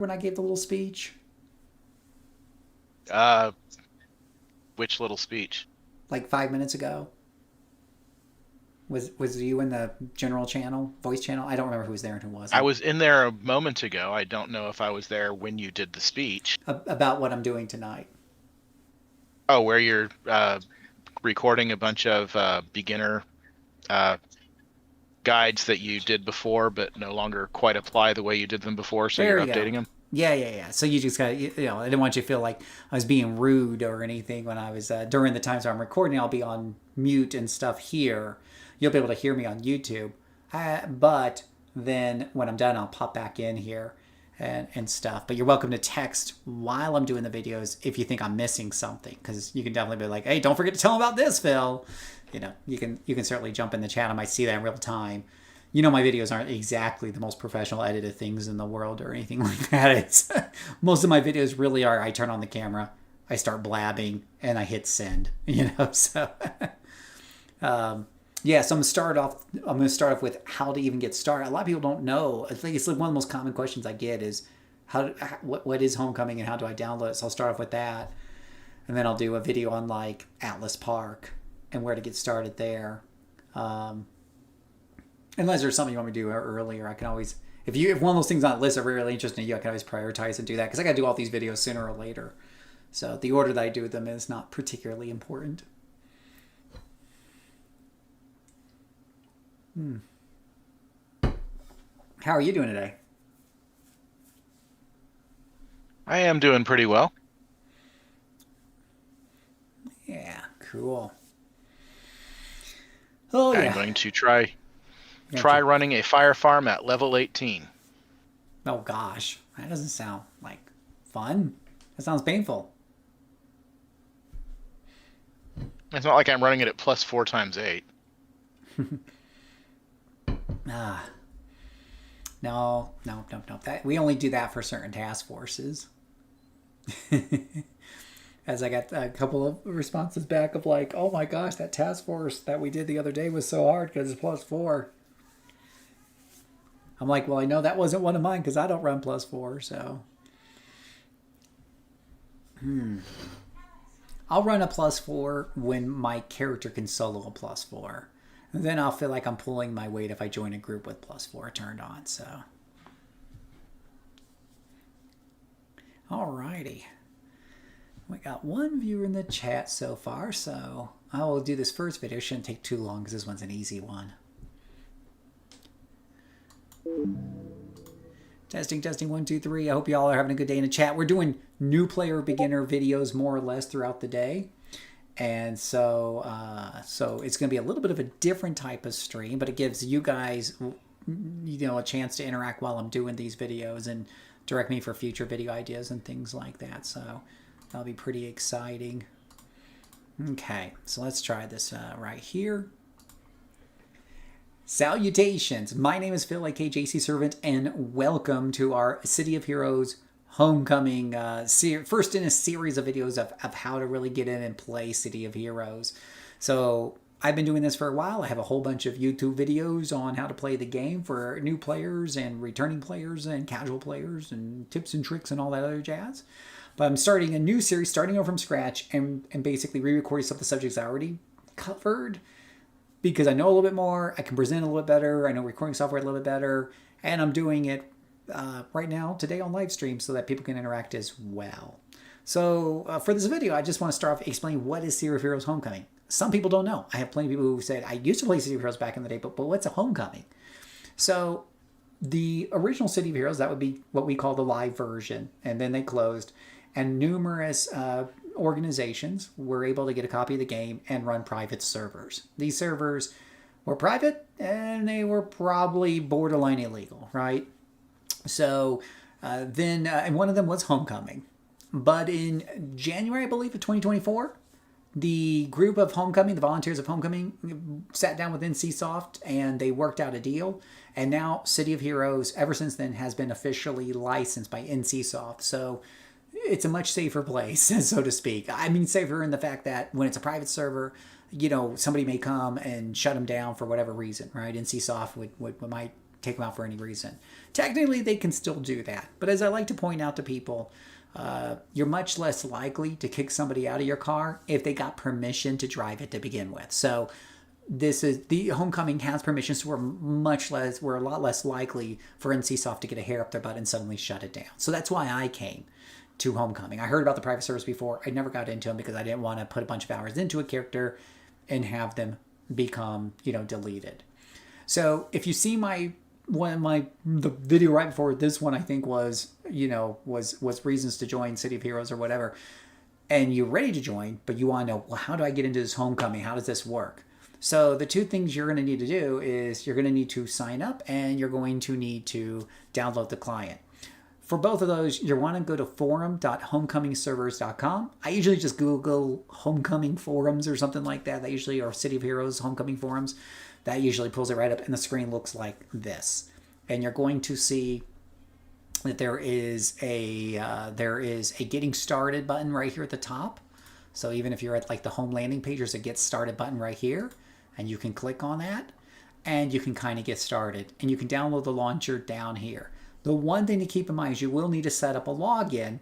when I gave the little speech? Uh, which little speech? Like 5 minutes ago? Was you in the general channel, voice channel? I don't remember who was there and who I wasn't. was in there a moment ago. I don't know if I was there when you did the speech. About what I'm doing tonight. Oh, where you're recording a bunch of beginner uh, guides that you did before, but no longer quite apply the way you did them before, so There you're you go. updating them. Yeah. So you just got, I didn't want you to feel like I was being rude or anything when I was, during the times I'm recording, I'll be on mute and stuff here. You'll be able to hear me on YouTube. But then when I'm done, I'll pop back in here and stuff. But you're welcome to text while I'm doing the videos if you think I'm missing something, because you can definitely be like, hey, don't forget to tell them about this, Phil. You can certainly jump in the chat. I might see that in real time. My videos aren't exactly the most professional edited things in the world or anything like that. It's most of my videos really are, I turn on the camera, I start blabbing, and I hit send. So yeah, so I'm gonna start off with how to even get started. A lot of people don't know. I think it's like one of the most common questions I get is what is homecoming and how do I download it? So I'll start off with that, and then I'll do a video on like Atlas Park and where to get started there. Um, Unless there's something you want me to do earlier, I can always, if one of those things on the list are really interesting to you, I can always prioritize and do that, because I got to do all these videos sooner or later. So the order that I do them is not particularly important. How are you doing today? I am doing pretty well. Yeah, cool. Oh I'm yeah, going to try gotcha. running a fire farm at level 18. Oh gosh, that doesn't sound like fun. That sounds painful. It's not like I'm running it at plus 4 times 8. Ah, no. That we only do that for certain task forces. As I got a couple of responses back of like, oh my gosh, that task force that we did the other day was so hard because it's +4. I'm like, well, I know that wasn't one of mine because I don't run +4, so I'll run a +4 when my character can solo a +4. And then I'll feel like I'm pulling my weight if I join a group with +4 turned on. So, alrighty. We got one viewer in the chat so far, so I will do this first video. It shouldn't take too long because this one's an easy one. Testing, 1, 2, 3. I hope y'all are having a good day in the chat. We're doing new player beginner videos more or less throughout the day. And so it's going to be a little bit of a different type of stream, but it gives you guys, a chance to interact while I'm doing these videos and direct me for future video ideas and things like that. So that'll be pretty exciting. Okay, so let's try this right here. Salutations! My name is Phil, aka JCServant, and welcome to our City of Heroes Homecoming, first in a series of videos of how to really get in and play City of Heroes. So I've been doing this for a while. I have a whole bunch of YouTube videos on how to play the game for new players and returning players and casual players and tips and tricks and all that other jazz. But I'm starting a new series, starting over from scratch, and basically re-recording some of the subjects I already covered, because I know a little bit more, I can present a little bit better, I know recording software a little bit better, and I'm doing it right now, today on live stream, so that people can interact as well. So for this video, I just want to start off explaining what is City of Heroes Homecoming. Some people don't know. I have plenty of people who said, I used to play City of Heroes back in the day, but what's a Homecoming? So the original City of Heroes, that would be what we call the live version, and then they closed, and numerous organizations were able to get a copy of the game and run private servers. These servers were private and they were probably borderline illegal, right? So and one of them was Homecoming. But in January, I believe, of 2024, the group of Homecoming, the volunteers of Homecoming, sat down with NCSoft and they worked out a deal. And now City of Heroes, ever since then, has been officially licensed by NCSoft. So it's a much safer place, so to speak. I mean, safer in the fact that when it's a private server, somebody may come and shut them down for whatever reason, right? NCSoft might take them out for any reason. Technically, they can still do that. But as I like to point out to people, you're much less likely to kick somebody out of your car if they got permission to drive it to begin with. So this is the Homecoming has permissions, so we're a lot less likely for NCSoft to get a hair up their butt and suddenly shut it down. So that's why I came to Homecoming. I heard about the private servers before. I never got into them because I didn't want to put a bunch of hours into a character and have them become, deleted. So if you see the video right before this one, I think was reasons to join City of Heroes or whatever, and you're ready to join, but you want to know, well, how do I get into this Homecoming? How does this work? So the two things you're going to need to do is you're going to need to sign up and you're going to need to download the client. For both of those, you want to go to forum.homecomingservers.com. I usually just Google Homecoming forums or something like that. That usually are City of Heroes Homecoming forums. That usually pulls it right up and the screen looks like this. And you're going to see that there is a getting started button right here at the top. So even if you're at like the home landing page, there's a get started button right here. And you can click on that and you can kind of get started. And you can download the launcher down here. The one thing to keep in mind is you will need to set up a login,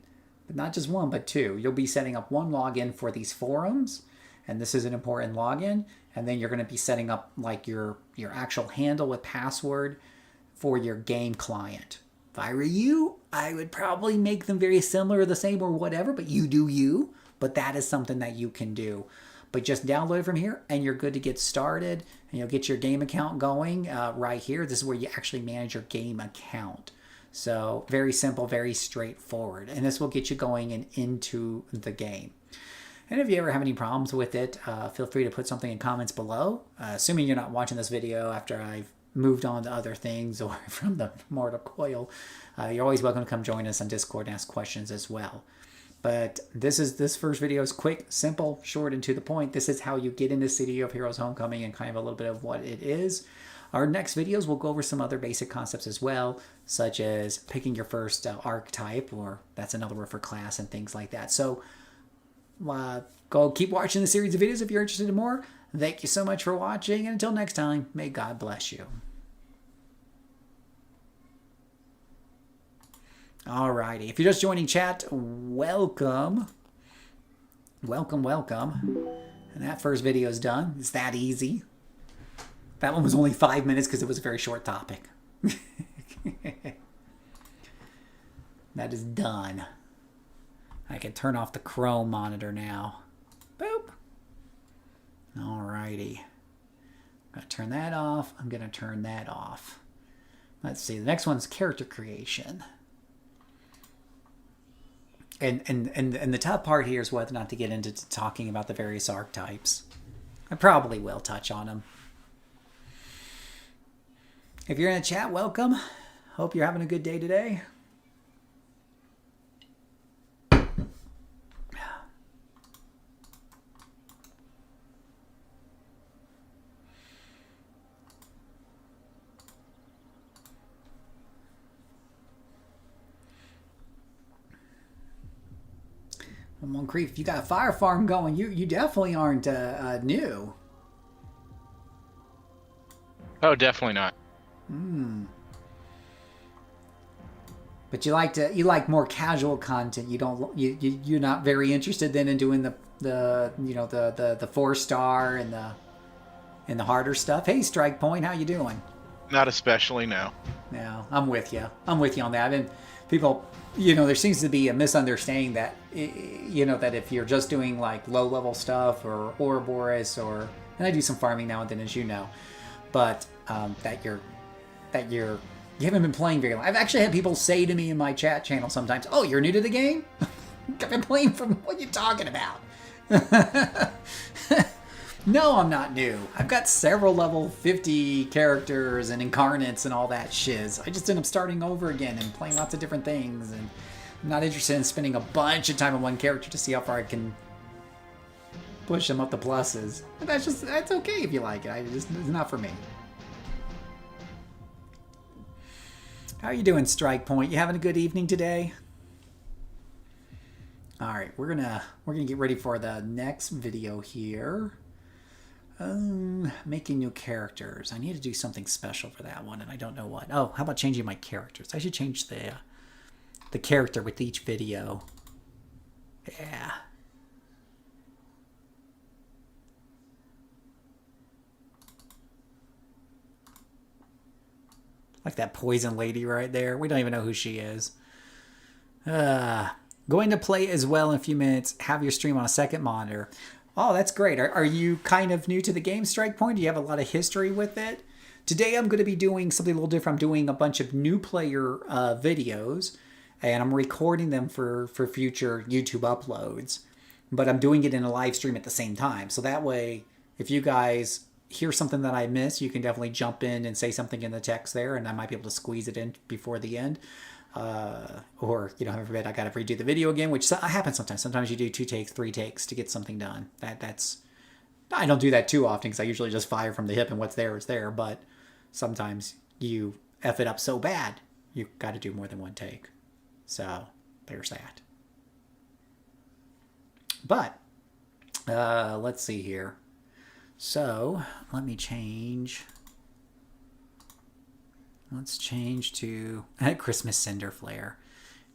but not just one, but two. You'll be setting up one login for these forums, and this is an important login. And then you're going to be setting up like your actual handle with password for your game client. If I were you, I would probably make them very similar or the same or whatever, but you do you. But that is something that you can do. But just download it from here and you're good to get started. And you'll get your game account going right here. This is where you actually manage your game account. So very simple, very straightforward. And this will get you going and into the game. And if you ever have any problems with it, feel free to put something in comments below. Assuming you're not watching this video after I've moved on to other things or from the mortal coil, you're always welcome to come join us on Discord and ask questions as well. But this first video is quick, simple, short, and to the point. This is how you get into City of Heroes Homecoming and kind of a little bit of what it is. Our next videos will go over some other basic concepts as well, such as picking your first archetype, or that's another word for class, and things like that. So go keep watching the series of videos if you're interested in more. Thank you so much for watching, and until next time, may God bless you. Alrighty, if you're just joining chat, welcome. Welcome, welcome. And that first video is done. It's that easy. That one was only 5 minutes because it was a very short topic. That is done. I can turn off the Chrome monitor now. Boop. Alrighty. I'm going to turn that off. I'm going to turn that off. Let's see. The next one's character creation. And the tough part here is whether or not to get into talking about the various archetypes. I probably will touch on them. If you're in the chat, welcome. Hope you're having a good day today. Moncrief, if you got a fire farm going, you definitely aren't new. Oh, definitely not. But you like more casual content. You're not very interested then in doing the 4-star and the harder stuff. Hey, Strike Point, how you doing? Not especially, no. No, I'm with you. I'm with you on that. And people, there seems to be a misunderstanding that that if you're just doing like low-level stuff or Ouroboros and I do some farming now and then, as you know, but that you haven't been playing very long. I've actually had people say to me in my chat channel sometimes, "Oh, you're new to the game? I've been playing from what are you talking about?" No, I'm not new. I've got several level 50 characters and incarnates and all that shiz. I just end up starting over again and playing lots of different things, and I'm not interested in spending a bunch of time on one character to see how far I can push them up the pluses. But that's okay if you like it. It's not for me. How are you doing, Strike Point? You having a good evening today? All right, we're gonna get ready for the next video here. Making new characters. I need to do something special for that one, and I don't know what. Oh, how about changing my characters? I should change the character with each video. Yeah. Like that poison lady right there. We don't even know who she is. Going to play as well in a few minutes. Have your stream on a second monitor. Oh, that's great. Are you kind of new to the game, Strike Point? Do you have a lot of history with it? Today I'm going to be doing something a little different. I'm doing a bunch of new player videos, and I'm recording them for future YouTube uploads. But I'm doing it in a live stream at the same time. So that way, if you guys hear something that I miss, you can definitely jump in and say something in the text there, and I might be able to squeeze it in before the end. Or, you know, heaven forbid, I got to redo the video again, which happens sometimes. Sometimes you do 2 takes, 3 takes to get something done. That's I don't do that too often because I usually just fire from the hip and what's there is there. But sometimes you F it up so bad, you got to do more than 1 take. So there's that. But let's see here. So let me change. Let's change to Christmas Cinder Flare.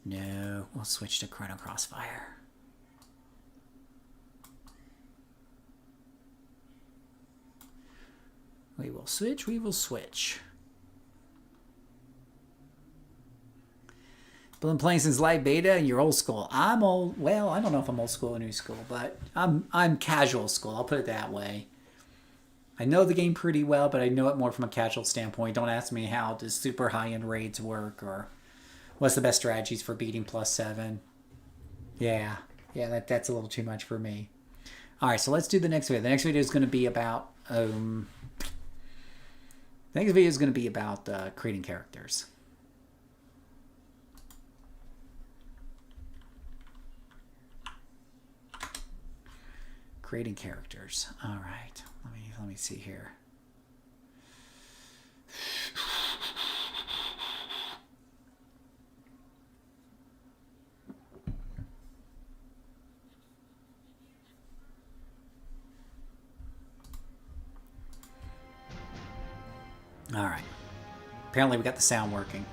No, we'll switch to Chrono Crossfire. We will switch, we will switch. Been playing since live beta and you're old school. I'm old, well, I don't know if I'm old school or new school, but I'm casual school, I'll put it that way. I know the game pretty well, but I know it more from a casual standpoint. Don't ask me how does super high-end raids work or what's the best strategies for beating +7. Yeah, that's a little too much for me. All right, so let's do the next video. The next video is going to be about creating characters. Creating characters. All right. Let me see here. All right. Apparently we got the sound working.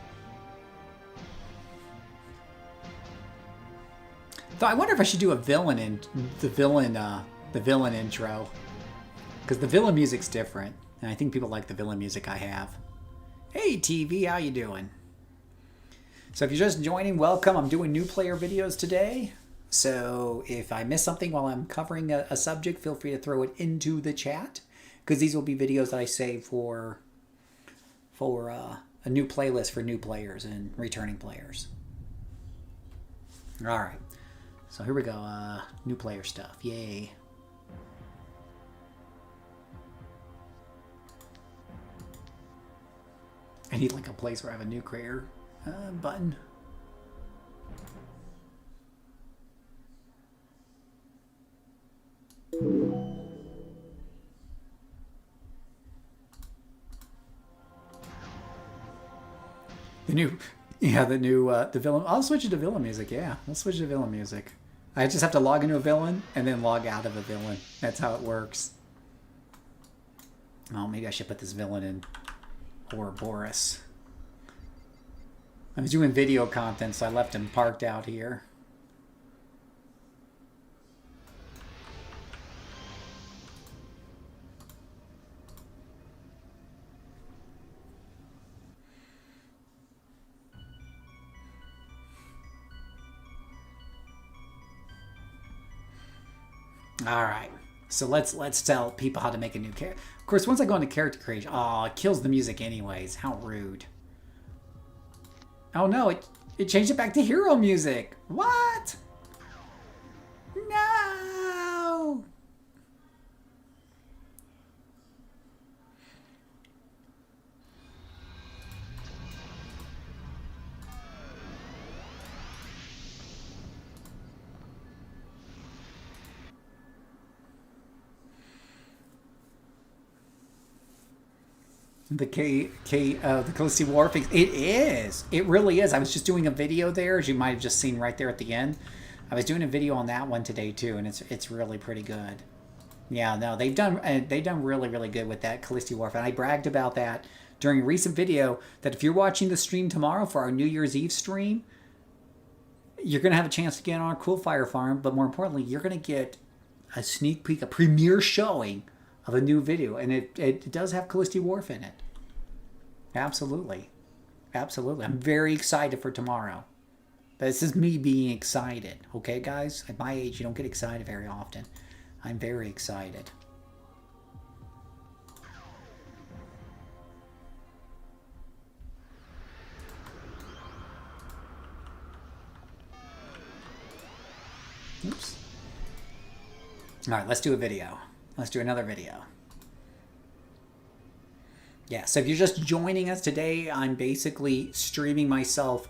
Though I wonder if I should do a villain in the villain intro. Because the villain music's different, and I think people like the villain music I have. Hey TV, how you doing? So if you're just joining, welcome. I'm doing new player videos today. So if I miss something while I'm covering a subject, feel free to throw it into the chat. Because these will be videos that I save for a new playlist for new players and returning players. All right. So here we go. New player stuff. Yay. I need like a place where I have a new creator button. The villain. I'll switch it to villain music. Yeah, I'll switch to villain music. I just have to log into a villain and then log out of a villain. That's how it works. Oh, maybe I should put this villain in Ouroboros. I was doing video content, so I left him parked out here. All right. So let's tell people how to make a new character. Of course, once I go into character creation, oh, it kills the music anyways. How rude. Oh no, it changed it back to hero music. What? No. The Khaleesi War fix. It is. It really is. I was just doing a video there, as you might have just seen right there at the end. I was doing a video on that one today too, and it's really pretty good. Yeah, no, they've done really, really good with that Callisti Warfare. I bragged about that during a recent video, that if you're watching the stream tomorrow for our New Year's Eve stream, you're going to have a chance to get on our Cool Fire farm, but more importantly, you're going to get a sneak peek, a premiere showing of a new video, and it does have Callisti Wharf in it. Absolutely. Absolutely. I'm very excited for tomorrow. This is me being excited. Okay, guys? At my age, you don't get excited very often. I'm very excited. Oops. All right, let's do a video. Let's do another video. Yeah, so if you're just joining us today, I'm basically streaming myself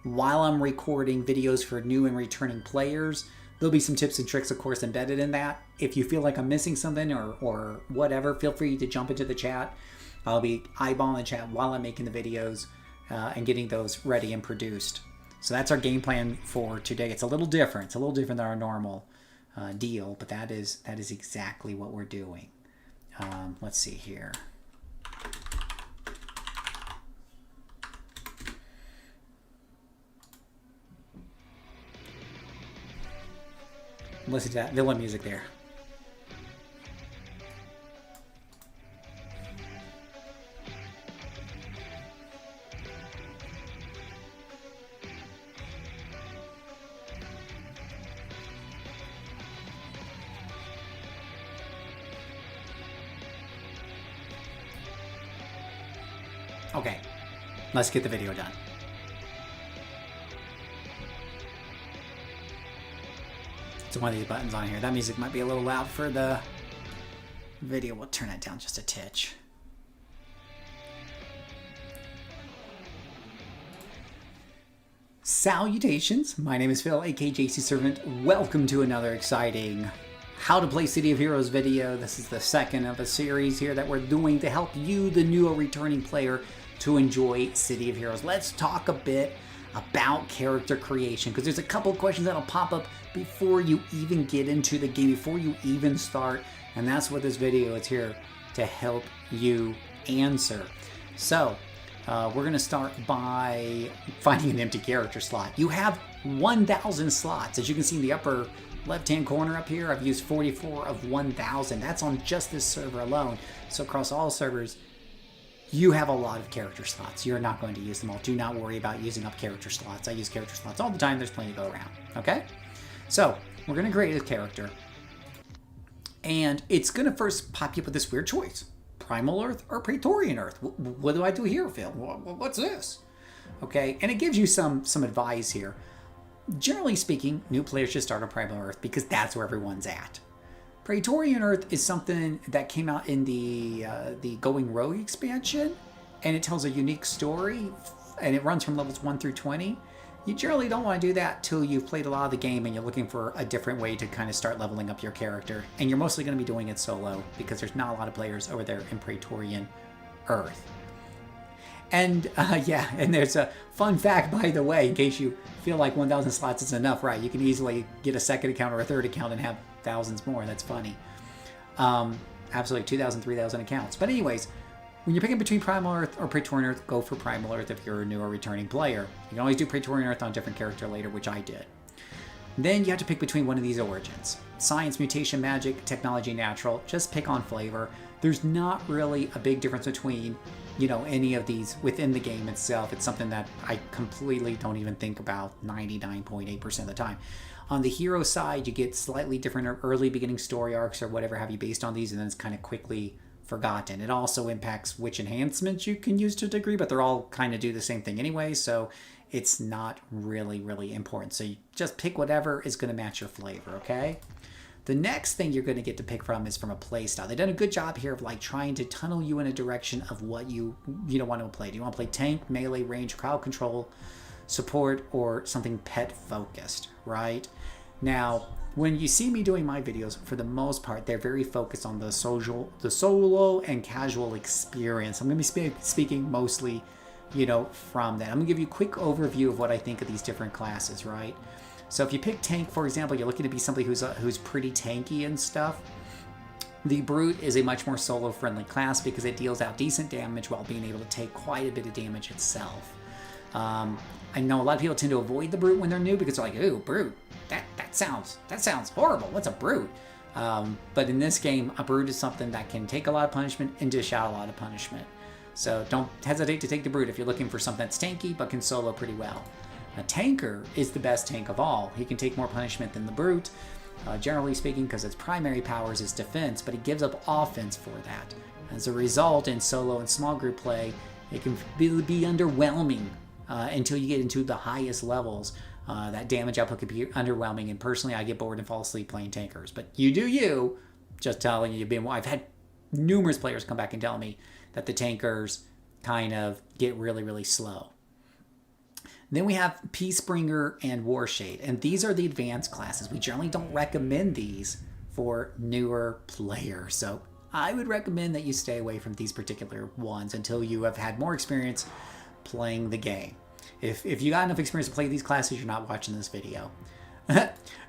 while I'm recording videos for new and returning players. There'll be some tips and tricks, of course, embedded in that. If you feel like I'm missing something or whatever, feel free to jump into the chat. I'll be eyeballing the chat while I'm making the videos and getting those ready and produced. So that's our game plan for today. It's a little different. It's a little different than our normal deal, but that is exactly what we're doing. Let's see here. Listen to that villain music there. Okay, let's get the video done. So one of these buttons on here. That music might be a little loud for the video. We'll turn it down just a titch. Salutations, my name is Phil, aka JCServant. Welcome to another exciting How to Play City of Heroes video. This is the second of a series here that we're doing to help you, the new or returning player, to enjoy City of Heroes. Let's talk a bit about character creation, because there's a couple of questions that'll pop up before you even get into the game, before you even start, and that's what this video is here to help you answer. So we're going to start by finding an empty character slot. You have 1,000 slots. As you can see in the upper left-hand corner up here, I've used 44 of 1,000. That's on just this server alone. So across all servers, you have a lot of character slots. You're not going to use them all. Do not worry about using up character slots. I use character slots all the time. There's plenty to go around. Okay? So we're going to create a character. And it's going to first pop you up with this weird choice. Primal Earth or Praetorian Earth? What do I do here, Phil? What's this? Okay? And it gives you some advice here. Generally speaking, new players should start on Primal Earth because that's where everyone's at. Praetorian Earth is something that came out in the Going Rogue expansion, and it tells a unique story, and it runs from levels 1 through 20. You generally don't want to do that till you've played a lot of the game and you're looking for a different way to kind of start leveling up your character. And you're mostly going to be doing it solo because there's not a lot of players over there in Praetorian Earth. And yeah, and there's a fun fact, by the way, in case you feel like 1,000 slots is enough, right? You can easily get a second account or a third account and have thousands more. That's funny. Absolutely, 2,000, 3,000 accounts. But anyways, when you're picking between Primal Earth or Praetorian Earth, go for Primal Earth if you're a new or returning player. You can always do Praetorian Earth on a different character later, which I did. Then you have to pick between one of these origins. Science, mutation, magic, technology, natural. Just pick on flavor. There's not really a big difference between, you know, any of these within the game itself. It's something that I completely don't even think about 99.8% of the time. On the hero side, you get slightly different early beginning story arcs or whatever have you based on these, and then it's kind of quickly forgotten. It also impacts which enhancements you can use to a degree, but they're all kind of do the same thing anyway, so it's not really important. So you just pick whatever is going to match your flavor, okay? The next thing you're going to get to pick from is from a playstyle. They've done a good job here of like trying to tunnel you in a direction of what you want to play. Do you want to play tank, melee, range, crowd control, support, or something pet focused, right? Now, when you see me doing my videos, for the most part, they're very focused on the solo and casual experience. I'm going to be speaking mostly, from that. I'm going to give you a quick overview of what I think of these different classes, right? So if you pick tank, for example, you're looking to be somebody who's pretty tanky and stuff. The Brute is a much more solo-friendly class because it deals out decent damage while being able to take quite a bit of damage itself. I know a lot of people tend to avoid the Brute when they're new because they're like, ooh, Brute, that sounds horrible. What's a Brute? But in this game, a Brute is something that can take a lot of punishment and dish out a lot of punishment. So don't hesitate to take the Brute if you're looking for something that's tanky but can solo pretty well. A Tanker is the best tank of all. He can take more punishment than the Brute, generally speaking, because its primary powers is defense, but he gives up offense for that. As a result, in solo and small group play, it can be underwhelming until you get into the highest levels. That damage output can be underwhelming, and personally, I get bored and fall asleep playing tankers. But you do you. Just telling you, I've had numerous players come back and tell me that the tankers kind of get really, really slow. Then we have Peacebringer and Warshade, and these are the advanced classes. We generally don't recommend these for newer players, so I would recommend that you stay away from these particular ones until you have had more experience playing the game. If you got enough experience to play these classes, you're not watching this video.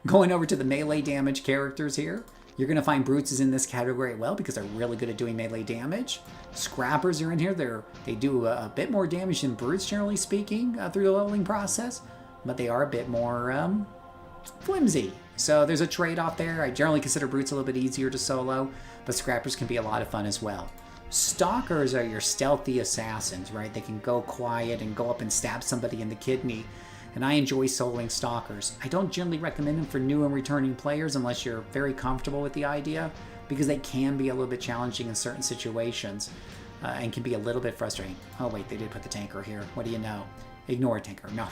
Going over to the melee damage characters here, you're going to find Brutes is in this category well because they're really good at doing melee damage. Scrappers are in here. They do a bit more damage than Brutes, generally speaking, through the leveling process, but they are a bit more flimsy. So there's a trade-off there. I generally consider Brutes a little bit easier to solo, but Scrappers can be a lot of fun as well. Stalkers are your stealthy assassins, right? They can go quiet and go up and stab somebody in the kidney. And I enjoy soloing Stalkers. I don't generally recommend them for new and returning players unless you're very comfortable with the idea, because they can be a little bit challenging in certain situations and can be a little bit frustrating. Oh wait, they did put the Tanker here. What do you know? Ignore Tanker. No.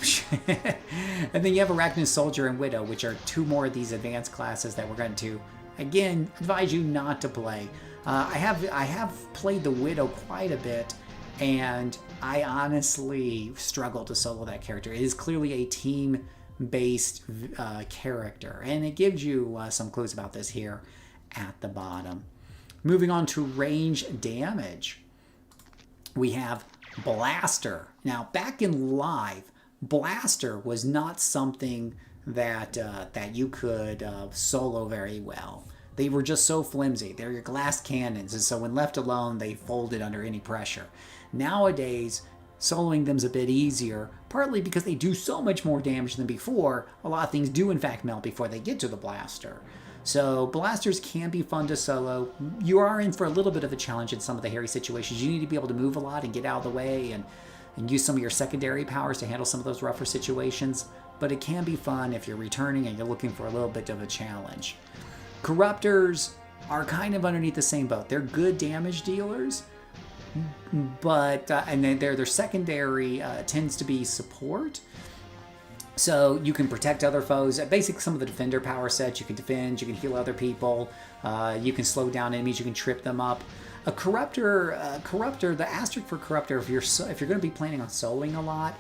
And then you have Arachnid Soldier and Widow, which are two more of these advanced classes that we're going to, again, advise you not to play. I have played the Widow quite a bit, and I honestly struggle to solo that character. It is clearly a team-based character, and it gives you some clues about this here at the bottom. Moving on to range damage, we have Blaster. Now, back in Live, Blaster was not something that you could solo very well. They were just so flimsy. They're your glass cannons, and so when left alone, they folded under any pressure. Nowadays, soloing them's a bit easier, partly because they do so much more damage than before. A lot of things do in fact melt before they get to the Blaster. So Blasters can be fun to solo. You are in for a little bit of a challenge in some of the hairy situations. You need to be able to move a lot and get out of the way and use some of your secondary powers to handle some of those rougher situations. But it can be fun if you're returning and you're looking for a little bit of a challenge. Corruptors are kind of underneath the same boat. They're good damage dealers, but and their secondary tends to be support. So you can protect other foes. Basically, some of the defender power sets, you can defend, you can heal other people, you can slow down enemies, you can trip them up. A corruptor, the asterisk for corruptor, if you're going to be planning on soloing a lot,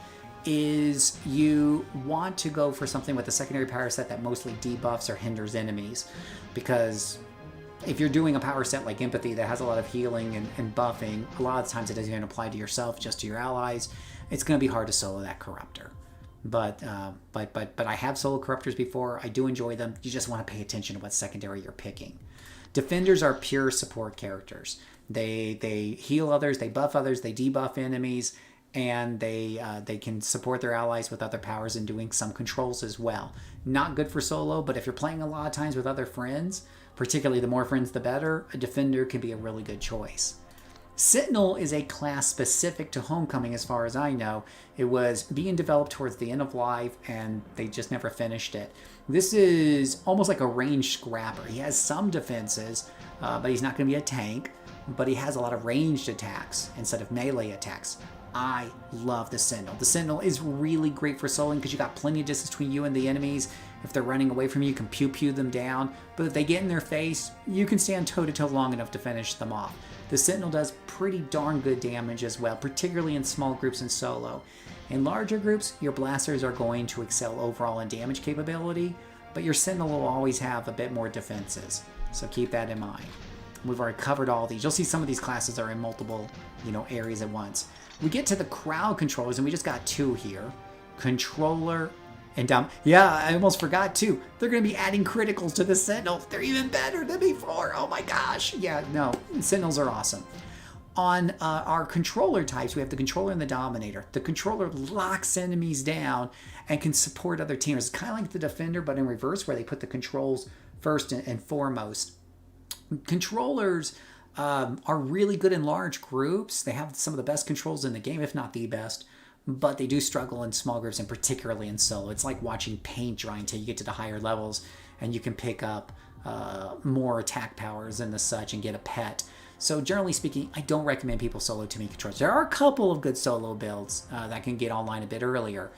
is you want to go for something with a secondary power set that mostly debuffs or hinders enemies, because if you're doing a power set like Empathy that has a lot of healing and buffing, a lot of times it doesn't even apply to yourself, just to your allies. It's going to be hard to solo that Corruptor. But I have solo Corruptors before. I do enjoy them. You just want to pay attention to what secondary you're picking. Defenders are pure support characters. They heal others, they buff others, they debuff enemies, and they can support their allies with other powers and doing some controls as well. Not good for solo, but if you're playing a lot of times with other friends, particularly the more friends the better, a defender can be a really good choice. Sentinel is a class specific to Homecoming as far as I know. It was being developed towards the end of Live and they just never finished it. This is almost like a ranged scrapper. He has some defenses, but he's not going to be a tank, but he has a lot of ranged attacks instead of melee attacks. I love the Sentinel. The Sentinel is really great for soloing because you got plenty of distance between you and the enemies. If they're running away from you, you can pew them down. But if they get in their face, you can stand toe-to-toe long enough to finish them off. The Sentinel does pretty darn good damage as well, particularly in small groups and solo. In larger groups, your blasters are going to excel overall in damage capability, but your Sentinel will always have a bit more defenses. So keep that in mind. We've already covered all these. You'll see some of these classes are in multiple, areas at once. We get to the crowd controllers, and we just got two here. Controller And yeah, I almost forgot too. They're going to be adding criticals to the Sentinels. They're even better than before. Oh my gosh. Yeah, no, Sentinels are awesome. On our controller types, we have the controller and the dominator. The controller locks enemies down and can support other teams. It's kind of like the defender, but in reverse, where they put the controls first and foremost. Controllers are really good in large groups. They have some of the best controls in the game, if not the best. But they do struggle in small groups, and particularly in solo. It's like watching paint dry until you get to the higher levels, and you can pick up more attack powers and the such and get a pet. So generally speaking, I don't recommend people solo too many controllers. There are a couple of good solo builds that can get online a bit earlier.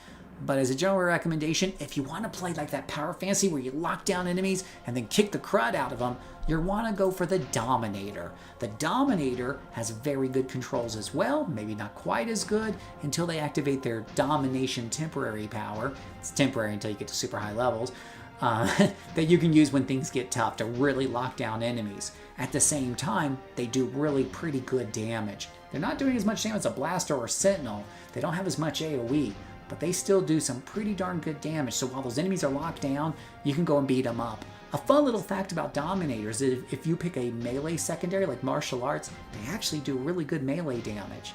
But as a general recommendation, if you want to play like that power fantasy where you lock down enemies and then kick the crud out of them, you want to go for the Dominator. The Dominator has very good controls as well, maybe not quite as good until they activate their Domination temporary power. It's temporary until you get to super high levels. That you can use when things get tough to really lock down enemies. At the same time, they do really pretty good damage. They're not doing as much damage as a Blaster or a Sentinel. They don't have as much AoE, but they still do some pretty darn good damage. So while those enemies are locked down, you can go and beat them up. A fun little fact about Dominators is if you pick a melee secondary like martial arts, they actually do really good melee damage.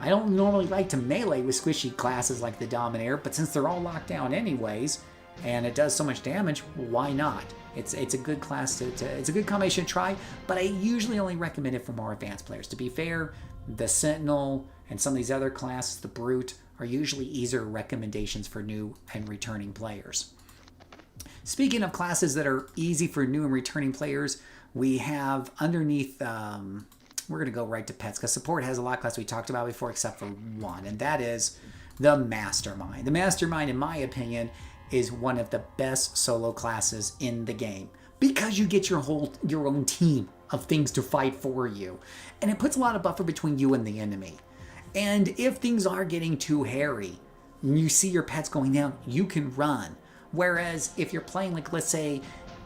I don't normally like to melee with squishy classes like the Dominator, but since they're all locked down anyways, and it does so much damage, why not? It's a good class it's a good combination to try, but I usually only recommend it for more advanced players. To be fair, the Sentinel and some of these other classes, the Brute, are usually easier recommendations for new and returning players. Speaking of classes that are easy for new and returning players, we have underneath, we're going to go right to pets, because support has a lot of classes we talked about before except for one, and that is the Mastermind. The Mastermind, in my opinion, is one of the best solo classes in the game because you get your own team of things to fight for you, and it puts a lot of buffer between you and the enemy. And if things are getting too hairy and you see your pets going down, you can run. Whereas if you're playing, like, let's say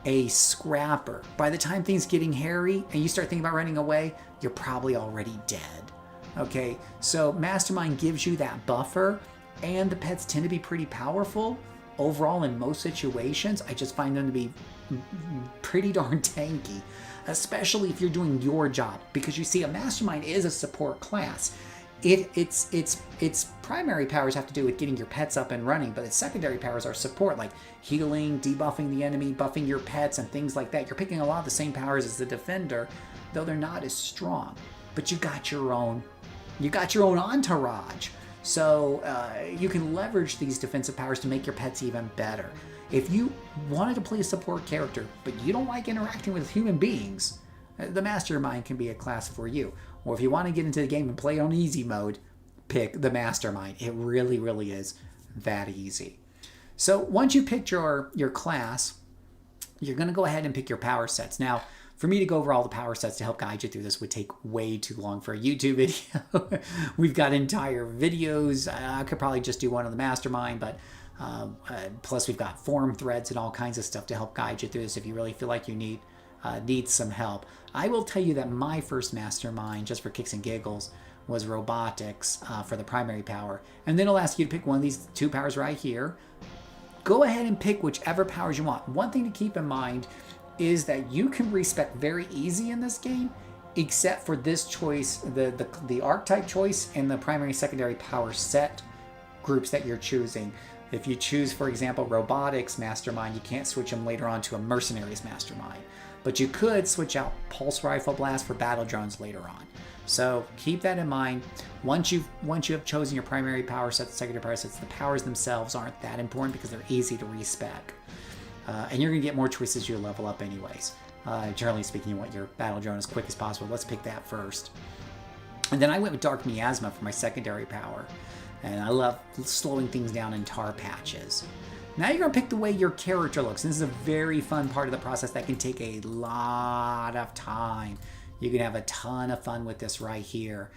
a Scrapper, by the time things getting hairy and you start thinking about running away, you're probably already dead. Okay, so Mastermind gives you that buffer, and the pets tend to be pretty powerful. Overall, in most situations, I just find them to be pretty darn tanky, especially if you're doing your job, because you see, a Mastermind is a support class. Its primary powers have to do with getting your pets up and running, but its secondary powers are support, like healing, debuffing the enemy, buffing your pets, and things like that. You're picking a lot of the same powers as the defender, though they're not as strong. But you got your own entourage. So you can leverage these defensive powers to make your pets even better. If you wanted to play a support character, but you don't like interacting with human beings, the Mastermind can be a class for you. Or if you want to get into the game and play on easy mode, pick the Mastermind. It really, really is that easy. So once you picked your class, you're going to go ahead and pick your power sets. Now, for me to go over all the power sets to help guide you through this would take way too long for a YouTube video. We've got entire videos. I could probably just do one on the Mastermind, but plus we've got forum threads and all kinds of stuff to help guide you through this if you really feel like you need some help. I will tell you that my first Mastermind, just for kicks and giggles, was robotics for the primary power. And then it'll ask you to pick one of these two powers right here. Go ahead and pick whichever powers you want. One thing to keep in mind is that you can respec very easy in this game, except for this choice, the archetype choice and the primary and secondary power set groups that you're choosing. If you choose, for example, robotics Mastermind, you can't switch them later on to a mercenaries Mastermind. But you could switch out pulse rifle blast for battle drones later on. So keep that in mind. Once you have chosen your primary power sets, secondary power sets, the powers themselves aren't that important because they're easy to respec. And you're going to get more choices as you level up anyways. Generally speaking, you want your battle drone as quick as possible. Let's pick that first. And then I went with Dark Miasma for my secondary power. And I love slowing things down in tar patches. Now you're going to pick the way your character looks. And this is a very fun part of the process that can take a lot of time. You can have a ton of fun with this right here.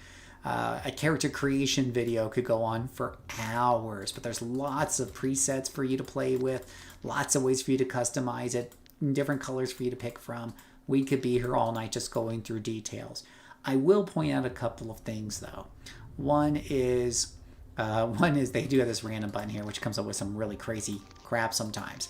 A character creation video could go on for hours, but there's lots of presets for you to play with, lots of ways for you to customize it, different colors for you to pick from. We could be here all night just going through details. I will point out a couple of things though. One is One is they do have this random button here, which comes up with some really crazy crap sometimes.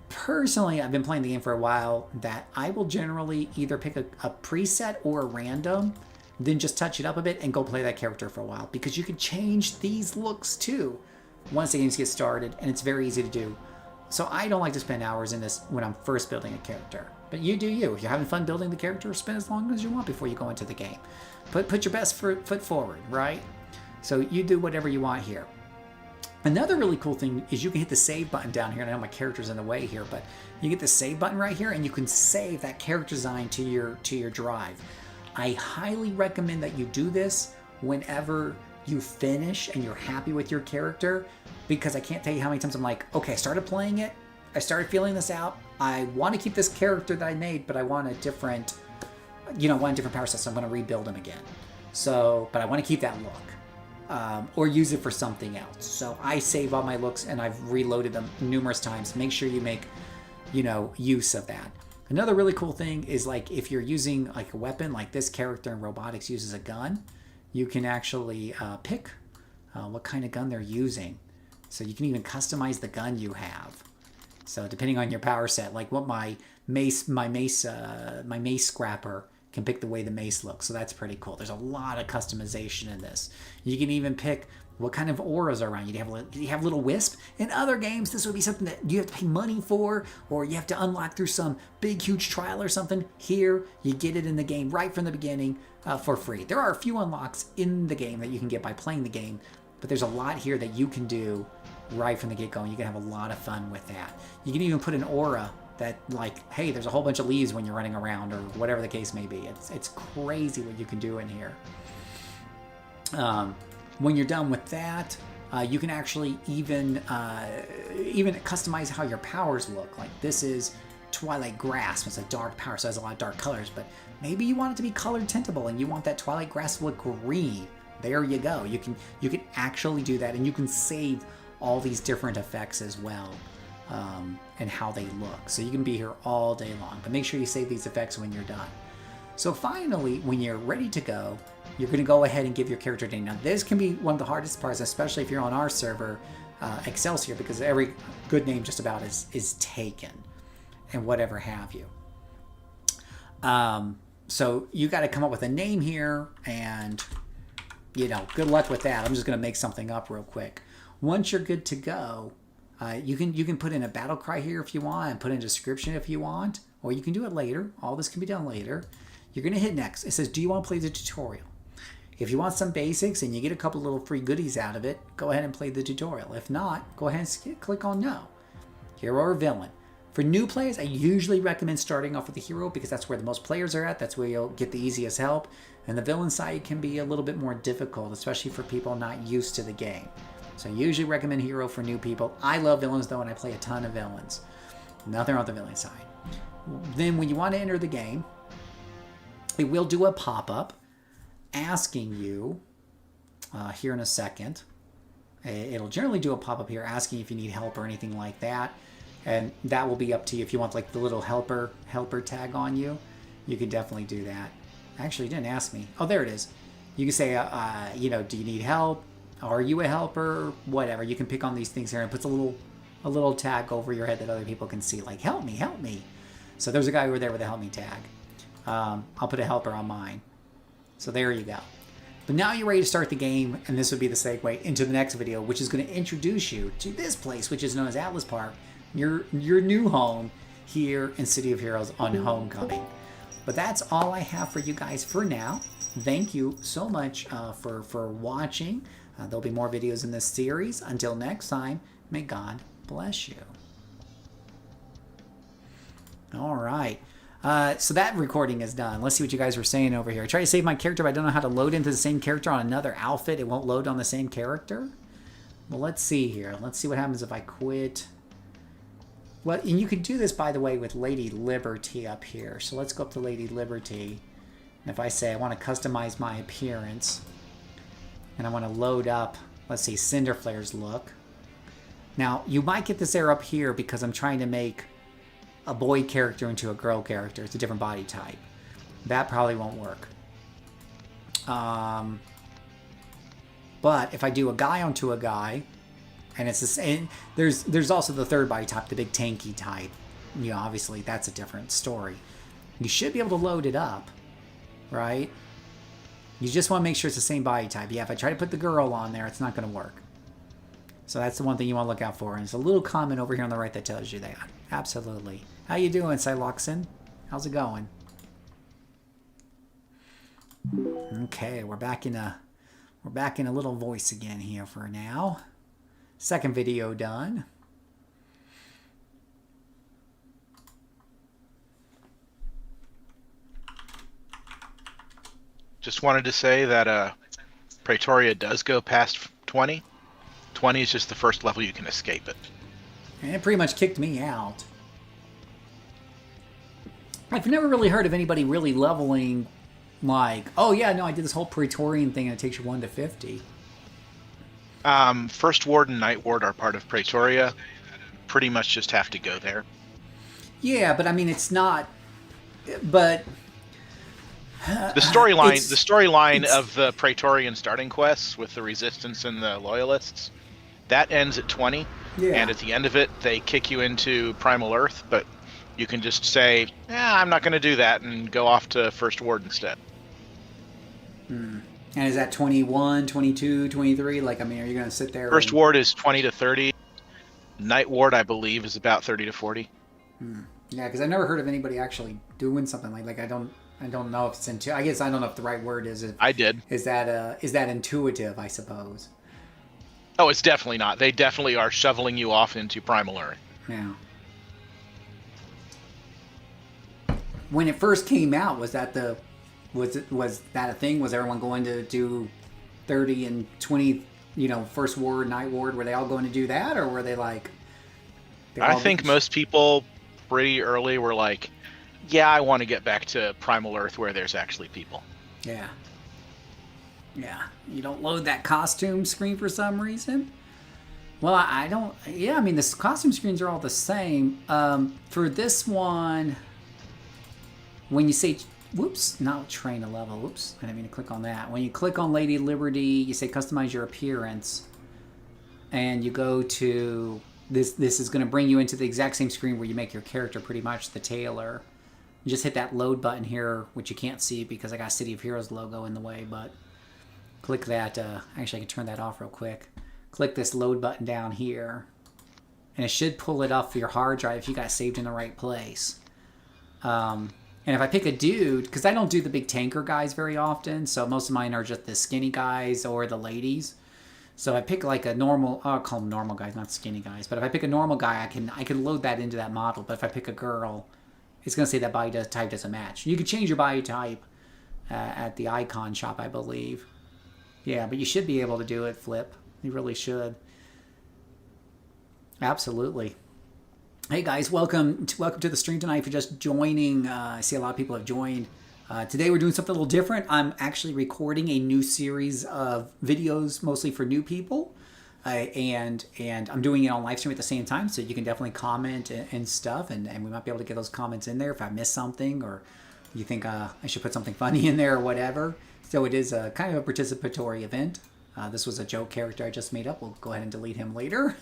Personally, I've been playing the game for a while, that I will generally either pick a preset or a random, then just touch it up a bit and go play that character for a while, because you can change these looks too once the games get started, and it's very easy to do. So I don't like to spend hours in this when I'm first building a character. But you do you. If you're having fun building the character, spend as long as you want before you go into the game. Put your best foot forward, right? So you do whatever you want here. Another really cool thing is you can hit the save button down here. And I know my character's in the way here, but you get the save button right here, and you can save that character design to your drive. I highly recommend that you do this whenever you finish and you're happy with your character, because I can't tell you how many times I'm like, okay, I started playing it, I started feeling this out, I want to keep this character that I made, but I want a different, power set, so I'm going to rebuild him again. So, but I want to keep that look, or use it for something else. So I save all my looks, and I've reloaded them numerous times. Make sure you make, use of that. Another really cool thing is, like, if you're using like a weapon, like this character in robotics uses a gun, you can actually pick what kind of gun they're using. So you can even customize the gun you have. So depending on your power set, like what my mace scrapper can pick the way the mace looks. So that's pretty cool. There's a lot of customization in this. You can even pick what kind of auras are around you. Do you have little wisp? In other games, this would be something that you have to pay money for, or you have to unlock through some big, huge trial or something. Here, you get it in the game right from the beginning for free. There are a few unlocks in the game that you can get by playing the game, but there's a lot here that you can do right from the get-go, and you can have a lot of fun with that. You can even put an aura that, like, hey, there's a whole bunch of leaves when you're running around, or whatever the case may be. It's crazy what you can do in here. When you're done with that, you can actually even customize how your powers look. Like, this is Twilight Grasp. It's a dark power, so it has a lot of dark colors, but maybe you want it to be colored tintable and you want that Twilight Grasp to look green. There you go. You can actually do that, and you can save all these different effects as well, and how they look. So you can be here all day long, but make sure you save these effects when you're done. So finally, when you're ready to go, you're going to go ahead and give your character name. Now, this can be one of the hardest parts, especially if you're on our server, Excelsior, because every good name just about is taken, and whatever have you. So you got to come up with a name here, and good luck with that. I'm just going to make something up real quick. Once you're good to go, you can put in a battle cry here if you want, and put in a description if you want, or you can do it later. All this can be done later. You're going to hit next. It says, do you want to play the tutorial? If you want some basics and you get a couple little free goodies out of it, go ahead and play the tutorial. If not, go ahead and click on no. Hero or villain. For new players, I usually recommend starting off with the hero, because that's where the most players are at. That's where you'll get the easiest help. And the villain side can be a little bit more difficult, especially for people not used to the game. So I usually recommend hero for new people. I love villains though, and I play a ton of villains. Nothing on the villain side. Then when you want to enter the game, it will do a pop-up asking you, here in a second, it'll generally do a pop-up here asking if you need help or anything like that. And that will be up to you. If you want like the little helper tag on you, you can definitely do that. Actually, it didn't ask me. Oh, there it is. You can say, do you need help? Are you a helper? Whatever. You can pick on these things here, and it puts a little tag over your head that other people can see, like, help me, help me. So there's a guy over there with a help me tag. I'll put a helper on mine. So there you go. But now you're ready to start the game, and this would be the segue into the next video, which is going to introduce you to this place, which is known as Atlas Park, your new home here in City of Heroes on Homecoming. But that's all I have for you guys for now. Thank you so much for watching. There'll be more videos in this series. Until next time, may God bless you. All right. So that recording is done. Let's see what you guys were saying over here. I try to save my character, but I don't know how to load into the same character on another outfit. It won't load on the same character. Well, let's see here. Let's see what happens if I quit. Well, and you can do this, by the way, with Lady Liberty up here. So let's go up to Lady Liberty. And if I say I want to customize my appearance, and I want to load up, let's see, Cinderflare's look. Now, you might get this error up here because I'm trying to make a boy character into a girl character. It's a different body type. That probably won't work. But if I do a guy onto a guy, and it's the same, there's also the third body type, the big tanky type. You know, obviously that's a different story. You should be able to load it up, right? You just want to make sure it's the same body type. Yeah, if I try to put the girl on there, it's not going to work. So that's the one thing you want to look out for. And there's a little comment over here on the right that tells you that. Absolutely. How you doing, Siloxen? How's it going? Okay, we're back in a little voice again here for now. Second video done. Just wanted to say that Praetoria does go past 20. 20 is just the first level you can escape it. And it pretty much kicked me out. I've never really heard of anybody really leveling like, oh yeah, no, I did this whole Praetorian thing and it takes you 1 to 50. First Ward and Night Ward are part of Praetoria. Pretty much just have to go there. Yeah, but I mean, it's not. But the storyline of the Praetorian starting quests with the Resistance and the Loyalists, that ends at 20. Yeah. And at the end of it, they kick you into Primal Earth, but you can just say, I'm not going to do that, and go off to First Ward instead. And is that 21, 22, 23? Like, I mean, are you going to sit there? First Ward is 20 to 30. Night Ward, I believe, is about 30 to 40. Yeah, because I've never heard of anybody actually doing something like I don't know if it's intuitive. I guess I don't know if the right word is. I did. Is that intuitive? I suppose. Oh, it's definitely not. They definitely are shoveling you off into Primal Earth. Yeah. When it first came out, was that a thing? Was everyone going to do 30 and 20? You know, First Ward, Night Ward. Were they all going to do that, or were they like? I think most people pretty early were like, yeah, I want to get back to Primal Earth where there's actually people. Yeah. Yeah. You don't load that costume screen for some reason? Well, I don't... Yeah, I mean, the costume screens are all the same. For this one, when you say... Whoops, not train a level. Whoops, I didn't mean to click on that. When you click on Lady Liberty, you say customize your appearance. And you go to... This is going to bring you into the exact same screen where you make your character pretty much the tailor. You just hit that load button here, which you can't see because I got City of Heroes logo in the way, but click that. Actually, I can turn that off real quick. Click this load button down here, and it should pull it off your hard drive if you got it saved in the right place. And if I pick a dude, because I don't do the big tanker guys very often, so most of mine are just the skinny guys or the ladies. So I pick like a normal, I'll call them normal guys, not skinny guys. But if I pick a normal guy, I can load that into that model. But if I pick a girl, it's going to say that body type doesn't match. You can change your body type at the icon shop, I believe. Yeah, but you should be able to do it, Flip. You really should. Absolutely. Hey guys, welcome to the stream tonight. If you're just joining, I see a lot of people have joined. Today we're doing something a little different. I'm actually recording a new series of videos, mostly for new people, and I'm doing it on live stream at the same time, so you can definitely comment and stuff, and we might be able to get those comments in there if I miss something, or you think I should put something funny in there or whatever. So it is a kind of a participatory event. This was a joke character I just made up. We'll go ahead and delete him later.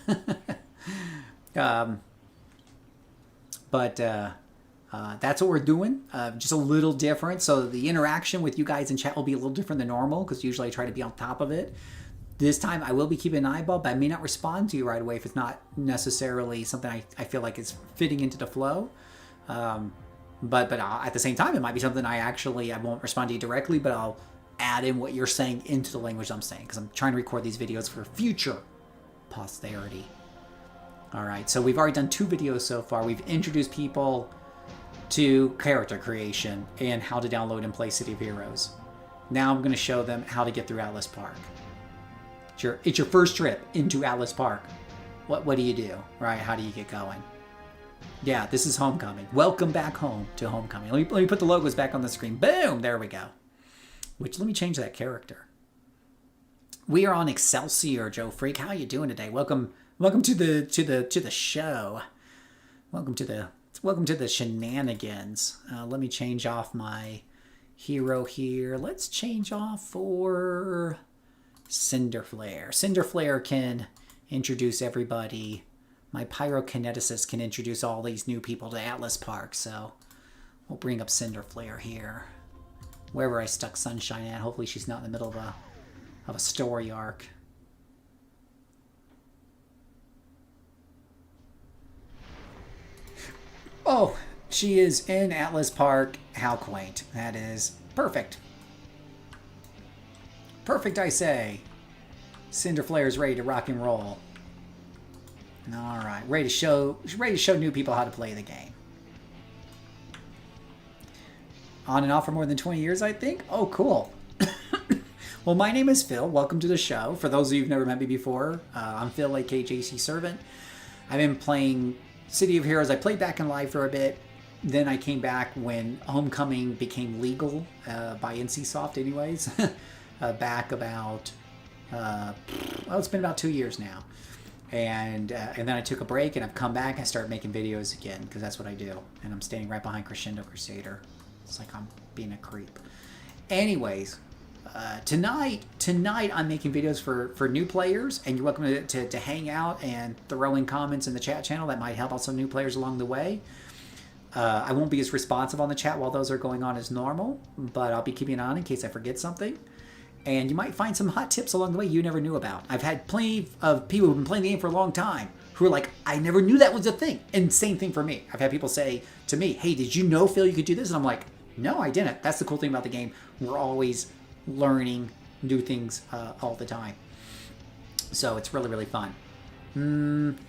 That's what we're doing, just a little different. So the interaction with you guys in chat will be a little different than normal, because usually I try to be on top of it. This time I will be keeping an eyeball, but I may not respond to you right away if it's not necessarily something I feel like is fitting into the flow. But at the same time, it might be something I won't respond to you directly, but I'll add in what you're saying into the language I'm saying, because I'm trying to record these videos for future posterity. All right, so we've already done 2 videos so far. We've introduced people to character creation and how to download and play City of Heroes. Now I'm going to show them how to get through Atlas Park. It's your first trip into Atlas Park. What do you do, right? How do you get going? Yeah, this is Homecoming. Welcome back home to Homecoming. Let me put the logos back on the screen. Boom! There we go. Let me change that character. We are on Excelsior, Joe Freak. How are you doing today? Welcome to the show. Welcome to the shenanigans. Let me change off my hero here. Let's change off for Cinder Flare. Cinder Flare can introduce everybody. My pyrokineticist can introduce all these new people to Atlas Park, so we'll bring up Cinder Flare here. Wherever I stuck Sunshine at. Hopefully she's not in the middle of a story arc. Oh, she is in Atlas Park. How quaint. That is perfect. Perfect, I say. Cinder Flare is ready to rock and roll. All right, ready to show new people how to play the game. On and off for more than 20 years, I think. Oh, cool. Well, my name is Phil. Welcome to the show. For those of you who've never met me before, I'm Phil, aka JCServant. I've been playing City of Heroes. I played back in live for a bit. Then I came back when Homecoming became legal by NCSoft anyways. Back about, well, it's been about 2 years now. And then I took a break and I've come back and I started making videos again because that's what I do. And I'm standing right behind Crescendo Crusader. It's like I'm being a creep. Anyways, tonight I'm making videos for new players, and you're welcome to hang out and throw in comments in the chat channel. That might help out some new players along the way. I won't be as responsive on the chat while those are going on as normal, but I'll be keeping it on in case I forget something. And you might find some hot tips along the way you never knew about. I've had plenty of people who've been playing the game for a long time who are like, I never knew that was a thing. And same thing for me. I've had people say to me, hey, did you know, Phil, you could do this? And I'm like, no, I didn't. That's the cool thing about the game. We're always learning new things all the time. So it's really, really fun.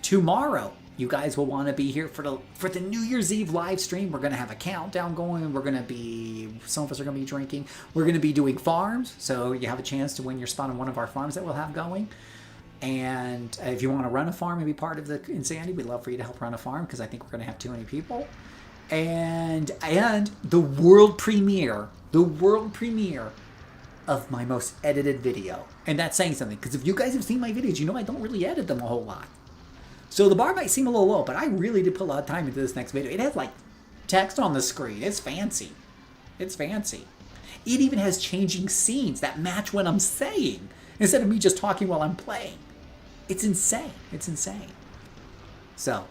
Tomorrow, you guys will want to be here for the New Year's Eve live stream. We're going to have a countdown going. We're going to be, some of us are going to be drinking. We're going to be doing farms. So you have a chance to win your spot on one of our farms that we'll have going. And if you want to run a farm and be part of the Insanity, we'd love for you to help run a farm because I think we're going to have too many people. And the world premiere of my most edited video. And that's saying something, because if you guys have seen my videos, you know I don't really edit them a whole lot. So the bar might seem a little low, but I really did put a lot of time into this next video. It has like text on the screen. It's fancy. It's fancy. It even has changing scenes that match what I'm saying instead of me just talking while I'm playing. It's insane. It's insane. So,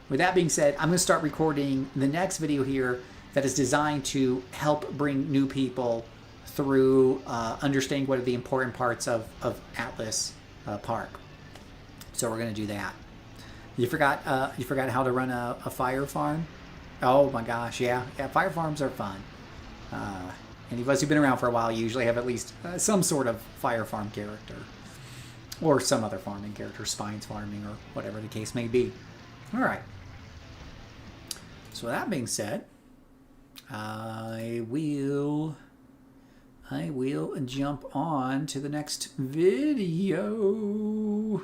with that being said, I'm going to start recording the next video here that is designed to help bring new people through understanding what are the important parts of Atlas Park. So we're going to do that. You forgot how to run a fire farm? Oh my gosh, yeah, fire farms are fun. Any of us who've been around for a while usually have at least some sort of fire farm character. Or some other farming character, Spines farming, or whatever the case may be. Alright. So that being said, I will jump on to the next video.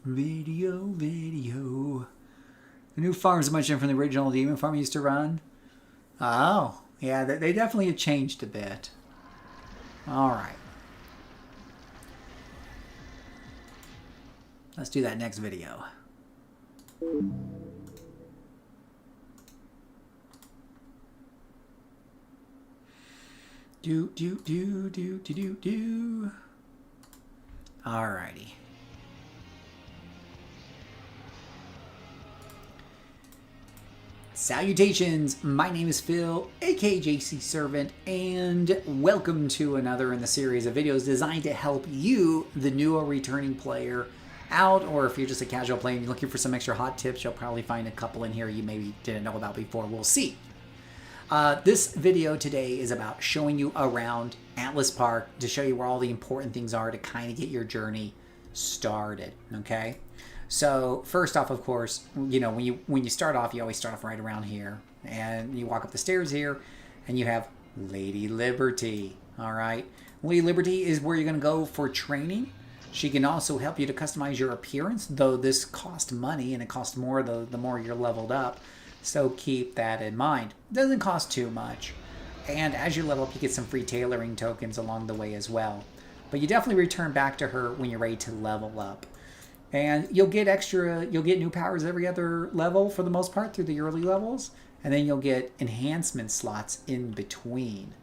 Video. The new farm is much different from the original demon farm I used to run. Oh, yeah, they definitely have changed a bit. Alright. Let's do that next video. Do. Alrighty. Salutations, my name is Phil, aka JCServant, and welcome to another in the series of videos designed to help you, the new or returning player, out, or if you're just a casual player and you're looking for some extra hot tips, you'll probably find a couple in here you maybe didn't know about before. We'll see. This video today is about showing you around Atlas Park to show you where all the important things are to kind of get your journey started, okay? So first off, of course, you know, when you start off, you always start off right around here, and you walk up the stairs here, and you have Lady Liberty. All right, Lady Liberty is where you're going to go for training. She can also help you to customize your appearance, though this costs money, and it costs more the more you're leveled up. So keep that in mind. It doesn't cost too much, and as you level up, you get some free tailoring tokens along the way as well. But you definitely return back to her when you're ready to level up. And you'll get new powers every other level for the most part through the early levels. And then you'll get enhancement slots in between.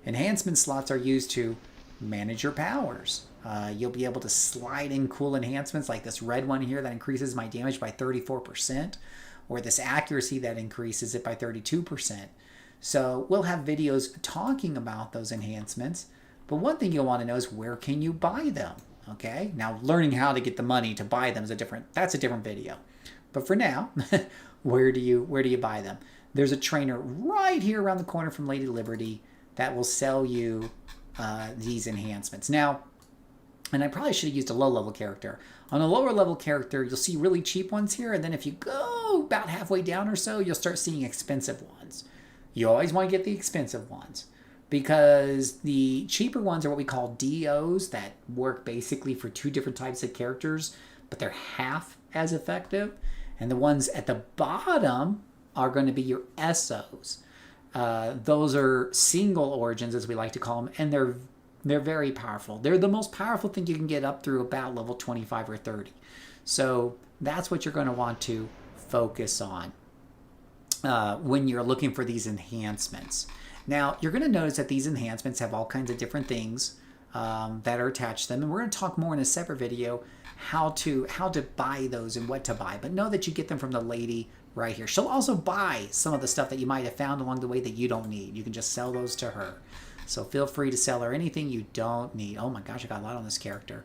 Enhancement slots are used to manage your powers. You'll be able to slide in cool enhancements like this red one here that increases my damage by 34%, or this accuracy that increases it by 32%. So we'll have videos talking about those enhancements, but one thing you'll want to know is where can you buy them? Okay, now learning how to get the money to buy them is that's a different video. But for now, where do you buy them? There's a trainer right here around the corner from Lady Liberty that will sell you these enhancements. Now, and I probably should have used a low-level character. On a lower-level character, you'll see really cheap ones here, and then if you go about halfway down or so, you'll start seeing expensive ones. You always want to get the expensive ones, because the cheaper ones are what we call DOs that work basically for 2 different types of characters, but they're half as effective. And the ones at the bottom are going to be your SOs. Those are single origins, as we like to call them, and they're very powerful. They're the most powerful thing you can get up through about level 25 or 30. So that's what you're going to want to focus on when you're looking for these enhancements. Now, you're going to notice that these enhancements have all kinds of different things that are attached to them, and we're going to talk more in a separate video how to buy those and what to buy. But know that you get them from the lady right here. She'll also buy some of the stuff that you might have found along the way that you don't need. You can just sell those to her. So feel free to sell her anything you don't need. Oh my gosh, I got a lot on this character.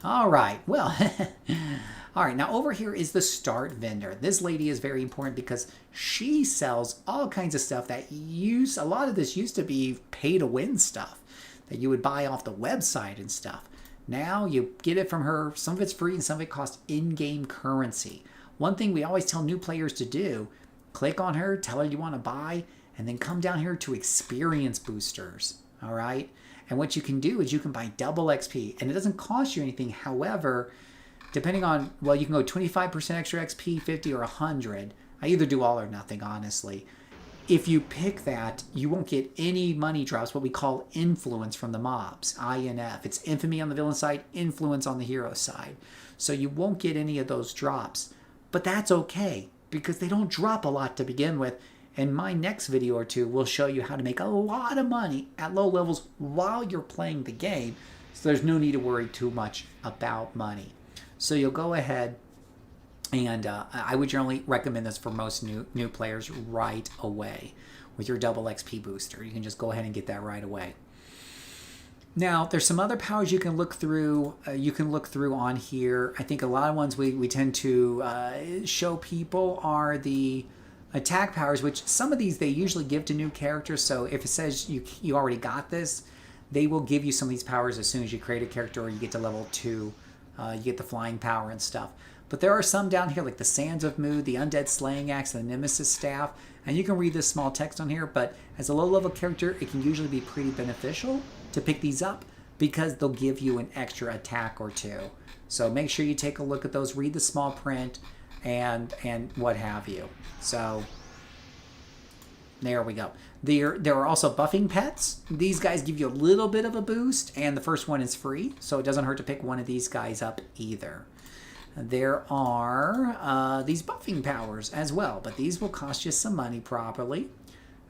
All right, well, all right, now over here is the start vendor. This lady is very important because she sells all kinds of stuff that a lot of this used to be pay to win stuff that you would buy off the website and stuff. Now you get it from her. Some of it's free and some of it costs in-game currency. One thing we always tell new players to do, click on her, tell her you want to buy, and then come down here to experience boosters, all right? And what you can do is you can buy double XP, and it doesn't cost you anything. However, depending on, well, you can go 25% extra XP, 50, or 100. I either do all or nothing, honestly. If you pick that, you won't get any money drops, what we call influence from the mobs, INF. It's infamy on the villain side, influence on the hero side. So you won't get any of those drops. But that's okay, because they don't drop a lot to begin with. And my next video or two will show you how to make a lot of money at low levels while you're playing the game. So there's no need to worry too much about money. So you'll go ahead and I would generally recommend this for most new players right away with your double XP booster. You can just go ahead and get that right away. Now, there's some other powers you can look through. On here. I think a lot of ones we tend to show people are the attack powers, which some of these they usually give to new characters. So if it says you already got this, they will give you some of these powers as soon as you create a character or you get to level 2. You get the flying power and stuff. But there are some down here like the Sands of Mood, the Undead Slaying Axe, and the Nemesis Staff. And you can read this small text on here, but as a low-level character, it can usually be pretty beneficial to pick these up because they'll give you an extra attack or 2. So make sure you take a look at those, read the small print, and what have you. So there we go. There are also buffing pets. These guys give you a little bit of a boost, and the first one is free, so it doesn't hurt to pick one of these guys up either. There are these buffing powers as well, but these will cost you some money probably.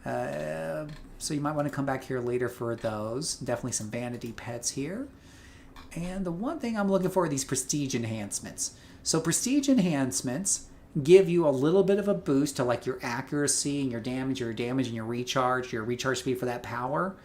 So you might want to come back here later for those. Definitely some vanity pets here. And the one thing I'm looking for are these prestige enhancements. So prestige enhancements give you a little bit of a boost to like your accuracy and your damage and your recharge speed for that power.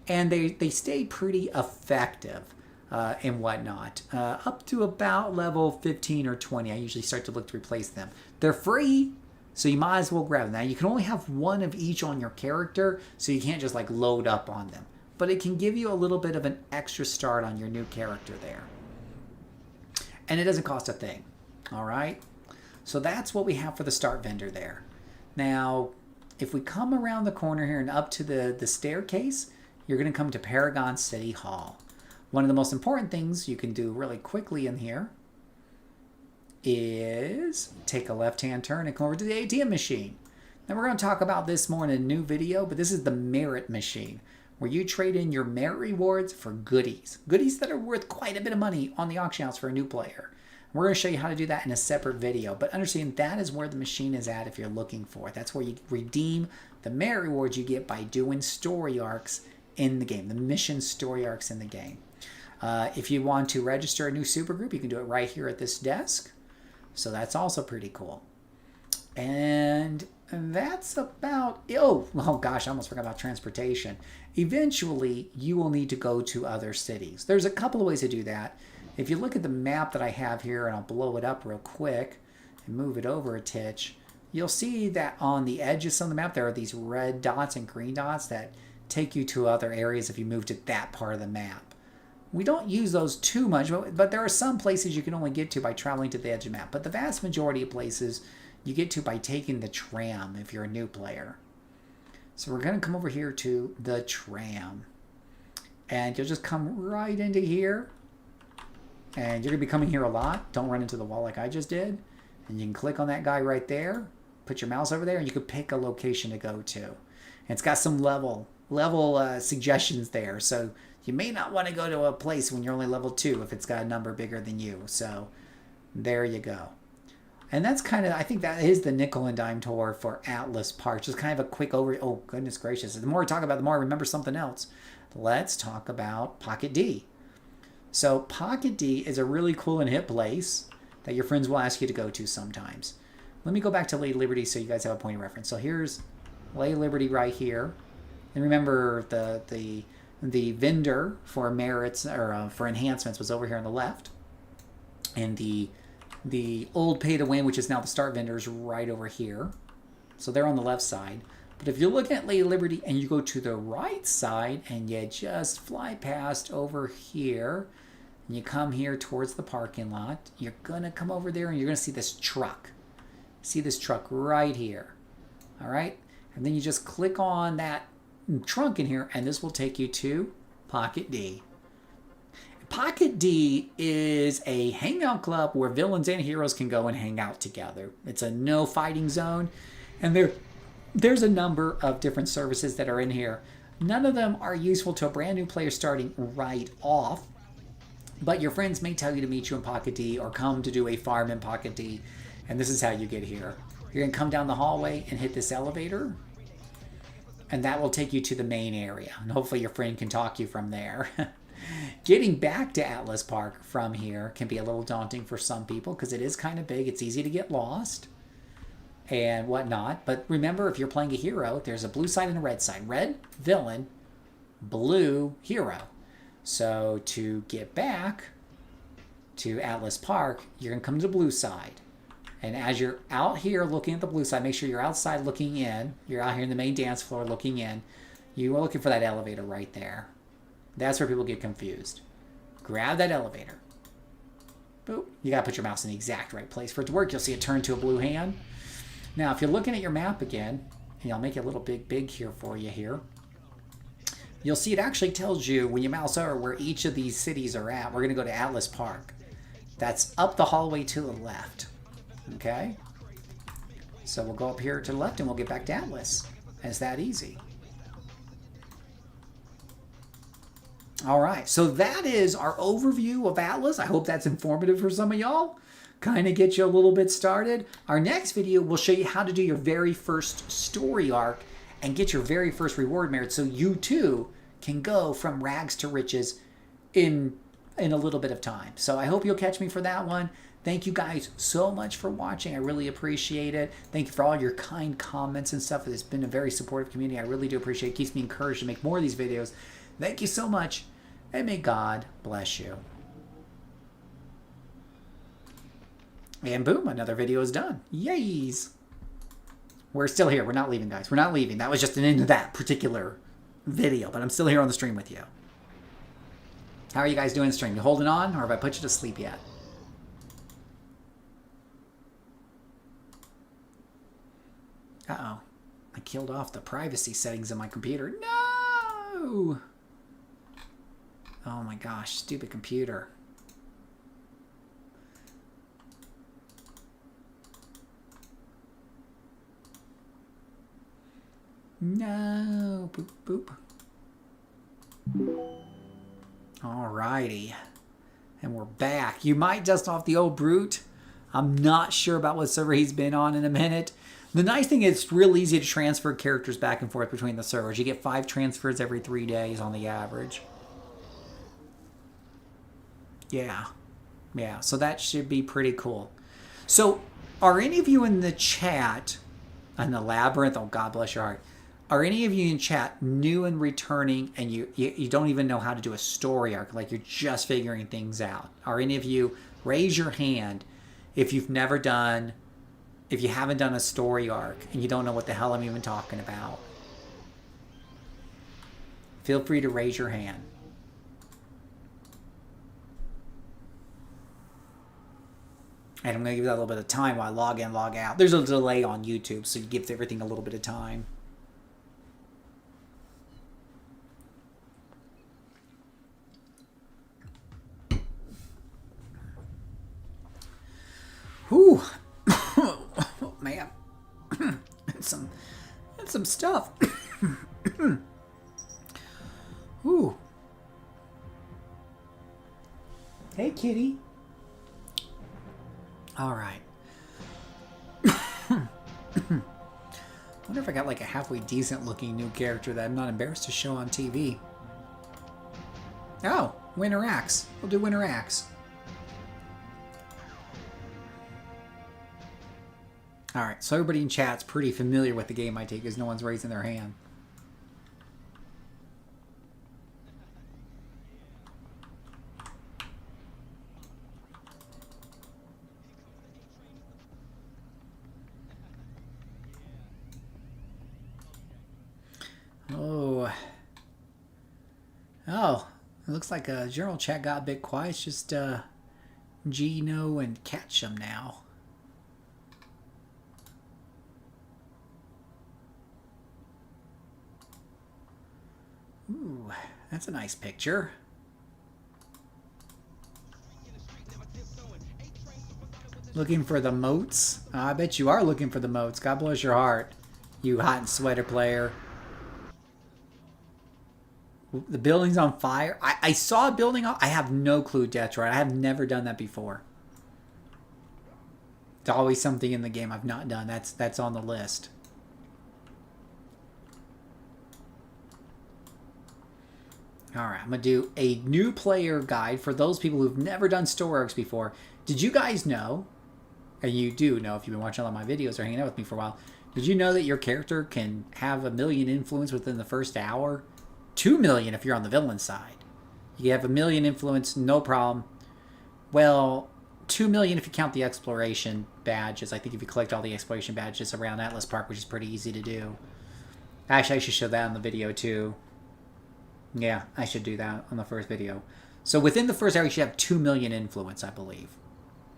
And they stay pretty effective and whatnot. Up to about level 15 or 20, I usually start to look to replace them. They're free, so you might as well grab them. Now, you can only have one of each on your character, so you can't just like load up on them. But it can give you a little bit of an extra start on your new character there. And it doesn't cost a thing, all right? So that's what we have for the start vendor there. Now, if we come around the corner here and up to the staircase, you're going to come to Paragon City Hall. One of the most important things you can do really quickly in here is take a left-hand turn and come over to the ATM machine. Now we're going to talk about this more in a new video, but this is the merit machine, where you trade in your merit rewards for goodies. Goodies that are worth quite a bit of money on the auction house for a new player. We're going to show you how to do that in a separate video, but understand that is where the machine is at if you're looking for it. That's where you redeem the merit rewards you get by doing story arcs in the game, the mission story arcs in the game. If you want to register a new supergroup, you can do it right here at this desk. So that's also pretty cool. And that's about... Oh gosh, I almost forgot about transportation. Eventually, you will need to go to other cities. There's a couple of ways to do that. If you look at the map that I have here, and I'll blow it up real quick and move it over a titch, you'll see that on the edges of the map, there are these red dots and green dots that take you to other areas if you move to that part of the map. We don't use those too much, but there are some places you can only get to by traveling to the edge of the map. But the vast majority of places you get to by taking the tram if you're a new player. So we're going to come over here to the tram. And you'll just come right into here. And you're going to be coming here a lot. Don't run into the wall like I just did. And you can click on that guy right there. Put your mouse over there and you can pick a location to go to. And it's got some level suggestions there. So you may not want to go to a place when you're only level 2 if it's got a number bigger than you. So there you go. And that's kind of, I think that is the nickel and dime tour for Atlas Park. Just kind of a quick overview. Oh, goodness gracious. The more I talk about it, the more I remember something else. Let's talk about Pocket D. So Pocket D is a really cool and hip place that your friends will ask you to go to sometimes. Let me go back to Lady Liberty so you guys have a point of reference. So here's Lady Liberty right here. And remember the vendor for merits or for enhancements was over here on the left. And the old pay to win, which is now the start vendor, is right over here. So they're on the left side. But if you're looking at Lady Liberty and you go to the right side and you just fly past over here and you come here towards the parking lot, you're going to come over there and you're going to see this truck. See this truck right here. All right? And then you just click on that trunk in here and this will take you to Pocket D. Pocket D is a hangout club where villains and heroes can go and hang out together. It's a no fighting zone, and there's a number of different services that are in here. None of them are useful to a brand new player starting right off, but your friends may tell you to meet you in Pocket D or come to do a farm in Pocket D, and this is how you get here. You're going to come down the hallway and hit this elevator, and that will take you to the main area, and hopefully your friend can talk you from there. Getting back to Atlas Park from here can be a little daunting for some people because it is kind of big. It's easy to get lost and whatnot. But remember, if you're playing a hero, there's a blue side and a red side. Red, villain, blue, hero. So to get back to Atlas Park, you're going to come to the blue side. And as you're out here looking at the blue side, make sure you're outside looking in. You're out here in the main dance floor looking in. You are looking for that elevator right there. That's where people get confused. Grab that elevator. Boop. You got to put your mouse in the exact right place for it to work. You'll see it turn to a blue hand. Now, if you're looking at your map again, and I'll make it a little big here for you here, you'll see it actually tells you when you mouse over where each of these cities are at. We're going to go to Atlas Park. That's up the hallway to the left. Okay? So we'll go up here to the left and we'll get back to Atlas. It's that easy. All right, so that is our overview of Atlas. I hope that's informative for some of y'all. Kind of get you a little bit started. Our next video will show you how to do your very first story arc and get your very first reward merit so you too can go from rags to riches in a little bit of time. So I hope you'll catch me for that one. Thank you guys so much for watching. I really appreciate it. Thank you for all your kind comments and stuff. It's been a very supportive community. I really do appreciate it. It keeps me encouraged to make more of these videos. Thank you so much. And may God bless you. And boom, another video is done. Yays! We're still here. We're not leaving, guys. We're not leaving. That was just an end of that particular video, but I'm still here on the stream with you. How are you guys doing in the stream? You holding on, or have I put you to sleep yet? Uh-oh. I killed off the privacy settings in my computer. No! Oh my gosh, stupid computer. No, boop, boop. Alrighty. And we're back. You might dust off the old brute. I'm not sure about what server he's been on in a minute. The nice thing is it's real easy to transfer characters back and forth between the servers. You get 5 transfers every 3 days on the average. Yeah. Yeah, so that should be pretty cool. So, are any of you in the chat, in the labyrinth, oh God bless your heart, are any of you in chat new and returning and you don't even know how to do a story arc, like you're just figuring things out? Are any of you, raise your hand if you've never done, if you haven't done a story arc and you don't know what the hell I'm even talking about? Feel free to raise your hand. And I'm going to give that a little bit of time while I log in, log out. There's a delay on YouTube, so you give everything a little bit of time. Whew. Oh, man. That's some stuff. Whew. Hey, kitty. All right. I wonder if I got like a halfway decent looking new character that I'm not embarrassed to show on TV. Oh, Winter Axe. We'll do Winter Axe. All right, so everybody in chat's pretty familiar with the game I take because no one's raising their hand. Oh, it looks like a general chat got a bit quiet. It's just Gino and Ketchum now. Ooh, that's a nice picture. Looking for the moats? I bet you are looking for the moats. God bless your heart, you hot and sweater player. The building's on fire. I saw a building. I have no clue, Detroit. I have never done that before. It's always something in the game I've not done. That's on the list. All right, I'm going to do a new player guide for those people who've never done story arcs before. Did you guys know, and you do know if you've been watching all my videos or hanging out with me for a while, did you know that your character can have 1 million influence within the first hour? 2 million if you're on the villain side. You have 1 million influence, no problem. Well, 2 million if you count the exploration badges. I think if you collect all the exploration badges around Atlas Park, which is pretty easy to do. Actually, I should show that on the video too. Yeah, I should do that on the first video. So within the first hour, you should have 2 million influence, I believe.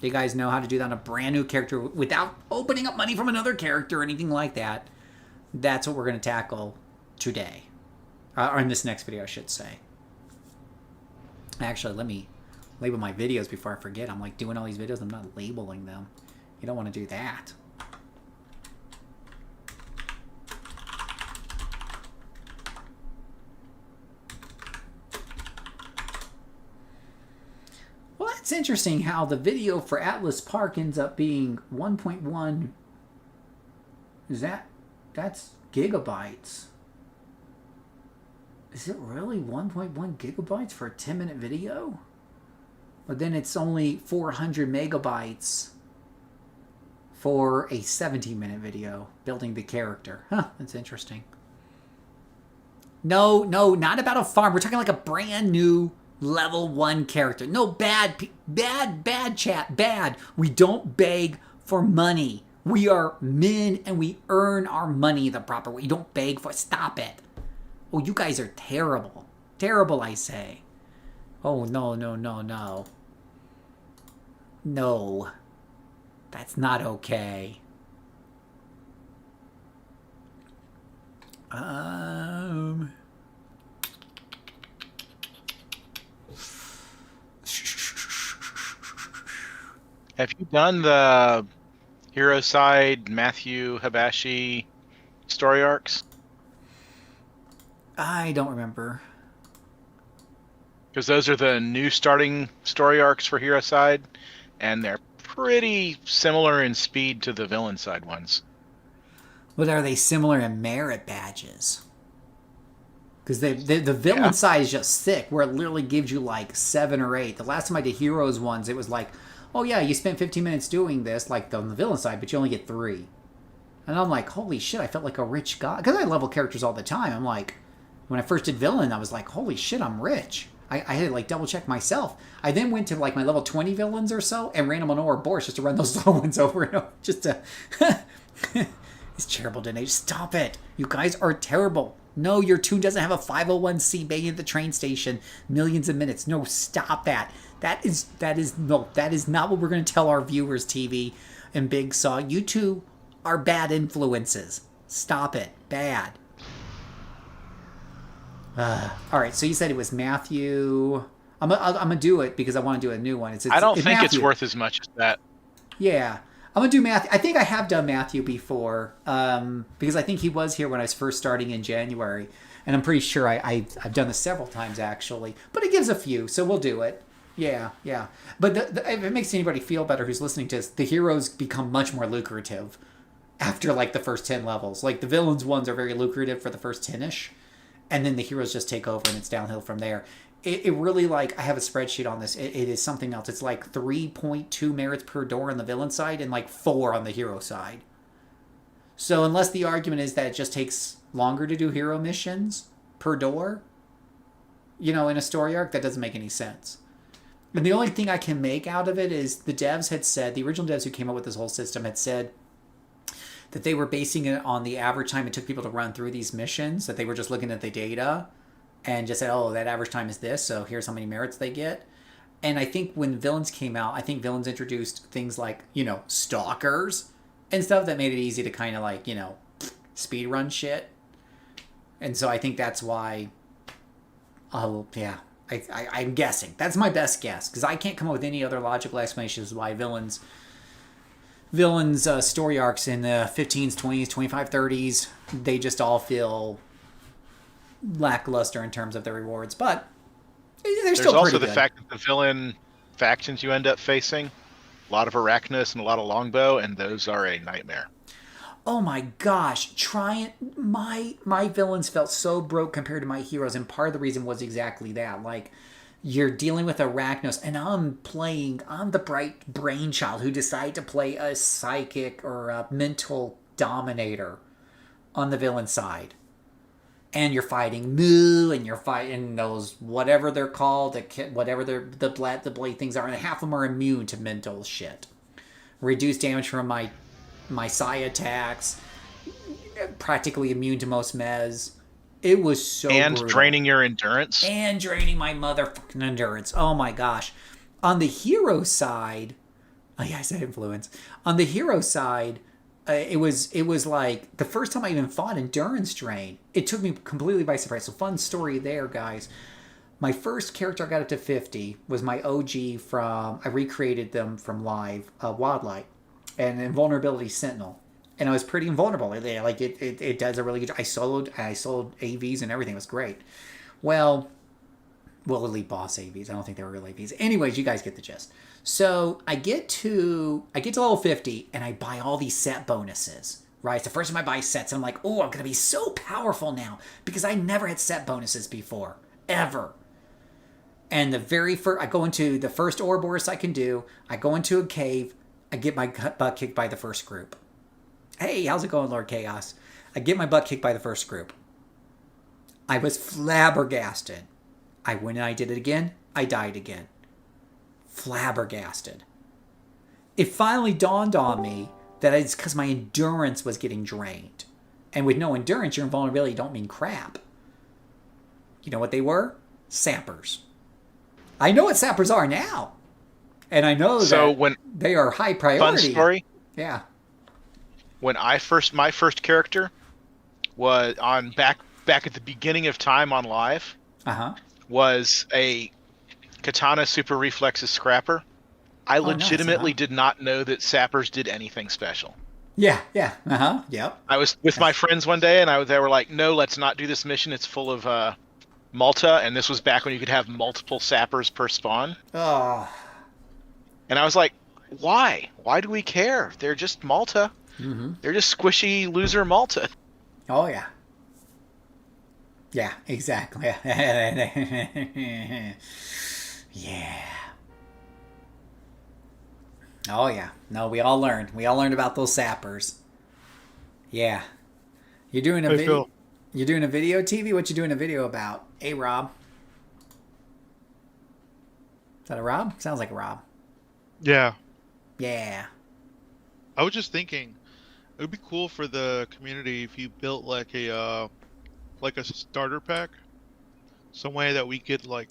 Do you guys know how to do that on a brand new character without opening up money from another character or anything like that? That's what we're going to tackle today. Or in this next video, I should say. Actually, let me label my videos before I forget. I'm like doing all these videos, I'm not labeling them. You don't want to do that. Well, that's interesting how the video for Atlas Park ends up being 1.1. That's gigabytes. Is it really 1.1 gigabytes for a 10-minute video? But then it's only 400 megabytes for a 17-minute video building the character. Huh, that's interesting. No, not about a farm. We're talking like a brand new level 1 character. No, bad chat, bad. We don't beg for money. We are men and we earn our money the proper way. You don't beg for it. Stop it. Oh, you guys are terrible. Terrible, I say. Oh, no. No. That's not okay. Have you done the Hero Side, Matthew Habashi story arcs? I don't remember. Because those are the new starting story arcs for Hero Side, and they're pretty similar in speed to the villain side ones. But are they similar in merit badges? Because the villain Yeah. side is just sick, where it literally gives you like 7 or 8. The last time I did heroes ones, it was like, oh yeah, you spent 15 minutes doing this, like on the villain side, but you only get 3. And I'm like, holy shit, I felt like a rich guy. Because I level characters all the time. I'm like, when I first did villain, I was like, holy shit, I'm rich. I had to like double check myself. I then went to like my level 20 villains or so and ran them on Ouroboros just to run those low ones over and over. Just to. It's terrible, Danae. Stop it. You guys are terrible. No, your tune doesn't have a 501c banging at the train station millions of minutes. No, stop that. That is not what we're going to tell our viewers, TV and Big Saw. You two are bad influences. Stop it. Bad. All right, so you said it was Matthew. I'm gonna do it because I want to do a new one. I don't think Matthew. it's worth as much as that. Yeah, I'm gonna do Matthew. I think I have done Matthew before because I think he was here when I was first starting in January, and I'm pretty sure I've done this several times actually. But it gives a few, so we'll do it. Yeah. But if it makes anybody feel better who's listening to this, the heroes become much more lucrative after like the first 10 levels. Like the villains ones are very lucrative for the first 10ish. And then the heroes just take over and it's downhill from there. It really, like, I have a spreadsheet on this. It is something else. It's like 3.2 merits per door on the villain side and like 4 on the hero side. So unless the argument is that it just takes longer to do hero missions per door, in a story arc, that doesn't make any sense. And the only thing I can make out of it is the devs had said, the original devs who came up with this whole system had said that they were basing it on the average time it took people to run through these missions, that they were just looking at the data and just said, oh, that average time is this, so here's how many merits they get. And I think when Villains came out, I think Villains introduced things like, stalkers and stuff that made it easy to kind of like, speed run shit. And so I think that's why, I'm guessing. That's my best guess, because I can't come up with any other logical explanations why Villains story arcs in the 15s, 20s, 25, 30s, they just all feel lackluster in terms of their rewards, but they're still pretty good. There's also the fact that the villain factions you end up facing, a lot of Arachnus and a lot of Longbow, and those are a nightmare. Oh my gosh, my villains felt so broke compared to my heroes, and part of the reason was exactly that. Like, you're dealing with Arachnos, and I'm the bright brainchild who decided to play a psychic or a mental dominator on the villain side. And you're fighting Moo, and you're fighting those, whatever they're called, whatever the blade things are, and half of them are immune to mental shit. Reduced damage from my psi attacks, practically immune to most mez. It was so brutal. Draining your endurance. And draining my motherfucking endurance. Oh my gosh. On the hero side, oh yeah, I said influence. On the hero side, it was like the first time I even fought endurance drain. It took me completely by surprise. So fun story there, guys. My first character I got up to 50 was my OG from, I recreated them from live, Wildlight, and Invulnerability Sentinel. And I was pretty invulnerable. It does a really good job. I sold AVs and everything. It was great. Well, elite boss AVs. I don't think they were real AVs. Anyways, you guys get the gist. So I get to level 50 and I buy all these set bonuses. Right? It's the first time I buy sets and I'm like, oh, I'm gonna be so powerful now because I never had set bonuses before. Ever. And the very first, I go into the first Ouroboros I can do. I go into a cave. I get my butt kicked by the first group. Hey, how's it going, Lord Chaos? I get my butt kicked by the first group. I was flabbergasted. I went and I did it again. I died again. Flabbergasted. It finally dawned on me that it's because my endurance was getting drained. And with no endurance, your invulnerability don't mean crap. You know what they were? Sappers. I know what sappers are now. And I know that they are high priority. Fun story? Yeah. When my first character was on back at the beginning of time on live, was a Katana Super Reflexes Scrapper. I legitimately did not know that sappers did anything special. Yeah. Yep. I was with my friends one day, and they were like, "No, let's not do this mission. It's full of Malta," and this was back when you could have multiple sappers per spawn. Oh. And I was like, why? Why do we care? They're just Malta. Mm-hmm. They're just squishy loser Malta. Oh, yeah. Yeah, exactly. Yeah. Oh, yeah. No, we all learned. We all learned about those sappers. Yeah. You're doing a Hey, video. Phil. You're doing a video, TV? What you doing a video about? Hey, Rob. Is that a Rob? Sounds like a Rob. Yeah, Yeah. I was just thinking it would be cool for the community if you built like a starter pack, some way that we could like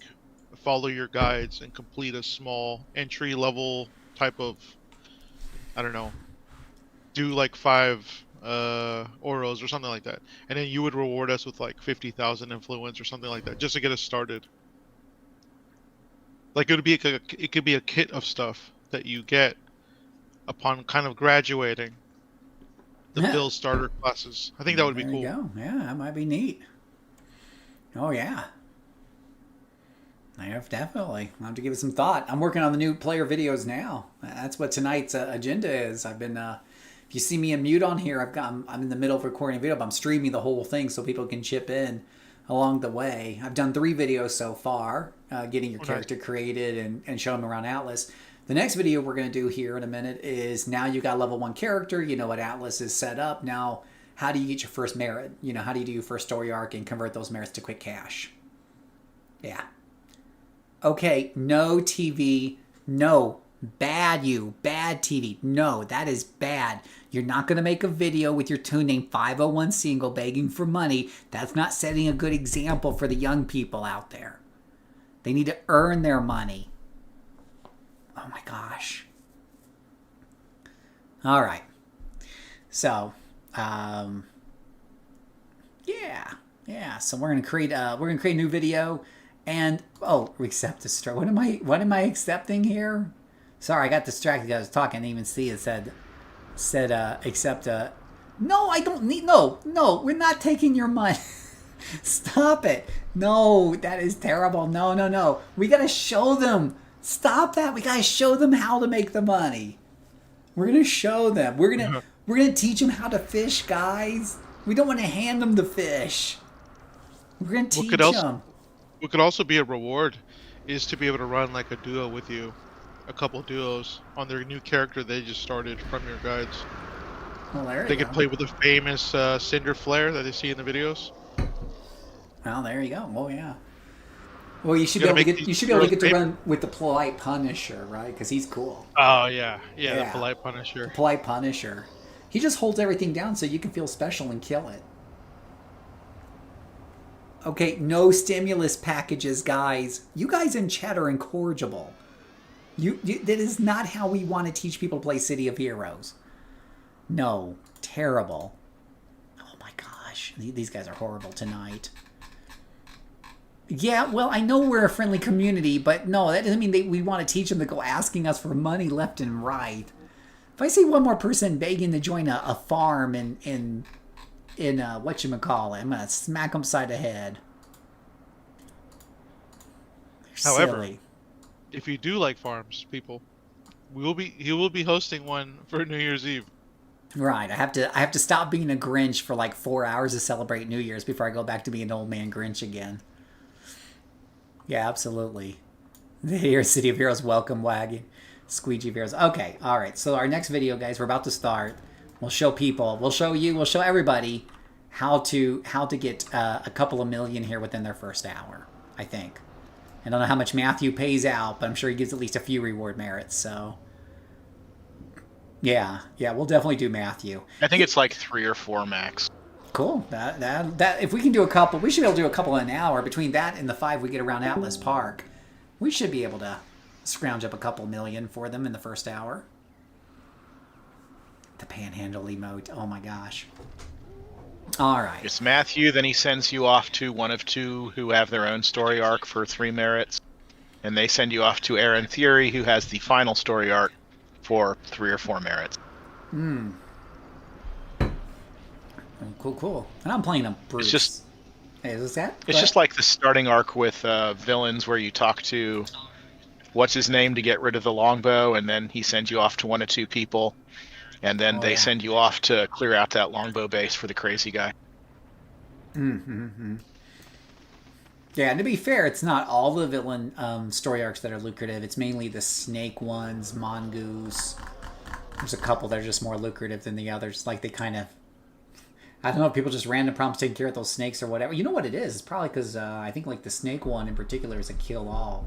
follow your guides and complete a small entry level type of, I don't know, do like 5 Ouros or something like that, and then you would reward us with like 50,000 influence or something like that, just to get us started. Like it could be a kit of stuff that you get upon kind of graduating the Yeah. build starter classes. I think that would be There cool. you go. Yeah, that might be neat. Oh, yeah. I have definitely. I'll have to give it some thought. I'm working on the new player videos now. That's what tonight's agenda is. I've been, if you see me in mute on here, I'm in the middle of recording a video, but I'm streaming the whole thing so people can chip in along the way. I've done 3 videos so far, getting your character created and showing them around Atlas. The next video we're going to do here in a minute is now you got level 1 character, you know what Atlas is set up. Now, how do you get your first merit? You know, how do you do your first story arc and convert those merits to quick cash? Yeah. Okay, no TV, no. Bad TV. No, that is bad. You're not going to make a video with your tune name 501 Single begging for money. That's not setting a good example for the young people out there. They need to earn their money. Oh my gosh. All right. So, yeah. So we're gonna create a new video, and accept the start. What am I accepting here? Sorry, I got distracted. I was talking. I didn't even see it said accept a. No, I don't need. No, we're not taking your money. Stop it. No, that is terrible. No. We gotta show them. Stop that. We gotta show them how to make the money. We're gonna show them. We're gonna teach them how to fish, guys. We don't want to hand them the fish. We're gonna teach them. What could also be a reward is to be able to run like a duo with you, a couple duos on their new character they just started from your guides. Well, there They you go. could play with the famous Cinder Flare that they see in the videos. Well, there you go. Oh yeah. Well, you should You be gotta able to make get. these You should be able to get to heroes run with the polite Punisher, right? Because he's cool. Oh yeah, the Yeah. polite Punisher. Polite Punisher. He just holds everything down so you can feel special and kill it. Okay, no stimulus packages, guys. You guys in chat are incorrigible. That is not how we want to teach people to play City of Heroes. No, terrible. Oh my gosh, these guys are horrible tonight. Yeah, well, I know we're a friendly community, but no, that doesn't mean we want to teach them to go asking us for money left and right. If I see one more person begging to join a farm in whatchamacallit, I'm gonna smack them side of the head. They're However, silly. if you do like farms, people, he will be hosting one for New Year's Eve. Right, I have to stop being a Grinch for like 4 hours to celebrate New Year's before I go back to being an old man Grinch again. Yeah, absolutely. Here's City of Heroes welcome wagon. Squeegee of Heroes. Okay, alright. So our next video, guys, we're about to start. We'll show people, we'll show everybody how to get a couple of million here within their first hour, I think. I don't know how much Matthew pays out, but I'm sure he gives at least a few reward merits, so... Yeah, we'll definitely do Matthew. I think it's like 3 or 4 max. Cool. That if we can do a couple, we should be able to do a couple in an hour. Between that and the 5 we get around Atlas Park, we should be able to scrounge up a couple million for them in the first hour. The panhandle emote. Oh my gosh. All right. It's Matthew, then he sends you off to one of 2 who have their own story arc for 3 merits. And they send you off to Aaron Theory, who has the final story arc for 3 or 4 merits. Cool. And I'm playing a Bruce. It's just... Hey, is this that? It's just like the starting arc with villains where you talk to what's his name to get rid of the longbow, and then he sends you off to one of two people, and then they send you off to clear out that longbow base for the crazy guy. Mm-hmm. Yeah, and to be fair, it's not all the villain story arcs that are lucrative. It's mainly the snake ones, mongoose. There's a couple that are just more lucrative than the others. Like they kind of, I don't know, people just random prompts taking care of those snakes or whatever. You know what it is? It's probably because I think like the snake one in particular is a kill-all.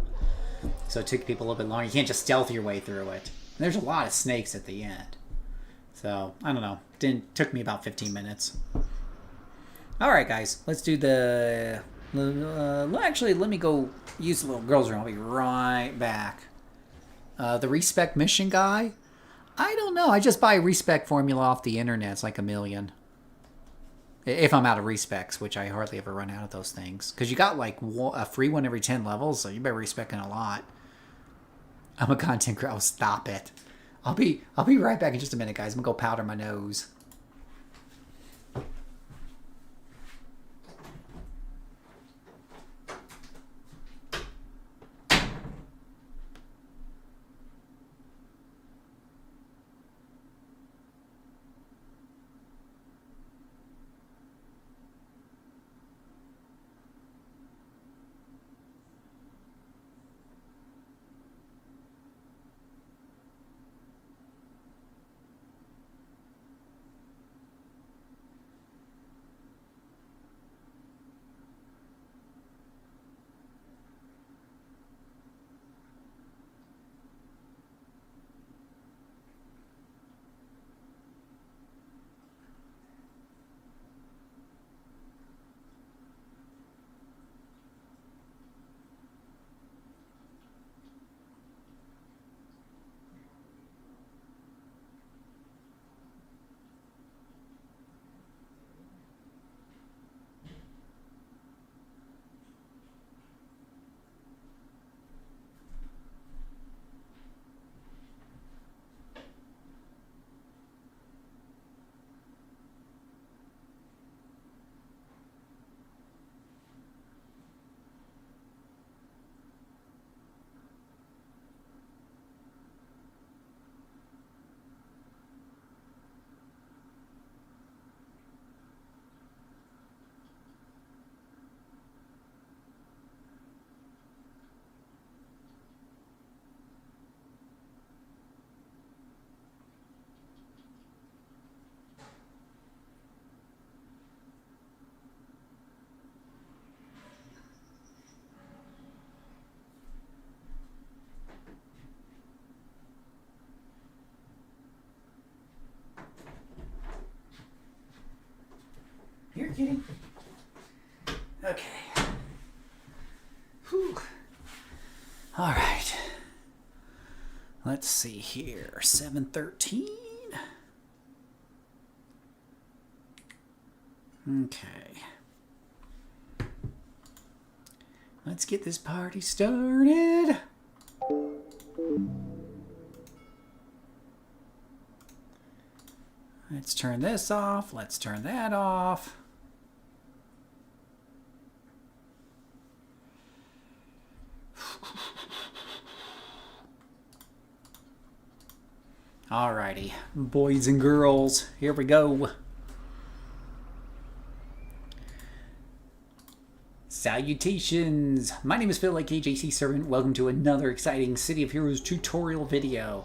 So it took people a little bit longer. You can't just stealth your way through it. And there's a lot of snakes at the end. So, I don't know. Took me about 15 minutes. Alright, guys. Let's do the... actually, let me go use the little girl's room. I'll be right back. The respec mission guy? I don't know. I just buy respec formula off the internet. It's like $1 million. If I'm out of respecs, which I hardly ever run out of those things. Because you got like a free one every 10 levels, so you better respecing a lot. I'm a content creator. Oh, stop it. I'll be right back in just a minute, guys. I'm going to go powder my nose. Here, kitty. Okay. Whew. All right. Let's see here. 7:13. Okay. Let's get this party started. Let's turn this off. Let's turn that off. Alrighty, boys and girls, here we go. Salutations! My name is Phil, aka JCServant. Welcome to another exciting City of Heroes tutorial video.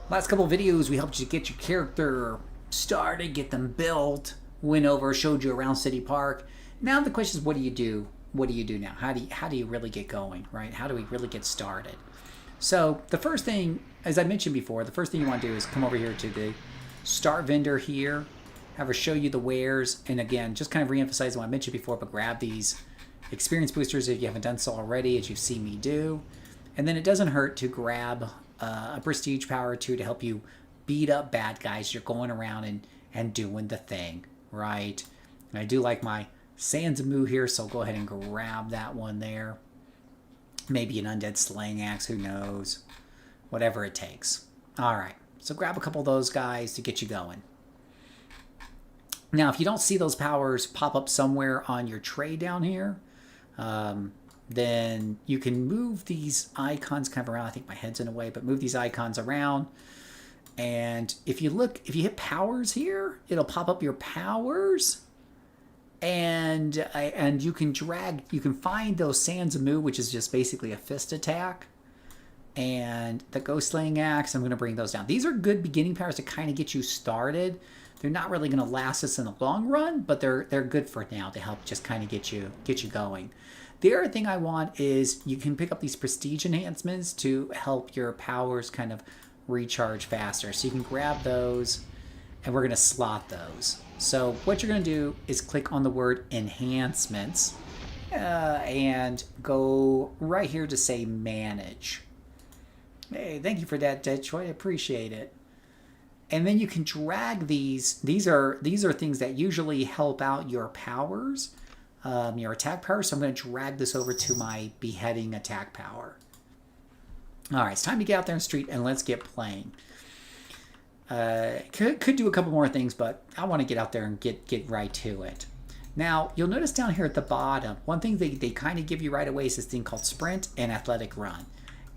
Last couple of videos, we helped you get your character started, get them built, went over, showed you around City Park. Now the question is, what do you do? What do you do now? How do you really get going, right? How do we really get started? So the first thing, as I mentioned before, the first thing you want to do is come over here to the start vendor here, have her show you the wares, and again, just kind of re-emphasize what I mentioned before, but grab these experience boosters if you haven't done so already, as you've seen me do. And then it doesn't hurt to grab a prestige power or two to help you beat up bad guys. You're going around and doing the thing, right? And I do like my Sansamu here, so I'll go ahead and grab that one there. Maybe an undead slaying axe, who knows? Whatever it takes. All right, so grab a couple of those guys to get you going. Now, if you don't see those powers pop up somewhere on your tray down here, then you can move these icons kind of around. I think my head's in the way, but move these icons around. And if you hit powers here, it'll pop up your powers. And you can find those Sands of Mu, which is just basically a fist attack. And the Ghost Slaying Axe, I'm going to bring those down. These are good beginning powers to kind of get you started. They're not really going to last us in the long run, but they're good for now to help just kind of get you going. The other thing I want is you can pick up these prestige enhancements to help your powers kind of recharge faster. So you can grab those, and we're going to slot those. So what you're going to do is click on the word enhancements and go right here to say manage. Hey, thank you for that, Detroit. I appreciate it. And then you can drag these. These are things that usually help out your powers, your attack power. So I'm going to drag this over to my beheading attack power. All right, it's time to get out there in the street and let's get playing. Could do a couple more things, but I want to get out there and get right to it. Now, you'll notice down here at the bottom, one thing they kind of give you right away is this thing called Sprint and Athletic Run.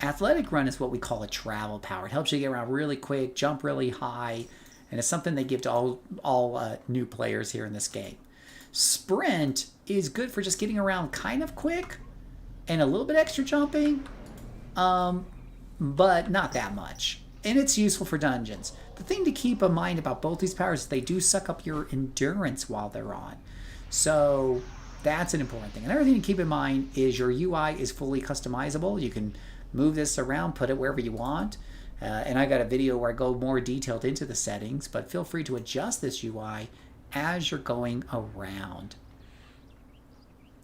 Athletic Run is what we call a travel power. It helps you get around really quick, jump really high, and it's something they give to all new players here in this game. Sprint is good for just getting around kind of quick and a little bit extra jumping, but not that much. And it's useful for dungeons. The thing to keep in mind about both these powers is they do suck up your endurance while they're on. So that's an important thing. Another thing to keep in mind is your UI is fully customizable. You can move this around, put it wherever you want. And I got a video where I go more detailed into the settings, but feel free to adjust this UI as you're going around.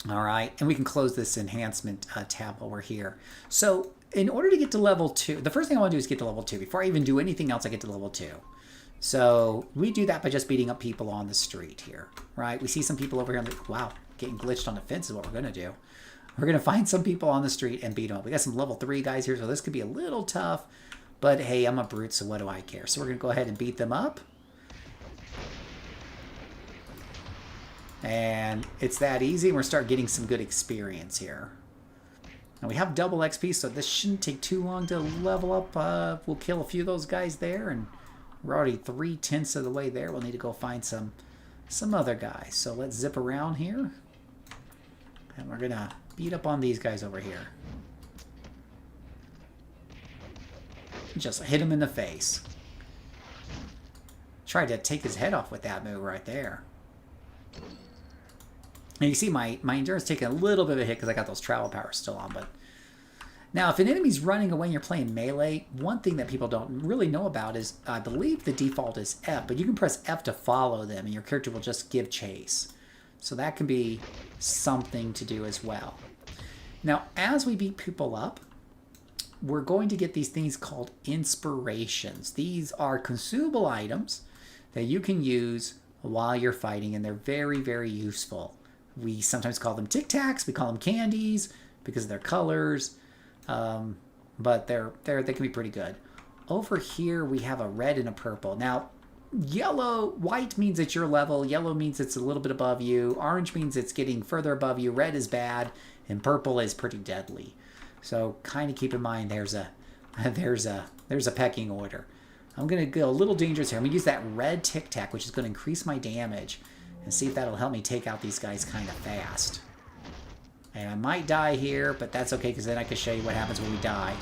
All right, and we can close this enhancement tab while we're here. So in order to get to level 2, the first thing I want to do is get to level 2. Before I even do anything else, I get to level 2. So we do that by just beating up people on the street here, right? We see some people over here and like, wow, getting glitched on the fence is what we're going to do. We're going to find some people on the street and beat them up. We got some level 3 guys here, so this could be a little tough. But hey, I'm a brute, so what do I care? So we're going to go ahead and beat them up. And it's that easy. We're going to start getting some good experience here. And we have double XP, so this shouldn't take too long to level up. We'll kill a few of those guys there, and we're already 3/10 of the way there. We'll need to go find some other guys. So let's zip around here. And we're going to beat up on these guys over here. Just hit him in the face. Tried to take his head off with that move right there. And you see my endurance taking a little bit of a hit because I got those travel powers still on. But now, if an enemy's running away and you're playing melee, one thing that people don't really know about is, I believe the default is F, but you can press F to follow them, and your character will just give chase. So that can be something to do as well. Now, as we beat people up, we're going to get these things called inspirations. These are consumable items that you can use while you're fighting, and they're very, very useful. We sometimes call them Tic Tacs, we call them candies because of their colors, but they can be pretty good. Over here we have a red and a purple. Now, white means it's your level, yellow means it's a little bit above you, orange means it's getting further above you, red is bad, and purple is pretty deadly. So kind of keep in mind there's a pecking order. I'm going to go a little dangerous here. I'm going to use that red Tic Tac, which is going to increase my damage, and see if that'll help me take out these guys kind of fast. And I might die here, but that's okay, because then I can show you what happens when we die.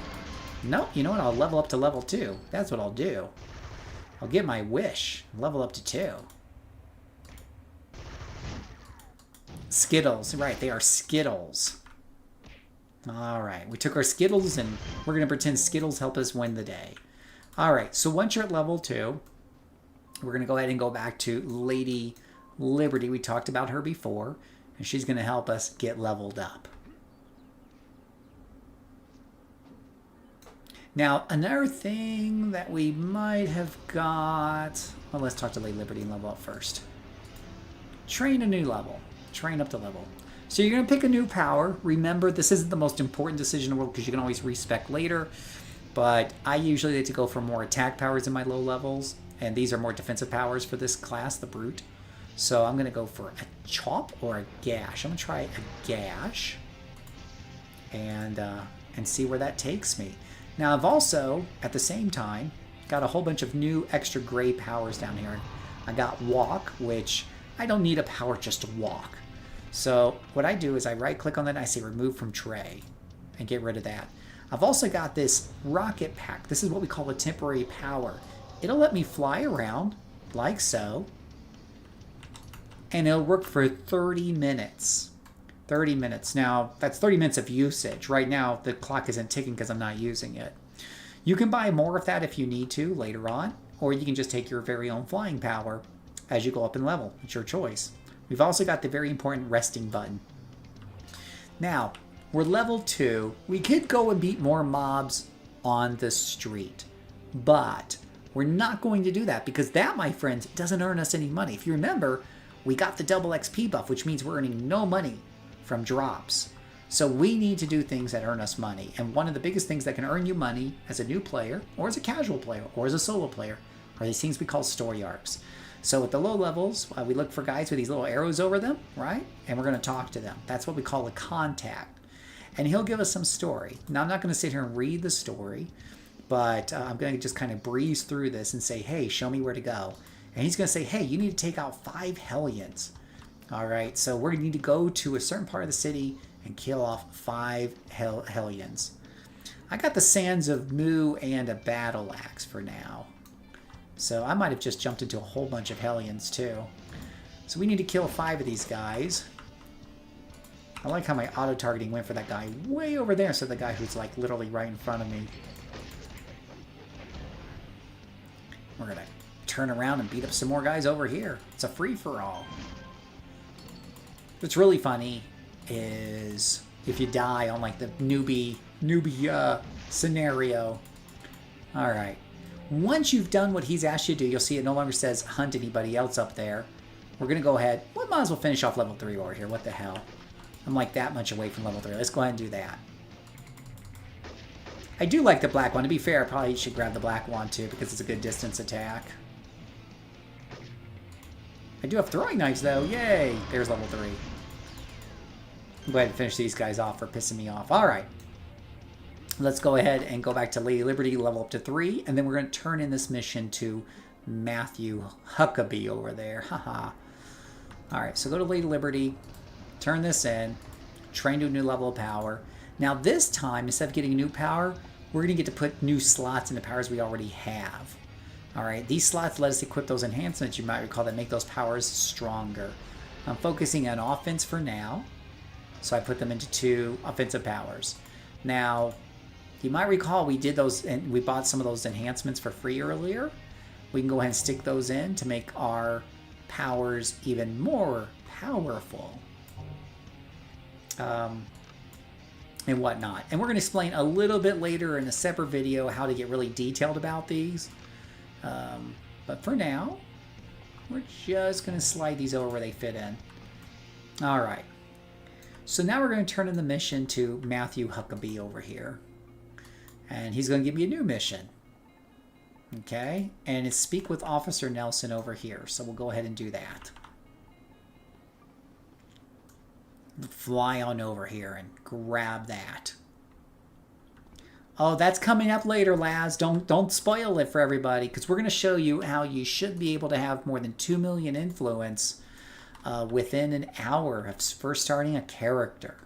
Nope, you know what? I'll level up to level 2. That's what I'll do. I'll get my wish. Level up to 2. Skittles. Right, they are Skittles. Alright, we took our Skittles, and we're going to pretend Skittles help us win the day. Alright, so once you're at level 2, we're going to go ahead and go back to Lady Liberty. We talked about her before, and she's going to help us get leveled up. Now, another thing that we might have got... Well, let's talk to Lady Liberty and level up first. Train a new level. Train up to level. So you're going to pick a new power. Remember, this isn't the most important decision in the world because you can always respec later. But I usually like to go for more attack powers in my low levels. And these are more defensive powers for this class, the Brute. So I'm going to go for a Chop or a Gash. I'm going to try a Gash. and see where that takes me. Now I've also, at the same time, got a whole bunch of new extra gray powers down here. I got walk, which I don't need a power just to walk. So what I do is I right click on that and I say remove from tray and get rid of that. I've also got this rocket pack. This is what we call a temporary power. It'll let me fly around like so, and it'll work for 30 minutes. 30 minutes. Now, that's 30 minutes of usage. Right now, the clock isn't ticking because I'm not using it. You can buy more of that if you need to later on, or you can just take your very own flying power as you go up in level. It's your choice. We've also got the very important resting button. Now, we're level 2. We could go and beat more mobs on the street, but we're not going to do that because that, my friends, doesn't earn us any money. If you remember, we got the double XP buff, which means we're earning no money from drops. So we need to do things that earn us money. And one of the biggest things that can earn you money as a new player, or as a casual player, or as a solo player, are these things we call story arcs. So at the low levels, we look for guys with these little arrows over them, right? And we're going to talk to them. That's what we call a contact. And he'll give us some story. Now, I'm not going to sit here and read the story, but I'm going to just kind of breeze through this and say, hey, show me where to go. And he's going to say, hey, you need to take out 5 Hellions. All right, so we need to go to a certain part of the city and kill off 5 Hellions. I got the Sands of Mu and a battle axe for now. So I might have just jumped into a whole bunch of Hellions too. So we need to kill 5 of these guys. I like how my auto-targeting went for that guy way over there, so the guy who's like literally right in front of me. We're going to turn around and beat up some more guys over here. It's a free-for-all. What's really funny is if you die on like the newbie scenario. All right. Once you've done what he's asked you to do, you'll see it no longer says hunt anybody else up there. We're going to go ahead. We might as well finish off level 3 over here. What the hell? I'm like that much away from level 3. Let's go ahead and do that. I do like the black one. To be fair, I probably should grab the black one too because it's a good distance attack. I do have throwing knives though. Yay! There's level 3. Go ahead and finish these guys off for pissing me off. Alright. Let's go ahead and go back to Lady Liberty, level up to 3, and then we're going to turn in this mission to Matthew Huckabee over there. Haha. Alright, so go to Lady Liberty, turn this in, train to a new level of power. Now this time, instead of getting new power, we're going to get to put new slots in the powers we already have. Alright, these slots let us equip those enhancements you might recall that make those powers stronger. I'm focusing on offense for now. So I put them into 2 offensive powers. Now, you might recall we did those and we bought some of those enhancements for free earlier. We can go ahead and stick those in to make our powers even more powerful. And whatnot. And we're going to explain a little bit later in a separate video how to get really detailed about these. But for now, we're just going to slide these over where they fit in. Alright. So now we're going to turn in the mission to Matthew Huckabee over here. And he's going to give me a new mission. Okay? And it's speak with Officer Nelson over here. So we'll go ahead and do that. Fly on over here and grab that. Oh, that's coming up later, Laz. Don't spoil it for everybody, because we're going to show you how you should be able to have more than 2 million influence within an hour of first starting a character.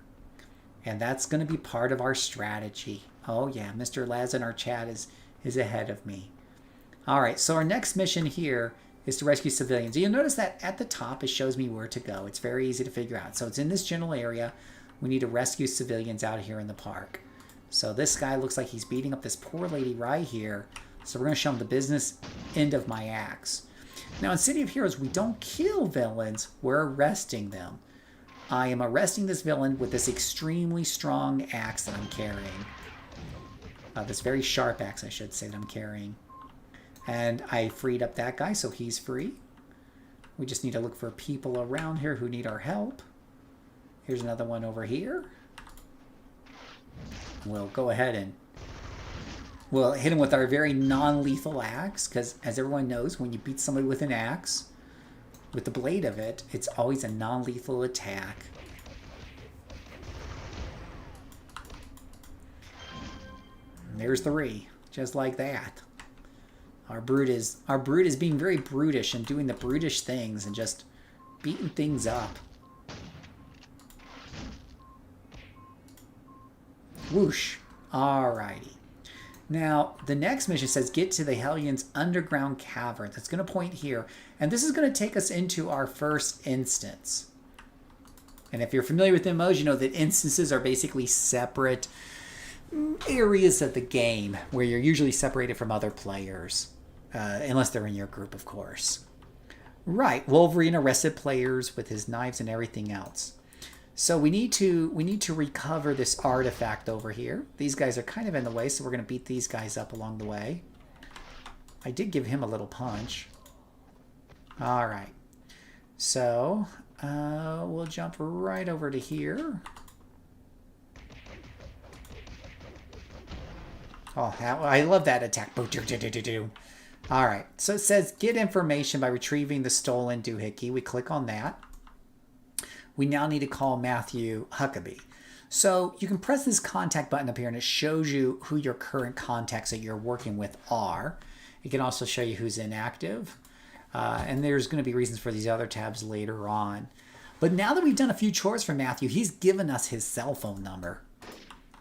And that's going to be part of our strategy. Oh yeah, Mr. Laz in our chat is ahead of me. Alright, so our next mission here is to rescue civilians. You'll notice that at the top it shows me where to go. It's very easy to figure out. So it's in this general area. We need to rescue civilians out here in the park. So this guy looks like he's beating up this poor lady right here. So we're going to show him the business end of my axe. Now in City of Heroes, we don't kill villains, we're arresting them. I am arresting this villain with this extremely strong axe that I'm carrying. This very sharp axe, I should say, that I'm carrying. And I freed up that guy, so he's free. We just need to look for people around here who need our help. Here's another one over here. We'll go ahead and we'll hit him with our very non-lethal axe, because as everyone knows, when you beat somebody with an axe, with the blade of it, it's always a non-lethal attack. There's 3, just like that. Our brute is being very brutish and doing the brutish things and just beating things up. Whoosh. Alrighty. Now, the next mission says get to the Hellions' underground cavern. That's going to point here. And this is going to take us into our first instance. And if you're familiar with MMOs, you know that instances are basically separate areas of the game where you're usually separated from other players. Unless they're in your group, of course. Right. Wolverine arrested players with his knives and everything else. So we need to recover this artifact over here. These guys are kind of in the way, so we're going to beat these guys up along the way. I did give him a little punch. All right. So we'll jump right over to here. Oh, I love that attack. All right. So it says get information by retrieving the stolen doohickey. We click on that. We now need to call Matthew Huckabee. So you can press this contact button up here and it shows you who your current contacts that you're working with are. It can also show you who's inactive. And there's going to be reasons for these other tabs later on. But now that we've done a few chores for Matthew, he's given us his cell phone number.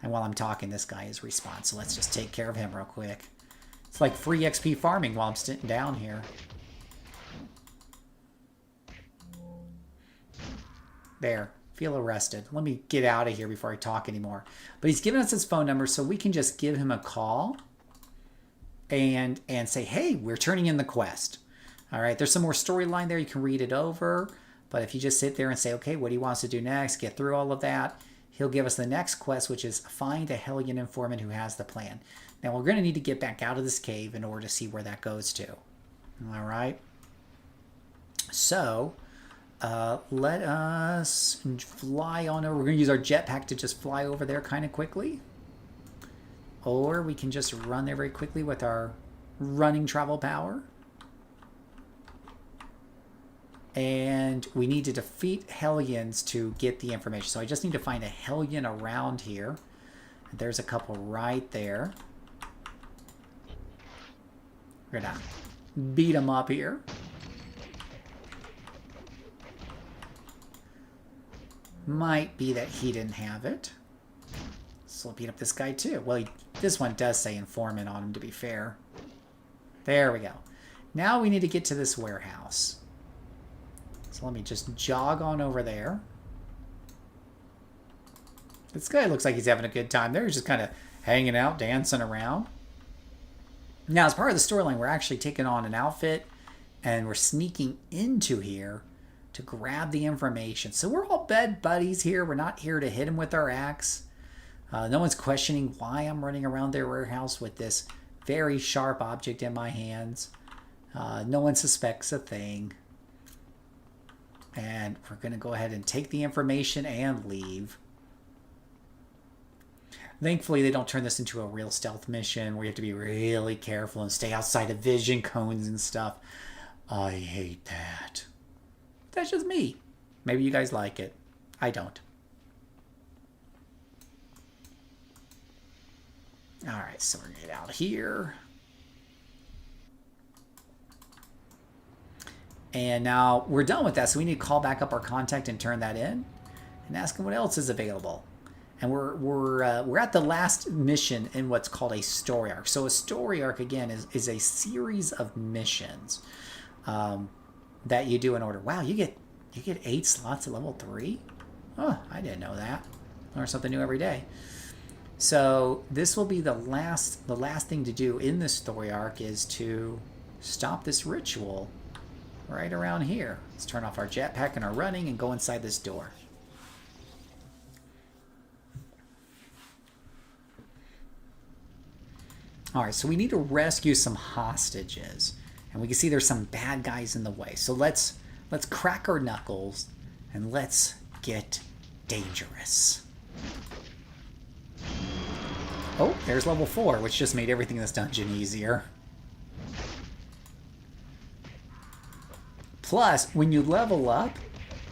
And while I'm talking, this guy is response. So let's just take care of him real quick. It's like free XP farming while I'm sitting down here. There. Feel arrested. Let me get out of here before I talk anymore. But he's given us his phone number, so we can just give him a call and say, hey, we're turning in the quest. All right, there's some more storyline there. You can read it over. But if you just sit there and say, okay, what do you want us to do next? Get through all of that. He'll give us the next quest, which is find a Hellion informant who has the plan. Now, we're going to need to get back out of this cave in order to see where that goes to. All right. So let us fly on over. We're going to use our jetpack to just fly over there kind of quickly. Or we can just run there very quickly with our running travel power. And we need to defeat Hellions to get the information. So I just need to find a Hellion around here. There's a couple right there. We're going to beat them up here. Might be that he didn't have it. So we'll beat up this guy too. Well, this one does say informant on him, to be fair. There we go. Now we need to get to this warehouse. So let me just jog on over there. This guy looks like he's having a good time there. He's just kind of hanging out, dancing around. Now, as part of the storyline, we're actually taking on an outfit and we're sneaking into here to grab the information. So we're all bed buddies here. We're not here to hit him with our axe. No one's questioning why I'm running around their warehouse with this very sharp object in my hands. No one suspects a thing. And we're going to go ahead and take the information and leave. Thankfully, they don't turn this into a real stealth mission where you have to be really careful and stay outside of vision cones and stuff. I hate that. That's just me. Maybe you guys like it. I don't. Alright, so we're going to get out of here. And now we're done with that, so we need to call back up our contact and turn that in and ask him what else is available. And we're at the last mission in what's called a story arc. So a story arc, again, is a series of missions that you do in order. Wow, you get 8 slots at level 3? Oh, I didn't know that. Learn something new every day. So this will be the last thing to do in this story arc is to stop this ritual right around here. Let's turn off our jetpack and our running and go inside this door. Alright, so we need to rescue some hostages. And we can see there's some bad guys in the way. So let's crack our knuckles and let's get dangerous. Oh, there's level 4, which just made everything in this dungeon easier. Plus, when you level up,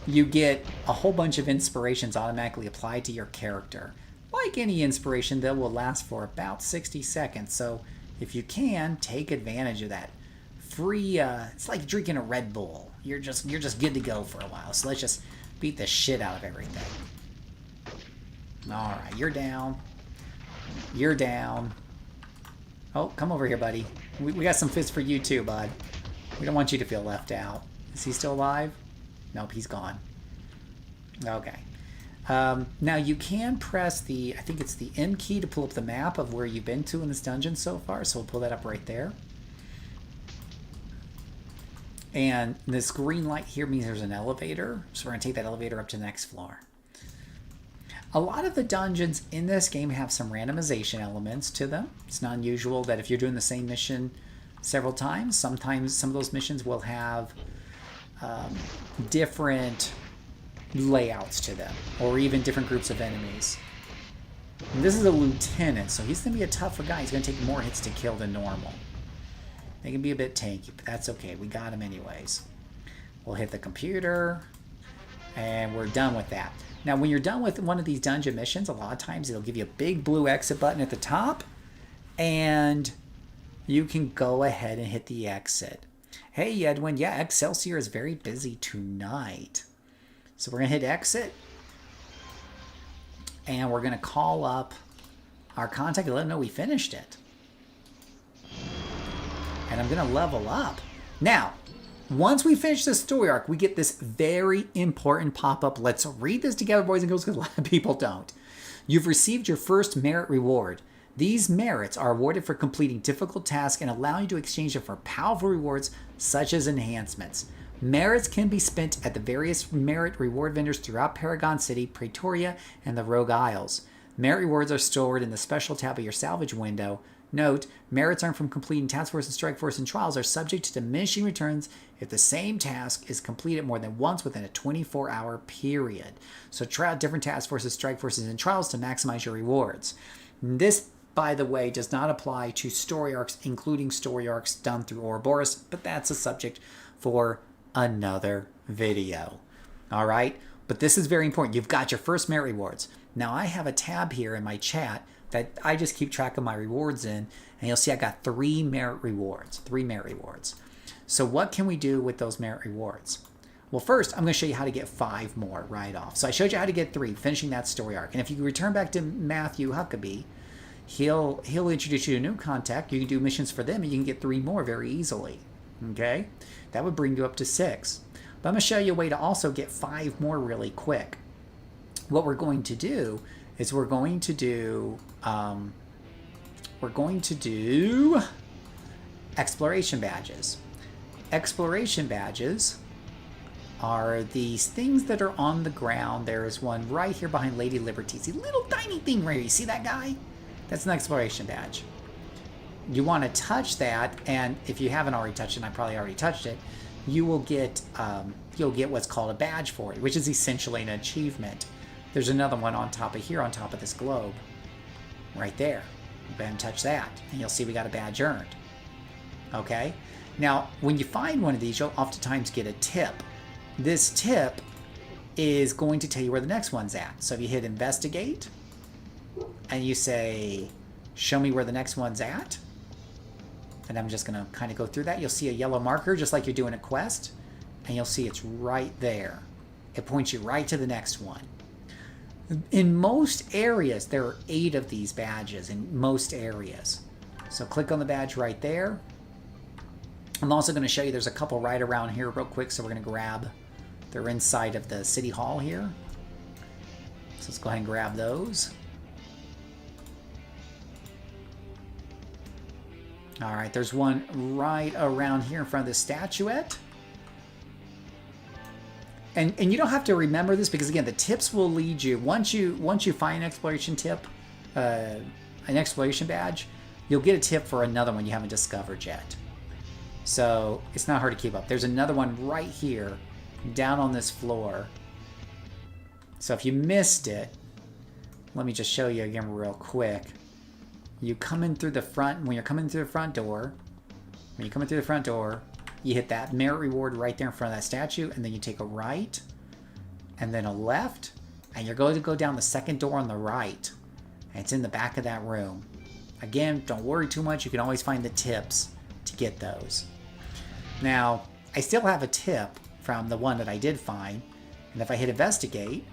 you get a whole bunch of inspirations automatically applied to your character. By like any inspiration, that will last for about 60 seconds. So if you can, take advantage of that. Free, it's like drinking a Red Bull. You're just good to go for a while. So let's just beat the shit out of everything. All right, you're down. You're down. Oh, come over here, buddy. We got some fists for you too, bud. We don't want you to feel left out. Is he still alive? Nope, he's gone. Okay. Now you can press the, I think it's the M key to pull up the map of where you've been to in this dungeon so far. So we'll pull that up right there. And this green light here means there's an elevator. So we're going to take that elevator up to the next floor. A lot of the dungeons in this game have some randomization elements to them. It's not unusual that if you're doing the same mission several times, sometimes some of those missions will have different layouts to them, or even different groups of enemies. And this is a lieutenant, so he's going to be a tougher guy. He's going to take more hits to kill than normal. They can be a bit tanky, but that's okay. We got him anyways. We'll hit the computer, and we're done with that. Now, when you're done with one of these dungeon missions, a lot of times it'll give you a big blue exit button at the top, and you can go ahead and hit the exit. Hey, Edwin, yeah, Excelsior is very busy tonight. So we're going to hit exit, and we're going to call up our contact and let them know we finished it. And I'm going to level up. Now, once we finish this story arc, we get this very important pop-up. Let's read this together, boys and girls, because a lot of people don't. You've received your first merit reward. These merits are awarded for completing difficult tasks and allow you to exchange them for powerful rewards such as enhancements. Merits can be spent at the various merit reward vendors throughout Paragon City, Pretoria, and the Rogue Isles. Merit rewards are stored in the special tab of your salvage window. Note, merits earned from completing Task Force and Strike Force and Trials are subject to diminishing returns if the same task is completed more than once within a 24-hour period. So try out different Task Forces, Strike Forces, and Trials to maximize your rewards. This, by the way, does not apply to story arcs, including story arcs done through Ouroboros, but that's a subject for another video. All right? But this is very important. You've got your first merit rewards. Now, I have a tab here in my chat that I just keep track of my rewards in, and you'll see I got 3 merit rewards. 3 merit rewards. So what can we do with those merit rewards? Well, first, I'm going to show you how to get 5 more right off. So I showed you how to get 3, finishing that story arc. And if you return back to Matthew Huckabee, he'll introduce you to a new contact. You can do missions for them, and you can get 3 more very easily. Okay? That would bring you up to 6. But I'm going to show you a way to also get 5 more really quick. What we're going to do is we're going to do exploration badges. Exploration badges are these things that are on the ground. There is one right here behind Lady Liberty. See, little tiny thing right here. You see that guy? That's an exploration badge. You want to touch that, and if you haven't already touched it, and I probably already touched it, you will get you'll get what's called a badge for it, which is essentially an achievement. There's another one on top of here, on top of this globe, right there. Go ahead and touch that, and you'll see we got a badge earned. Okay? Now, when you find one of these, you'll oftentimes get a tip. This tip is going to tell you where the next one's at. So if you hit investigate, and you say, show me where the next one's at, and I'm just going to kind of go through that, you'll see a yellow marker, just like you're doing a quest, and you'll see it's right there. It points you right to the next one. In most areas, there are 8 of these badges in most areas. So click on the badge right there. I'm also going to show you there's a couple right around here real quick, so we're going to grab. They're inside of the City Hall here. So let's go ahead and grab those. All right, there's one right around here in front of the statuette. And you don't have to remember this because, again, the tips will lead you. Once you find an exploration tip, an exploration badge, you'll get a tip for another one you haven't discovered yet. So it's not hard to keep up. There's another one right here, down on this floor. So if you missed it, let me just show you again real quick. You come in through the front. When you're coming through the front door, you hit that merit reward right there in front of that statue, and then you take a right, and then a left, and you're going to go down the second door on the right. And it's in the back of that room. Again, don't worry too much. You can always find the tips to get those. Now, I still have a tip from the one that I did find. And if I hit investigate,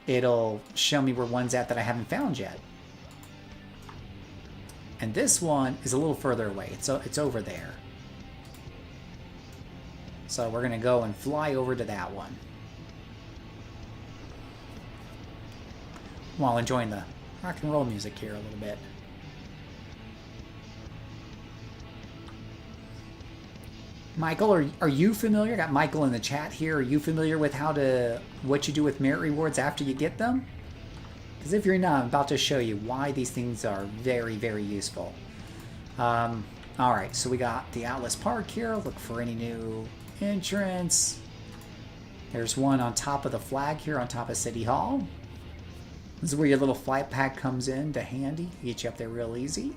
it'll show me where one's at that I haven't found yet. And this one is a little further away. It's over there. So we're going to go and fly over to that one. While enjoying the rock and roll music here a little bit. Michael, are you familiar? Got Michael in the chat here. Are you familiar with what you do with merit rewards after you get them? Because if you're not, I'm about to show you why these things are very, very useful. Alright, so we got the Atlas Park here. Look for any new entrance. There's one on top of the flag here on top of City Hall. This is where your little flight pack comes in to handy. Get you up there real easy.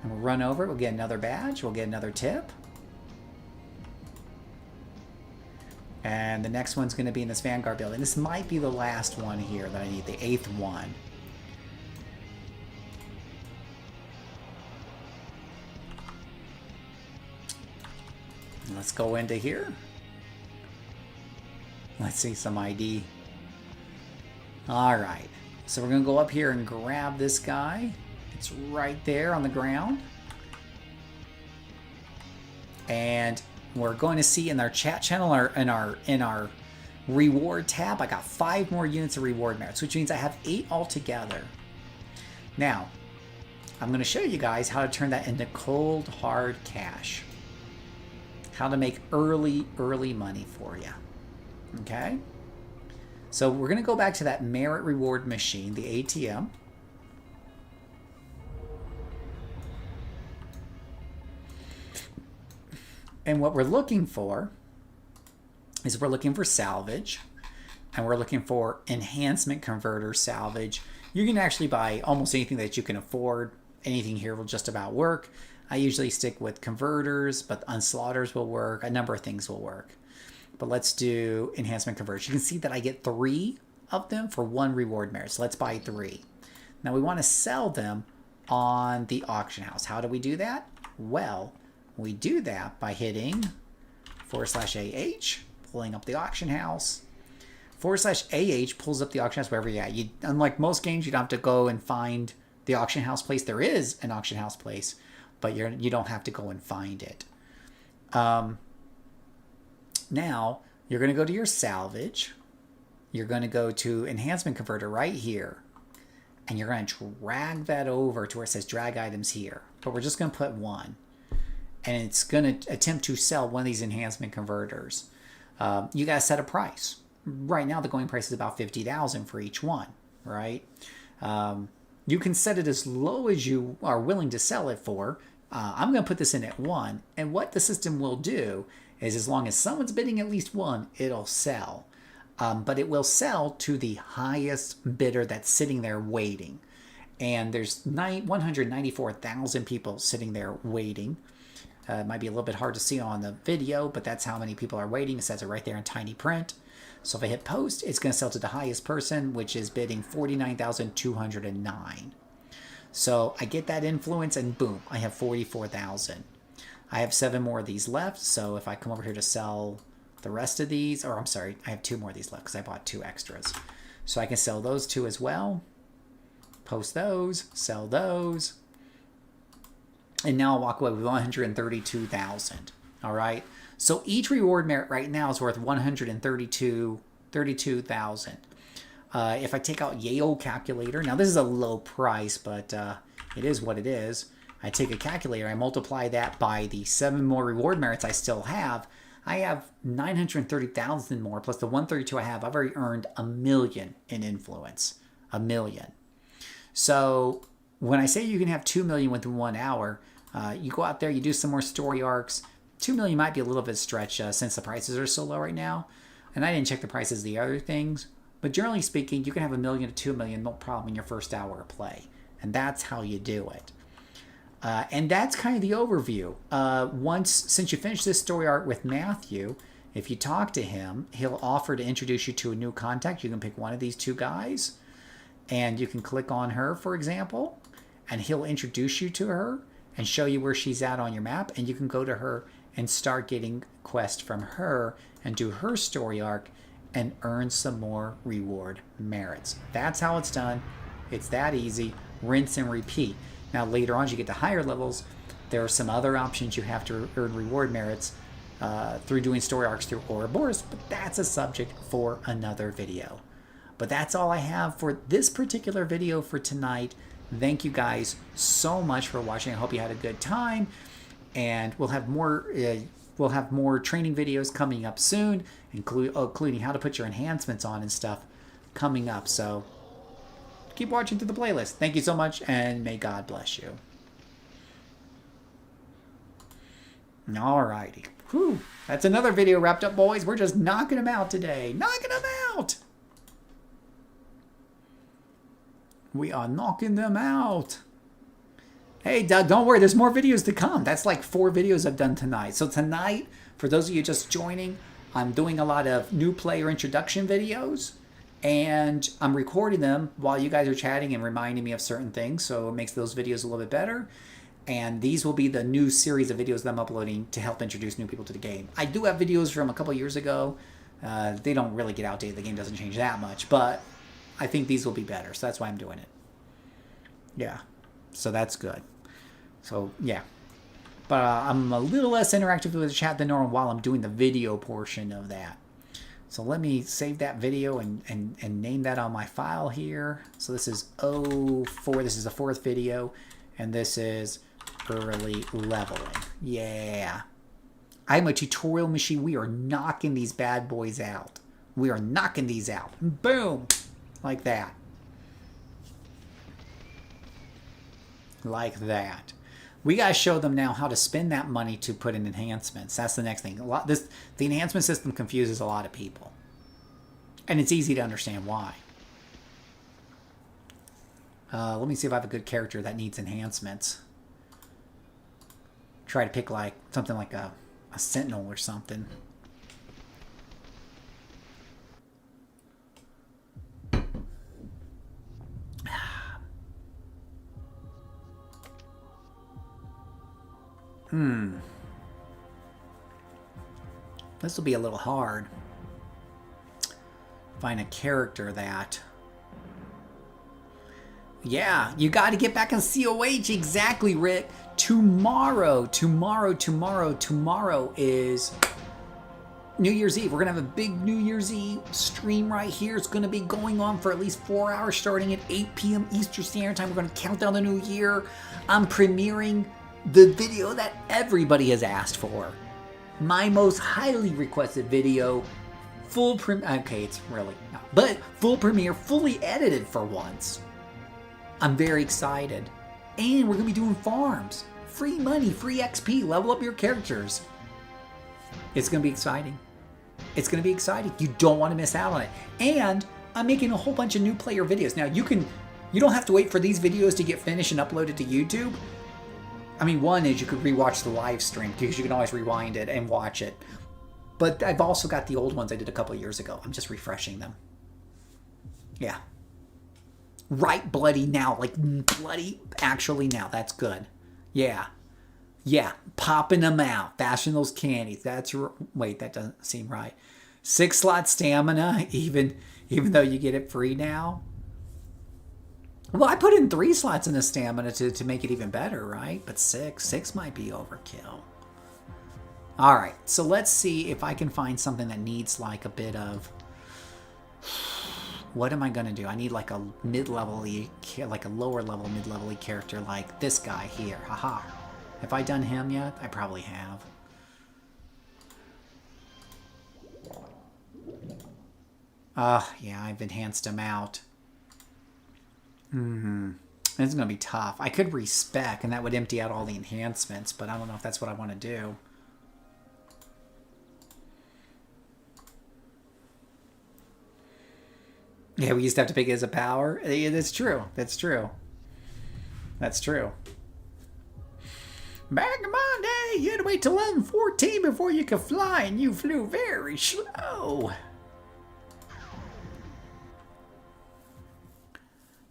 And we'll run over it. We'll get another badge. We'll get another tip. And the next one's going to be in this Vanguard building. This might be the last one here that I need, the 8th one. Let's go into here. Let's see some ID. Alright, so we're going to go up here and grab this guy. It's right there on the ground. And we're going to see in our chat channel, or in our reward tab, I got 5 more units of reward merits, which means I have 8 altogether. Now, I'm going to show you guys how to turn that into cold, hard cash. How to make early money for you. Okay? So we're going to go back to that merit reward machine, the ATM. And what we're looking for is we're looking for salvage. And we're looking for enhancement converter salvage. You can actually buy almost anything that you can afford. Anything here will just about work. I usually stick with converters, but unslaughters will work. A number of things will work. But let's do enhancement converters. You can see that I get 3 of them for 1 reward merit. So let's buy 3. Now we want to sell them on the auction house. How do we do that? Well, we do that by hitting /AH, pulling up the auction house. /AH pulls up the auction house wherever you're at. Unlike most games, you don't have to go and find the auction house place. There is an auction house place, but you don't have to go and find it. Now, you're going to go to your salvage. You're going to go to enhancement converter right here. And you're going to drag that over to where it says drag items here. But we're just going to put 1. And it's going to attempt to sell one of these enhancement converters. You got to set a price. Right now, the going price is about $50,000 for each one, right? You can set it as low as you are willing to sell it for. I'm going to put this in at 1. And what the system will do is, as long as someone's bidding at least 1, it'll sell. But it will sell to the highest bidder that's sitting there waiting. And there's 194,000 people sitting there waiting. It might be a little bit hard to see on the video, but that's how many people are waiting. It says it right there in tiny print. So if I hit post, it's going to sell to the highest person, which is bidding $49,209. So I get that influence, and boom, I have 44,000. I have 7 more of these left, so if I come over here to sell the rest of these, or I'm sorry, I have 2 more of these left because I bought 2 extras. So I can sell those 2 as well. Post those, sell those. And now I'll walk away with 132,000. All right. So each reward merit right now is worth 132,000. If I take out Yale calculator, now this is a low price, but it is what it is. I take a calculator, I multiply that by the 7 more reward merits I still have. I have 930,000 more plus the 132 I have. I've already earned $1 million in influence. $1 million. So when I say you can have 2 million within 1 hour, you go out there, you do some more story arcs. 2 million might be a little bit stretch since the prices are so low right now. And I didn't check the prices of the other things. But generally speaking, you can have $1 million to 2 million, no problem, in your first hour of play. And that's how you do it. And that's kind of the overview. Since you finish this story arc with Matthew, If you talk to him, he'll offer to introduce you to a new contact. You can pick one of these two guys, and you can click on her, for example, and he'll introduce you to her and show you where she's at on your map, and you can go to her and start getting quests from her and do her story arc and earn some more reward merits. That's how it's done. It's that easy. Rinse and repeat. Now later on, as you get to higher levels, there are some other options you have to earn reward merits through doing story arcs through Ouroboros, but that's a subject for another video. But that's all I have for this particular video for tonight. Thank you guys so much for watching. I hope you had a good time, and we'll have more training videos coming up soon, including how to put your enhancements on and stuff coming up. So keep watching through the playlist. Thank you so much, and may God bless you. Alrighty. Whew. That's another video wrapped up, boys. We're just knocking them out today. Knocking them out. We are knocking them out. Hey, Doug, don't worry. There's more videos to come. That's like 4 videos I've done tonight. So tonight, for those of you just joining, I'm doing a lot of new player introduction videos. And I'm recording them while you guys are chatting and reminding me of certain things. So it makes those videos a little bit better. And these will be the new series of videos that I'm uploading to help introduce new people to the game. I do have videos from a couple years ago. They don't really get outdated. The game doesn't change that much. But I think these will be better. So that's why I'm doing it. Yeah. So that's good. So, yeah. But I'm a little less interactive with the chat than normal while I'm doing the video portion of that. So let me save that video and name that on my file here. So this is 04. This is the 4th video. And this is early leveling. Yeah. I'm a tutorial machine. We are knocking these bad boys out. We are knocking these out. Boom. Like that. Like that. We gotta show them now how to spend that money to put in enhancements. That's the next thing. The enhancement system confuses a lot of people. And it's easy to understand why. Let me see if I have a good character that needs enhancements. Try to pick like something like a sentinel or something. This will be a little hard. Find a character that... Yeah, you got to get back on COH. Exactly, Rick. Tomorrow is New Year's Eve. We're going to have a big New Year's Eve stream right here. It's going to be going on for at least 4 hours starting at 8 p.m. Eastern Standard Time. We're going to count down the new year. I'm premiering the video that everybody has asked for. My most highly requested video. Full premiere. Okay, it's really not. But full premiere, fully edited for once. I'm very excited. And we're going to be doing farms. Free money, free XP, level up your characters. It's going to be exciting. It's going to be exciting. You don't want to miss out on it. And I'm making a whole bunch of new player videos. Now, you don't have to wait for these videos to get finished and uploaded to YouTube. I mean, one is you could rewatch the live stream because you can always rewind it and watch it. But I've also got the old ones I did a couple of years ago. I'm just refreshing them. Yeah. Right bloody now. Like bloody actually now. That's good. Yeah. Yeah. Popping them out. Bashing those candies. That's... Wait, that doesn't seem right. 6-slot stamina, even though you get it free now. Well, I put in 3 slots in the stamina to make it even better, right? But 6 might be overkill. All right, so let's see if I can find something that needs like a bit of... What am I going to do? I need like a mid-level-y, like a lower-level mid-level-y character like this guy here. Haha. Have I done him yet? I probably have. Yeah, I've enhanced him out. This is going to be tough. I could respec, and that would empty out all the enhancements, but I don't know if that's what I want to do. Yeah, we used to have to pick it as a power. Yeah, that's true. That's true. That's true. Back in my day, you had to wait till 11:14 before you could fly, and you flew very slow.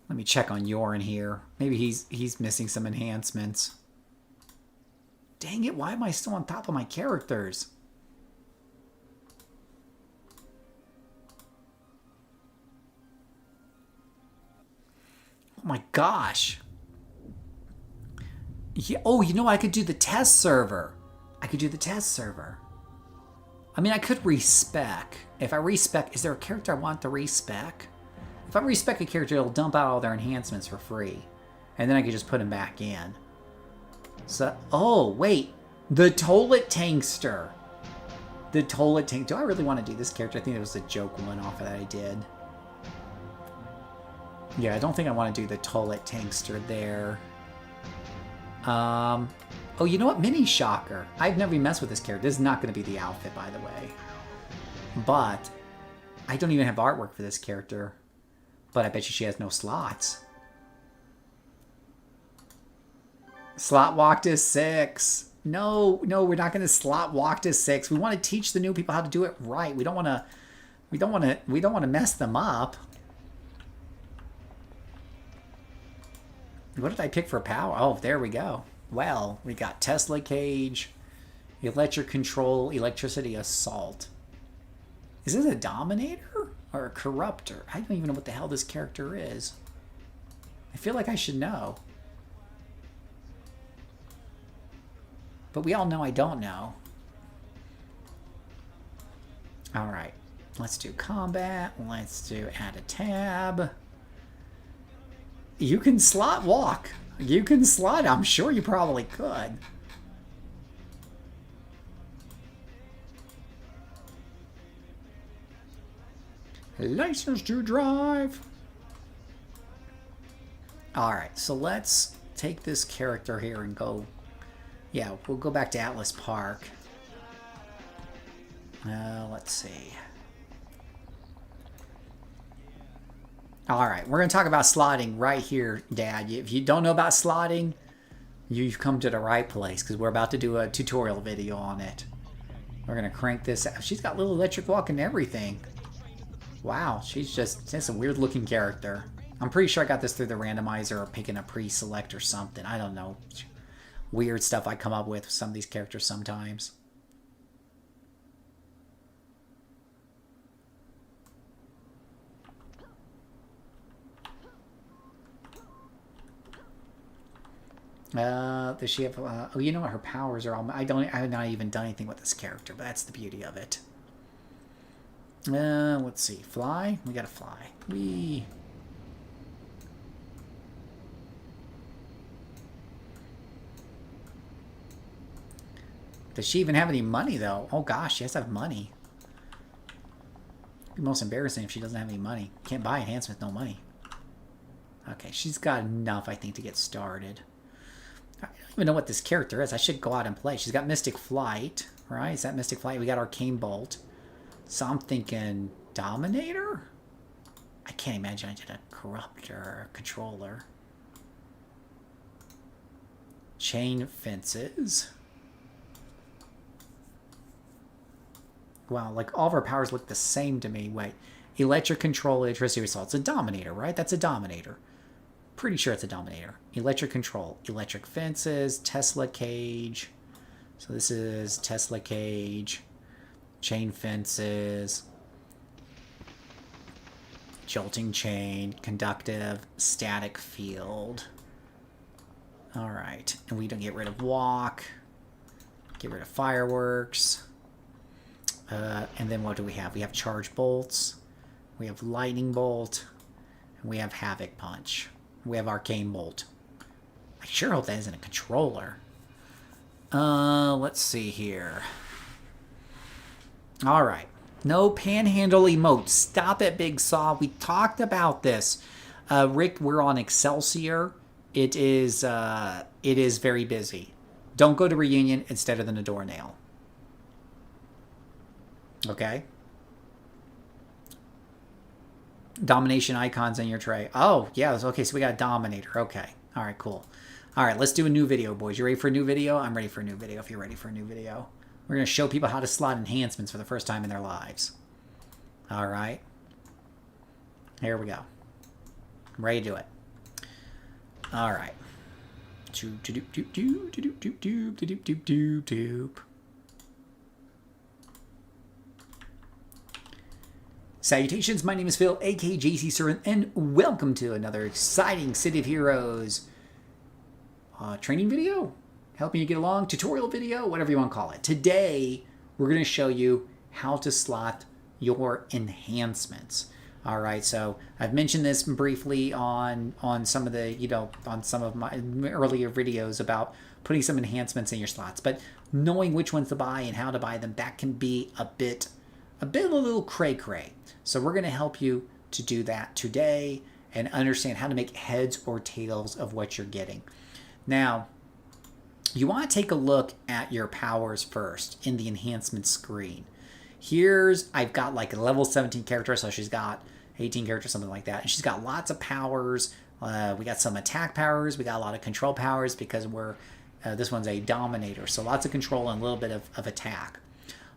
Let me check on Yorin here. Maybe he's missing some enhancements. Dang it, why am I still on top of my characters? Oh my gosh. Yeah, oh, you know what? I could do the test server. I could do the test server. I mean, I could respec. If I respec, is there a character I want to respec? If I respec a character, it'll dump out all their enhancements for free. And then I could just put them back in. So, oh, wait. The Toilet Tankster. The Toilet Tank. Do I really want to do this character? I think it was a joke one-off that I did. Yeah, I don't think I want to do the Toilet Tankster there. Oh, you know what? Mini Shocker. I've never even messed with this character. This is not going to be the outfit, by the way. But I don't even have artwork for this character. But I bet you she has no slots. Slot walk to 6. No, we're not going to slot walk to 6. We want to teach the new people how to do it right. We don't want to mess them up. What did I pick for power? Oh, there we go. Well, we got Tesla Cage, Electric Control, Electricity Assault. Is this a Dominator or a Corruptor? I don't even know what the hell this character is. I feel like I should know. But we all know I don't know. Alright. Let's do combat. Let's do add a tab. You can slot walk. You can slot. I'm sure you probably could. License to drive. Alright, so let's take this character here and go. Yeah, we'll go back to Atlas Park. Let's see. Alright, we're going to talk about slotting right here, Dad. If you don't know about slotting, you've come to the right place, because we're about to do a tutorial video on it. We're going to crank this out. She's got little electric walk and everything. Wow, that's a weird looking character. I'm pretty sure I got this through the randomizer or picking a pre-select or something. I don't know. Weird stuff I come up with some of these characters sometimes. Does she have? Oh, you know what? Her powers are all. I have not even done anything with this character, but that's the beauty of it. Let's see. Fly. We gotta fly. Whee. Does she even have any money though? Oh gosh, she has to have money. It'd be most embarrassing if she doesn't have any money. Can't buy enhancements, no money. Okay, she's got enough, I think, to get started. I don't even know what this character is. I should go out and play. She's got Mystic Flight, right? Is that Mystic Flight? We got Arcane Bolt. So I'm thinking Dominator? I can't imagine I did a Corruptor or a Controller. Chain Fences. Wow, like all of our powers look the same to me. Wait. Electric Control, Electricity Assault. It's a Dominator, right? That's a Dominator. Pretty sure it's a Dominator. Electric Control, Electric Fences, Tesla Cage. So this is Tesla Cage, Chain Fences, Jolting Chain, Conductive, Static Field. Alright, and we don't get rid of Walk, get rid of Fireworks. And then what do we have? We have Charge Bolts, we have Lightning Bolt, and we have Havoc Punch. We have Arcane Bolt. I sure hope that isn't a controller. Let's see here. Alright. No panhandle emotes. Stop it, Big Saw. We talked about this. Rick, we're on Excelsior. It is very busy. Don't go to Reunion instead of the Nador Nail. Okay? Domination icons on your tray. Oh, yeah. Okay, so we got Dominator. Okay. All right, cool. All right, let's do a new video, boys. You ready for a new video? I'm ready for a new video if you're ready for a new video. We're going to show people how to slot enhancements for the first time in their lives. All right. Here we go. I'm ready to do it. All right. Salutations, my name is Phil, aka JCServant, and welcome to another exciting City of Heroes training video, helping you get along, tutorial video, whatever you want to call it. Today, we're going to show you how to slot your enhancements. All right, so I've mentioned this briefly on some of the, on some of my earlier videos about putting some enhancements in your slots, but knowing which ones to buy and how to buy them, that can be a little cray-cray. So we're going to help you to do that today and understand how to make heads or tails of what you're getting. Now, you want to take a look at your powers first in the enhancement screen. I've got like a level 17 character, so she's got 18 characters, something like that. And she's got lots of powers. We got some attack powers. We got a lot of control powers because this one's a dominator. So lots of control and a little bit of attack.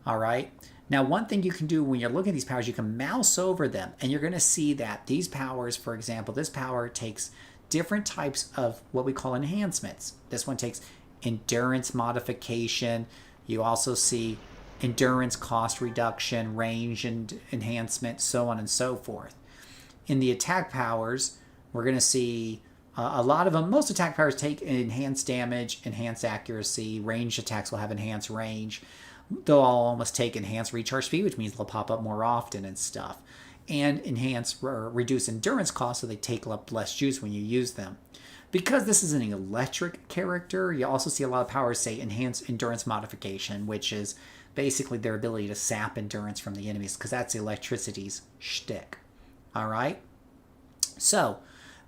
All right. Now, one thing you can do when you're looking at these powers, you can mouse over them. And you're going to see that these powers, for example, this power takes different types of what we call enhancements. This one takes endurance modification. You also see endurance cost reduction, range and enhancement, so on and so forth. In the attack powers, we're going to see a lot of them. Most attack powers take enhanced damage, enhanced accuracy. Ranged attacks will have enhanced range. They'll all almost take enhanced recharge speed, which means they'll pop up more often and stuff. And enhance or reduce endurance costs, so they take up less juice when you use them. Because this is an electric character, you also see a lot of powers say enhanced endurance modification, which is basically their ability to sap endurance from the enemies, because that's electricity's shtick. All right? So,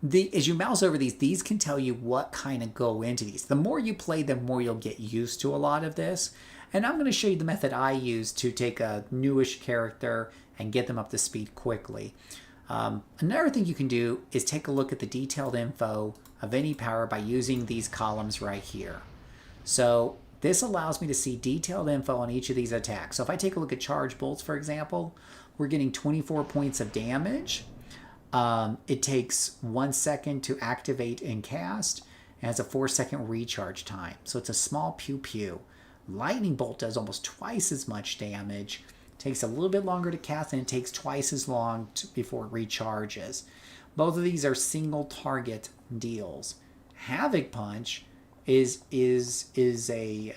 as you mouse over these can tell you what kind of go into these. The more you play, the more you'll get used to a lot of this. And I'm going to show you the method I use to take a newish character and get them up to speed quickly. Another thing you can do is take a look at the detailed info of any power by using these columns right here. So this allows me to see detailed info on each of these attacks. So if I take a look at charge bolts, for example, we're getting 24 points of damage. It takes 1 second to activate and cast, and has a 4-second recharge time. So it's a small pew-pew. Lightning bolt does almost twice as much damage. Takes a little bit longer to cast, and it takes twice as long before it recharges. Both of these are single target deals. Havoc Punch is a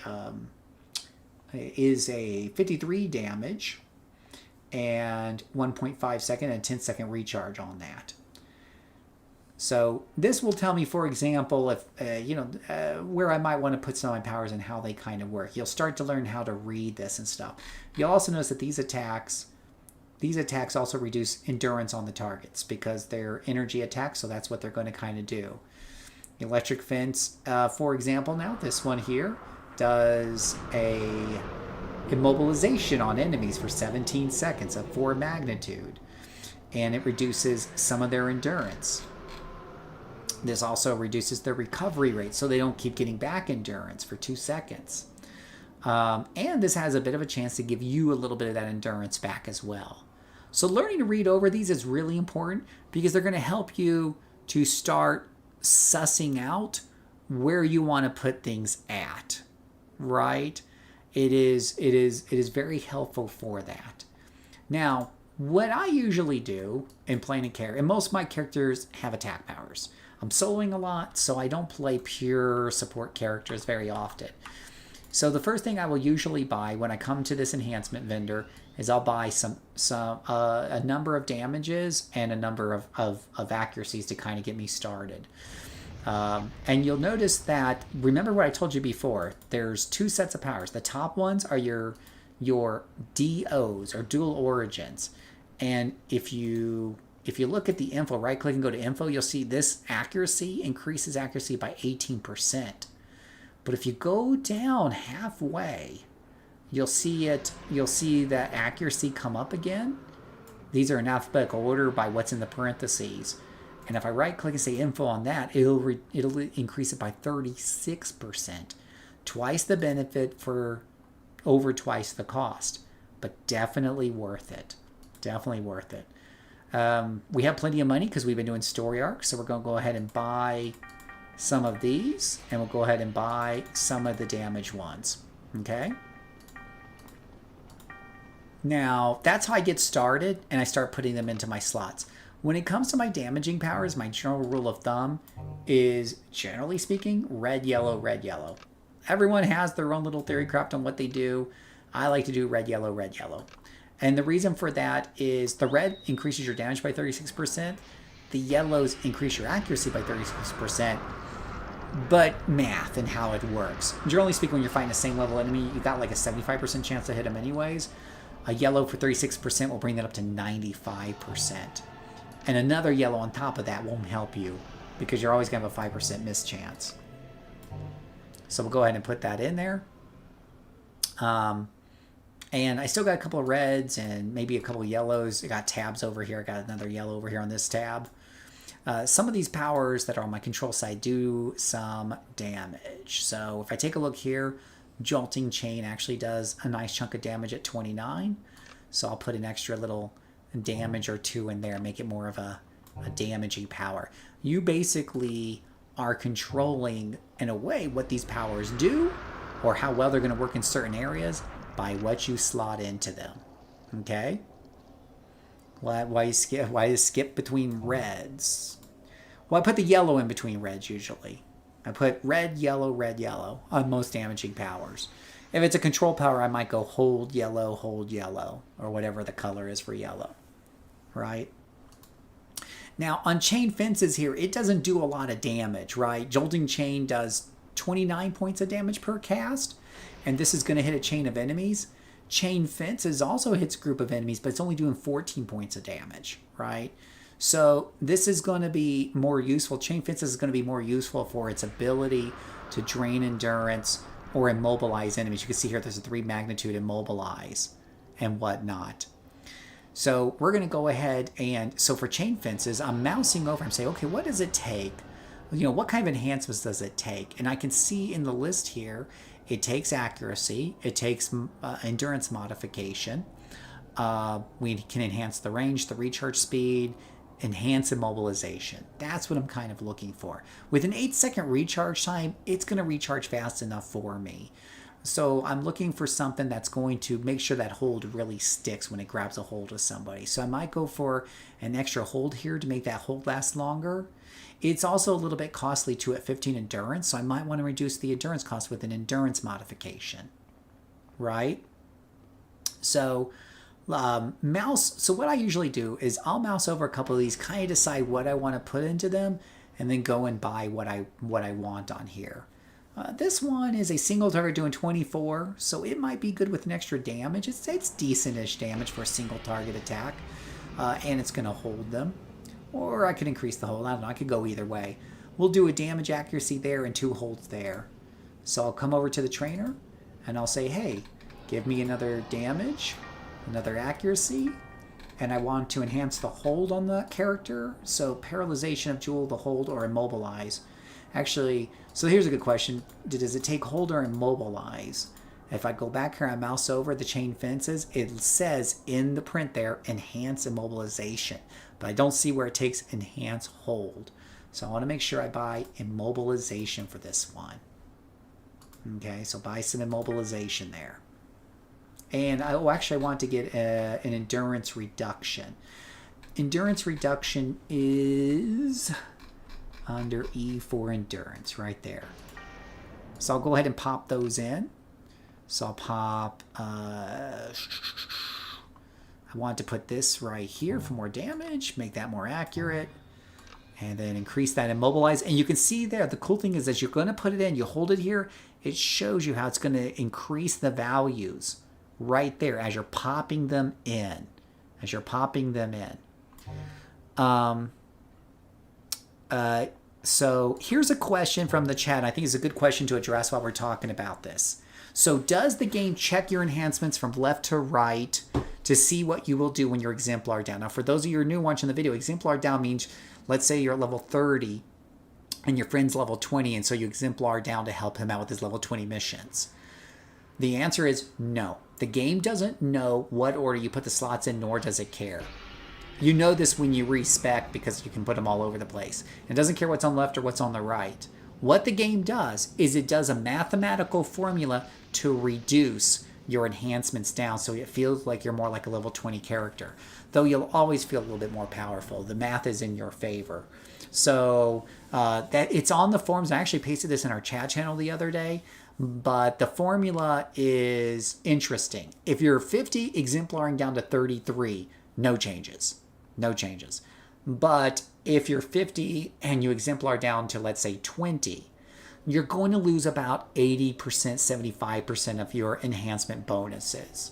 53 damage and 1.5 second and 10-second recharge on that. So this will tell me, for example, if where I might want to put some of my powers and how they kind of work. You'll start to learn how to read this and stuff. You'll also notice that these attacks also reduce endurance on the targets because they're energy attacks, so that's what they're going to kind of do. Electric Fence, for example, now this one here does a immobilization on enemies for 17 seconds of 4 magnitude, and it reduces some of their endurance. This also reduces their recovery rate so they don't keep getting back endurance for 2 seconds. And this has a bit of a chance to give you a little bit of that endurance back as well. So learning to read over these is really important because they're going to help you to start sussing out where you want to put things at, right? It is very helpful for that. Now, what I usually do in playing a character, and most of my characters have attack powers. I'm soloing a lot, so I don't play pure support characters very often. So the first thing I will usually buy when I come to this enhancement vendor is I'll buy a number of damages and a number of accuracies to kind of get me started. And you'll notice that, remember what I told you before, there's 2 sets of powers. The top ones are your DOs, or dual origins. And if you look at the info, right click and go to info, you'll see this accuracy increases accuracy by 18%. But if you go down halfway, you'll see that accuracy come up again. These are in alphabetical order by what's in the parentheses. And if I right click and say info on that, it'll increase it by 36%. Twice the benefit for over twice the cost, but definitely worth it. Definitely worth it. We have plenty of money because we've been doing story arcs, so we're going to go ahead and buy some of these, and we'll go ahead and buy some of the damage ones. Okay? Now, that's how I get started, and I start putting them into my slots. When it comes to my damaging powers, my general rule of thumb is, generally speaking, red, yellow, red, yellow. Everyone has their own little theory craft on what they do. I like to do red, yellow, red, yellow. And the reason for that is the red increases your damage by 36%. The yellows increase your accuracy by 36%. But math and how it works. Generally speaking, when you're fighting the same level enemy, you got like a 75% chance to hit them anyways. A yellow for 36% will bring that up to 95%. And another yellow on top of that won't help you because you're always going to have a 5% miss chance. So we'll go ahead and put that in there. And I still got a couple of reds and maybe a couple of yellows. I got tabs over here. I got another yellow over here on this tab. Some of these powers that are on my control side do some damage. So if I take a look here, Jolting Chain actually does a nice chunk of damage at 29. So I'll put an extra little damage or two in there, make it more of a damaging power. You basically are controlling, in a way, what these powers do or how well they're going to work in certain areas by what you slot into them. Okay? Why you skip between reds? Well, I put the yellow in between reds usually. I put red, yellow on most damaging powers. If it's a control power, I might go hold yellow, or whatever the color is for yellow. Right? Now, on chain fences here, it doesn't do a lot of damage, right? Jolting Chain does 29 points of damage per cast, and this is going to hit a chain of enemies. Chain Fences also hits a group of enemies, but it's only doing 14 points of damage, right? So this is going to be more useful. Chain Fences is going to be more useful for its ability to drain endurance or immobilize enemies. You can see here there's a 3 magnitude immobilize and whatnot. So we're going to go ahead and, so for Chain Fences, I'm mousing over and saying, okay, what does it take? You know, what kind of enhancements does it take? And I can see in the list here, it takes accuracy, it takes endurance modification. We can enhance the range, the recharge speed, enhance immobilization. That's what I'm kind of looking for. With an 8-second recharge time, it's going to recharge fast enough for me. So I'm looking for something that's going to make sure that hold really sticks when it grabs a hold of somebody. So I might go for an extra hold here to make that hold last longer. It's also a little bit costly too at 15 endurance, so I might want to reduce the endurance cost with an endurance modification, right? So mouse. So what I usually do is I'll mouse over a couple of these, kind of decide what I want to put into them, and then go and buy what I want on here. This one is a single target doing 24, so it might be good with an extra damage. It's decent-ish damage for a single target attack, and it's going to hold them. Or I could increase the hold. I don't know. I could go either way. We'll do a damage accuracy there and 2 holds there. So I'll come over to the trainer, and I'll say, hey, give me another damage, another accuracy, and I want to enhance the hold on the character. So paralyzation of Jewel, the hold, or immobilize. Actually, so here's a good question. Does it take hold or immobilize? If I go back here and mouse over the Chain Fences, it says in the print there, enhance immobilization. But I don't see where it takes enhance hold. So I want to make sure I buy immobilization for this one. Okay, so buy some immobilization there. And I want to get an endurance reduction. Endurance reduction is under E for endurance right there. So I'll go ahead and pop those in. So I'll pop, I want to put this right here for more damage, make that more accurate, and then increase that immobilize. And you can see there, the cool thing is as you're going to put it in, you hold it here, it shows you how it's going to increase the values right there as you're popping them in. As you're popping them in. So here's a question from the chat. I think it's a good question to address while we're talking about this. So does the game check your enhancements from left to right to see what you will do when your exemplar down? Now, for those of you who are new watching the video, exemplar down means Let's say you're at level 30 and your friend's level 20, and so you exemplar down to help him out with his level 20 missions. The answer is no. The game doesn't know what order you put the slots in, nor does it care. You know this when you respec because you can put them all over the place. It doesn't care what's on the left or what's on the right. What the game does is it does a mathematical formula to reduce your enhancements down so it feels like you're more like a level 20 character. Though you'll always feel a little bit more powerful. The math is in your favor. So that it's on the forums. I actually pasted this in our chat channel the other day. But the formula is interesting. If you're 50 exemplaring down to 33, no changes. No changes. But if you're 50 and you exemplar down to, let's say, 20, you're going to lose about 80%, 75% of your enhancement bonuses.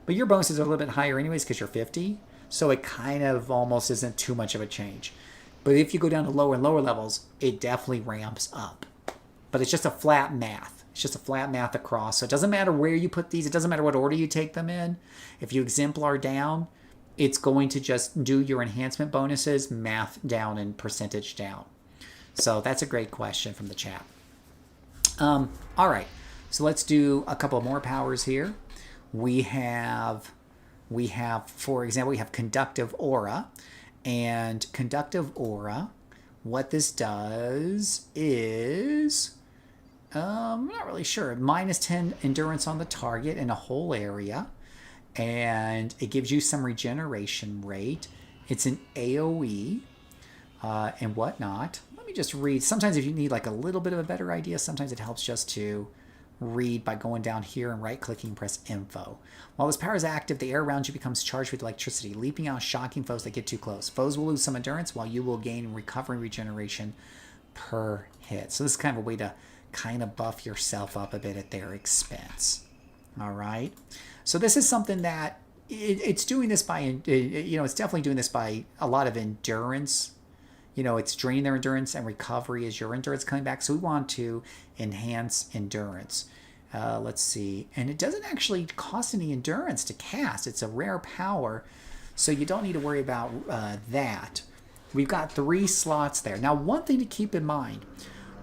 But your bonuses are a little bit higher anyways because you're 50. So it kind of almost isn't too much of a change. But if you go down to lower and lower levels, it definitely ramps up. But it's just a flat math. It's just a flat math across. So it doesn't matter where you put these. It doesn't matter what order you take them in. If you exemplar down, it's going to just do your enhancement bonuses, math down and percentage down. So that's a great question from the chat. All right. So let's do a couple more powers here. We have, for example, we have Conductive Aura. And Conductive Aura, what this does is... I'm not really sure. Minus 10 endurance on the target in a whole area. And it gives you some regeneration rate. It's an AoE and whatnot. Let me just read. Sometimes if you need like a little bit of a better idea, sometimes it helps just to read by going down here and right-clicking, press info. While this power is active, the air around you becomes charged with electricity, leaping out shocking foes that get too close. Foes will lose some endurance while you will gain recovery regeneration per hit. So this is kind of a way to kind of buff yourself up a bit at their expense. All right. So this is something that it's doing this by, it's definitely doing this by a lot of endurance. It's draining their endurance and recovery as your endurance coming back. So we want to enhance endurance. Let's see. And it doesn't actually cost any endurance to cast. It's a rare power. So you don't need to worry about that. We've got 3 slots there. Now, one thing to keep in mind,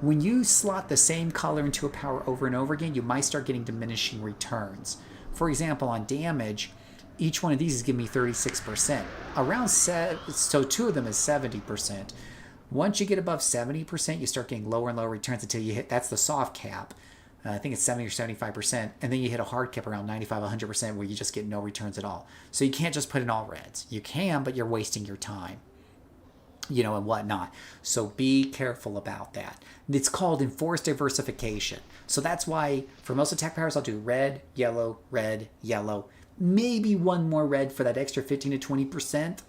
when you slot the same color into a power over and over again, you might start getting diminishing returns. For example, on damage, each one of these is giving me 36%. So 2 of them is 70%. Once you get above 70%, you start getting lower and lower returns until you hit, that's the soft cap. I think it's 70 or 75%. And then you hit a hard cap around 95, 100% where you just get no returns at all. So you can't just put in all reds. You can, but you're wasting your time. And whatnot. So be careful about that. It's called enforced diversification. So that's why for most attack powers, I'll do red, yellow, maybe one more red for that extra 15 to 20%.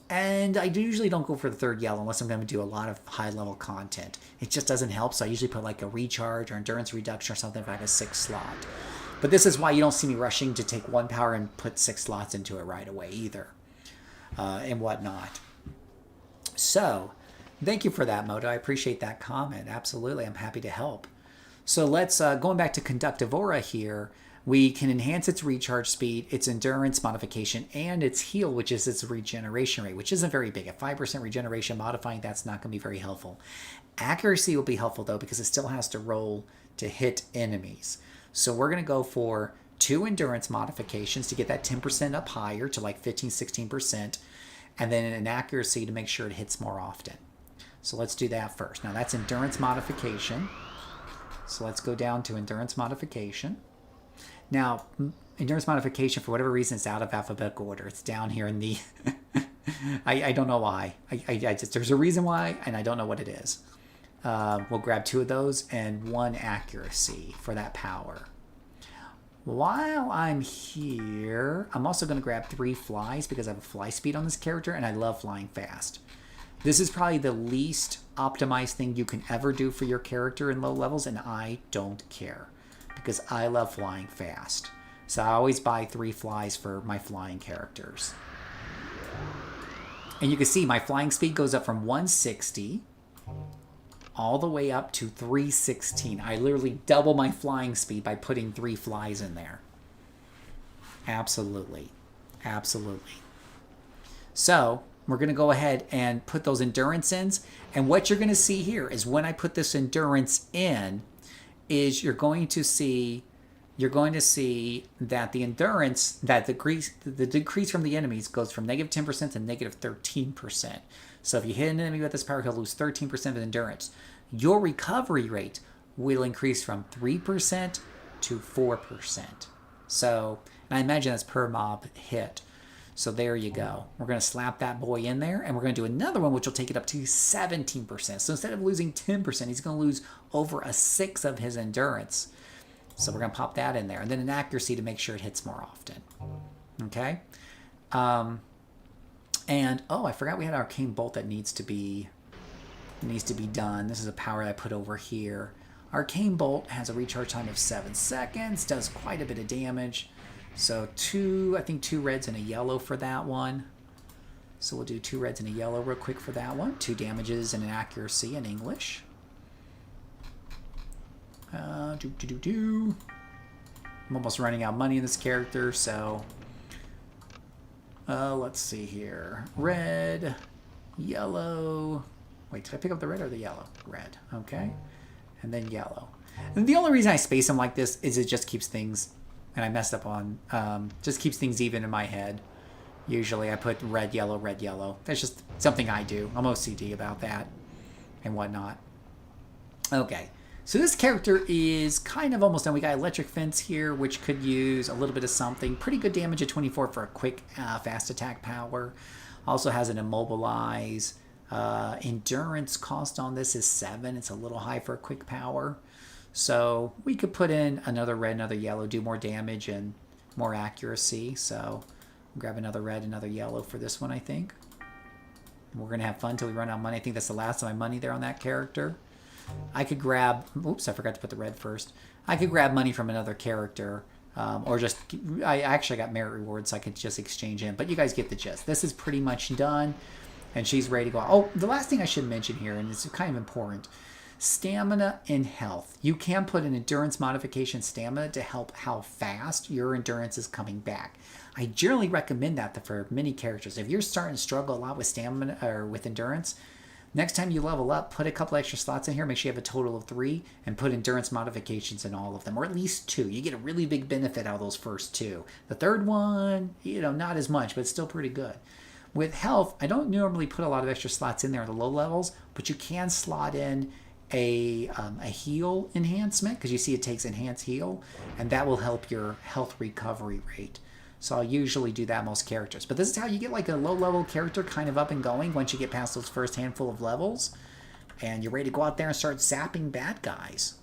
And I usually don't go for the third yellow unless I'm going to do a lot of high level content. It just doesn't help. So I usually put like a recharge or endurance reduction or something if I have a 6 slot. But this is why you don't see me rushing to take one power and put 6 slots into it right away either. And whatnot. So, thank you for that, Moto. I appreciate that comment. Absolutely. I'm happy to help. So let's, going back to Conductive Aura here, we can enhance its recharge speed, its endurance modification, and its heal, which is its regeneration rate, which isn't very big. At 5% regeneration modifying, that's not going to be very helpful. Accuracy will be helpful, though, because it still has to roll to hit enemies. So we're going to go for 2 endurance modifications to get that 10% up higher to like 15, 16%. And then an accuracy to make sure it hits more often. So let's do that first. Now that's endurance modification. So let's go down to endurance modification. Now, endurance modification, for whatever reason, it's out of alphabetical order. It's down here in the... I don't know why. I just there's a reason why, and I don't know what it is. We'll grab 2 of those and 1 accuracy for that power. While I'm here, I'm also going to grab 3 flies because I have a fly speed on this character and I love flying fast. This is probably the least optimized thing you can ever do for your character in low levels, and I don't care because I love flying fast. So I always buy 3 flies for my flying characters. And you can see my flying speed goes up from 160 all the way up to 316. I literally double my flying speed by putting 3 flies in there. Absolutely. Absolutely. So, we're going to go ahead and put those endurance ins. And what you're going to see here is when I put this endurance in, is you're going to see that the endurance, that the decrease from the enemies goes from negative 10% to negative 13%. So if you hit an enemy with this power, he'll lose 13% of endurance. Your recovery rate will increase from 3% to 4%. So, and I imagine that's per mob hit. So there you go. We're going to slap that boy in there, and we're going to do another one, which will take it up to 17%. So instead of losing 10%, he's going to lose over a sixth of his endurance. So we're going to pop that in there. And then an accuracy to make sure it hits more often. Okay? And, oh, I forgot we had arcane bolt that needs to be done. This is a power I put over here. Arcane bolt has a recharge time of 7 seconds, does quite a bit of damage. So I think two reds and a yellow for that one. So we'll do 2 reds and a yellow real quick for that one. 2 damages and an accuracy in English. I'm almost running out of money in this character, so let's see here. Red, yellow. Wait, did I pick up the red or the yellow? Red, okay. And then yellow. And the only reason I space them like this is it just keeps things, and I messed up on, just keeps things even in my head. Usually I put red, yellow, red, yellow. That's just something I do. I'm OCD about that and whatnot. Okay. So this character is kind of almost done. We got Electric Fence here, which could use a little bit of something. Pretty good damage at 24 for a quick, fast attack power. Also has an Immobilize. Endurance cost on this is 7. It's a little high for a quick power. So we could put in another red, another yellow, do more damage and more accuracy. So grab another red, another yellow for this one, I think. We're going to have fun until we run out of money. I think that's the last of my money there on that character. I could grab, oops, I forgot to put the red first. I could grab money from another character, or just, I actually got merit rewards, so I could just exchange in. But you guys get the gist. This is pretty much done, and she's ready to go. Oh, the last thing I should mention here, and it's kind of important, stamina and health. You can put an endurance modification stamina to help how fast your endurance is coming back. I generally recommend that for many characters. If you're starting to struggle a lot with stamina or with endurance, next time you level up, put a couple extra slots in here, make sure you have a total of 3, and put endurance modifications in all of them, or at least 2. You get a really big benefit out of those first 2. The third one, not as much, but it's still pretty good. With health, I don't normally put a lot of extra slots in there at the low levels, but you can slot in a heal enhancement, because you see it takes enhance heal, and that will help your health recovery rate. So I'll usually do that most characters. But this is how you get like a low-level character kind of up and going once you get past those first handful of levels. And you're ready to go out there and start zapping bad guys.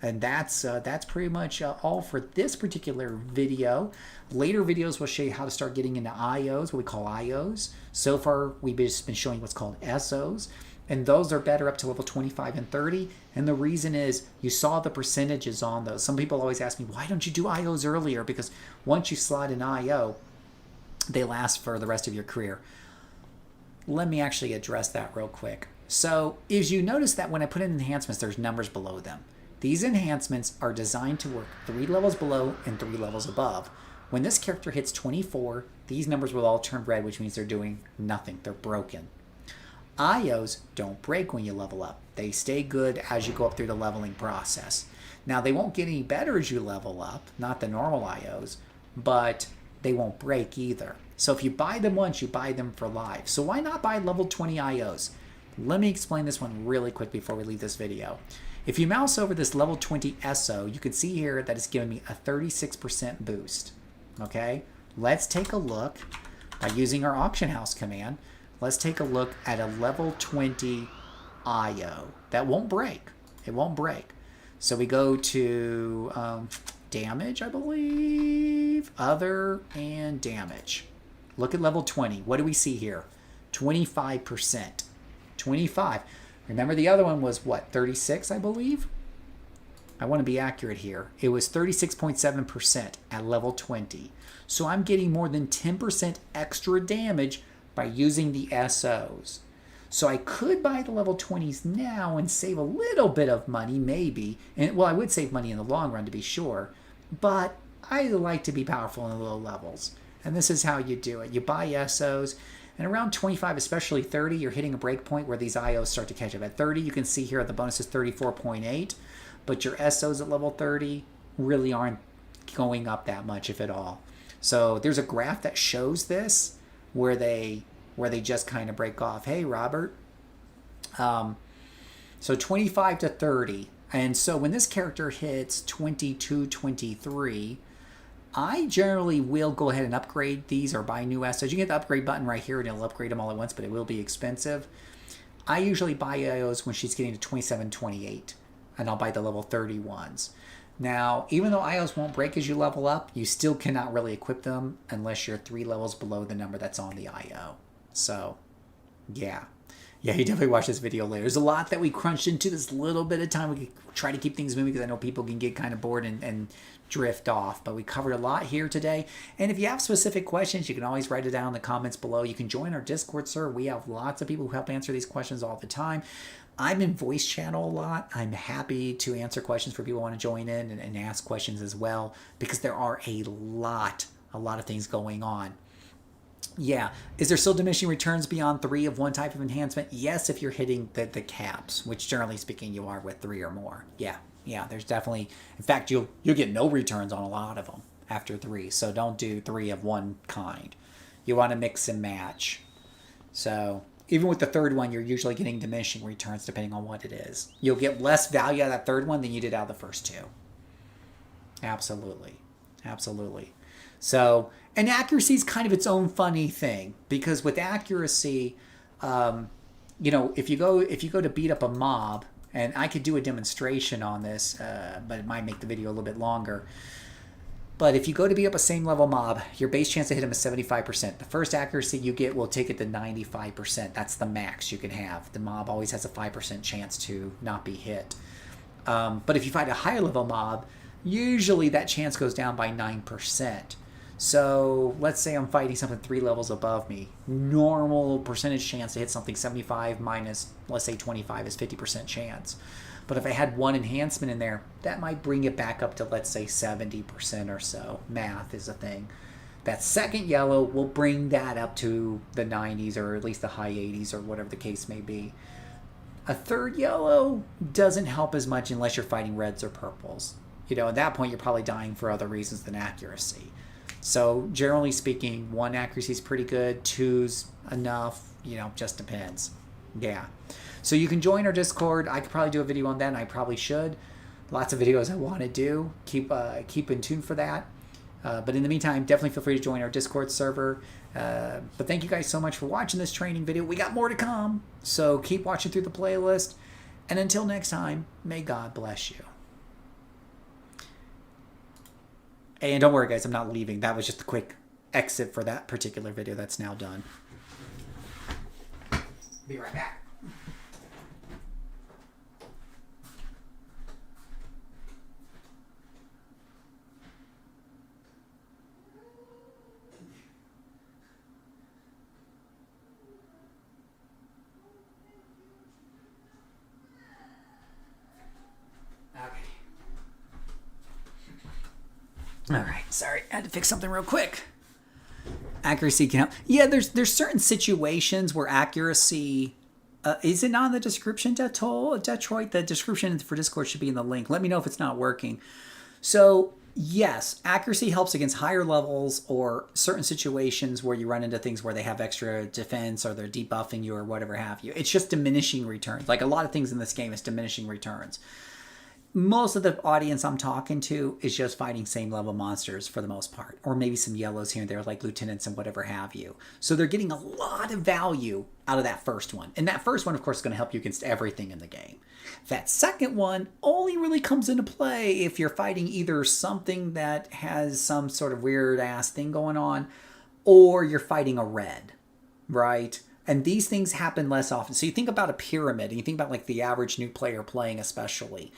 And that's pretty much all for this particular video. Later videos will show you how to start getting into IOs, what we call IOs. So far, we've just been showing what's called SOs. And those are better up to level 25 and 30. And the reason is you saw the percentages on those. Some people always ask me, why don't you do IOs earlier? Because once you slot an IO, they last for the rest of your career. Let me actually address that real quick. So as you notice that when I put in enhancements, there's numbers below them. These enhancements are designed to work 3 levels below and 3 levels above. When this character hits 24, these numbers will all turn red, which means they're doing nothing. They're broken. IOs don't break when you level up. They stay good as you go up through the leveling process. Now, they won't get any better as you level up, not the normal IOs, but they won't break either. So if you buy them once, you buy them for life. So why not buy level 20 IOs? Let me explain this one really quick before we leave this video. If you mouse over this level 20 SO, you can see here that it's giving me a 36% boost. Okay, let's take a look by using our auction house command. Let's take a look at a level 20 IO. That won't break. It won't break. So we go to damage, I believe, other, and damage. Look at level 20. What do we see here? 25%. 25. Remember the other one was what, 36, I believe? I want to be accurate here. It was 36.7% at level 20. So I'm getting more than 10% extra damage by using the SOs. So I could buy the level 20s now and save a little bit of money, maybe. And well, I would save money in the long run to be sure. But I like to be powerful in the low levels. And this is how you do it. You buy SOs. And around 25, especially 30, you're hitting a break point where these IOs start to catch up. At 30, you can see here the bonus is 34.8, but your SOs at level 30 really aren't going up that much, if at all. So there's a graph that shows this where they just kind of break off. Hey, Robert. So 25 to 30. And so when this character hits 22, 23, I generally will go ahead and upgrade these or buy new SOs. You can get the upgrade button right here and it'll upgrade them all at once, but it will be expensive. I usually buy IOs when she's getting to 27, 28, and I'll buy the level 30 ones. Now, even though IOs won't break as you level up, you still cannot really equip them unless you're 3 levels below the number that's on the IO. So, yeah. Yeah, you definitely watch this video later. There's a lot that we crunched into this little bit of time. We try to keep things moving because I know people can get kind of bored and drift off. But we covered a lot here today. And if you have specific questions, you can always write it down in the comments below. You can join our Discord server. We have lots of people who help answer these questions all the time. I'm in voice channel a lot. I'm happy to answer questions for people who want to join in and ask questions as well, because there are a lot of things going on. Yeah. Is there still diminishing returns beyond 3 of one type of enhancement? Yes, if you're hitting the caps, which generally speaking you are with 3 or more. Yeah, there's definitely... In fact, you'll get no returns on a lot of them after 3, so don't do 3 of one kind. You want to mix and match. So even with the third one, you're usually getting diminishing returns depending on what it is. You'll get less value out of that third one than you did out of the first 2. Absolutely. So, and accuracy is kind of its own funny thing, because with accuracy, if you go to beat up a mob, and I could do a demonstration on this, but it might make the video a little bit longer. But if you go to beat up a same level mob, your base chance to hit him is 75%. The first accuracy you get will take it to 95%. That's the max you can have. The mob always has a 5% chance to not be hit. But if you fight a higher level mob, usually that chance goes down by 9%. So let's say I'm fighting something 3 levels above me. Normal percentage chance to hit something 75 minus, let's say 25 is 50% chance. But if I had one enhancement in there, that might bring it back up to, let's say, 70% or so. Math is a thing. That second yellow will bring that up to the 90s or at least the high 80s or whatever the case may be. A third yellow doesn't help as much unless you're fighting reds or purples. At that point, you're probably dying for other reasons than accuracy. So generally speaking, 1 accuracy is pretty good, 2's enough, just depends. Yeah. So you can join our Discord. I could probably do a video on that, and I probably should. Lots of videos I want to do. Keep in tune for that. But in the meantime, definitely feel free to join our Discord server. But thank you guys so much for watching this training video. We got more to come, so keep watching through the playlist. And until next time, may God bless you. And don't worry, guys, I'm not leaving. That was just a quick exit for that particular video that's now done. Be right back. All right, sorry, I had to fix something real quick. Accuracy can help. Yeah, there's certain situations where accuracy... is it not in the description, Detroit? The description for Discord should be in the link. Let me know if it's not working. So, yes, accuracy helps against higher levels or certain situations where you run into things where they have extra defense or they're debuffing you or whatever have you. It's just diminishing returns. Like a lot of things in this game is diminishing returns. Most of the audience I'm talking to is just fighting same level monsters for the most part, or maybe some yellows here and there like lieutenants and whatever have you. So they're getting a lot of value out of that first one. And that first one, of course, is going to help you against everything in the game. That second one only really comes into play if you're fighting either something that has some sort of weird ass thing going on, or you're fighting a red, right? And these things happen less often. So you think about a pyramid, and you think about like the average new player playing especially.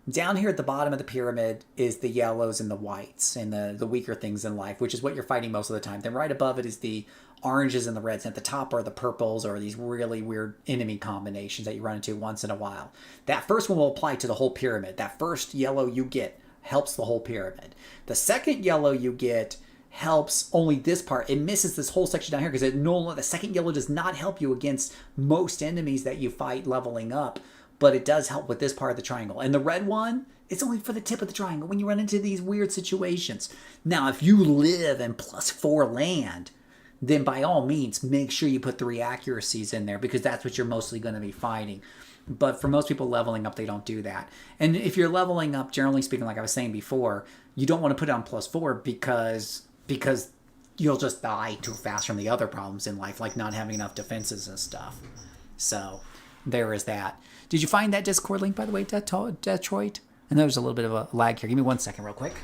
Down here at the bottom of the pyramid is the yellows and the whites and the weaker things in life, which is what you're fighting most of the time. Then right above it is the oranges and the reds. And at the top are the purples or these really weird enemy combinations that you run into once in a while. That first one will apply to the whole pyramid. That first yellow you get helps the whole pyramid. The second yellow you get helps only this part. It misses this whole section down here because the second yellow does not help you against most enemies that you fight leveling up, but it does help with this part of the triangle. And the red one, it's only for the tip of the triangle when you run into these weird situations. Now, if you live in +4 land, then by all means, make sure you put 3 accuracies in there because that's what you're mostly going to be fighting. But for most people leveling up, they don't do that. And if you're leveling up, generally speaking, like I was saying before, you don't want to put it on +4 because you'll just die too fast from the other problems in life, like not having enough defenses and stuff. So there is that. Did you find that Discord link, by the way, Detroit? I know there's a little bit of a lag here. Give me 1 second real quick.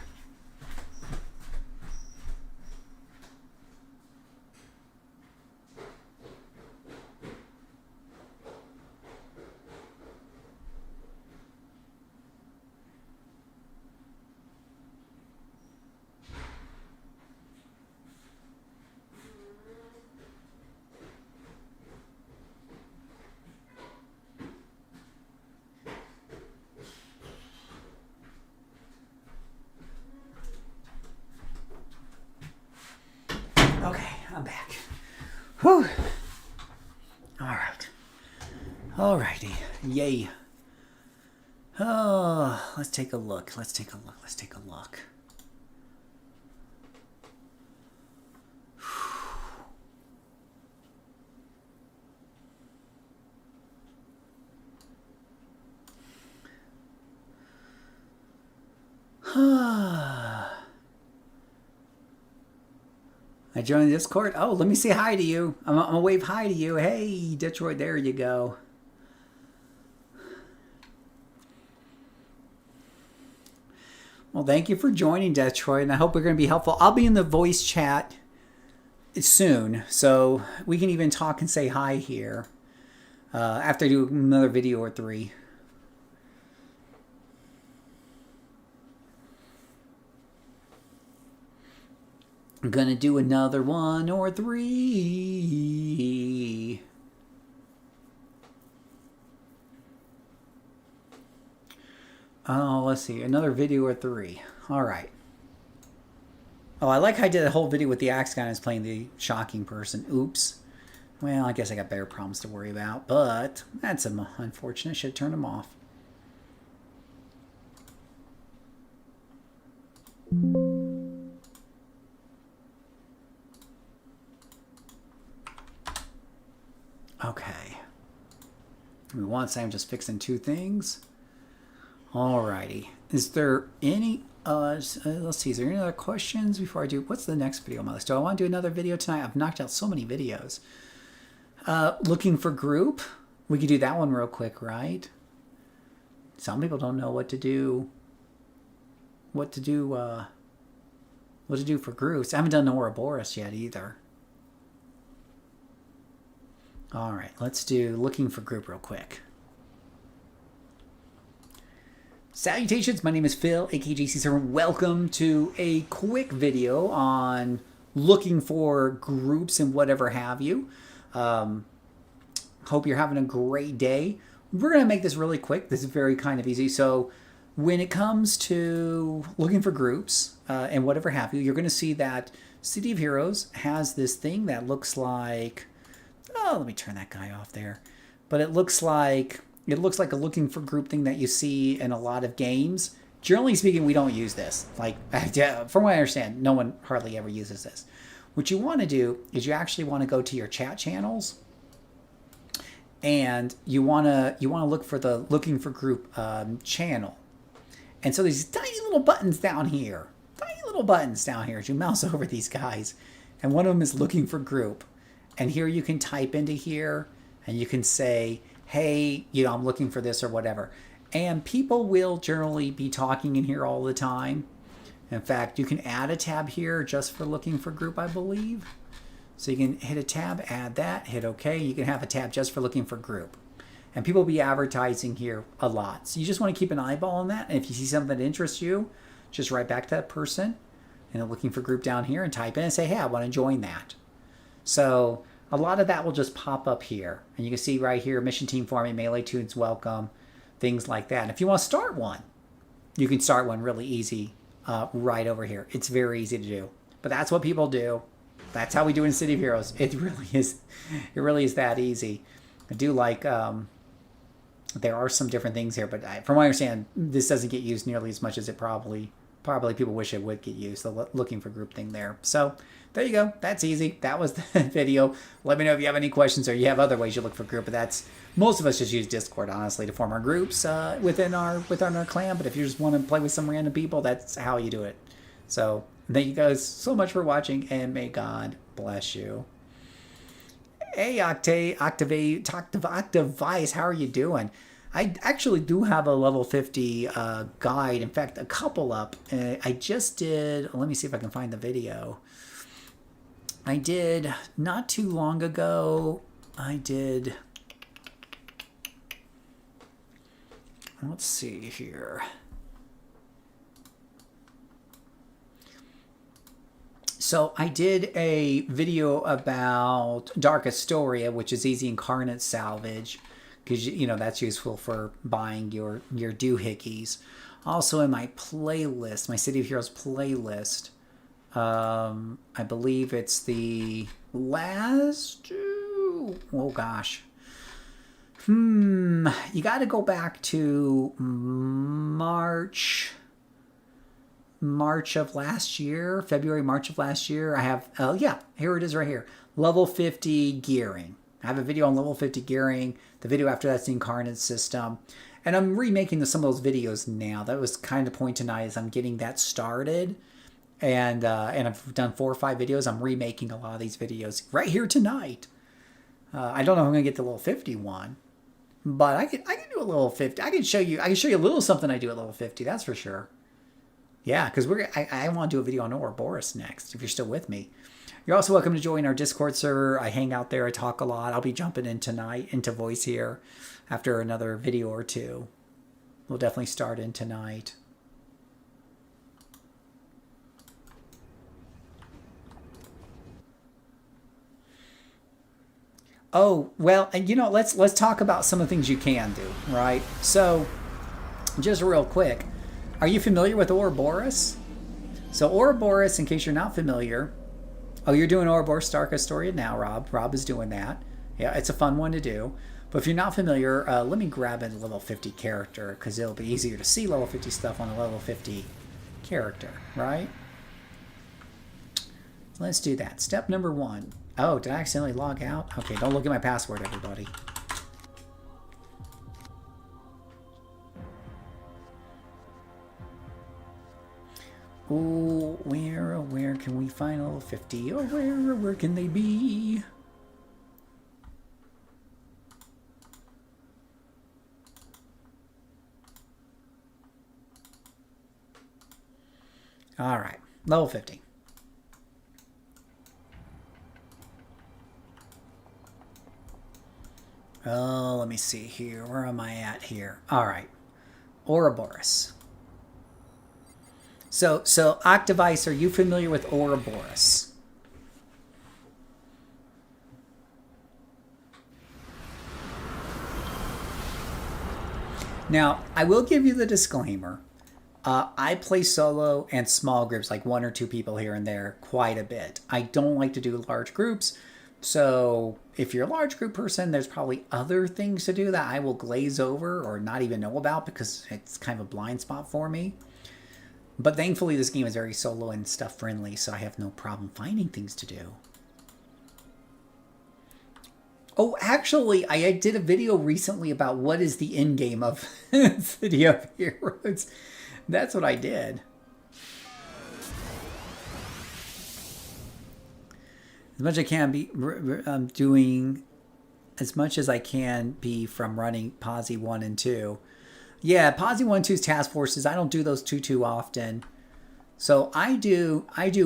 Okay, I'm back. Whew. All right. Alrighty. Yay. Oh, let's take a look. Let's take a look. I joined the Discord. Oh, let me say hi to you. I'm gonna wave hi to you. Hey, Detroit, there you go. Well, thank you for joining, Detroit, and I hope we're going to be helpful. I'll be in the voice chat soon, so we can even talk and say hi here after I do another video or 3. I'm going to do another 1 or 3. Oh, let's see. Another video or 3. All right. Oh, I like how I did a whole video with the axe guy and I was playing the shocking person. Oops. Well, I guess I got better problems to worry about, but that's unfortunate. I should have turned them off. Okay. Give me 1 second. I'm just fixing 2 things. Alrighty. Is there any, let's see, is there any other questions before I do, what's the next video on my list? Do I want to do another video tonight? I've knocked out so many videos. Looking for group. We could do that one real quick, right? Some people don't know what to do. What to do for groups. I haven't done Ouroboros yet either. Alright, let's do looking for group real quick. Salutations, my name is Phil, aka JCServant. Welcome to a quick video on looking for groups and whatever have you. Hope you're having a great day. We're going to make this really quick. This is very kind of easy. So when it comes to looking for groups and whatever have you, you're going to see that City of Heroes has this thing that looks like... Oh, let me turn that guy off there. But it looks like a looking for group thing that you see in a lot of games. Generally speaking, we don't use this. Like, from what I understand, no one hardly ever uses this. What you want to do is you actually want to go to your chat channels, and you want to look for the looking for group channel. And so there's tiny little buttons down here. Tiny little buttons down here as you mouse over these guys. And one of them is looking for group. And here you can type into here and you can say, hey, I'm looking for this or whatever. And people will generally be talking in here all the time. In fact, you can add a tab here just for looking for group, I believe. So you can hit a tab, add that, hit OK. You can have a tab just for looking for group. And people will be advertising here a lot. So you just want to keep an eyeball on that. And if you see something that interests you, just write back to that person and looking for group down here and type in and say, hey, I want to join that. So a lot of that will just pop up here. And you can see right here, Mission Team Farming, Melee Tunes Welcome, things like that. And if you want to start one, you can start one really easy right over here. It's very easy to do. but that's what people do. That's how we do in City of Heroes. It really is that easy. I do like, there are some different things here, but from what I understand, this doesn't get used nearly as much as it probably people wish it would get used. The looking for group thing there. So there you go. That's easy. That was the video. Let me know if you have any questions or you have other ways you look for group. But that's, most of us just use Discord, honestly, to form our groups within our clan. But if you just want to play with some random people, that's how you do it. So thank you guys so much for watching, and may God bless you. Hey, Octavice, how are you doing? I actually do have a level 50 guide. In fact, a couple up. I just did, let me see if I can find the video. I did not too long ago. Let's see here. So I did a video about Dark Astoria, which is easy incarnate salvage, because you know that's useful for buying your doohickeys. Also in my playlist, my City of Heroes playlist, I believe it's the last. Oh gosh. You got to go back to March of last year, February, March of last year. I have, yeah, here it is right here. Level 50 gearing. I have a video on level 50 gearing. The video after that's the incarnate system. And I'm remaking some of those videos now. That was kind of the point tonight, is I'm getting that started. And I've done 4 or 5 videos. I'm remaking a lot of these videos right here tonight. I don't know if I'm going to get the level 51. But I can do a level 50. I can show you a little something I do at level 50. That's for sure. Yeah, because I want to do a video on Ouroboros next, if you're still with me. You're also welcome to join our Discord server. I hang out there. I talk a lot. I'll be jumping in tonight into voice here after another video or two. We'll definitely start in tonight. Oh, well, and you know, let's talk about some of the things you can do, right? So, just real quick, are you familiar with Ouroboros? So Ouroboros, in case you're not familiar, oh, you're doing Ouroboros Dark Astoria now, Rob. Rob is doing that. Yeah, it's a fun one to do. But if you're not familiar, let me grab a level 50 character, because it'll be easier to see level 50 stuff on a level 50 character, right? Let's do that. Step number 1. Oh, did I accidentally log out? Okay, don't look at my password, everybody. Oh, where can we find level 50? Oh, where can they be? All right, level 50. Oh, let me see here. Where am I at here? All right. Ouroboros. So Octavice, are you familiar with Ouroboros? Now, I will give you the disclaimer. I play solo and small groups, like 1 or 2 people here and there, quite a bit. I don't like to do large groups. So if you're a large group person, there's probably other things to do that I will glaze over or not even know about because it's kind of a blind spot for me. But thankfully, this game is very solo and stuff friendly, so I have no problem finding things to do. Oh, actually, I did a video recently about what is the end game of City of Heroes. That's what I did. As much as I can be, I'm doing as much as I can be from running Posse 1 and 2. Yeah, Posse 1 and 2's task forces. I don't do those too often. So I do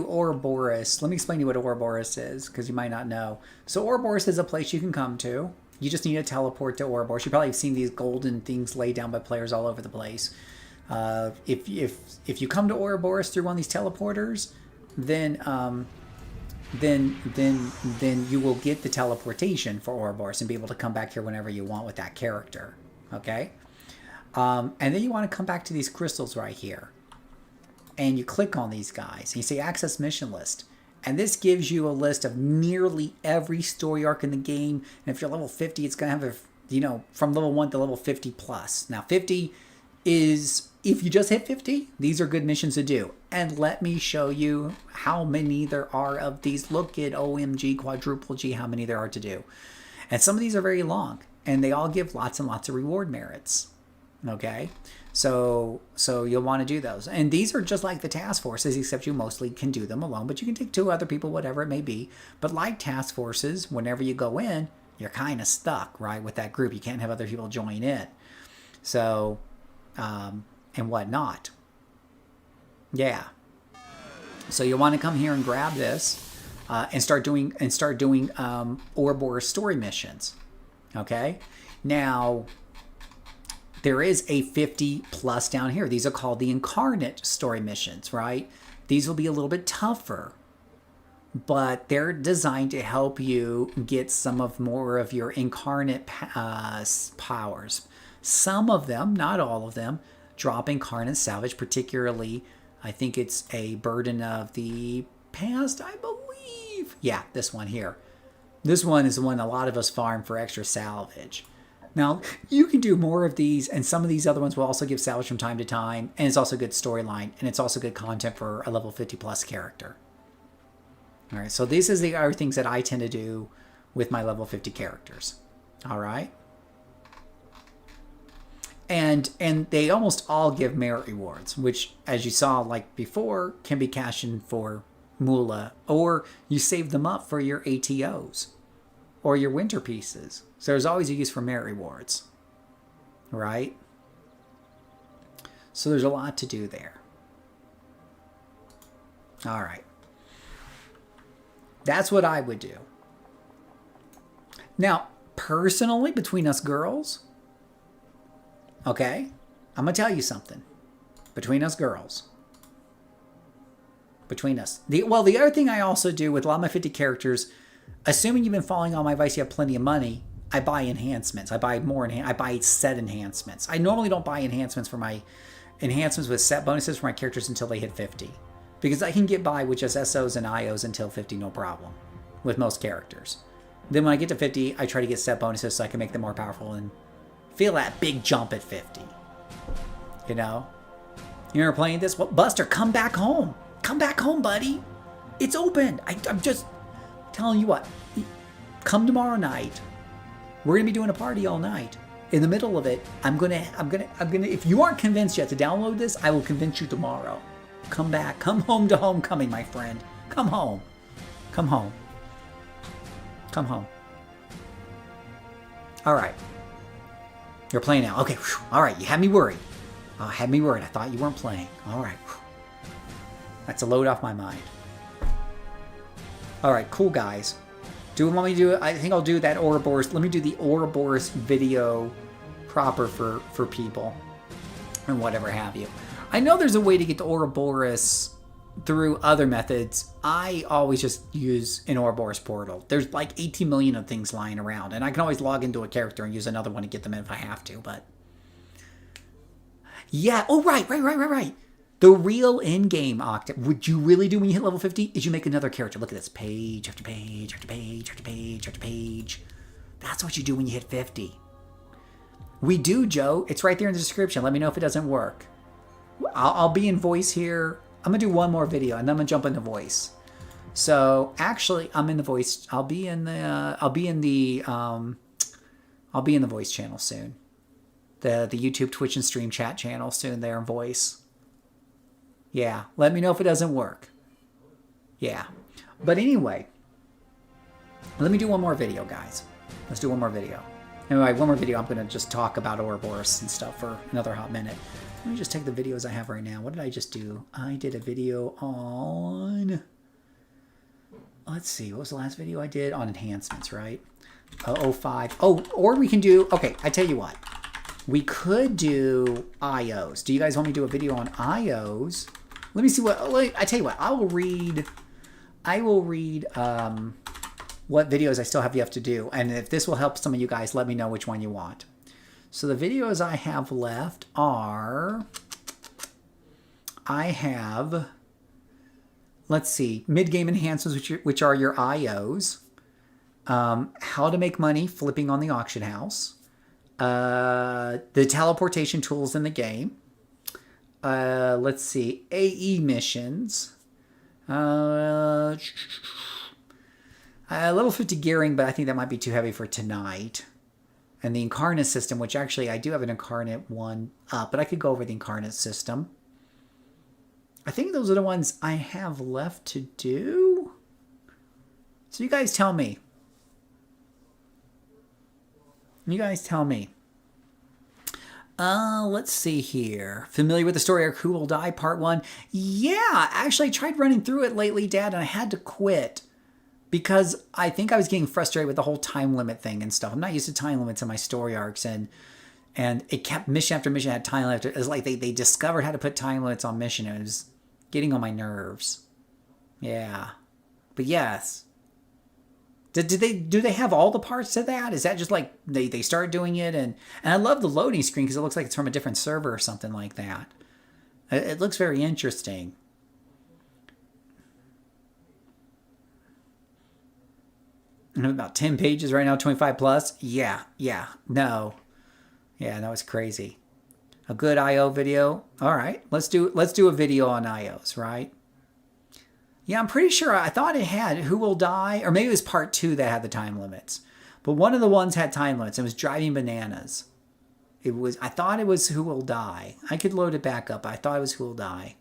Ouroboros. Let me explain to you what Ouroboros is, because you might not know. So Ouroboros is a place you can come to. You just need to teleport to Ouroboros. You probably have seen these golden things laid down by players all over the place. If you come to Ouroboros through one of these teleporters, then you will get the teleportation for Ouroboros and be able to come back here whenever you want with that character. Okay? And then you want to come back to these crystals right here. And you click on these guys. And you say access mission list. And this gives you a list of nearly every story arc in the game. And if you're level 50, it's going to have from level 1 to level 50 plus. Now, 50 is, if you just hit 50, these are good missions to do. And let me show you how many there are of these. Look at OMG, quadruple G, how many there are to do. And some of these are very long, and they all give lots and lots of reward merits. Okay? So you'll want to do those. And these are just like the task forces, except you mostly can do them alone, but you can take 2 other people, whatever it may be. But like task forces, whenever you go in, you're kind of stuck, right, with that group. You can't have other people join in. So, and whatnot. Yeah. So you want to come here and grab this and start doing Ouroboros story missions. Okay? Now, there is a 50 plus down here. These are called the incarnate story missions, right? These will be a little bit tougher, but they're designed to help you get some of more of your incarnate powers. Some of them, not all of them, drop incarnate salvage, particularly, I think it's a burden of the past, I believe. Yeah, this one here. This one is the one a lot of us farm for extra salvage. Now, you can do more of these, and some of these other ones will also give salvage from time to time, and it's also good storyline, and it's also good content for a level 50 plus character. All right, so these are things that I tend to do with my level 50 characters. All right. And they almost all give merit rewards, which, as you saw like before, can be cashed in for moolah, or you save them up for your ATOs or your winter pieces. So there's always a use for merit rewards, right? So there's a lot to do there. All right. That's what I would do. Now, personally, between us girls, okay, I'm going to tell you something. Between us girls. Between us. The other thing I also do with a lot of my 50 characters, assuming you've been following all my advice, you have plenty of money, I buy enhancements. I buy more. I buy set enhancements. I normally don't buy enhancements with set bonuses for my characters until they hit 50. Because I can get by with just SOs and IOs until 50, no problem, with most characters. Then when I get to 50, I try to get set bonuses so I can make them more powerful and feel that big jump at 50. You know? You ever playing this? Well, Buster, come back home. Come back home, buddy. It's open. I'm just telling you what. Come tomorrow night. We're gonna be doing a party all night. In the middle of it, I'm gonna. If you aren't convinced yet to download this, I will convince you tomorrow. Come back. Come home to homecoming, my friend. Come home. Come home. Come home. All right. You're playing now. Okay. Whew. All right. You had me worried. Had me worried. I thought you weren't playing. All right. Whew. That's a load off my mind. All right. Cool, guys. Do you want me to do it? I think I'll do that Ouroboros. Let me do the Ouroboros video proper for people and whatever have you. I know there's a way to get to Ouroboros through other methods. I always just use an Ouroboros portal. There's like 18 million of things lying around, and I can always log into a character and use another one to get them in if I have to, but... Yeah, oh, right. The real in-game octave, what you really do when you hit level 50 is you make another character. Look at this, page after page after page after page after page. That's what you do when you hit 50. We do, Joe. It's right there in the description. Let me know if it doesn't work. I'll be in voice here. I'm gonna do one more video and then I'm gonna jump into voice. So actually, I'm in the voice. I'll be in the voice channel soon. The YouTube, Twitch, and stream chat channel soon. There in voice. Yeah. Let me know if it doesn't work. Yeah. But anyway, let me do one more video, guys. Let's do one more video. Anyway, one more video. I'm gonna just talk about Ouroboros and stuff for another hot minute. Let me just take the videos I have right now. What did I just do? I did a video on... Let's see. What was the last video I did? On enhancements, right? 05. Oh, or we can do... Okay, I tell you what. We could do IOs. Do you guys want me to do a video on IOs? Let me see what... I tell you what. I will read what videos I still have yet to do. And if this will help some of you guys, let me know which one you want. So the videos I have left are, I have let's see, mid-game enhancements, which are your IOs. How to make money flipping on the auction house. The teleportation tools in the game. Let's see, AE missions. Level 50 gearing, but I think that might be too heavy for tonight. And the incarnate system, which actually I do have an incarnate one up, but I could go over the incarnate system. I think those are the ones I have left to do. So you guys tell me. You guys tell me. Let's see here. Familiar with the story of Who Will Die, Part 1? Yeah, actually I tried running through it lately, Dad, and I had to quit. Because I think I was getting frustrated with the whole time limit thing and stuff. I'm not used to time limits in my story arcs, and it kept mission after mission had time limits. It was like they discovered how to put time limits on mission. It was getting on my nerves. Yeah. But yes. Do they have all the parts to that? Is that just like they started doing it? And I love the loading screen because it looks like it's from a different server or something like that. It looks very interesting. About 10 pages right now, 25 plus. Yeah, no, it's crazy. A good IO video. All right, let's do a video on IOs, right? Yeah, I'm pretty sure I thought it had Who Will Die, or maybe it was part 2 that had the time limits. But one of the ones had time limits. It was driving bananas. I thought it was Who Will Die. I could load it back up. I thought it was Who Will Die.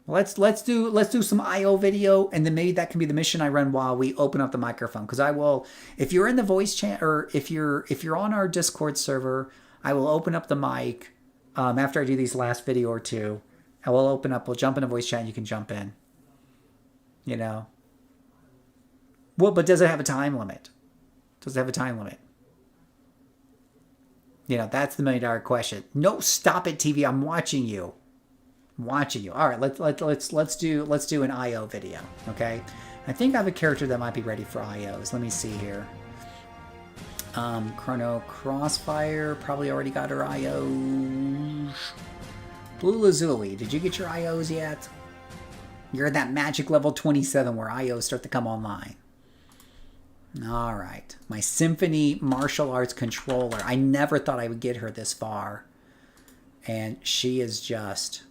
Let's do some IO video, and then maybe that can be the mission I run while we open up the microphone. Because I will, if you're in the voice chat, or if you're on our Discord server, I will open up the mic after I do these last video or two. We'll jump in a voice chat and you can jump in. You know. Well, but does it have a time limit? Does it have a time limit? You know, that's the $1 million question. No, stop it, TV. I'm watching you. All right, let's do an IO video, okay? I think I have a character that might be ready for IOs. Let me see here. Chrono Crossfire probably already got her IOs. Blue Lazuli, did you get your IOs yet? You're at that magic level 27 where IOs start to come online. All right, my Symphony martial arts controller. I never thought I would get her this far, and she is just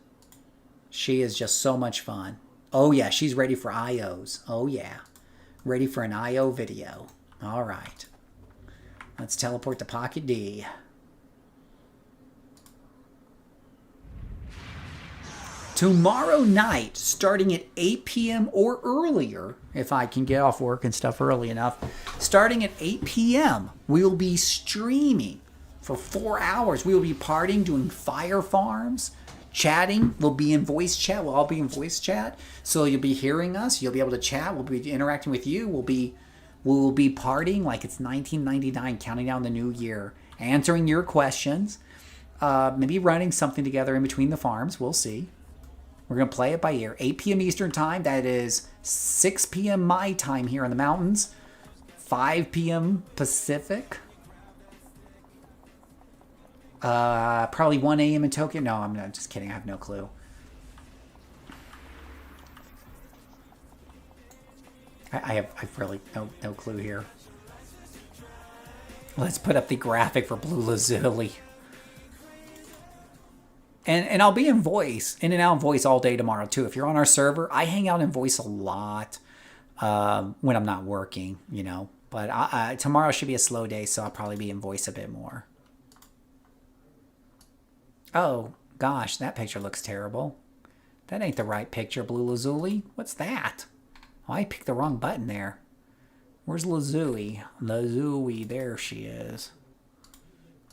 so much fun. Oh yeah, she's ready for IOs. Oh yeah, ready for an IO video. All right, let's teleport to Pocket D. Tomorrow night, starting at 8 p.m. or earlier, if I can get off work and stuff early enough, starting at 8 p.m., we will be streaming for 4 hours. We will be partying, doing fire farms, chatting. We'll be in voice chat. We'll all be in voice chat. So you'll be hearing us. You'll be able to chat. We'll be interacting with you. We will be partying like it's 1999, counting down the new year, answering your questions, maybe running something together in between the farms. We'll see. We're going to play it by ear. 8 p.m. Eastern Time. That is 6 p.m. my time here in the mountains. 5 p.m. Pacific. Probably 1 a.m. in Tokyo. No, I'm not, just kidding. I have no clue. I've really no clue here. Let's put up the graphic for Blue Lazuli. And I'll be in voice, in and out in voice all day tomorrow too. If you're on our server, I hang out in voice a lot when I'm not working, you know. But tomorrow should be a slow day, so I'll probably be in voice a bit more. Oh, gosh, that picture looks terrible. That ain't the right picture, Blue Lazuli. What's that? Oh, I picked the wrong button there. Where's Lazuli? Lazuli, there she is.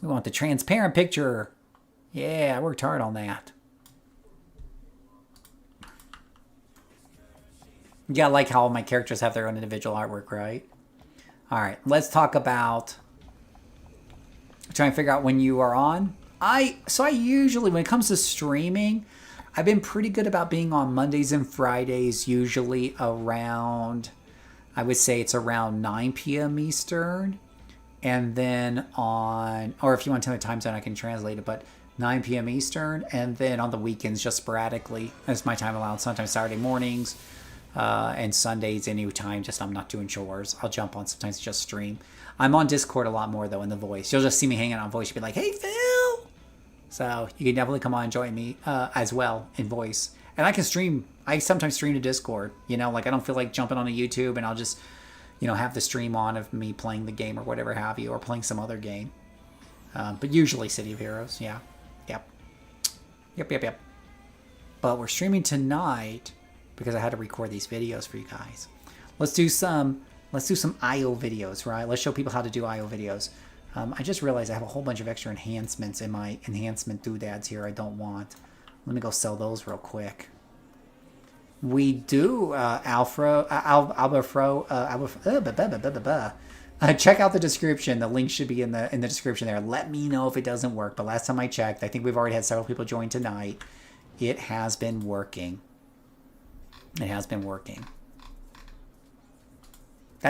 We want the transparent picture. Yeah, I worked hard on that. Yeah, I like how all my characters have their own individual artwork, right? All right, let's talk about trying to figure out when you are on. I usually, when it comes to streaming, I've been pretty good about being on Mondays and Fridays, usually around, I would say it's around 9 p.m. Eastern. And then on, or if you want to tell me the time zone, I can translate it, but 9 p.m. Eastern, and then on the weekends just sporadically as my time allows. Sometimes Saturday mornings and Sundays anytime. Just I'm not doing chores, I'll jump on. Sometimes just stream. I'm on Discord a lot more though in the voice. You'll just see me hanging out on voice. You'll be like, "Hey Phil," so you can definitely come on and join me as well in voice. And I can stream. I sometimes stream to Discord. You know, like I don't feel like jumping on a YouTube, and I'll just have the stream on of me playing the game or whatever have you, or playing some other game. But usually City of Heroes, yeah. Yep. But we're streaming tonight because I had to record these videos for you guys. Let's do some IO videos, right? Let's show people how to do IO videos. I just realized I have a whole bunch of extra enhancements in my enhancement doodads here I don't want. Let me go sell those real quick. We do check out the description. The link should be in the description there. Let me know if it doesn't work. But last time I checked, I think we've already had several people join tonight. It has been working. That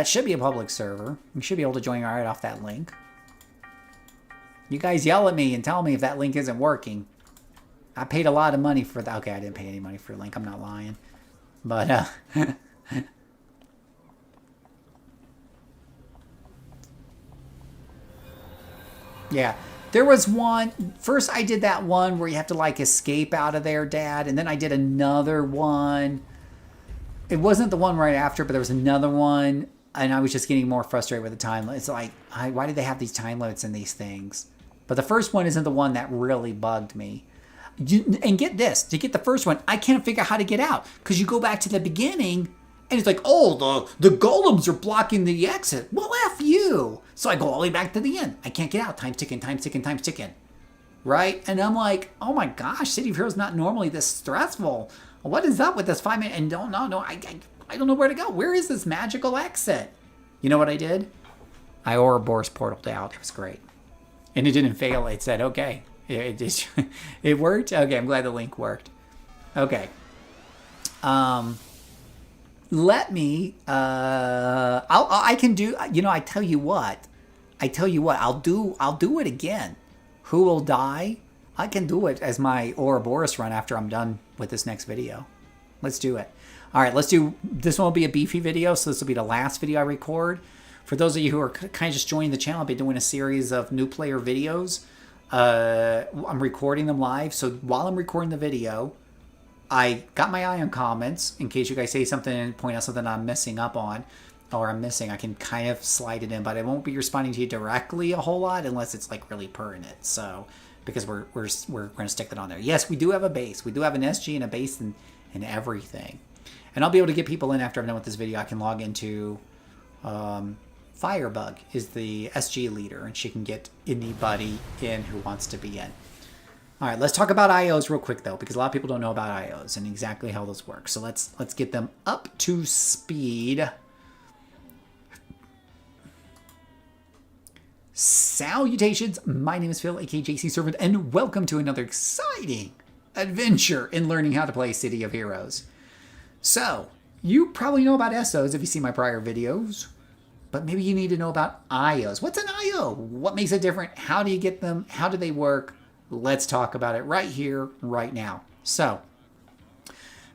should be a public server. You should be able to join right off that link. You guys yell at me and tell me if that link isn't working. I paid a lot of money for that. Okay, I didn't pay any money for the link. I'm not lying. But yeah, there was one. First, I did that one where you have to like escape out of there, Dad, and then I did another one. It wasn't the one right after, but there was another one, and I was just getting more frustrated with the time. It's like, why do they have these time limits in these things? But the first one isn't the one that really bugged me. And get this, to get the first one, I can't figure out how to get out. Because you go back to the beginning, and it's like, oh, the golems are blocking the exit. Well, F you. So I go all the way back to the end. I can't get out. Time's ticking. Right? And I'm like, oh my gosh, City of Heroes not normally this stressful. What is up with this 5 minute? And no, I don't know where to go. Where is this magical exit? You know what I did? I Ouroboros portaled out. It was great. And it didn't fail. It said, okay. It worked? Okay, I'm glad the link worked. Okay. Let me, I can do, I tell you what, I'll do it again. Who will die? I can do it as my Ouroboros run after I'm done with this next video. Let's do it. All right, this one will be a beefy video, so this will be the last video I record. For those of you who are kind of just joining the channel, I've been doing a series of new player videos. I'm recording them live, so while I'm recording the video, I got my eye on comments in case you guys say something and point out something I'm missing up on, or I'm missing. I can kind of slide it in, but I won't be responding to you directly a whole lot unless it's like really pertinent. So because we're going to stick that on there. Yes, we do have a base. We do have an SG and a base and everything. And I'll be able to get people in after I'm done with this video. I can log into Firebug is the SG leader, and she can get anybody in who wants to be in. All right, let's talk about IOs real quick though, because a lot of people don't know about IOs and exactly how those work. So let's get them up to speed. Salutations, my name is Phil, aka JCServant, and welcome to another exciting adventure in learning how to play City of Heroes. So, you probably know about SOs if you see my prior videos, but maybe you need to know about IOs. What's an IO? What makes it different? How do you get them? How do they work? Let's talk about it right here, right now. So,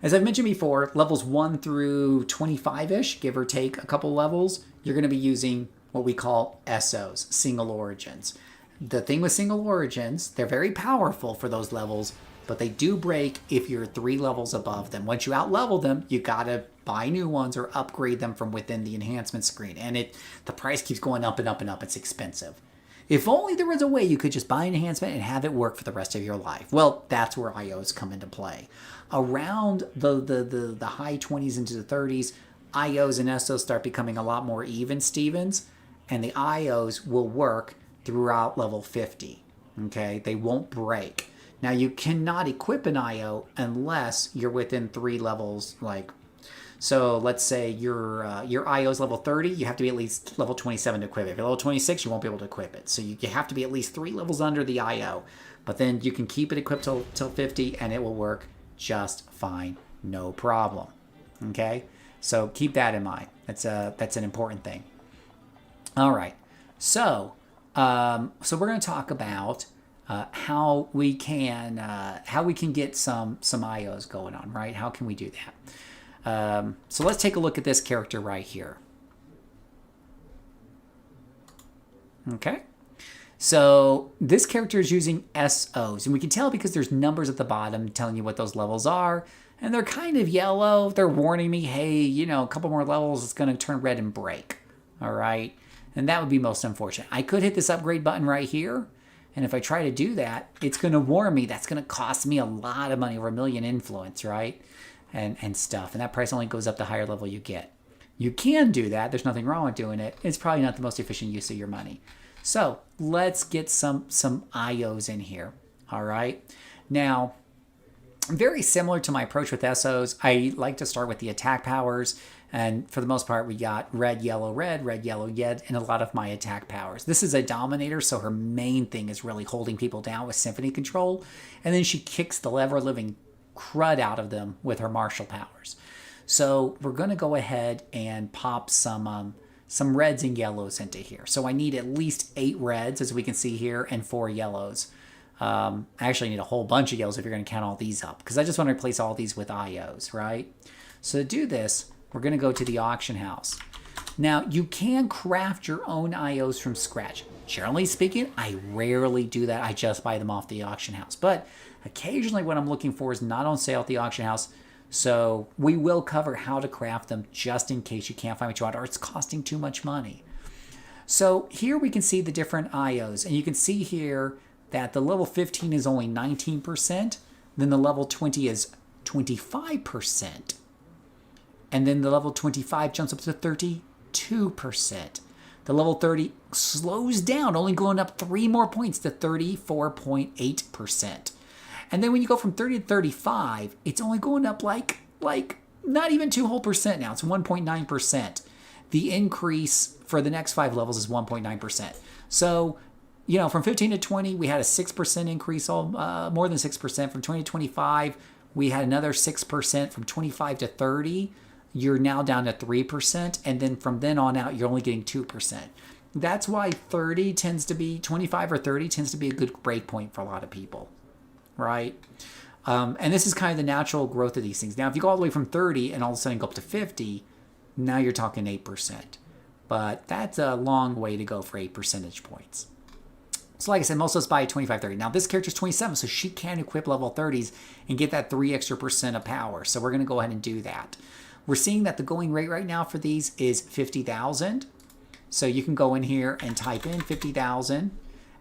as I've mentioned before, levels 1 through 25-ish, give or take a couple levels, you're going to be using what we call SOs, single origins. The thing with single origins, they're very powerful for those levels, but they do break if you're 3 levels above them. Once you out-level them, you gotta buy new ones or upgrade them from within the enhancement screen. And the price keeps going up and up and up. It's expensive. If only there was a way you could just buy an enhancement and have it work for the rest of your life. Well, that's where IOs come into play. Around the high 20s into the 30s, IOs and SOs start becoming a lot more even Stevens, and the IOs will work throughout level 50. Okay, they won't break. Now you cannot equip an IO unless you're within 3 levels. So let's say your IO is level 30, you have to be at least level 27 to equip it. If you're level 26, you won't be able to equip it. So you have to be at least 3 levels under the IO. But then you can keep it equipped till 50, and it will work just fine, no problem. Okay, so keep that in mind. That's an important thing. All right, so we're going to talk about how we can get some IOs going on, right? How can we do that? So let's take a look at this character right here. Okay. So this character is using SOs, and we can tell because there's numbers at the bottom telling you what those levels are, and they're kind of yellow. They're warning me, hey, a couple more levels, it's going to turn red and break. All right. And that would be most unfortunate. I could hit this upgrade button right here, and if I try to do that, it's going to warn me. That's going to cost me a lot of money, over 1 million influence, right? And stuff. And that price only goes up the higher level you get. You can do that. There's nothing wrong with doing it. It's probably not the most efficient use of your money. So let's get some IOs in here. All right. Now, very similar to my approach with SOs, I like to start with the attack powers. And for the most part, we got red, yellow, red, yellow, red, and a lot of my attack powers. This is a dominator, so her main thing is really holding people down with symphony control. And then she kicks the ever-living crud out of them with her martial powers. So we're going to go ahead and pop some reds and yellows into here. So I need at least 8 reds, as we can see here, and 4 yellows. I actually need a whole bunch of yellows if you're going to count all these up, because I just want to replace all these with IOs, right? So to do this, we're going to go to the auction house. Now, you can craft your own IOs from scratch. Generally speaking, I rarely do that. I just buy them off the auction house. But occasionally what I'm looking for is not on sale at the auction house. So we will cover how to craft them just in case you can't find what you want or it's costing too much money. So here we can see the different IOs. And you can see here that the level 15 is only 19%. Then the level 20 is 25%. And then the level 25 jumps up to 32%. The level 30 slows down, only going up 3 more points to 34.8%. And then when you go from 30 to 35, it's only going up like not even 2 whole percent now. It's 1.9%. The increase for the next 5 levels is 1.9%. So, from 15 to 20, we had a 6% increase, more than 6%. From 20 to 25, we had another 6%. From 25 to 30, you're now down to 3. And then from then on out, you're only getting 2%. That's why 25 or 30 tends to be a good break point for a lot of people, right? And this is kind of the natural growth of these things. Now, if you go all the way from 30 and all of a sudden go up to 50, now you're talking 8%. But that's a long way to go for 8 percentage points. So like I said, most of us buy at 25, 30. Now this character's 27, so she can equip level 30s and get that 3 extra percent of power. So we're going to go ahead and do that. We're seeing that the going rate right now for these is 50,000. So you can go in here and type in 50,000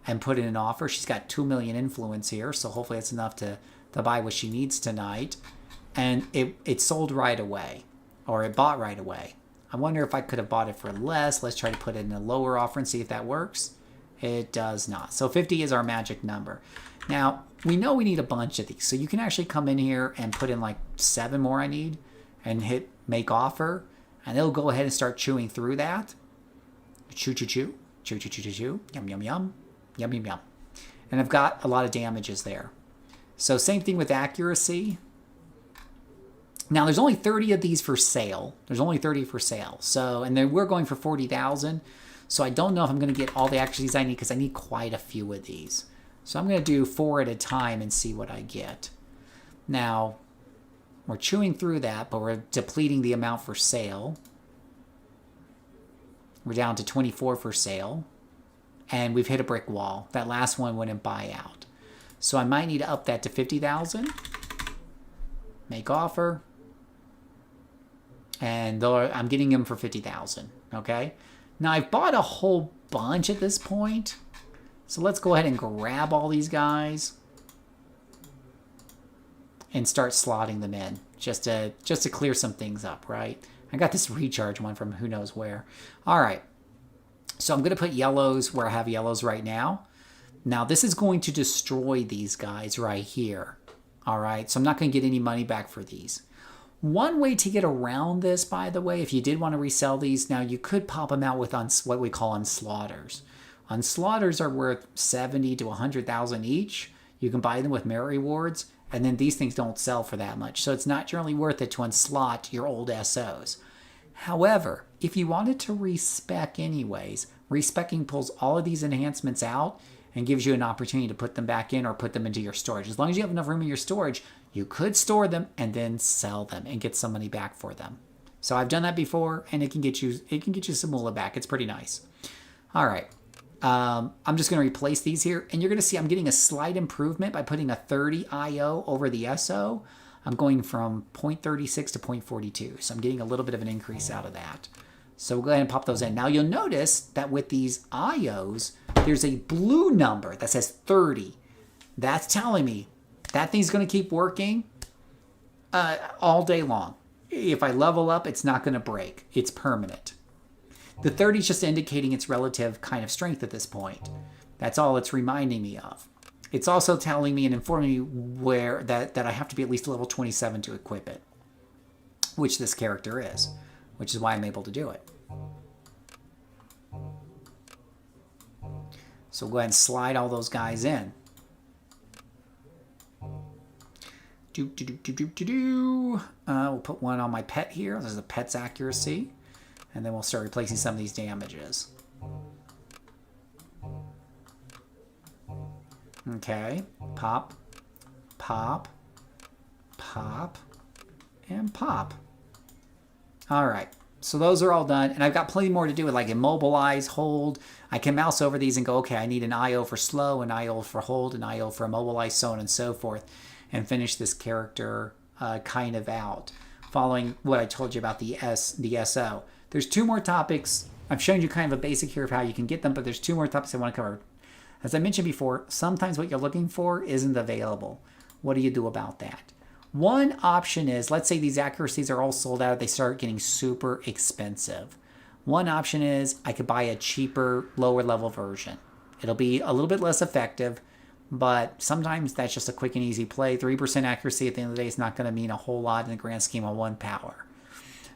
and put in an offer. She's got 2 million influence here, so hopefully that's enough to buy what she needs tonight. And it sold right away, or it bought right away. I wonder if I could have bought it for less. Let's try to put it in a lower offer and see if that works. It does not. So 50 is our magic number. Now, we know we need a bunch of these. So you can actually come in here and put in like 7 more I need and hit make offer. And it'll go ahead and start chewing through that. Chew, chew, chew. Chew, chew, chew, chew, chew. Yum, yum, yum. Yum, yum, yum. And I've got a lot of damages there. So same thing with accuracy. Now, there's only 30 of these for sale. There's only 30 for sale. So, and then we're going for 40,000. So I don't know if I'm going to get all the accuracies I need because I need quite a few of these. So I'm going to do 4 at a time and see what I get. Now, we're chewing through that, but we're depleting the amount for sale. We're down to 24 for sale. And we've hit a brick wall. That last one wouldn't buy out. So I might need to up that to 50,000. Make offer. And I'm getting them for 50,000. Okay? Now, I've bought a whole bunch at this point. So let's go ahead and grab all these guys and start slotting them in just to clear some things up, right? I got this recharge one from who knows where. All right. So I'm going to put yellows where I have yellows right now. Now, this is going to destroy these guys right here. All right. So I'm not going to get any money back for these. One way to get around this, by the way, if you did want to resell these, now you could pop them out with what we call unslaughters. Unslaughters are worth 70 to 100,000 each. You can buy them with merit rewards, and then these things don't sell for that much. So it's not generally worth it to unslot your old SOs. However, if you wanted to respec anyways, respecing pulls all of these enhancements out and gives you an opportunity to put them back in or put them into your storage. As long as you have enough room in your storage, you could store them and then sell them and get some money back for them. So I've done that before, and it can get you some moolah back. It's pretty nice. All right. I'm just going to replace these here, and you're going to see I'm getting a slight improvement by putting a 30 IO over the SO. I'm going from 0.36 to 0.42, so I'm getting a little bit of an increase out of that. So we'll go ahead and pop those in. Now you'll notice that with these IOs, there's a blue number that says 30. That's telling me that thing's going to keep working all day long. If I level up, it's not going to break. It's permanent. The 30 is just indicating its relative kind of strength at this point. That's all it's reminding me of. It's also telling me and informing me where that I have to be at least level 27 to equip it, which this character is, which is why I'm able to do it. So we'll go ahead and slide all those guys in. We'll put one on my pet here. There's the pet's accuracy. And then we'll start replacing some of these damages. Okay. Pop. Pop. Pop. And pop. Alright. So those are all done. And I've got plenty more to do with like immobilize, hold. I can mouse over these and go, okay, I need an IO for slow, an IO for hold, an IO for immobilize, so on and so forth. And finish this character kind of out. Following what I told you about the SO. There's two more topics. I've shown you kind of a basic here of how you can get them, but there's two more topics I want to cover. As I mentioned before, sometimes what you're looking for isn't available. What do you do about that? One option is, let's say these accuracies are all sold out, they start getting super expensive. One option is I could buy a cheaper, lower level version. It'll be a little bit less effective, but sometimes that's just a quick and easy play. 3% accuracy at the end of the day is not going to mean a whole lot in the grand scheme of 1 power.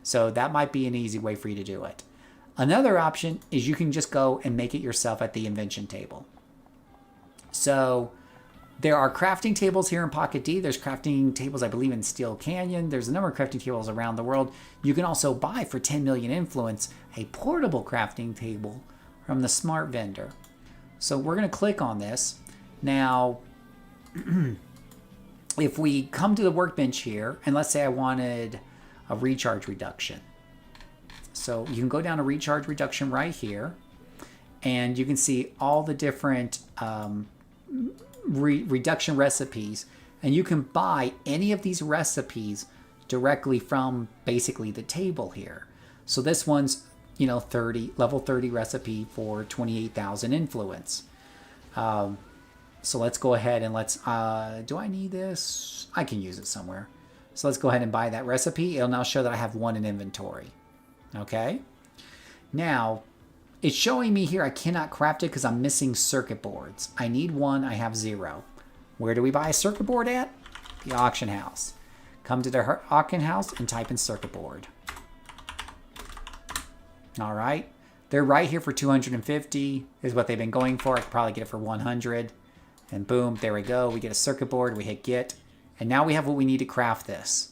So that might be an easy way for you to do it. Another option is you can just go and make it yourself at the invention table. So there are crafting tables here in Pocket D. There's crafting tables, I believe, in Steel Canyon. There's a number of crafting tables around the world. You can also buy for 10 million influence a portable crafting table from the Smart Vendor. So we're going to click on this. Now, if we come to the workbench here, and let's say I wanted a recharge reduction. So you can go down to recharge reduction right here, and you can see all the different reduction recipes, and you can buy any of these recipes directly from basically the table here. So this one's, you know, level 30 recipe for 28,000 influence. So let's go ahead and let's, do I need this? I can use it somewhere. So let's go ahead and buy that recipe. It'll now show that I have one in inventory. Okay. Now, it's showing me here I cannot craft it because I'm missing circuit boards. I need one. I have 0. Where do we buy a circuit board at? The auction house. Come to the auction house and type in circuit board. All right. They're right here for 250 is what they've been going for. I could probably get it for 100. And boom, there we go. We get a circuit board. We hit get. And now we have what we need to craft this.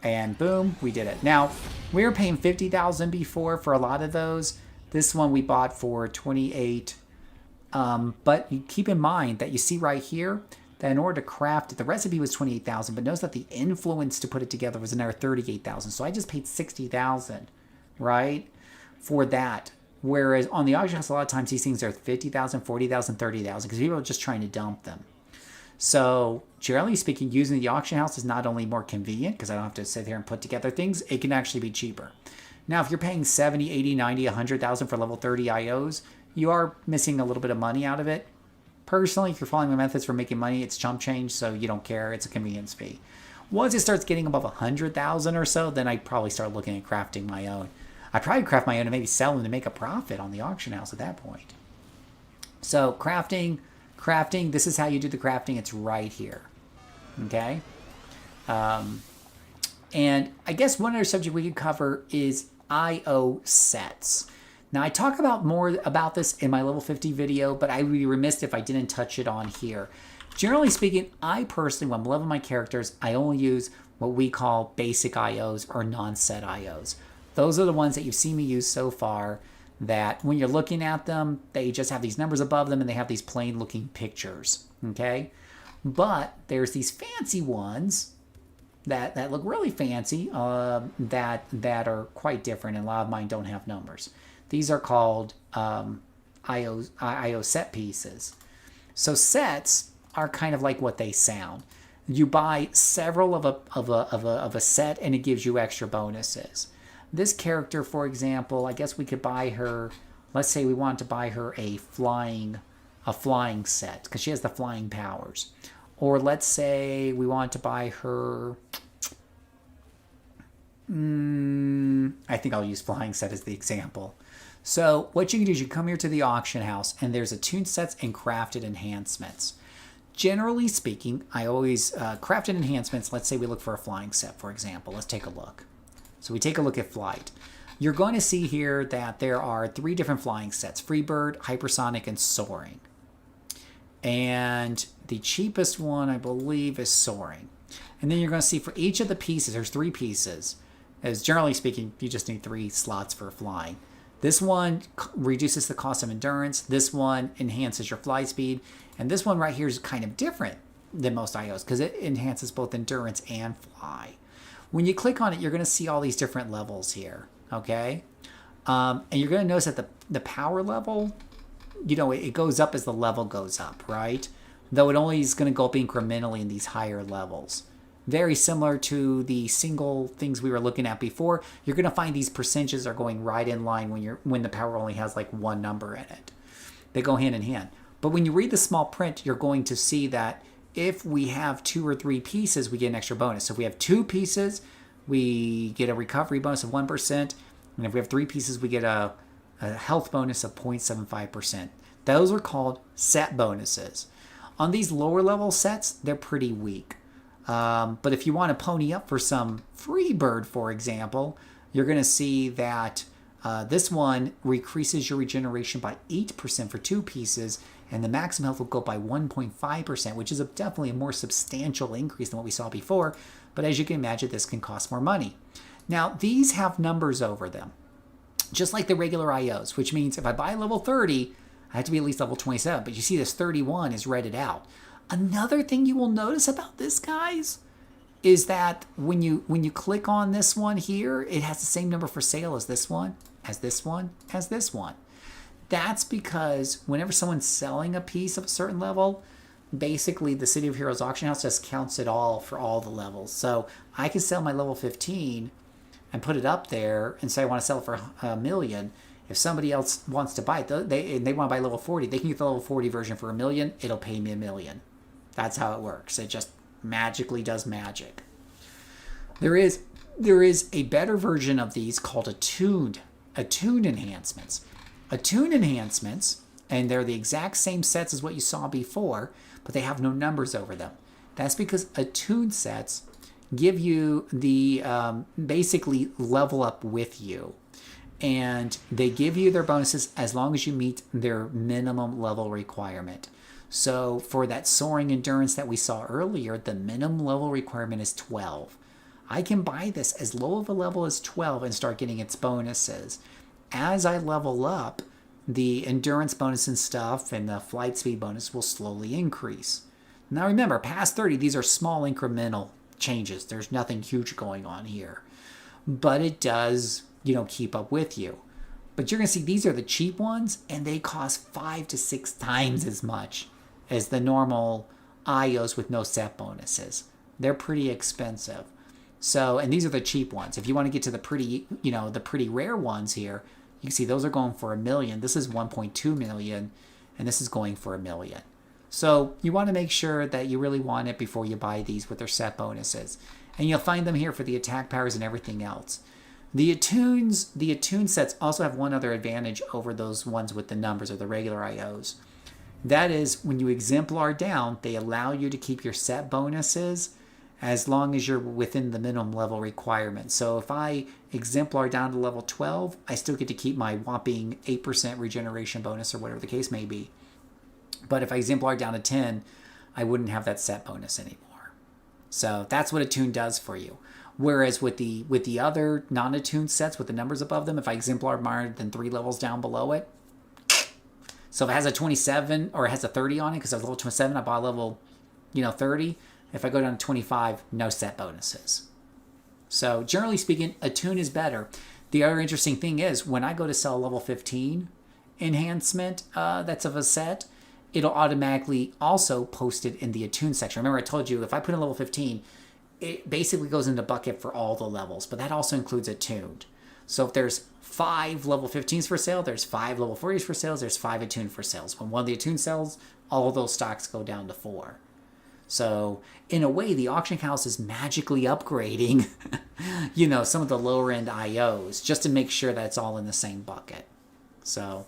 And boom, we did it. Now, we were paying 50,000 before for a lot of those. This one we bought for 28. But you keep in mind that you see right here that in order to craft it, the recipe was 28,000. But notice that the influence to put it together was another 38,000. So I just paid 60,000, right, for that. Whereas on the auction house, a lot of times these things are 50,000, 40,000, 30,000 because people are just trying to dump them. So generally speaking, using the auction house is not only more convenient because I don't have to sit here and put together things, it can actually be cheaper. Now, if you're paying 70, 80, 90, 100,000 for level 30 IOs, you are missing a little bit of money out of it. Personally, if you're following my methods for making money, it's chump change, so you don't care. It's a convenience fee. Once it starts getting above 100,000 or so, then I'd probably start looking at crafting my own. I'd probably craft my own and maybe sell them to make a profit on the auction house at that point. So crafting, this is how you do the crafting. It's right here. Okay? And I guess one other subject we could cover is IO sets. Now, I talk about more about this in my level 50 video, but I would be remiss if I didn't touch it on here. Generally speaking, I personally, when I'm leveling my characters, I only use what we call basic IOs or non-set IOs. Those are the ones that you've seen me use so far. that when you're looking at them, they just have these numbers above them and they have these plain looking pictures. Okay? But there's these fancy ones that look really fancy that are quite different, and a lot of mine don't have numbers. These are called IO set pieces. So sets are kind of like what they sound. You buy several of a set, and it gives you extra bonuses. This character, for example, I guess we could buy her. Let's say we want to buy her a flying set because she has the flying powers. Or let's say we want to buy her. I think I'll use flying set as the example. So what you can do is you come here to the auction house, and there's attuned sets and crafted enhancements. Generally speaking, I always crafted enhancements. Let's say we look for a flying set, for example. Let's take a look. So we take a look at flight. You're going to see here that there are 3 different flying sets: Freebird, Hypersonic, and Soaring. And the cheapest one, I believe, is Soaring. And then you're going to see for each of the pieces, there's 3 pieces. As generally speaking, you just need 3 slots for flying. This one reduces the cost of endurance. This one enhances your flight speed. And this one right here is kind of different than most IOs because it enhances both endurance and fly. When you click on it, you're going to see all these different levels here, okay? And you're going to notice that the power level, it goes up as the level goes up, right? Though it only is going to go up incrementally in these higher levels. Very similar to the single things we were looking at before. You're going to find these percentages are going right in line when the power only has like one number in it. They go hand in hand. But when you read the small print, you're going to see that if we have 2 or 3 pieces, we get an extra bonus. So if we have 2 pieces, we get a recovery bonus of 1%. And if we have 3 pieces, we get a health bonus of 0.75%. Those are called set bonuses. On these lower level sets, they're pretty weak. But if you want to pony up for some Freebird, for example, you're going to see that this one increases your regeneration by 8% for 2 pieces, and the maximum health will go by 1.5%, which is definitely a more substantial increase than what we saw before. But as you can imagine, this can cost more money. Now, these have numbers over them, just like the regular IOs, which means if I buy level 30, I have to be at least level 27. But you see this 31 is redded out. Another thing you will notice about this, guys, is that when you click on this one here, it has the same number for sale as this one, as this one, as this one. That's because whenever someone's selling a piece of a certain level, basically the City of Heroes auction house just counts it all for all the levels. So I can sell my level 15 and put it up there and say I want to sell it for $1 million. If somebody else wants to buy it, they want to buy level 40, they can get the level 40 version for $1 million. It'll pay me $1 million. That's how it works. It just magically does magic. There is a better version of these called attuned enhancements. Attuned enhancements, and they're the exact same sets as what you saw before, but they have no numbers over them. That's because attuned sets give you the basically level up with you. And they give you their bonuses as long as you meet their minimum level requirement. So for that soaring endurance that we saw earlier, the minimum level requirement is 12. I can buy this as low of a level as 12 and start getting its bonuses. As I level up, the endurance bonus and stuff and the flight speed bonus will slowly increase. Now remember, past 30, these are small incremental changes. There's nothing huge going on here. But it does, keep up with you. But you're going to see these are the cheap ones, and they cost 5 to 6 times as much as the normal IOs with no set bonuses. They're pretty expensive. So, and these are the cheap ones. If you want to get to the pretty rare ones here, you can see those are going for $1 million. This is 1.2 million, and this is going for $1 million. So you want to make sure that you really want it before you buy these with their set bonuses. And you'll find them here for the attack powers and everything else. The attuned sets also have one other advantage over those ones with the numbers or the regular IOs. That is, when you exemplar down, they allow you to keep your set bonuses as long as you're within the minimum level requirement. So if I exemplar down to level 12, I still get to keep my whopping 8% regeneration bonus or whatever the case may be. But if I exemplar down to 10, I wouldn't have that set bonus anymore. So that's what Attune does for you. Whereas with the other non-attuned sets with the numbers above them, if I exemplar more than 3 levels down below it, so if it has a 27 or it has a 30 on it, because I was level 27, I bought level 30. If I go down to 25, no set bonuses. So generally speaking, attune is better. The other interesting thing is when I go to sell a level 15 enhancement that's of a set, it'll automatically also post it in the attune section. Remember I told you if I put in level 15, it basically goes in the bucket for all the levels, but that also includes attuned. So if there's 5 level 15s for sale, there's 5 level 40s for sales, there's 5 attuned for sales. When one of the attuned sells, all of those stocks go down to 4. So in a way, the auction house is magically upgrading, some of the lower end IOs just to make sure that it's all in the same bucket. So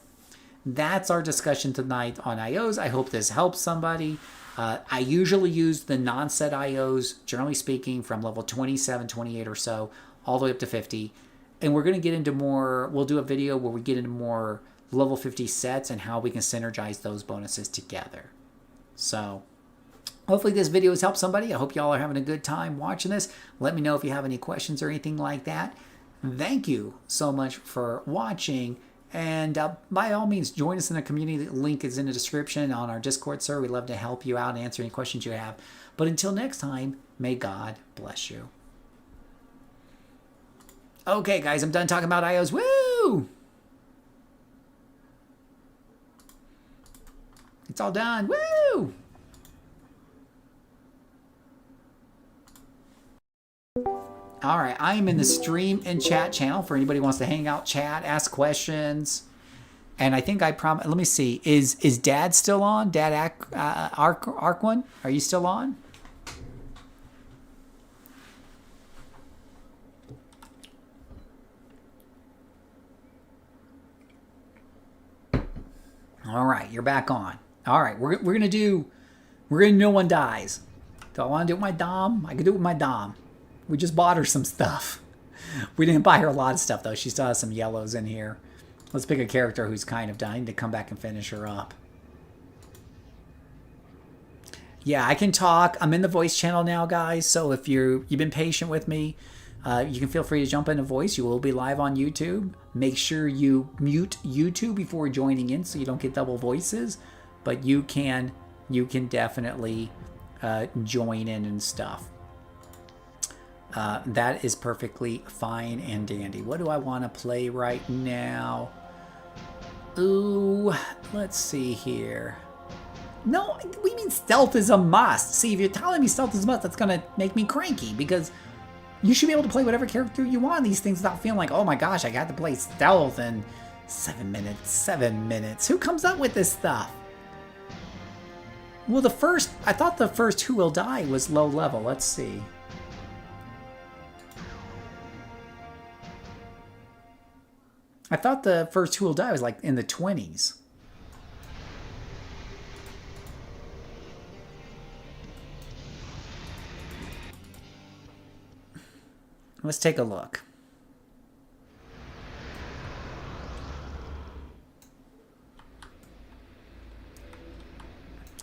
that's our discussion tonight on IOs. I hope this helps somebody. I usually use the non-set IOs, generally speaking, from level 27, 28 or so, all the way up to 50. And we're going to get into more, we'll do a video where we get into more level 50 sets and how we can synergize those bonuses together. So hopefully this video has helped somebody. I hope y'all are having a good time watching this. Let me know if you have any questions or anything like that. Thank you so much for watching. And by all means, join us in the community. The link is in the description on our Discord server. We'd love to help you out and answer any questions you have. But until next time, may God bless you. Okay, guys, I'm done talking about IOs. Woo! It's all done. Woo! All right, I am in the stream and chat channel for anybody who wants to hang out, chat, ask questions. And I think I promise. Let me see. Is Dad still on? Dad Arkwin, are you still on? All right, you're back on. All right, we're gonna do No One Dies. Do I want to do it with my Dom? I can do it with my Dom. We just bought her some stuff. We didn't buy her a lot of stuff though. She still has some yellows in here. Let's pick a character who's kind of dying to come back and finish her up. Yeah, I can talk. I'm in the voice channel now, guys. So if you've been patient with me, you can feel free to jump into voice. You will be live on YouTube. Make sure you mute YouTube before joining in so you don't get double voices. But you can definitely join in and stuff. That is perfectly fine and dandy. What do I want to play right now? Ooh, let's see here. No, we mean stealth is a must. See, if you're telling me stealth is a must, that's going to make me cranky because you should be able to play whatever character you want these things without feeling like, oh my gosh, I got to play stealth in 7 minutes, 7 minutes. Who comes up with this stuff? Well, I thought the first Who Will Die was low level. Let's see. I thought the first Who Will Die was like in the 20s. Let's take a look.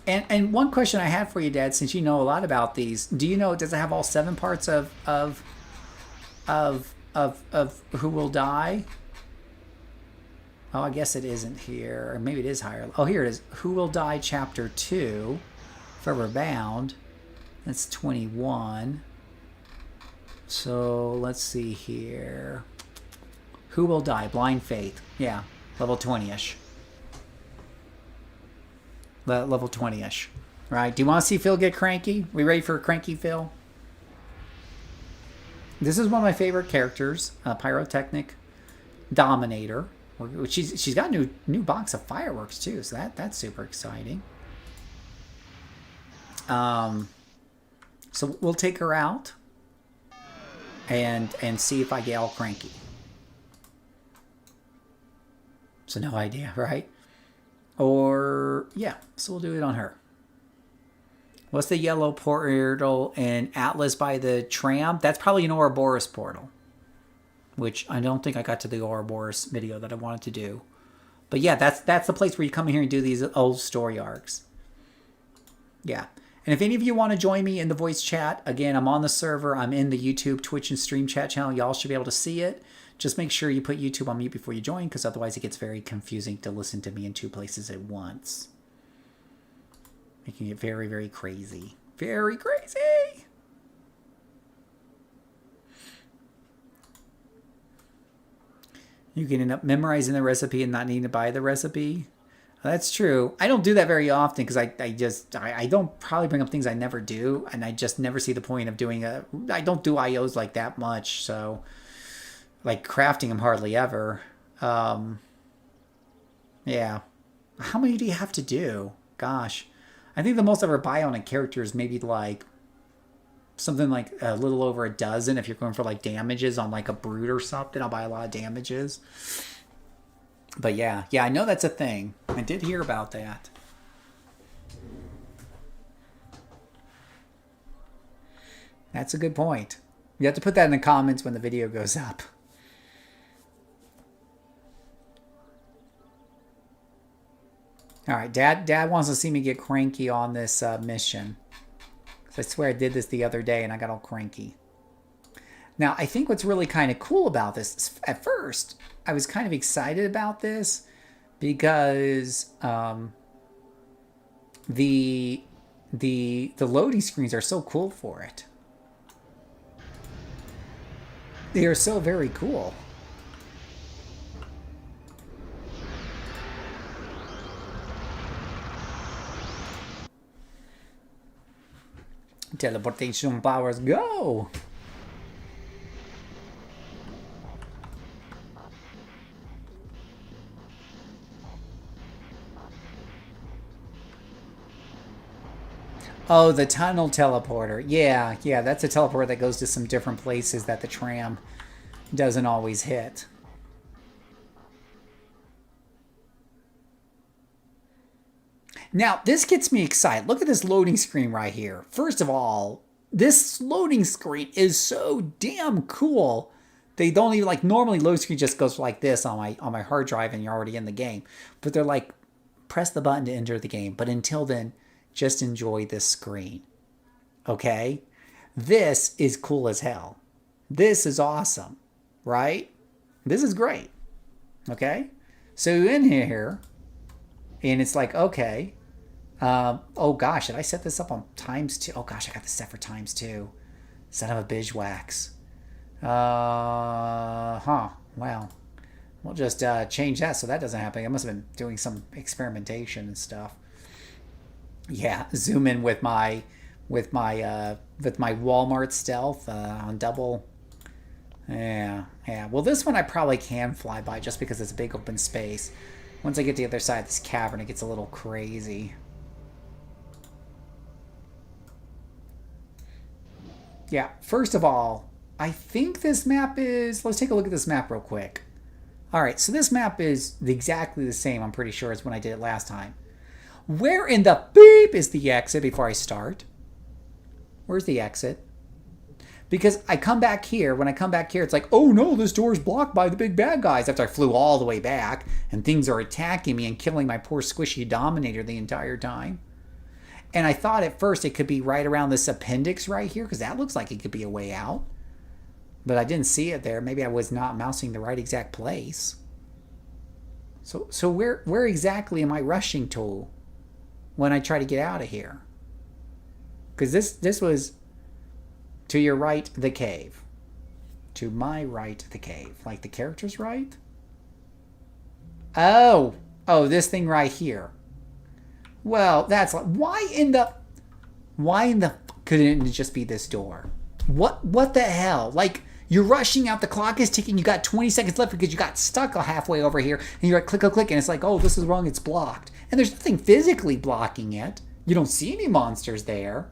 And one question I had for you, Dad, since you know a lot about these, do you know, does it have all 7 parts of Who Will Die? Oh, I guess it isn't here. Or maybe it is higher. Oh, here it is. Who Will Die Chapter 2. Forever Bound. That's 21. So, let's see here. Who Will Die? Blind Faith. Yeah, level 20-ish. Level 20-ish. Right? Do you want to see Phil get cranky? We ready for cranky Phil? This is one of my favorite characters. Pyrotechnic Dominator. She's got a new box of fireworks too, so that's super exciting. So we'll take her out and see if I get all cranky. So no idea, right? Or yeah, so we'll do it on her. What's the yellow portal in Atlas by the tram? That's probably an Ouroboros portal, which I don't think I got to the Ouroboros video that I wanted to do. But yeah, that's the place where you come in here and do these old story arcs. Yeah. And if any of you want to join me in the voice chat, again, I'm on the server. I'm in the YouTube, Twitch, and Stream chat channel. Y'all should be able to see it. Just make sure you put YouTube on mute before you join, because otherwise it gets very confusing to listen to me in 2 places at once. Making it very, very crazy. Very crazy! You can end up memorizing the recipe and not needing to buy the recipe. That's true. I don't do that very often because I don't probably bring up things I never do, and I just never see the point of doing I don't do IOs like that much, so like crafting them hardly ever. Yeah. How many do you have to do? Gosh. I think the most I ever buy on a character is maybe like something like a little over a dozen. If you're going for like damages on like a brute or something, I'll buy a lot of damages. But yeah, I know that's a thing. I did hear about that. That's a good point. You have to put that in the comments when the video goes up. All right, Dad wants to see me get cranky on this mission. I swear I did this the other day and I got all cranky. Now, I think what's really kind of cool about this is, at first, I was kind of excited about this because the loading screens are so cool for it. They are so very cool. Teleportation powers go! Oh, the tunnel teleporter. Yeah, that's a teleporter that goes to some different places that the tram doesn't always hit. Now, this gets me excited. Look at this loading screen right here. First of all, this loading screen is so damn cool. They don't even, like, normally loading screen just goes like this on my hard drive and you're already in the game. But they're like, press the button to enter the game. But until then, just enjoy this screen. Okay? This is cool as hell. This is awesome. Right? This is great. Okay? So in here, and it's like, okay. Oh gosh, did I set this up on ×2? Oh gosh, I got this set for ×2. Son of a bijwax. Well, we'll just change that so that doesn't happen. I must have been doing some experimentation and stuff. Yeah, zoom in with my Walmart stealth on double. Yeah. Well, this one I probably can fly by just because it's a big open space. Once I get to the other side of this cavern, it gets a little crazy. Yeah, first of all, I think this map is... Let's take a look at this map real quick. Alright, so this map is exactly the same, I'm pretty sure, as when I did it last time. Where in the beep is the exit before I start? Where's the exit? Because I come back here. When I come back here, it's like, oh no, this door is blocked by the big bad guys after I flew all the way back and things are attacking me and killing my poor squishy Dominator the entire time. And I thought at first it could be right around this appendix right here because that looks like it could be a way out. But I didn't see it there. Maybe I was not mousing the right exact place. So where exactly am I rushing to when I try to get out of here? Because this was... To your right, the cave. To my right, the cave. Like the character's right? Oh, this thing right here. Well, that's like... Why in the... Couldn't it just be this door? What the hell? Like, you're rushing out, the clock is ticking, you got 20 seconds left because you got stuck halfway over here, and you're like, click, and it's like, oh, this is wrong, it's blocked. And there's nothing physically blocking it. You don't see any monsters there.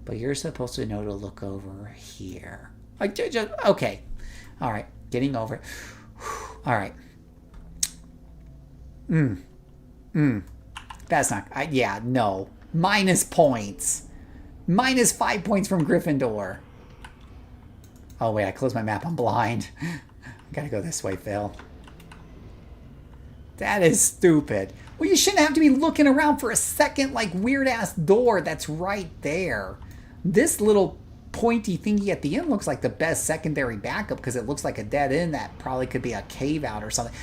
But you're supposed to know to look over here. Like, just, okay. All right. Getting over it. All right. That's not... yeah, no. Minus points. Minus 5 points from Gryffindor. Oh, wait. I closed my map. I'm blind. I gotta go this way, Phil. That is stupid. Well, you shouldn't have to be looking around for a second, like, weird-ass door that's right there. This little pointy thingy at the end looks like the best secondary backup because it looks like a dead end that probably could be a cave out or something.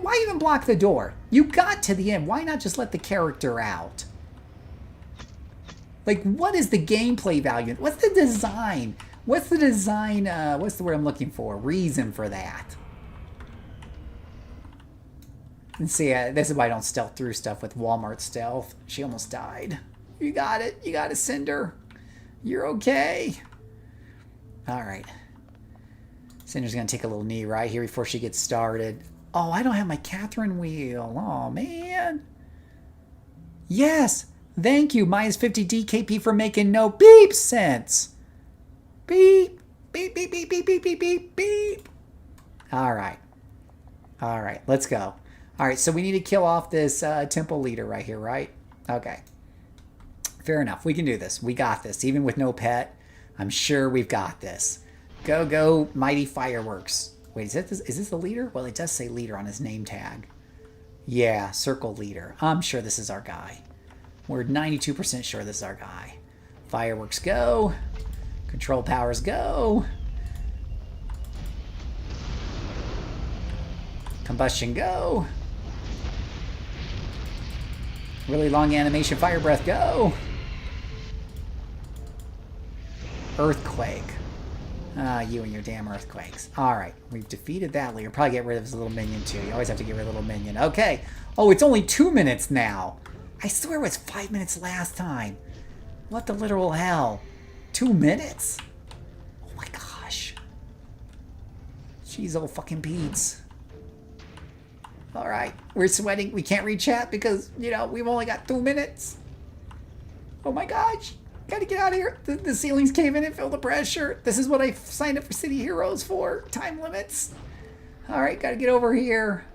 Why even block the door? You got to the end. Why not just let the character out? Like, what is the gameplay value? What's the design? What's the design, what's the word I'm looking for? Reason for that. And see, this is why I don't stealth through stuff with Walmart stealth. She almost died. You got it. You got it, Cinder. You're okay. All right. Cinder's going to take a little knee right here before she gets started. Oh, I don't have my Catherine wheel. Oh, man. Yes. Thank you, minus 50 DKP for making no beep sense. Beep. Beep, beep, beep, beep, beep, beep, beep, beep. All right. All right. Let's go. All right, so we need to kill off this temple leader right here, right? Okay. Fair enough. We can do this. We got this. Even with no pet, I'm sure we've got this. Go, go, mighty fireworks. Wait, is this the leader? Well, it does say leader on his name tag. Yeah, circle leader. I'm sure this is our guy. We're 92% sure this is our guy. Fireworks go. Control powers go. Combustion go. Really long animation fire breath go. Earthquake. You and your damn earthquakes. Alright, we've defeated that leader. Probably get rid of his little minion too. You always have to get rid of a little minion. Okay. Oh, it's only 2 minutes now. I swear it was 5 minutes last time. What the literal hell? 2 minutes? Oh my gosh. Jeez, old fucking Pete's. Alright, we're sweating. We can't read chat because, you know, we've only got 2 minutes. Oh my gosh. Gotta get out of here. The ceiling's caving in. Feel the pressure. This is what I signed up for City Heroes for. Time limits. Alright, gotta get over here.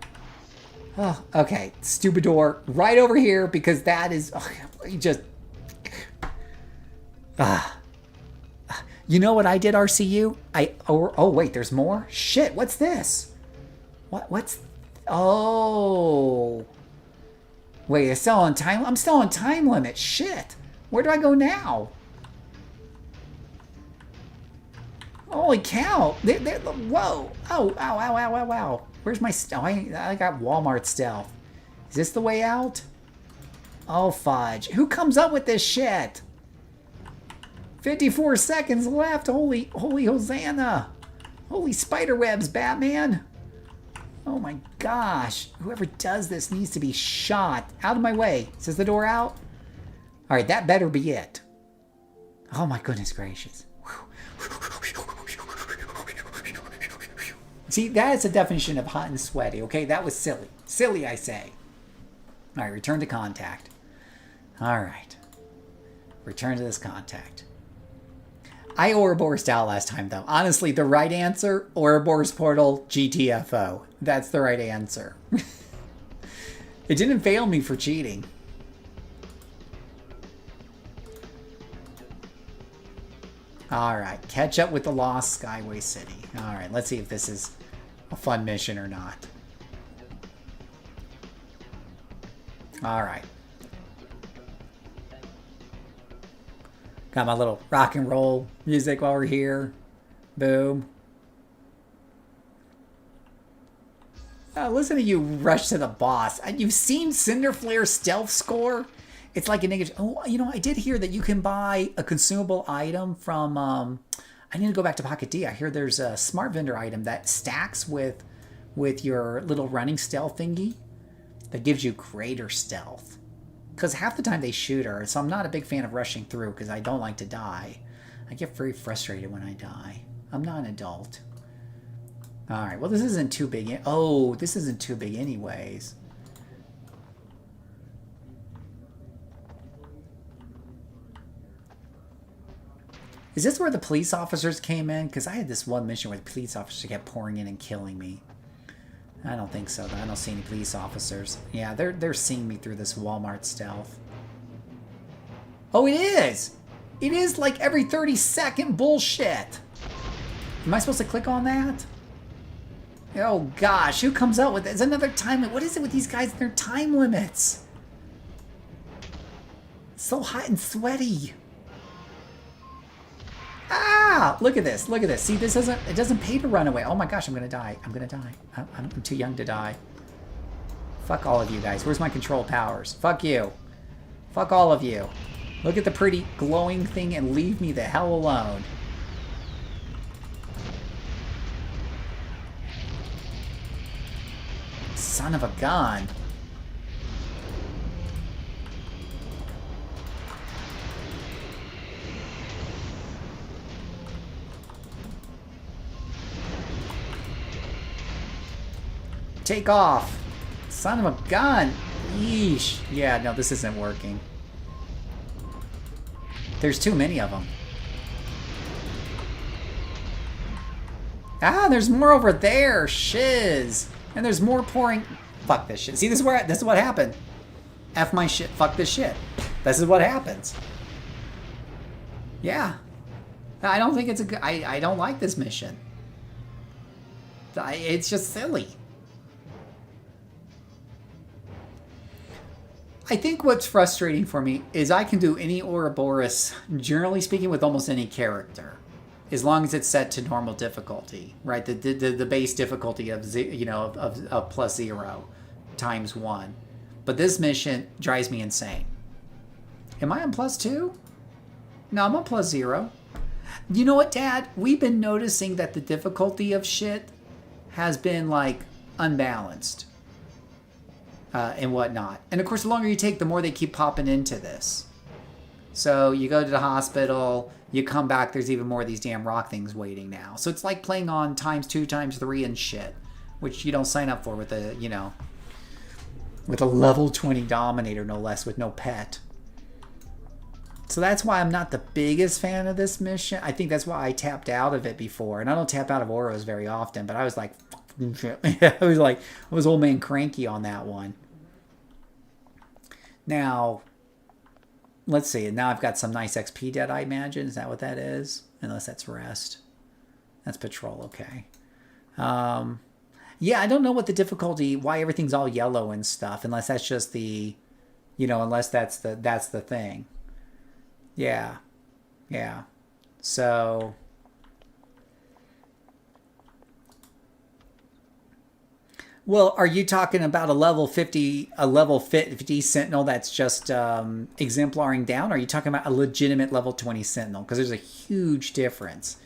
Oh, okay. Stupid door. Right over here because that is... Oh, you just... You know what I did, RCU? Oh, wait, there's more? Shit, what's this? What's... Oh. Wait, I'm still on time limit. Shit. Where do I go now? Holy cow. Whoa. Oh, ow, ow, ow, ow, ow. Where's my stealth? I got Walmart stealth. Is this the way out? Oh, fudge. Who comes up with this shit? 54 seconds left. Holy Hosanna. Holy spiderwebs, Batman. Oh my gosh. Whoever does this needs to be shot. Out of my way. Is this the door out? Alright, that better be it. Oh my goodness gracious. See, that is a definition of hot and sweaty, okay? That was silly. Silly, I say. Alright, return to contact. Alright. Return to this contact. I Ouroboros out last time, though. Honestly, the right answer, Ouroboros Portal GTFO. That's the right answer. It didn't fail me for cheating. Alright, catch up with the Lost Skyway City. Alright, let's see if this is a fun mission or not. Alright. Got my little rock and roll music while we're here. Boom. Oh, listen to you rush to the boss. You've seen Cinderflare's stealth score? It's like an English. Oh, you know, I did hear that you can buy a consumable item from. I need to go back to Pocket D. I hear there's a smart vendor item that stacks with your little running stealth thingy that gives you greater stealth. Because half the time they shoot her, so I'm not a big fan of rushing through because I don't like to die. I get very frustrated when I die. I'm not an adult. All right. Well, this isn't too big. Oh, this isn't too big, anyways. Is this where the police officers came in? Because I had this one mission where the police officers kept pouring in and killing me. I don't think so, though. I don't see any police officers. Yeah, they're seeing me through this Walmart stealth. Oh, it is! It is like every 30-second bullshit. Am I supposed to click on that? Oh gosh, who comes out with this? Another time limit. What is it with these guys and their time limits? It's so hot and sweaty. Ah! Look at this. Look at this. See, this doesn't pay to run away. Oh my gosh, I'm gonna die. I'm gonna die. I'm too young to die. Fuck all of you guys. Where's my control powers? Fuck you. Fuck all of you. Look at the pretty glowing thing and leave me the hell alone. Son of a gun. Take off. Son of a gun. Yeesh. Yeah, no, this isn't working. There's too many of them. Ah, there's more over there. Shiz. And there's more pouring. Fuck this shit. See, this is what happened. F my shit. Fuck this shit. This is what happens. Yeah. I don't think it's a good... I don't like this mission. It's just silly. I think what's frustrating for me is I can do any Ouroboros, generally speaking, with almost any character, as long as it's set to normal difficulty, right? The base difficulty of of +0 times 1. But this mission drives me insane. Am I on +2? No, I'm on +0. You know what, Dad? We've been noticing that the difficulty of shit has been like unbalanced. And whatnot. And of course, the longer you take, the more they keep popping into this. So you go to the hospital, you come back, there's even more of these damn rock things waiting now. So it's like playing on ×2, ×3 and shit, which you don't sign up for with a, with a level 20 Dominator, no less, with no pet. So that's why I'm not the biggest fan of this mission. I think that's why I tapped out of it before. And I don't tap out of Ouros very often, but I was like, I was old man cranky on that one. Now, let's see. Now I've got some nice XP debt, I imagine. Is that what that is? Unless that's rest. That's patrol, okay. Yeah, I don't know what the difficulty, why everything's all yellow and stuff, unless that's just the, unless that's the thing. Yeah. Yeah. So... Well, are you talking about a level 50 Sentinel that's just exemplaring down? Or are you talking about a legitimate level 20 Sentinel? Because there's a huge difference.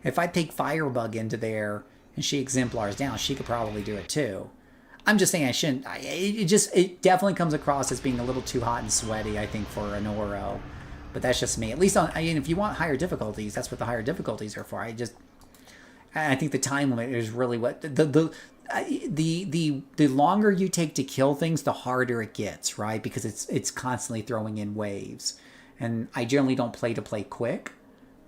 If I take Firebug into there and she exemplars down, she could probably do it too. I'm just saying I shouldn't. It definitely comes across as being a little too hot and sweaty, I think, for an Ouro. But that's just me. At least if you want higher difficulties, that's what the higher difficulties are for. I think the time limit is really what the longer you take to kill things, the harder it gets, right? Because it's constantly throwing in waves, and I generally don't play to play quick.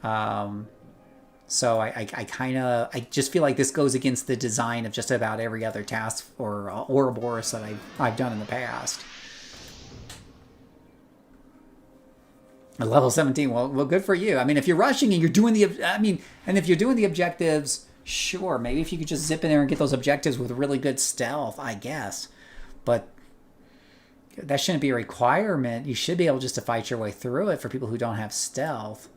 So I just feel like this goes against the design of just about every other task or Ouroboros that I've done in the past. A level 17, well, good for you. I mean, if you're rushing and you're doing and if you're doing the objectives, sure, maybe if you could just zip in there and get those objectives with really good stealth, I guess. But that shouldn't be a requirement. You should be able just to fight your way through it for people who don't have stealth.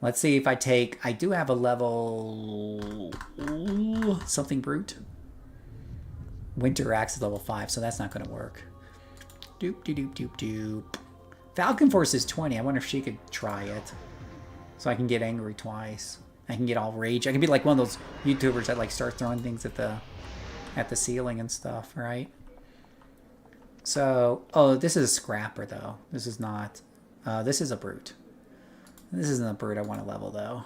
Let's see if I do have a level something brute. Winter Axe is level 5, so that's not going to work. Doop, doop, doop, doop, doop. Falcon Force is 20. I wonder if she could try it. So I can get angry twice. I can get all rage. I can be like one of those YouTubers that like start throwing things at the ceiling and stuff, right? So, this is a scrapper though. This is not. This is a brute. This isn't a brute I want to level though.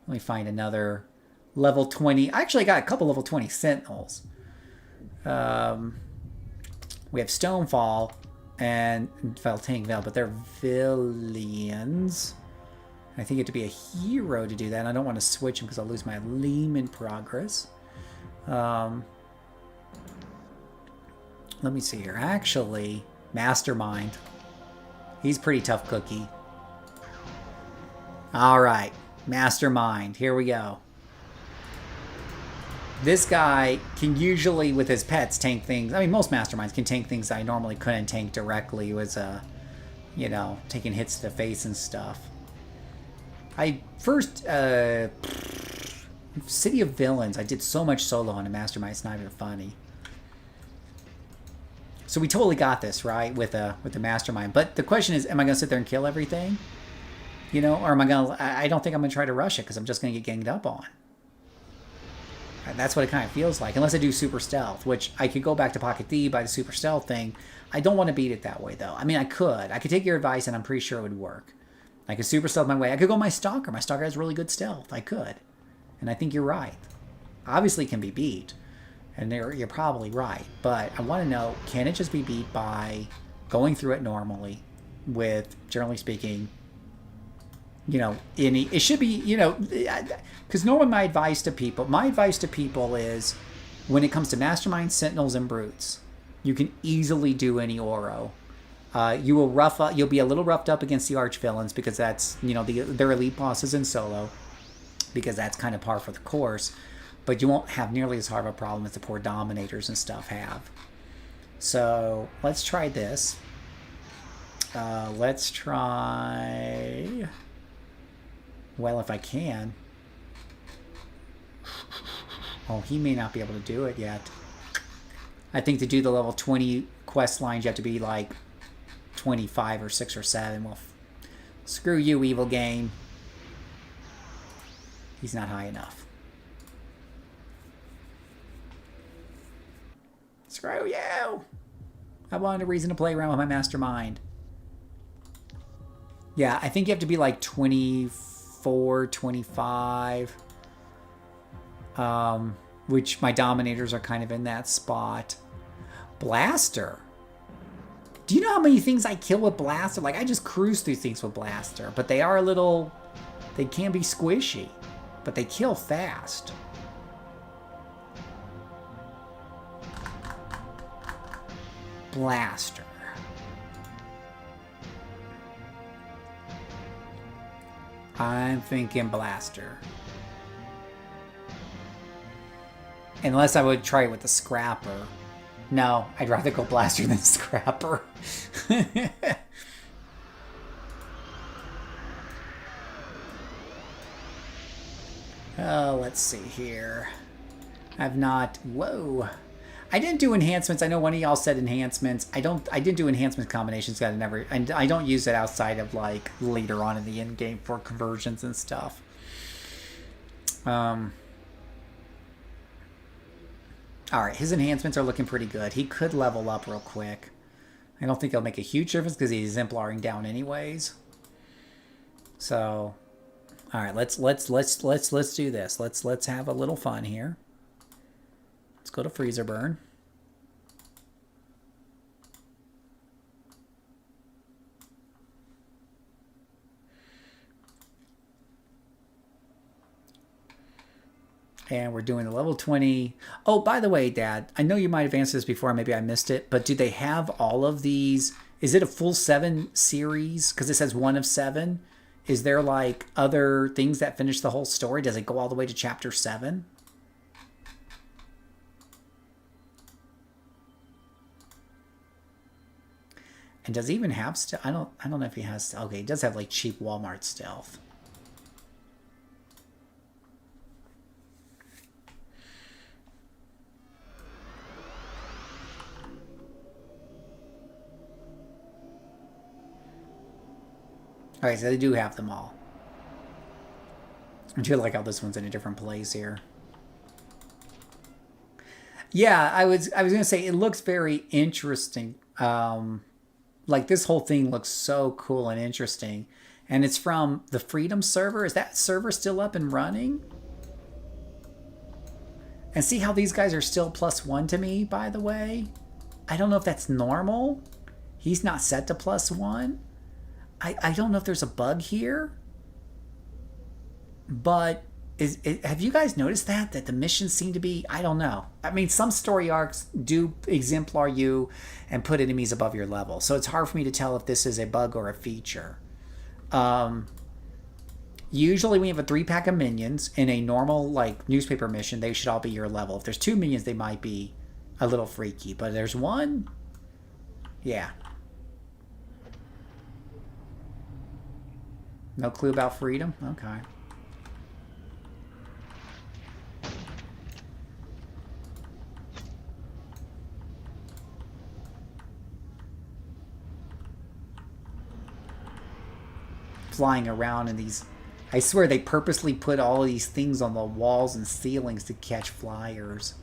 Let me find another level 20. I actually got a couple level 20 Sentinels. We have Stonefall and Veltang Veil, but they're villains. I think you have to be a hero to do that. And I don't want to switch them because I'll lose my Lehman progress. Let me see here. Actually, Mastermind. He's pretty tough cookie. All right, Mastermind. Here we go. This guy can usually, with his pets, tank things. I mean, most masterminds can tank things I normally couldn't tank directly. Was, you know, taking hits to the face and stuff. I first, City of Villains, I did so much solo on a mastermind, it's not even funny. So we totally got this, right, with the mastermind. But the question is, am I going to sit there and kill everything? You know, or am I going to... I don't think I'm going to try to rush it because I'm just going to get ganged up on. And that's what it kind of feels like. Unless I do super stealth, which I could go back to Pocket D by the super stealth thing. I don't want to beat it that way, though. I mean, I could. I could take your advice, and I'm pretty sure it would work. I could super stealth my way. I could go my Stalker. My Stalker has really good stealth. I could. And I think you're right. Obviously, it can be beat. And you're probably right. But I want to know, can it just be beat by going through it normally with, generally speaking, you know, it should be, you know, because normally my advice to people is when it comes to Mastermind, Sentinels, and Brutes, you can easily do any Ouro. You'll be a little roughed up against the Archvillains because that's, you know, their elite bosses in solo, because that's kind of par for the course. But you won't have nearly as hard of a problem as the poor Dominators and stuff have. So let's try this. Let's try... Well, if I can. Oh, he may not be able to do it yet. I think to do the level 20 quest lines, you have to be like 25 or 6 or 7. Well, screw you, evil game. He's not high enough. Screw you! I wanted a reason to play around with my mastermind. Yeah, I think you have to be like 24, 25. Which my Dominators are kind of in that spot. Blaster. Do you know how many things I kill with Blaster? Like, I just cruise through things with Blaster. But they are a little... They can be squishy. But they kill fast. Blaster. I'm thinking Blaster. Unless I would try it with the Scrapper. No, I'd rather go Blaster than Scrapper. Oh, let's see here. I've not... Whoa. I didn't do enhancements. I know one of y'all said enhancements. I didn't do enhancement combinations. I don't use it outside of like later on in the end game for conversions and stuff. All right, his enhancements are looking pretty good. He could level up real quick. I don't think it'll make a huge difference because he's exemplaring down anyways. So, all right, let's do this. Let's have a little fun here. Let's go to Freezer Burn. And we're doing the level 20. Oh, by the way, Dad, I know you might have answered this before, maybe I missed it, but do they have all of these? Is it a full 7 series? Because it says 1 of 7. Is there like other things that finish the whole story? Does it go all the way to chapter 7? And does he even have stealth? I don't know if he has. Okay, he does have like cheap Walmart stealth. All right, so they do have them all. I do like how this one's in a different place here. Yeah, I was gonna say it looks very interesting. Like this whole thing looks so cool and interesting. And it's from the Freedom server. Is that server still up and running? And see how these guys are still +1 to me, by the way? I don't know if that's normal. He's not set to +1. I don't know if there's a bug here. But have you guys noticed that the missions seem to be, I don't know. I mean, some story arcs do exemplar you and put enemies above your level. So it's hard for me to tell if this is a bug or a feature. Usually when you have a 3-pack of minions in a normal, like, newspaper mission, they should all be your level. If there's 2 minions, they might be a little freaky. But there's 1... Yeah. No clue about freedom? Okay. Flying around in these... I swear they purposely put all these things on the walls and ceilings to catch flyers.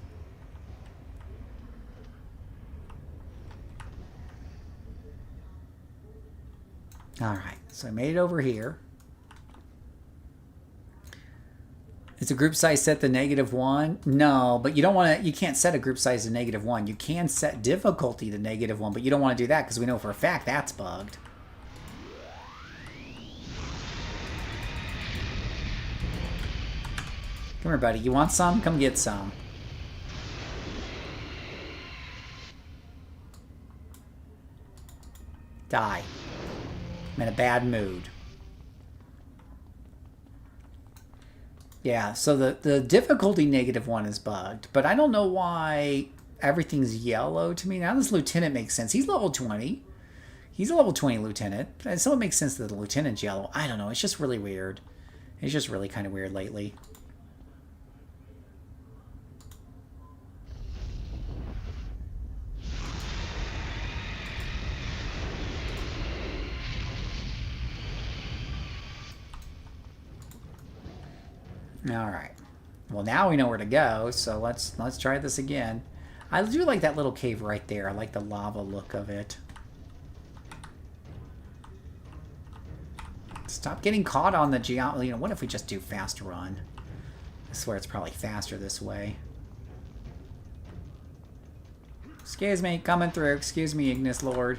Alright, so I made it over here. Is a group size set to -1? No, but you don't want to... You can't set a group size to -1. You can set difficulty to -1, but you don't want to do that because we know for a fact that's bugged. Come here, buddy. You want some? Come get some. Die. I'm in a bad mood. Yeah, so the difficulty -1 is bugged, but I don't know why everything's yellow to me. Now this lieutenant makes sense. He's level 20. He's a level 20 lieutenant, and so it makes sense that the lieutenant's yellow. I don't know. It's just really weird. It's just really kind of weird lately. All right. Well, now we know where to go, so let's try this again. I do like that little cave right there. I like the lava look of it. Stop getting caught on the geometry. You know, what if we just do fast run? I swear it's probably faster this way. Excuse me, coming through. Excuse me, Ignis Lord.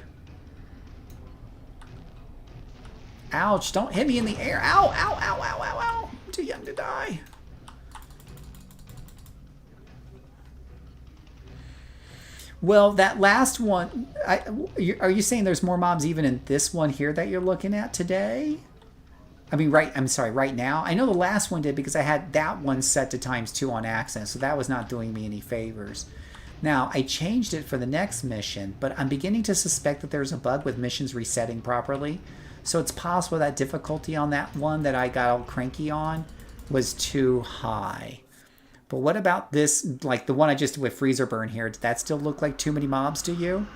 Ouch, don't hit me in the air. Ow, ow, ow, ow, ow, ow. I'm too young to die. Well, that last one, are you saying there's more mobs even in this one here that you're looking at today? I mean, I'm sorry, right now? I know the last one did because I had that one set to ×2 on accident, so that was not doing me any favors. Now, I changed it for the next mission, but I'm beginning to suspect that there's a bug with missions resetting properly. So it's possible that difficulty on that one that I got all cranky on was too high. But what about this, like the one I just did with Freezer Burn here? Does that still look like too many mobs to you?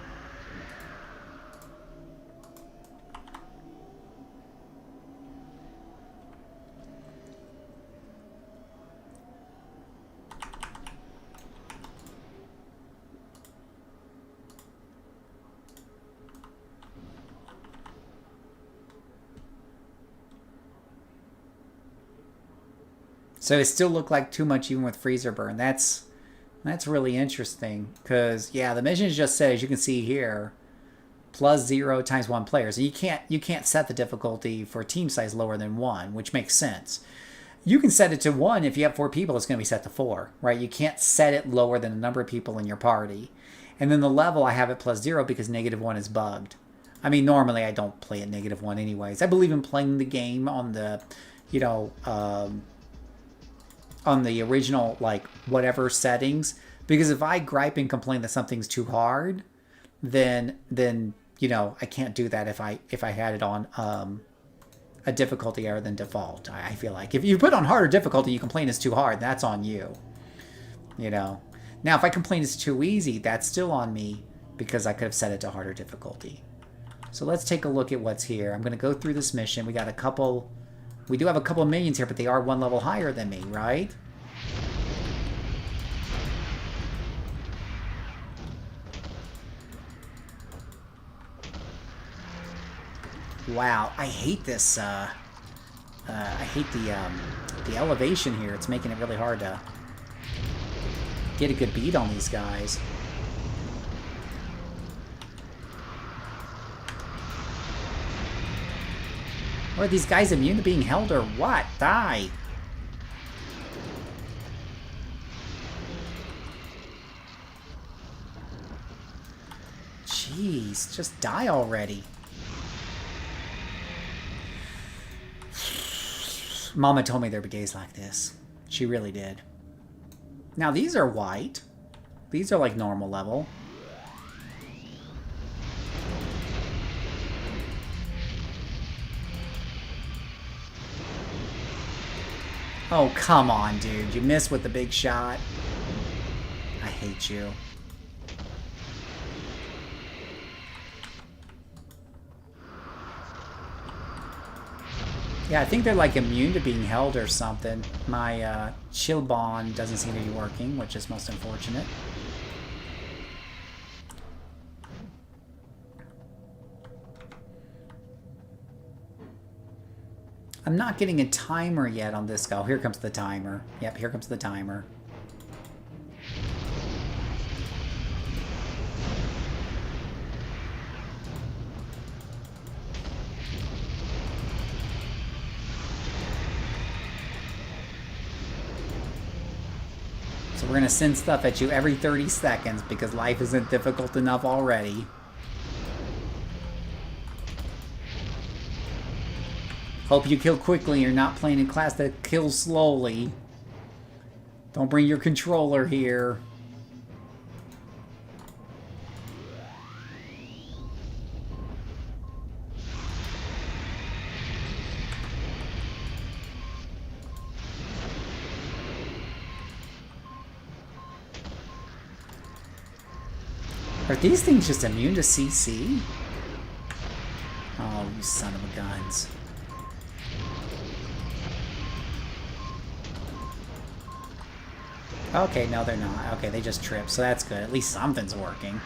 So it still looked like too much even with Freezer Burn. That's really interesting because yeah, the mission just says, you can see here, +0 × 1 player. So you can't set the difficulty for team size lower than 1, which makes sense. You can set it to 1 if you have 4 people. It's going to be set to 4, right? You can't set it lower than the number of people in your party. And then the level I have it +0 because -1 is bugged. I mean, normally I don't play at -1 anyways. I believe in playing the game on the, you know, on the original, like, whatever settings. Because if I gripe and complain that something's too hard, then you know, I can't do that if I had it on a difficulty higher than default. I feel like if you put on harder difficulty, you complain it's too hard, that's on you. You know. Now, if I complain it's too easy, that's still on me because I could have set it to harder difficulty. So let's take a look at what's here. I'm going to go through this mission. We got a couple... We do have a couple of minions here, but they are 1 level higher than me, right? Wow, I hate this. I hate the elevation here. It's making it really hard to get a good beat on these guys. Are these guys immune to being held or what? Die! Jeez, just die already. Mama told me there'd be days like this. She really did. Now these are white. These are like normal level. Oh, come on, dude. You missed with the big shot. I hate you. Yeah, I think they're like immune to being held or something. My chill bond doesn't seem to be working, which is most unfortunate. I'm not getting a timer yet on this guy. Oh, here comes the timer. Yep, here comes the timer. So we're going to send stuff at you every 30 seconds because life isn't difficult enough already. Hope you kill quickly. You're not playing in class that kills slowly. Don't bring your controller here. Are these things just immune to CC? Oh, you son of a guns. Okay, no, they're not. Okay, they just trip, so that's good. At least something's working.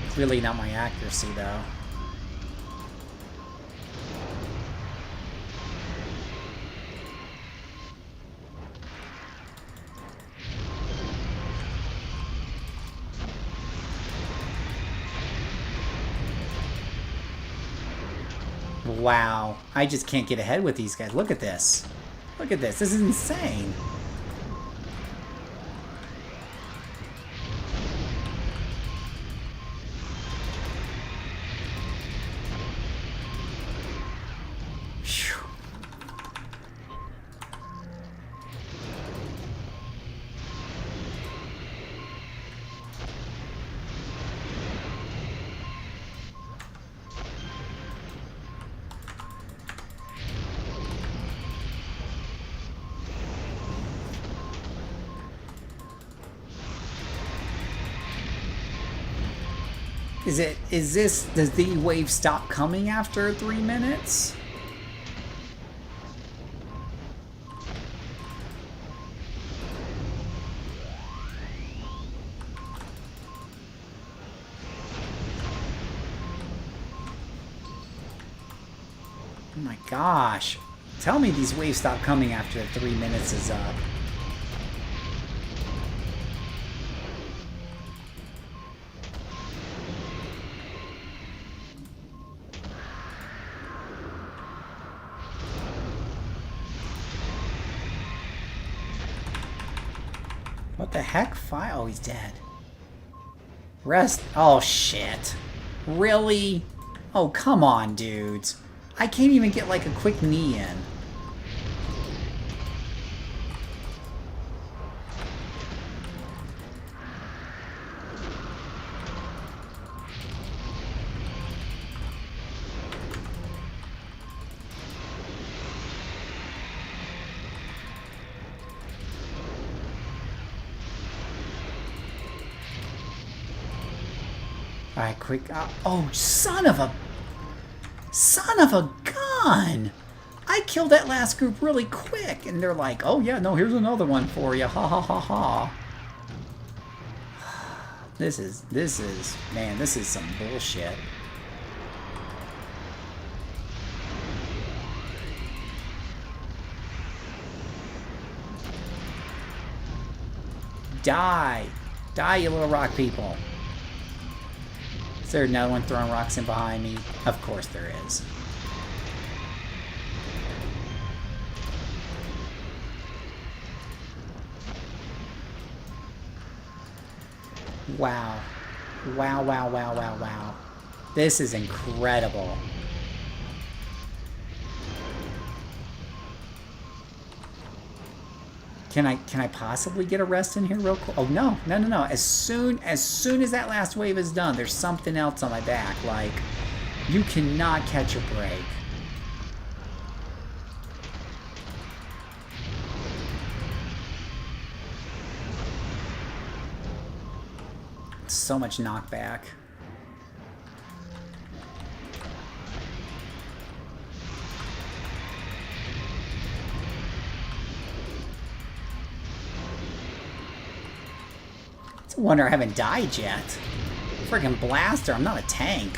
Clearly not my accuracy, though. Wow, I just can't get ahead with these guys. Look at this. Look at this. This is insane. Phew. Does the wave stop coming after 3 minutes? Oh my gosh. Tell me these waves stop coming after 3 minutes is up. What the heck? Oh, he's dead. Rest. Oh, shit. Really? Oh, come on, dudes. I can't even get, like, a quick knee in. Alright, quick. Oh, son of a gun! I killed that last group really quick, and they're like, oh yeah, no, here's another one for you. Ha ha ha ha. This is, man, this is some bullshit. Die! Die, you little rock people. Is there another one throwing rocks in behind me? Of course there is. Wow. Wow, wow, wow, wow, wow. This is incredible. Can I possibly get a rest in here real quick? Oh, no. No, no, no. As soon as that last wave is done, there's something else on my back. Like, you cannot catch a break. So much knockback. It's a wonder I haven't died yet. Freaking blaster, I'm not a tank.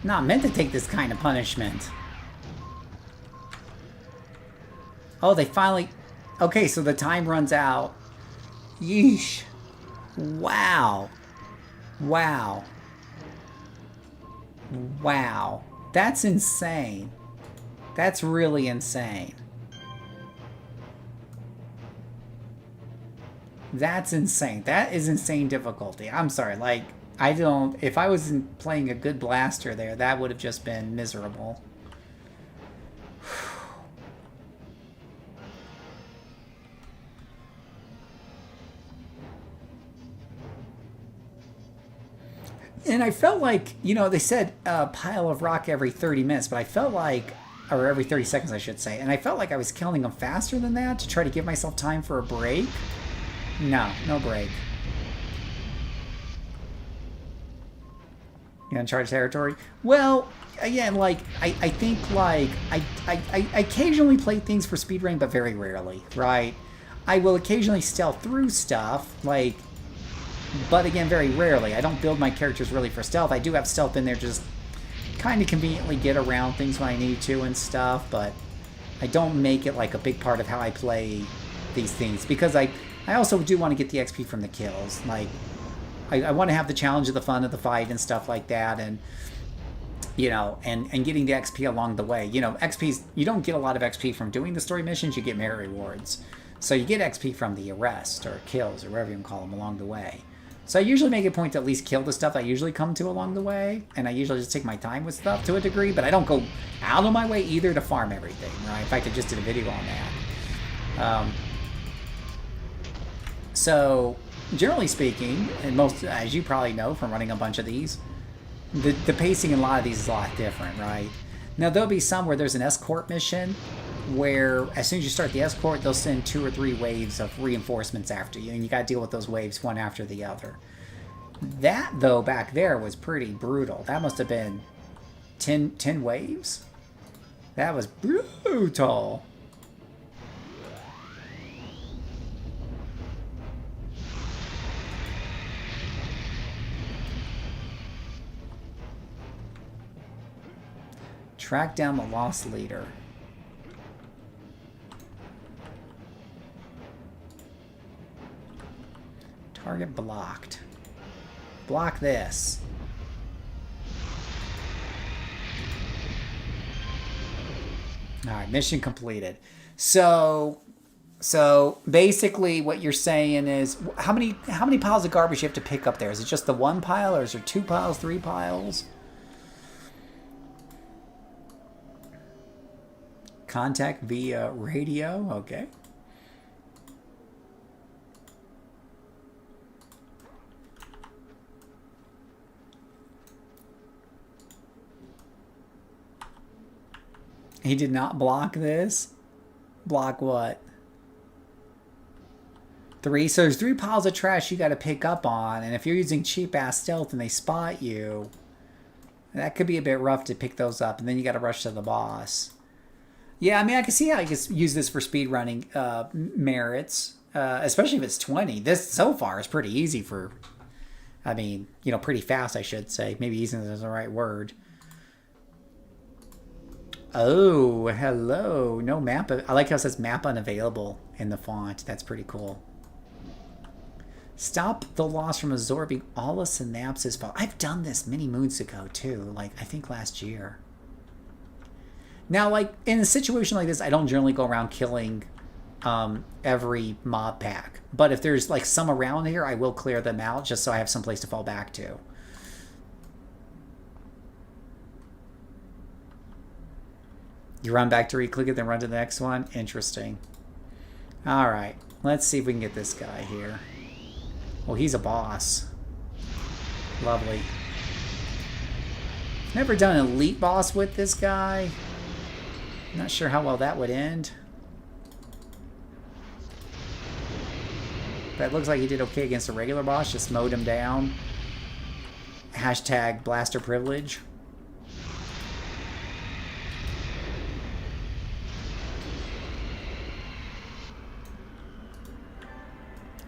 I'm not meant to take this kind of punishment. Oh, they finally... Okay, so the time runs out. Yeesh. Wow. Wow. Wow. That's insane. That's really insane. That's insane. That is insane difficulty. I'm sorry, like, I don't... If I was playing a good blaster there, that would have just been miserable. And I felt like, you know, they said a pile of rock every 30 minutes, but I felt like, or every 30 seconds, I should say, and I felt like I was killing them faster than that to try to give myself time for a break. No, no break. You uncharted territory? Well, again, like, I think, like, I occasionally play things for speedrunning, but very rarely, right? I will occasionally stealth through stuff, like... But again, very rarely. I don't build my characters really for stealth. I do have stealth in there just kind of conveniently get around things when I need to and stuff, but I don't make it like a big part of how I play these things because I also do want to get the XP from the kills. Like, I want to have the challenge of the fun of the fight and stuff like that, and you know, and getting the XP along the way. You know, XP's, you don't get a lot of XP from doing the story missions, you get merit rewards. So you get XP from the arrest or kills or whatever you can call them along the way. So I usually make a point to at least kill the stuff I usually come to along the way, and I usually just take my time with stuff to a degree, but I don't go out of my way either to farm everything, right? In fact, I just did a video on that. So, generally speaking, and most, as you probably know from running a bunch of these, the pacing in a lot of these is a lot different, right? Now, there'll be some where there's an escort mission, where as soon as you start the escort, they'll send 2 or 3 waves of reinforcements after you, and you got to deal with those waves one after the other. That, though, back there was pretty brutal. That must have been 10 waves? That was brutal. Track down the lost leader. Target blocked. Block this. Alright, mission completed. So basically what you're saying is how many piles of garbage you have to pick up there? Is it just the 1 pile, or is there 2 piles, 3 piles? Contact via radio, okay. He did not block this. Block what? 3. So there's 3 piles of trash you got to pick up on, and if you're using cheap-ass stealth and they spot you, that could be a bit rough to pick those up, and then you got to rush to the boss. Yeah, I mean, I can see how you can use this for speedrunning merits, especially if it's 20. This, so far, is pretty easy for, I mean, you know, pretty fast, I should say. Maybe easy is the right word. Oh, hello. No map. I like how it says map unavailable in the font. That's pretty cool. Stop the loss from absorbing all of Synapse's... I've done this many moons ago, too. Like, I think last year. Now, like, in a situation like this, I don't generally go around killing every mob pack. But if there's, like, some around here, I will clear them out just so I have some place to fall back to. You run back to re-click it, then run to the next one? Interesting. Alright, let's see if we can get this guy here. Oh, he's a boss. Lovely. Never done an elite boss with this guy. Not sure how well that would end. But it looks like he did okay against a regular boss. Just mowed him down. Hashtag blaster privilege.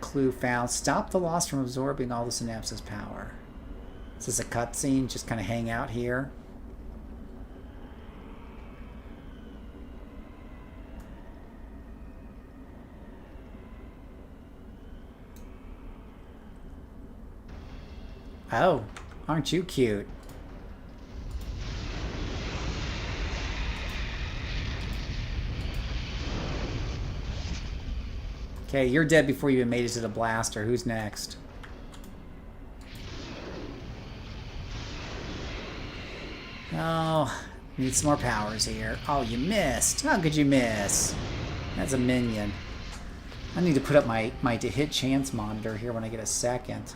Clue found. Stop the loss from absorbing all the synapses power. Is this a cutscene? Just kind of hang out here. Oh, aren't you cute? Okay, you're dead before you even made it to the blaster. Who's next? Oh, need some more powers here. Oh, you missed. How could you miss? That's a minion. I need to put up my hit chance monitor here when I get a second.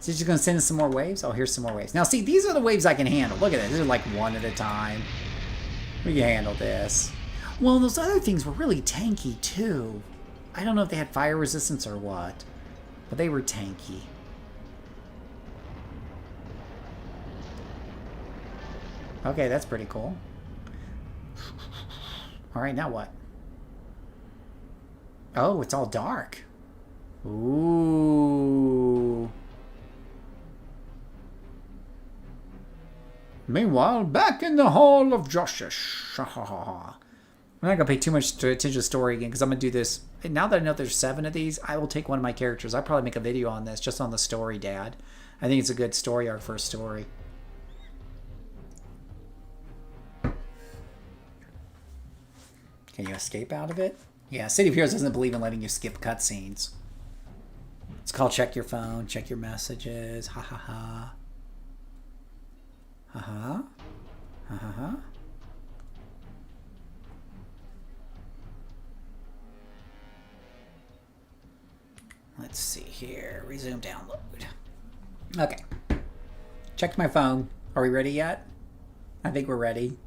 Is it just going to send us some more waves? Oh, here's some more waves. Now, see, these are the waves I can handle. Look at this. These are like one at a time. We can handle this. Well, those other things were really tanky, too. I don't know if they had fire resistance or what, but they were tanky. Okay, that's pretty cool. All right, now what? Oh, it's all dark. Ooh. Meanwhile, back in the Hall of Justice. I'm not going to pay too much attention to story again because I'm going to do this. Now that I know there's 7 of these, I will take one of my characters. I'll probably make a video on this just on the story, Dad. I think it's a good story arc for a story. Can you escape out of it? Yeah, City of Heroes doesn't believe in letting you skip cutscenes. It's called check your phone, check your messages. Ha ha ha. Ha ha. Ha ha ha. Let's see here. Resume download. Okay. Checked my phone. Are we ready yet? I think we're ready.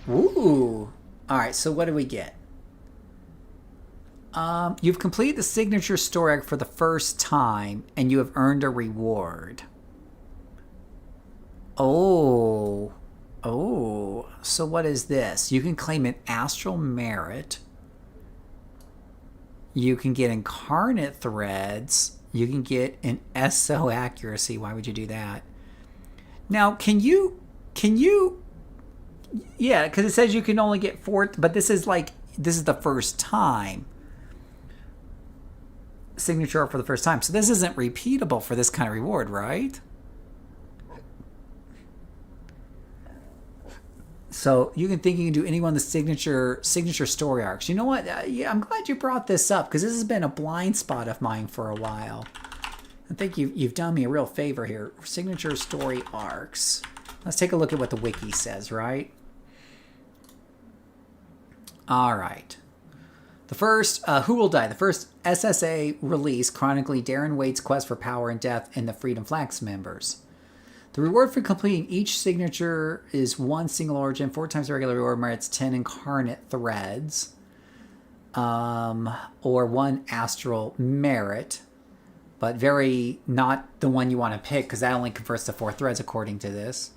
Ooh. Alright, so what do we get? You've completed the signature story arc for the first time, and you have earned a reward. Oh. Oh. So what is this? You can claim an astral merit. You can get incarnate threads. You can get an SO accuracy. Why would you do that? Now, can you... Yeah, because it says you can only get 4... But this is the first time. Signature for the first time. So this isn't repeatable for this kind of reward, right? So you can think you can do any one of the signature story arcs. You know what? Yeah, I'm glad you brought this up because this has been a blind spot of mine for a while. I think you've done me a real favor here. Signature story arcs. Let's take a look at what the wiki says, right? All right. The first, Who Will Die? The first SSA release chronicling Darren Waite's quest for power and death and the Freedom Flags members. The reward for completing each signature is 1 single origin, 4 times the regular reward merits 10 incarnate threads, or 1 astral merit, but not the one you want to pick because that only converts to 4 threads according to this.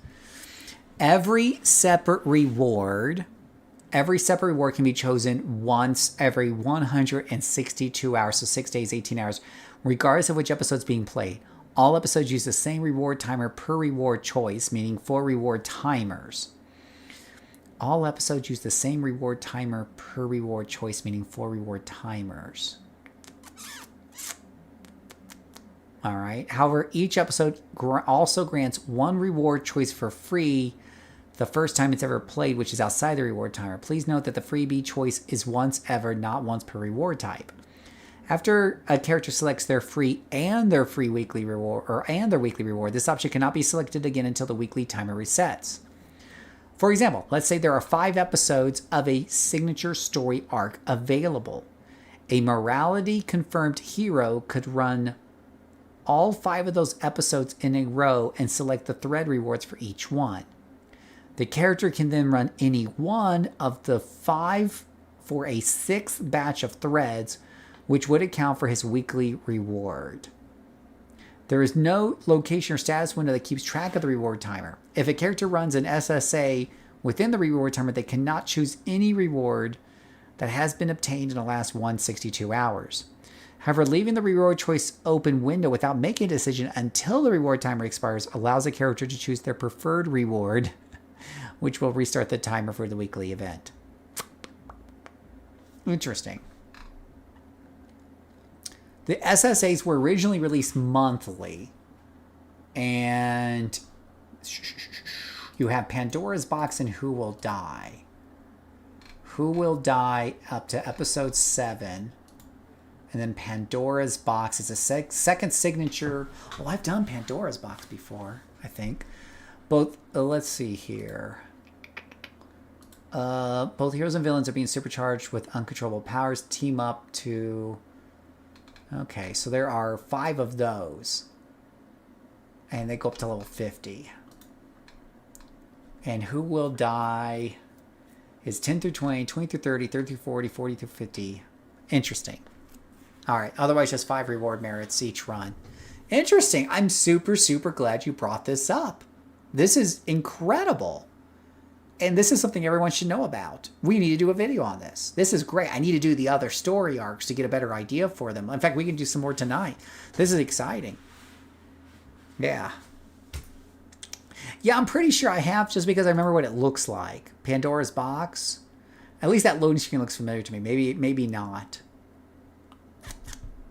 Every separate reward can be chosen once every 162 hours, so 6 days, 18 hours, regardless of which episode is being played. All episodes use the same reward timer per reward choice, meaning 4 reward timers. All episodes use the same reward timer per reward choice, meaning 4 reward timers. All right. However, each episode also grants 1 reward choice for free the first time it's ever played, which is outside the reward timer. Please note that the freebie choice is once ever, not once per reward type. After a character selects their free weekly reward, this option cannot be selected again until the weekly timer resets. For example, let's say there are 5 episodes of a signature story arc available. A morality confirmed hero could run all 5 of those episodes in a row and select the thread rewards for each one. The character can then run any one of the 5 for a 6th batch of threads, which would account for his weekly reward. There is no location or status window that keeps track of the reward timer. If a character runs an SSA within the reward timer, they cannot choose any reward that has been obtained in the last 162 hours. However, leaving the reward choice open window without making a decision until the reward timer expires allows a character to choose their preferred reward, which will restart the timer for the weekly event. Interesting. The SSAs were originally released monthly, and you have Pandora's Box and Who Will Die. Who Will Die up to episode 7, and then Pandora's Box is a second signature. Oh, I've done Pandora's Box before, I think. Both, let's see here. Both heroes and villains are being supercharged with uncontrollable powers. Team up to... Okay, so there are 5 of those. And they go up to level 50. And Who Will Die is 10 through 20, 20 through 30, 30 through 40, 40 through 50. Interesting. Alright, otherwise just 5 reward merits each run. Interesting. I'm super, super glad you brought this up. This is incredible. And this is something everyone should know about. We need to do a video on this. This is great. I need to do the other story arcs to get a better idea for them. In fact, we can do some more tonight. This is exciting. Yeah. Yeah, I'm pretty sure I have, just because I remember what it looks like. Pandora's Box. At least that loading screen looks familiar to me. Maybe not.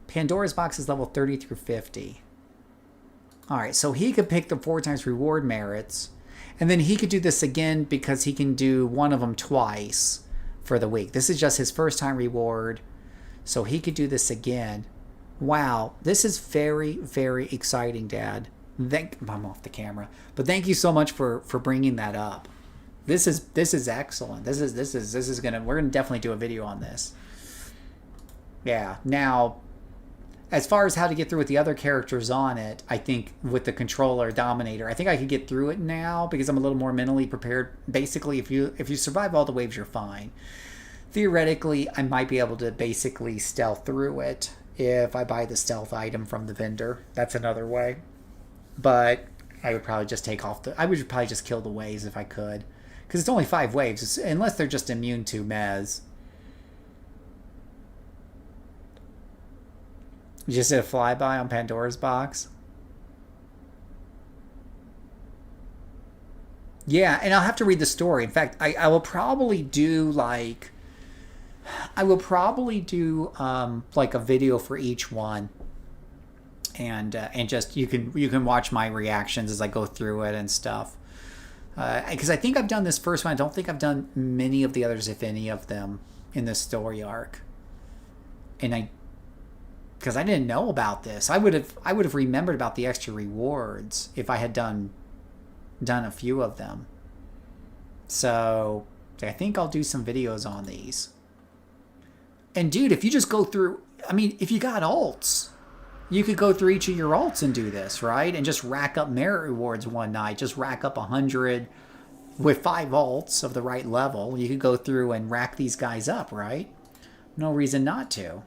Pandora's Box is level 30 through 50. Alright, so he could pick the 4 times reward merits. And then he could do this again because he can do one of them twice for the week. This is just his first time reward. So he could do this again. Wow. This is very, very exciting, Dad. I'm off the camera. But thank you so much for bringing that up. This is excellent. This is we're gonna definitely do a video on this. Yeah. Now, as far as how to get through with the other characters on it, I think with the controller Dominator, I think I could get through it now because I'm a little more mentally prepared. Basically, if you survive all the waves, you're fine. Theoretically, I might be able to basically stealth through it if I buy the stealth item from the vendor. That's another way. But I would probably just I would probably just kill the waves if I could. Because it's only 5 waves, unless they're just immune to Mez. You just did a flyby on Pandora's Box? Yeah, and I'll have to read the story. In fact, I will probably do like a video for each one, and just you can watch my reactions as I go through it and stuff. Because I think I've done this first one. I don't think I've done many of the others, if any of them, in this story arc. And because I didn't know about this, I would have remembered about the extra rewards if I had done a few of them. So I think I'll do some videos on these. And dude, if you just go through, I mean, if you got alts, you could go through each of your alts and do this, right? And just rack up merit rewards one night. Just rack up 100 with 5 alts of the right level. You could go through and rack these guys up, right? No reason not to.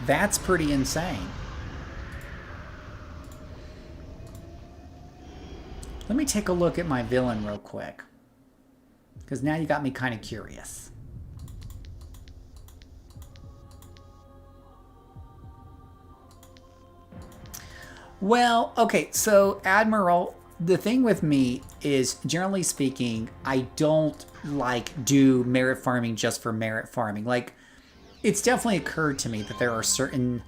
That's pretty insane. Let me take a look at my villain real quick, because now you got me kind of curious. Well, okay, so Admiral, the thing with me is, generally speaking, I don't do merit farming just for merit farming. It's definitely occurred to me that there are certain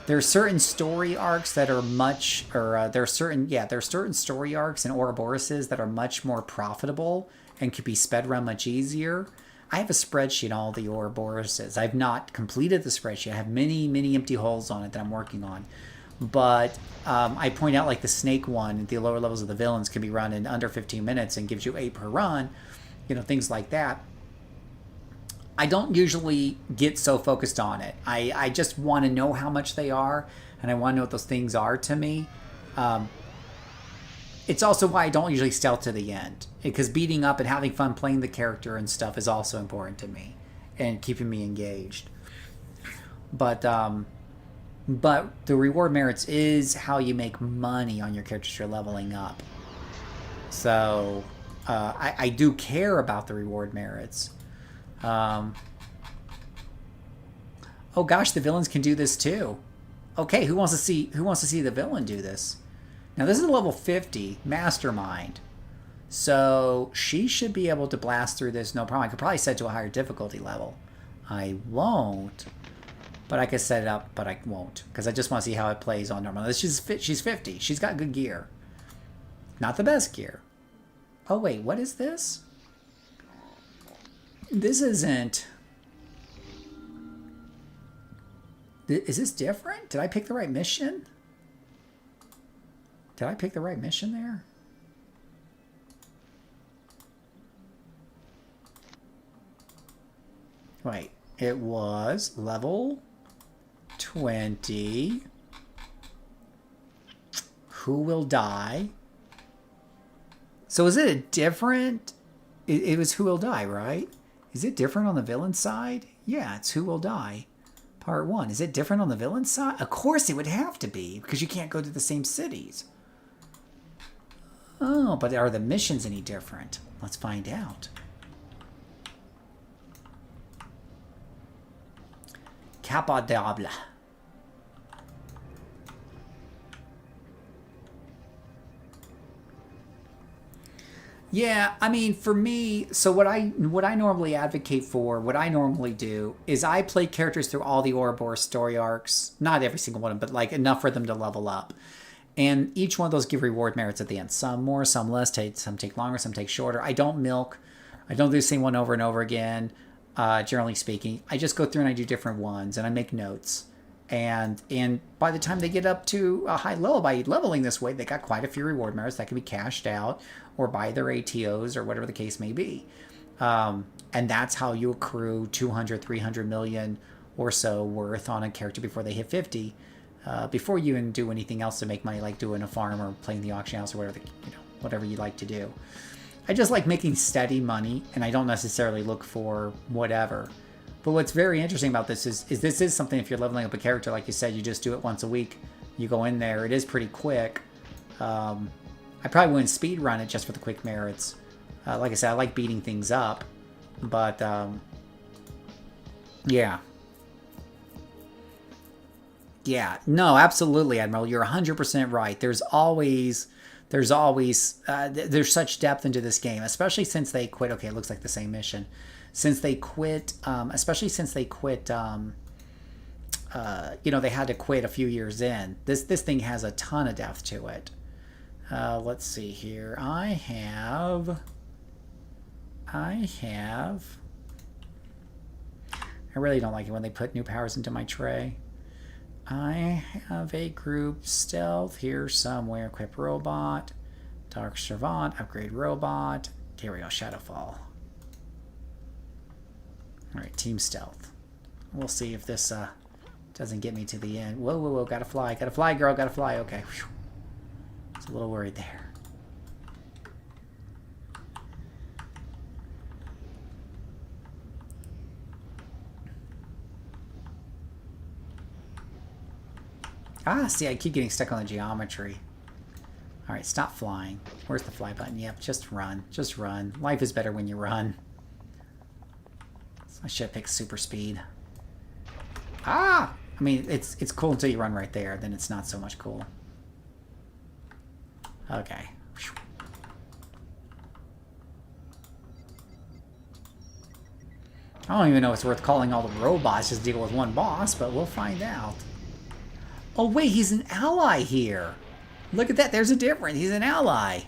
There are certain story arcs that are much, or there are certain story arcs in Ouroboros that are much more profitable and could be sped run much easier. I have a spreadsheet on all the Ouroboroses. I've not completed the spreadsheet. I have many, many empty holes on it that I'm working on. But I point out like the snake one, the lower levels of the villains can be run in under 15 minutes and gives you 8 per run, things like that. I don't usually get so focused on it. I just want to know how much they are, and I want to know what those things are to me. It's also why I don't usually stealth to the end, because beating up and having fun playing the character and stuff is also important to me, and keeping me engaged. But the reward merits is how you make money on your characters you're leveling up. So I do care about the reward merits. Oh gosh, the villains can do this too. Okay, who wants to see the villain do this? Now this is level 50, Mastermind. So she should be able to blast through this no problem. I could probably set it to a higher difficulty level. I won't, but I could set it up, but I won't, because I just want to see how it plays on normal. She's 50. She's got good gear. Not the best gear. Oh wait, what is this? This isn't... Is this different? Did I pick the right mission? Did I pick the right mission there? Wait, it was level 20. Who will die? So is it a different... It was Who Will Die, right? Is it different on the villain side? Yeah, it's Who Will Die. Part 1. Is it different on the villain side? Of course it would have to be, because you can't go to the same cities. Oh, but are the missions any different? Let's find out. Capadable. Yeah, I mean, for me, so what I normally advocate for, what I normally do, is I play characters through all the Ouroboros story arcs. Not every single one, but like enough for them to level up. And each one of those give reward merits at the end. Some more, some less. Some take longer, some take shorter. I don't milk. I don't do the same one over and over again, generally speaking. I just go through and I do different ones, and I make notes. And by the time they get up to a high level, by leveling this way, they got quite a few reward merits that can be cashed out or buy their ATOs or whatever the case may be. And that's how you accrue 200, 300 million or so worth on a character before they hit 50. Before you even do anything else to make money, like doing a farm or playing the auction house or whatever, whatever you like to do. I just like making steady money, and I don't necessarily look for whatever. But what's very interesting about this is this is something, if you're leveling up a character, like you said, you just do it once a week. You go in there. It is pretty quick. I probably wouldn't speed run it just for the quick merits. Like I said, I like beating things up. But, yeah. Yeah, no, absolutely, Admiral. You're 100% right. There's such depth into this game, especially since they quit. Okay, it looks like the same mission. Since they quit, especially since they quit, they had to quit a few years in. This thing has a ton of depth to it. Let's see here. I really don't like it when they put new powers into my tray. I have a group stealth here somewhere. Equip robot, JCServant, upgrade robot. Here we go, Shadowfall. Alright, team stealth. We'll see if this doesn't get me to the end. Whoa, whoa, whoa, gotta fly, girl, gotta fly. Okay. Whew. I was a little worried there. Ah, see, I keep getting stuck on the geometry. Alright, stop flying. Where's the fly button? Yep, just run. Just run. Life is better when you run. So I should have picked super speed. Ah! I mean, it's cool until you run right there. Then it's not so much cool. Okay. I don't even know if it's worth calling all the robots just to deal with one boss, but we'll find out. Oh, wait, he's an ally here. Look at that. There's a difference. He's an ally.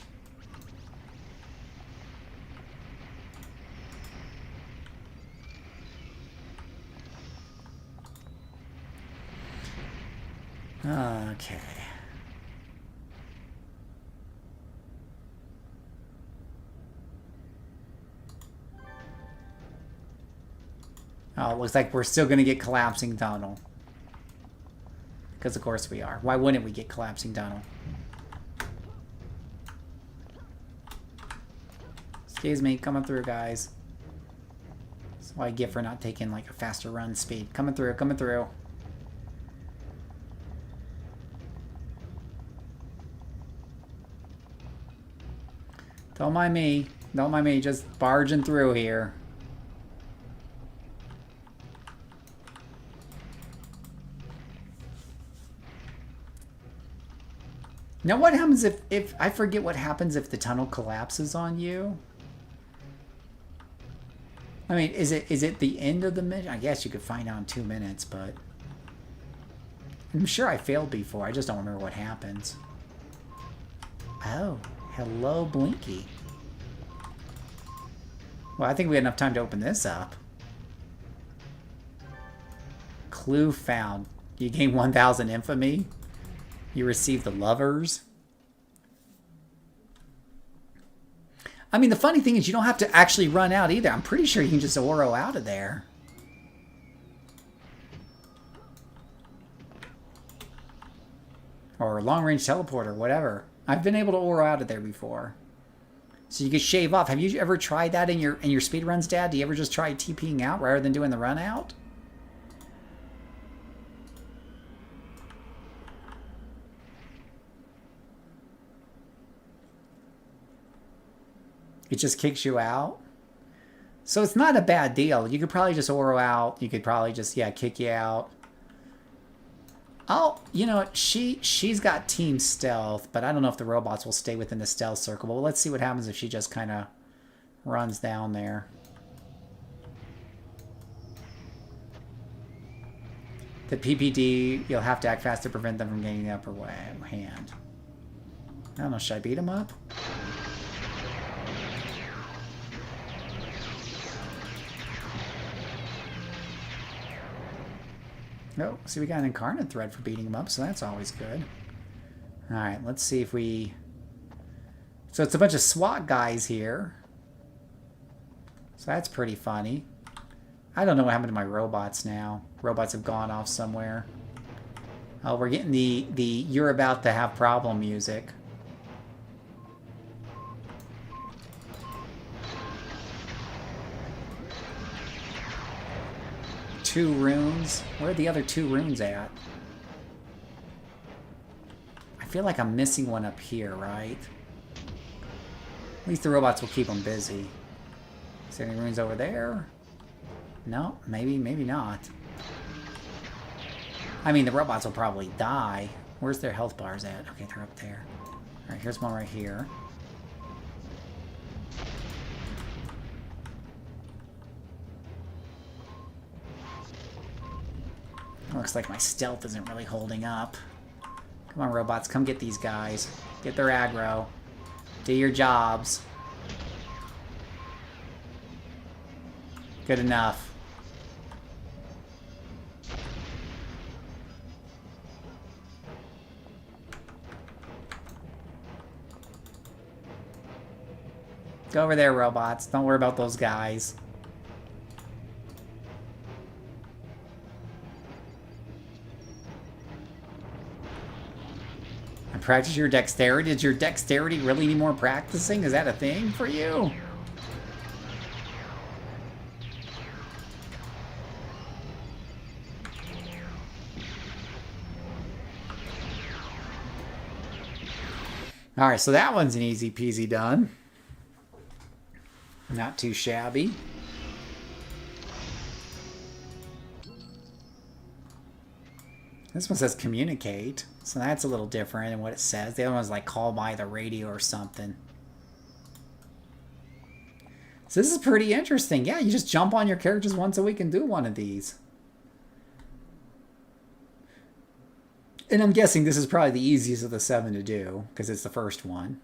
Okay. Oh, it looks like we're still going to get collapsing tunnel. Because of course we are. Why wouldn't we get collapsing tunnel? Excuse me, coming through, guys. That's what I get for not taking like a faster run speed. Coming through, coming through. Don't mind me. Don't mind me. Just barging through here. Now what happens if I forget what happens if the tunnel collapses on you? I mean, is it the end of the mission? I guess you could find out in 2 minutes, but I'm sure I failed before. I just don't remember what happens. Oh, hello, Blinky. Well, I think we had enough time to open this up. Clue found. You gain 1,000 infamy. You receive the lovers. I mean, the funny thing is you don't have to actually run out either. I'm pretty sure you can just Ouro out of there. Or long-range teleport or whatever. I've been able to Ouro out of there before. So you could shave off. Have you ever tried that in your speedruns, Dad? Do you ever just try TPing out rather than doing the run out? It just kicks you out. So it's not a bad deal. You could probably just Ouro out. You could probably just, yeah, kick you out. Oh, you know what? She's got team stealth, but I don't know if the robots will stay within the stealth circle. But let's see what happens if she just kind of runs down there. The PPD, you'll have to act fast to prevent them from gaining the upper hand. I don't know, should I beat him up? Oh, see, we got an incarnate thread for beating him up, so that's always good. Alright, let's see if we... So it's a bunch of SWAT guys here. So that's pretty funny. I don't know what happened to my robots now. Robots have gone off somewhere. Oh, we're getting the you're about to have problem music. Two runes? Where are the other two runes at? I feel like I'm missing one up here, right? At least the robots will keep them busy. Is there any runes over there? No, maybe not. I mean, the robots will probably die. Where's their health bars at? Okay, they're up there. Alright, here's one right here. Looks like my stealth isn't really holding up. Come on, robots. Come get these guys. Get their aggro. Do your jobs. Good enough. Go over there, robots. Don't worry about those guys. Practice your dexterity. Does your dexterity really need more practicing? Is that a thing for you? Alright, so that one's an easy peasy done. Not too shabby. This one says communicate, so that's a little different than what it says. The other one's like call by the radio or something. So this is pretty interesting. Yeah, you just jump on your characters once a week and do one of these. And I'm guessing this is probably the easiest of the 7 to do, because it's the first one.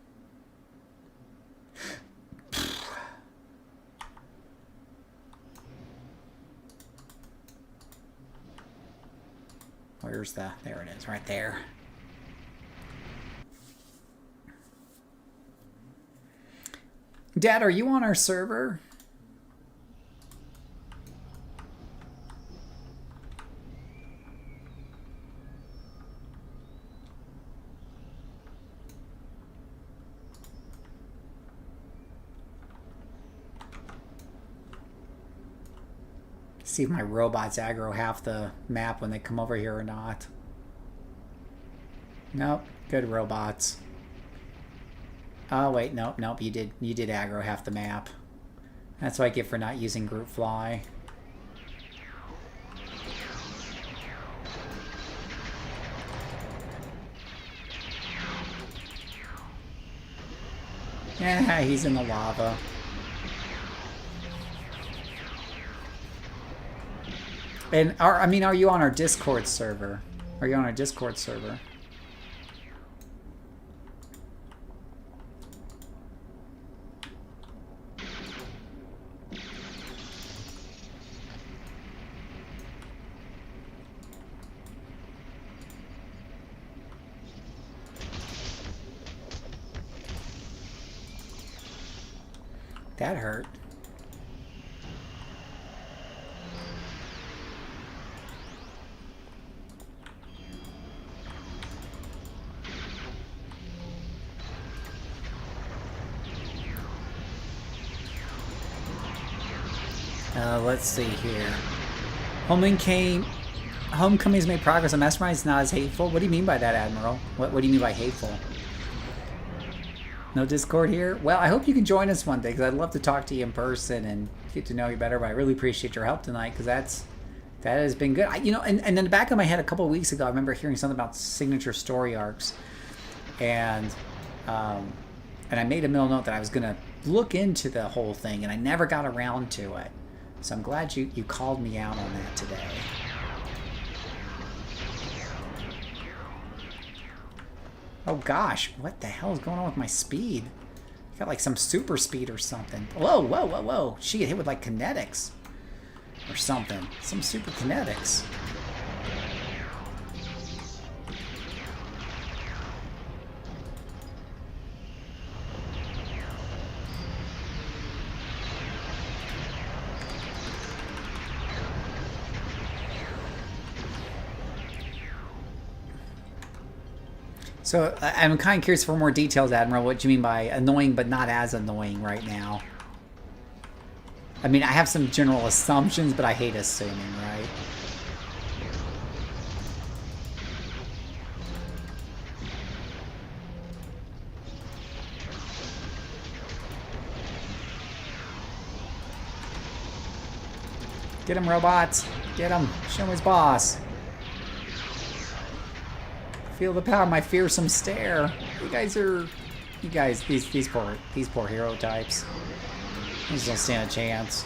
Where's the... There it is, right there. Dad, are you on our server? See if my robots aggro half the map when they come over here or not. Nope, good robots. Oh wait, nope, you did aggro half the map. That's what I get for not using group fly. Yeah, he's in the lava. And are you on our Discord server? Are you on our Discord server? That hurt. Let's see here. Homecoming's made progress. A mastermind's not as hateful. What do you mean by that, Admiral? What do you mean by hateful? No Discord here? Well, I hope you can join us one day, because I'd love to talk to you in person and get to know you better, but I really appreciate your help tonight, because that has been good. And in the back of my head a couple of weeks ago, I remember hearing something about signature story arcs, and I made a mental note that I was going to look into the whole thing, and I never got around to it. So I'm glad you called me out on that today. Oh gosh, what the hell is going on with my speed? I got like some super speed or something. Whoa. She get hit with like kinetics. Or something. Some super kinetics. So I'm kind of curious for more details, Admiral. What do you mean by annoying but not as annoying right now? I mean, I have some general assumptions, but I hate assuming, right? Get him, robots. Get him. Show him his boss. Feel the power of my fearsome stare. You guys, these poor hero types. These don't stand a chance.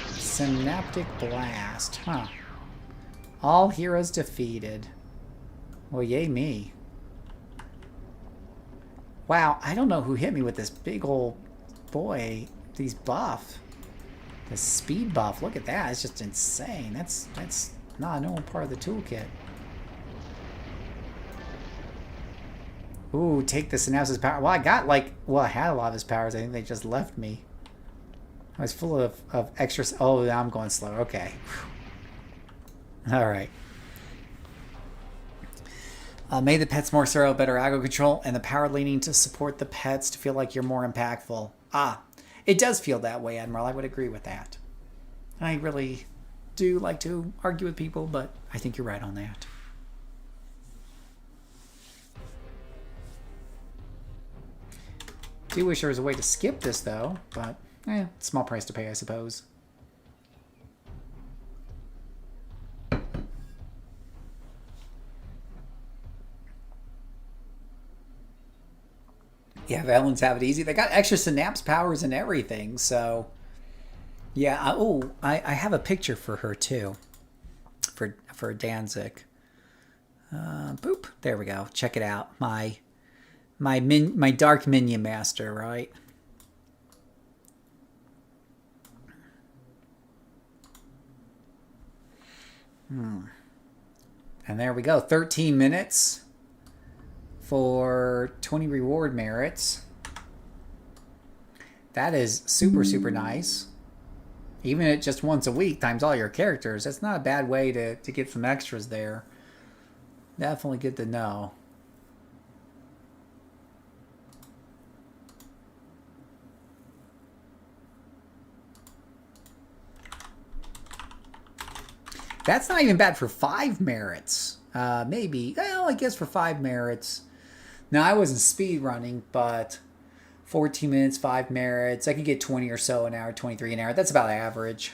Synaptic blast, huh? All heroes defeated. Well, yay me. Wow, I don't know who hit me with this big old boy. These buff. The speed buff. Look at that. It's just insane. That's not a normal part of the toolkit. Ooh, take the synapses power. Well, I had a lot of his powers. I think they just left me. I was full of extra. Oh, now I'm going slow. Okay. All right. Made the pets more thorough, better aggro control, and the power leaning to support the pets to feel like you're more impactful. Ah, it does feel that way, Admiral. I would agree with that. I really do like to argue with people, but I think you're right on that. Do wish there was a way to skip this, though, but small price to pay, I suppose. Yeah, Valens have it easy. They got extra synapse powers and everything, so... Yeah, I have a picture for her, too. For Danzig. Boop. There we go. Check it out. My Dark Minion Master, right? And there we go. 13 minutes for 20 reward merits. That is super, super nice. Even at just once a week times all your characters, that's not a bad way to get some extras there. Definitely good to know. That's not even bad for 5 merits. Maybe. Well, I guess for 5 merits. Now, I wasn't speed running, but 14 minutes, 5 merits. I could get 20 or so an hour, 23 an hour. That's about average.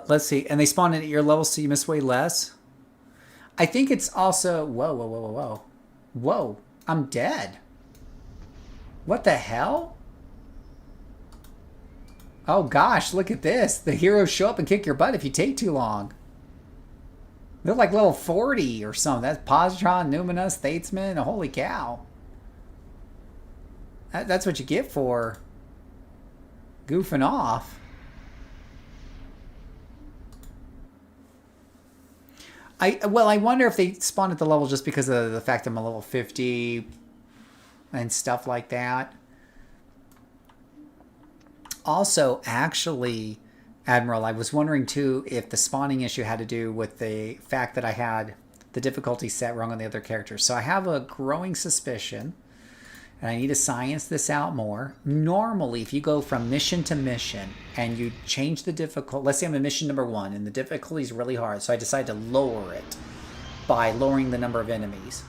Let's see. And they spawn in at your level, so you miss way less. I think it's also... Whoa, whoa, whoa, whoa, whoa. Whoa, I'm dead. What the hell? Oh gosh, look at this. The heroes show up and kick your butt if you take too long. They're like level 40 or something. That's Positron, Numina, Statesman. Holy cow. That's what you get for goofing off. I wonder if they spawn at the level just because of the fact I'm a level 50 and stuff like that. Also, actually, Admiral, I was wondering too if the spawning issue had to do with the fact that I had the difficulty set wrong on the other characters. So I have a growing suspicion, and I need to science this out more. Normally, if you go from mission to mission and you change the difficulty, let's say I'm in mission number 1 and the difficulty is really hard, so I decide to lower it by lowering the number of enemies.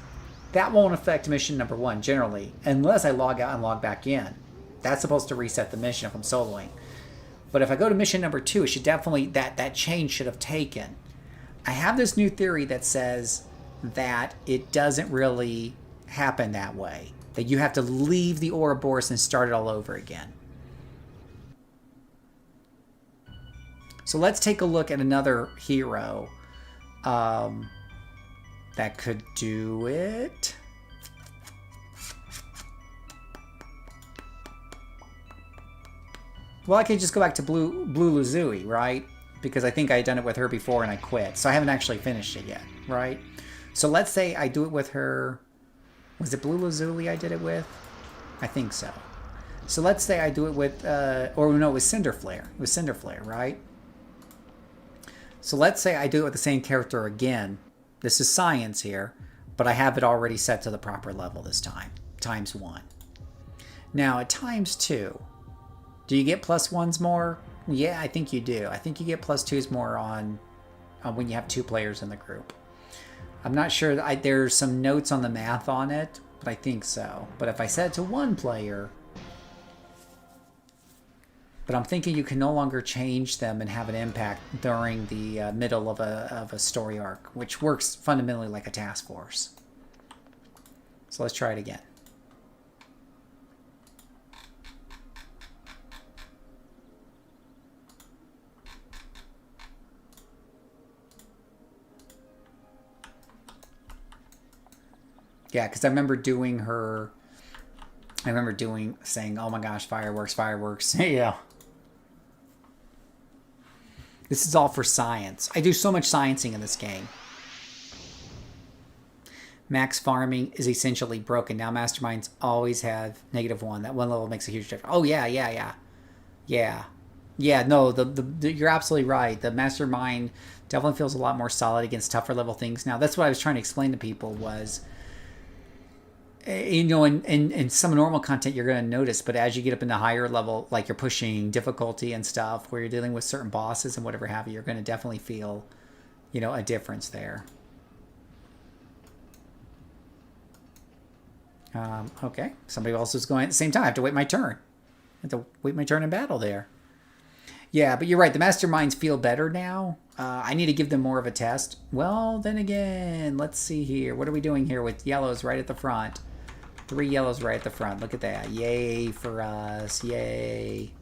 That won't affect mission number 1 generally, unless I log out and log back in. That's supposed to reset the mission if I'm soloing. But if I go to mission number 2, it should definitely, that change should have taken. I have this new theory that says that it doesn't really happen that way. That you have to leave the Ouroboros and start it all over again. So let's take a look at another hero that could do it. Well, I could just go back to Blue Luzui, right? Because I think I had done it with her before and I quit. So I haven't actually finished it yet, right? So let's say I do it with her. Was it Blue Lazuli I did it with? I think so. So let's say I do it with, or no, it was Cinderflare. It was Cinderflare, right? So let's say I do it with the same character again. This is science here, but I have it already set to the proper level this time, times 1. Now at times 2, do you get +1s more? Yeah, I think you do. I think you get +2s more on when you have 2 players in the group. I'm not sure. There's some notes on the math on it, but I think so. But if I set it to 1 player, but I'm thinking you can no longer change them and have an impact during the middle of a story arc, which works fundamentally like a task force. So let's try it again. Yeah, because I remember doing her. I remember saying, "Oh my gosh, fireworks, fireworks!" Yeah. This is all for science. I do so much sciencing in this game. Max farming is essentially broken. Now masterminds always have -1. That one level makes a huge difference. Oh yeah. No, you're absolutely right. The mastermind definitely feels a lot more solid against tougher level things. Now that's what I was trying to explain to people was. You know, in some normal content you're going to notice, but as you get up into higher level, like you're pushing difficulty and stuff, where you're dealing with certain bosses and whatever have you, you're going to definitely feel, you know, a difference there. Okay, somebody else is going at the same time. I have to wait my turn. I have to wait my turn in battle there. Yeah, but you're right. The masterminds feel better now. I need to give them more of a test. Well, then again, let's see here. What are we doing here with yellows right at the front? 3 yellows right at the front. Look at that. Yay for us. Yay.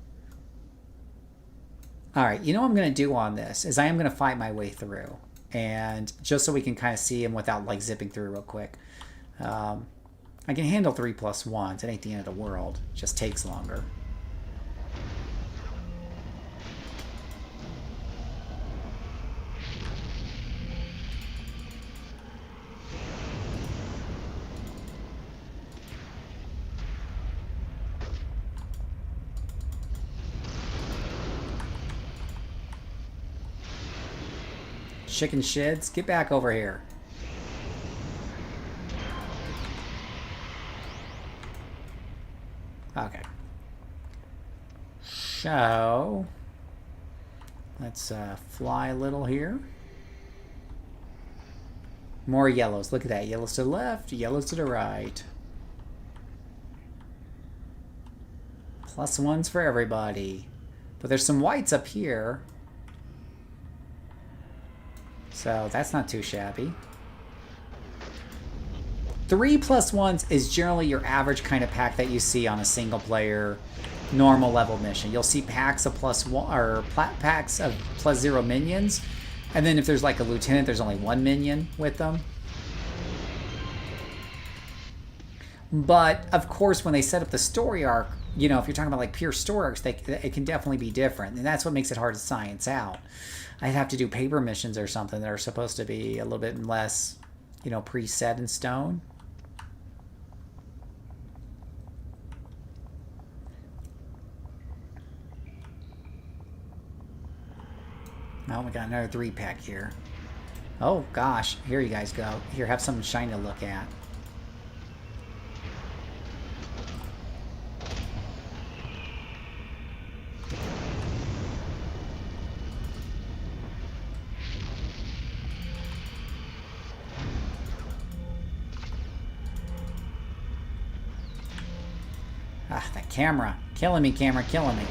All right, you know what I'm going to do on this is I am going to fight my way through. And just so we can kind of see him without like zipping through real quick. I can handle 3+1s. It ain't the end of the world. It just takes longer. Chicken shits, get back over here. Okay. So, let's fly a little here. More yellows. Look at that. Yellows to the left, yellows to the right. +1s for everybody. But there's some whites up here. So that's not too shabby. 3+1s is generally your average kind of pack that you see on a single player normal level mission. You'll see packs of +1 or packs of +0 minions, and then if there's like a lieutenant, there's only 1 minion with them. But of course, when they set up the story arc, you know, if you're talking about like pure story arcs, it can definitely be different, and that's what makes it hard to science out. I'd have to do paper missions or something that are supposed to be a little bit less, you know, preset in stone. Oh, we got another 3-pack here. Oh gosh, here you guys go. Here, have something shiny to look at. Ah, that camera. Killing me, camera, killing me.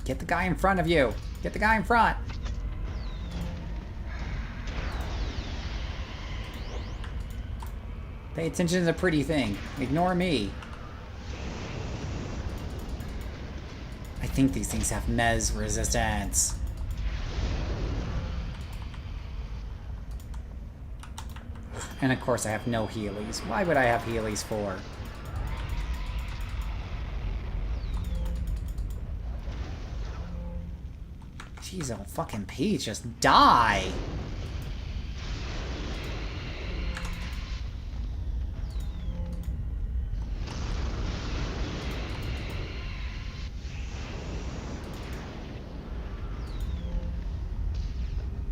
Get the guy in front of you. Get the guy in front. Pay attention to the pretty thing. Ignore me. I think these things have mez resistance. And of course I have no Heelys. Why would I have Heelys for? Jeez, oh fucking Peach, just die!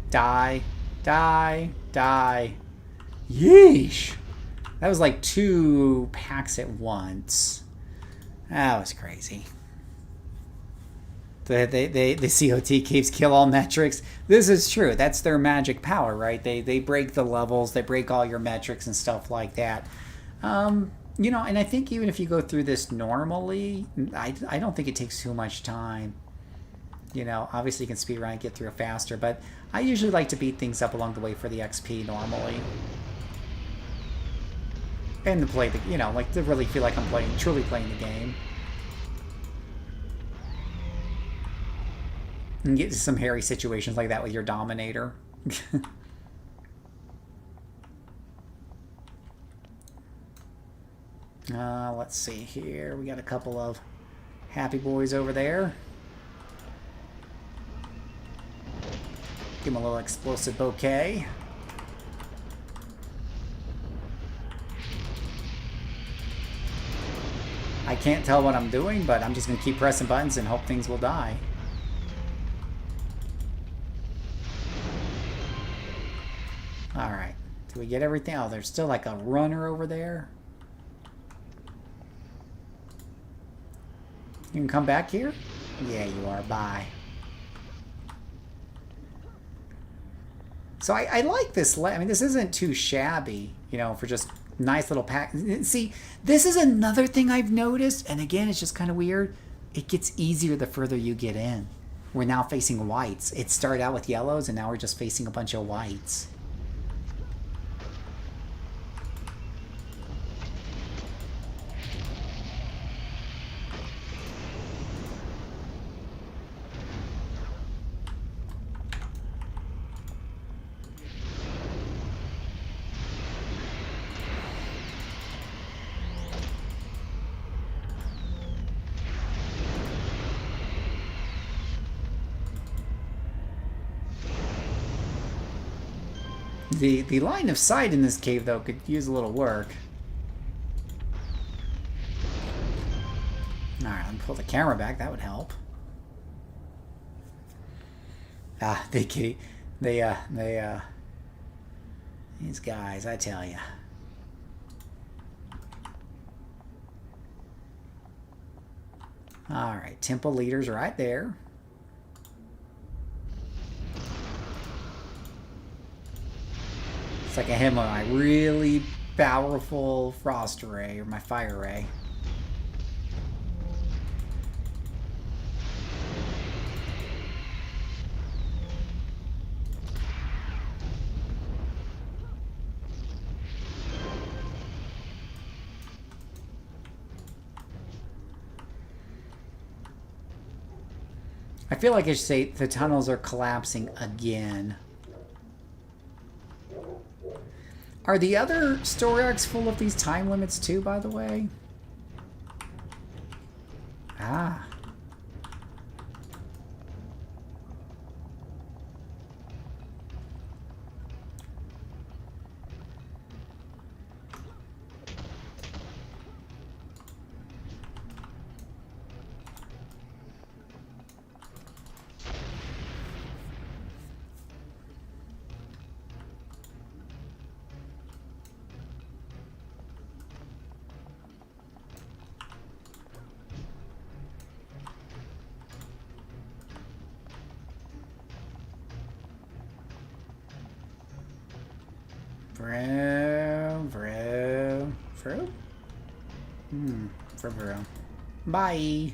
Die, die, die. Yeesh! That was like 2 packs at once. That was crazy. The COT keeps kill all metrics. This is true. That's their magic power, right? They break the levels. They break all your metrics and stuff like that. You know, and I think even if you go through this normally, I don't think it takes too much time. You know, obviously you can speedrun and get through it faster, but I usually like to beat things up along the way for the XP normally. And to play the, you know, like to really feel like I'm truly playing the game. And get to some hairy situations like that with your Dominator. Let's see here. We got a couple of happy boys over there. Give them a little explosive bouquet. I can't tell what I'm doing, but I'm just going to keep pressing buttons and hope things will die. Alright. Do we get everything? Oh, there's still like a runner over there. You can come back here? Yeah, you are. Bye. So I like this. I mean, this isn't too shabby, you know, for just Nice little pack. See, this is another thing I've noticed, and again, it's just kind of weird. It gets easier the further you get in. We're now facing whites. It started out with yellows, and now we're just facing a bunch of whites. The line of sight in this cave, though, could use a little work. Alright, let me pull the camera back. That would help. Ah, these guys, I tell ya. Alright, temple leader's right there. It's like I hit my really powerful frost ray, or my fire ray. I feel like I should say the tunnels are collapsing again. Are the other story arcs full of these time limits too, by the way? Ah. Vroom. Bye.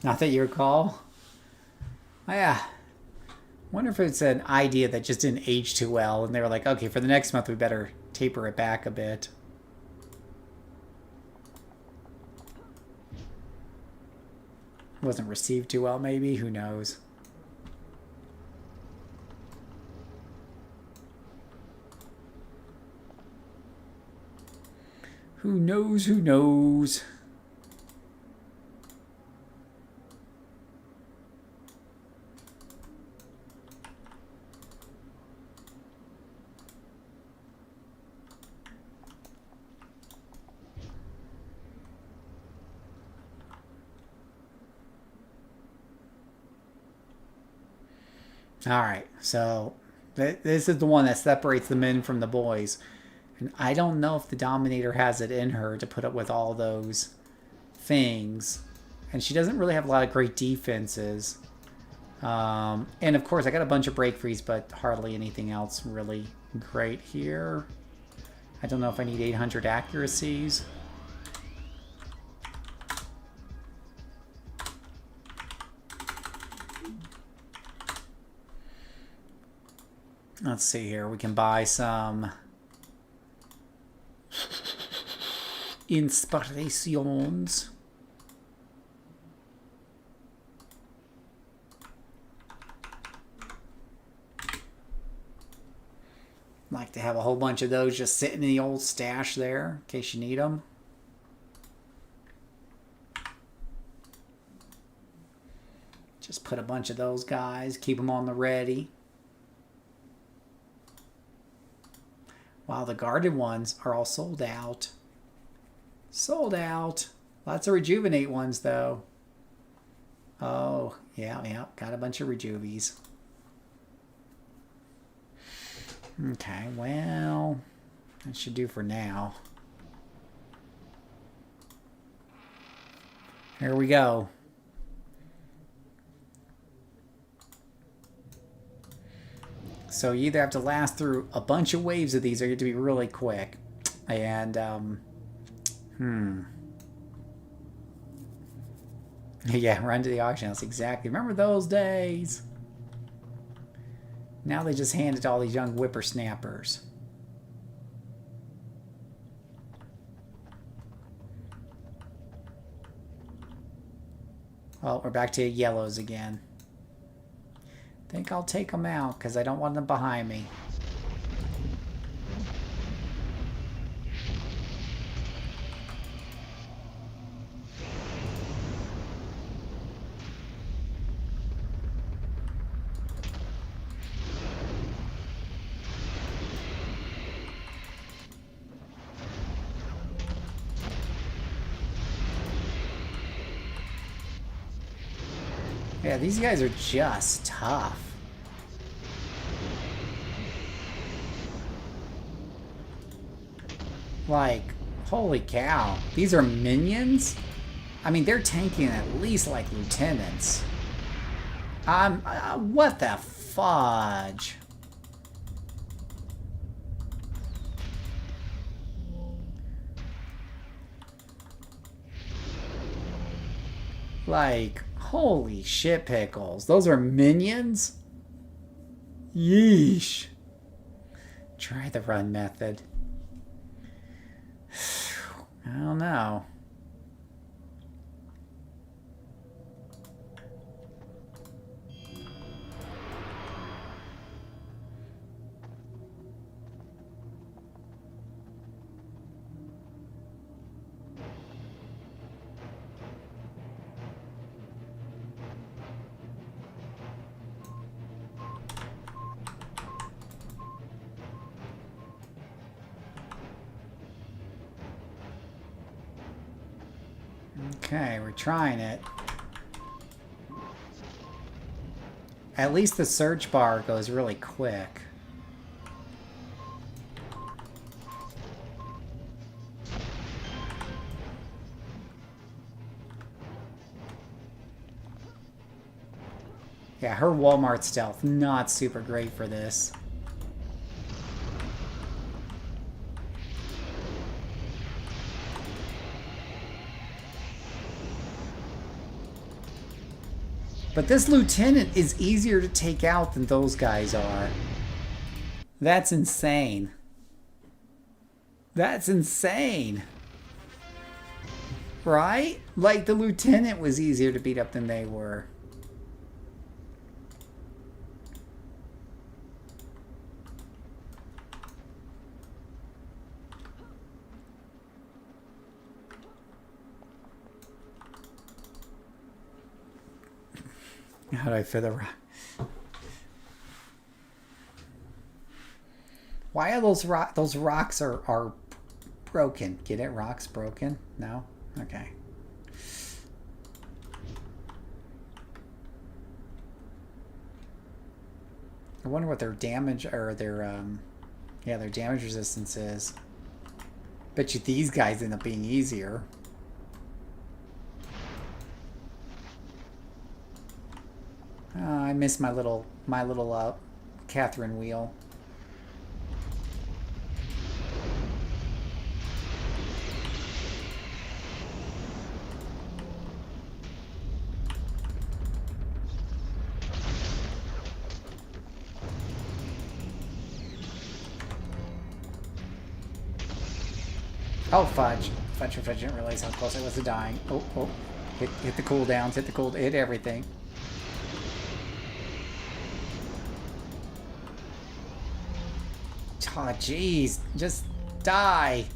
Not that you recall. Oh, yeah. Wonder if it's an idea that just didn't age too well, and they were like, okay, for the next month we better taper it back a bit. Wasn't received too well, maybe? Who knows? Who knows? Who knows? All right, so this is the one that separates the men from the boys. And I don't know if the Dominator has it in her to put up with all those things. And she doesn't really have a lot of great defenses. And of course, I got a bunch of break frees, but hardly anything else really great here. I don't know if I need 800 accuracies. Let's see here. We can buy some inspirations. Like to have a whole bunch of those just sitting in the old stash there in case you need them. Just put a bunch of those guys, keep them on the ready. Wow, the guarded ones are all sold out. Sold out. Lots of rejuvenate ones, though. Oh, yeah. Got a bunch of rejuvies. Okay, well, that should do for now. Here we go. So you either have to last through a bunch of waves of these or you have to be really quick. And, yeah, run to the auction house. Exactly. Remember those days? Now they just hand it to all these young whippersnappers. Oh, we're back to yellows again. Think I'll take them out because I don't want them behind me. Yeah, these guys are just tough. Like, holy cow. These are minions? I mean, they're tanking at least like lieutenants. What the fudge? Like, holy shit pickles. Those are minions? Yeesh. Try the run method. I don't know. Okay, we're trying it. At least the search bar goes really quick. Yeah, her Walmart stealth, not super great for this. But this lieutenant is easier to take out than those guys are. That's insane. That's insane. Right? Like, the lieutenant was easier to beat up than they were. How do I fit the rock? Why are those rocks are broken? Get it? Rocks broken? No? Okay. I wonder what their damage or their their damage resistance is. Bet you these guys end up being easier. I missed my little Catherine wheel. Oh, fudge. Fudge, I didn't realize how close I was to dying. Oh, oh. Hit the cooldowns, hit everything. Oh, jeez. Just die.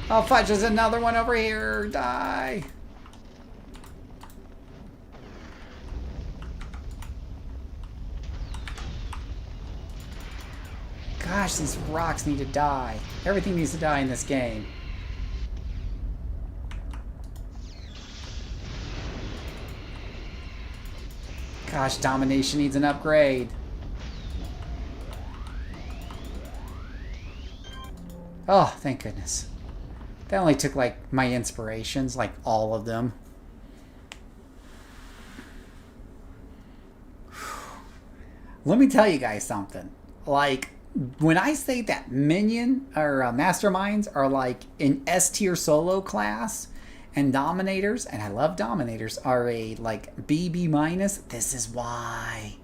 Oh, fudge, there's another one over here. Die. Gosh, these rocks need to die. Everything needs to die in this game. Gosh, domination needs an upgrade. Oh, thank goodness. That only took, like, my inspirations, like, all of them. Let me tell you guys something. Like, when I say that minion or masterminds are like an S tier solo class, and dominators, and I love dominators, are a like BB minus, this is why.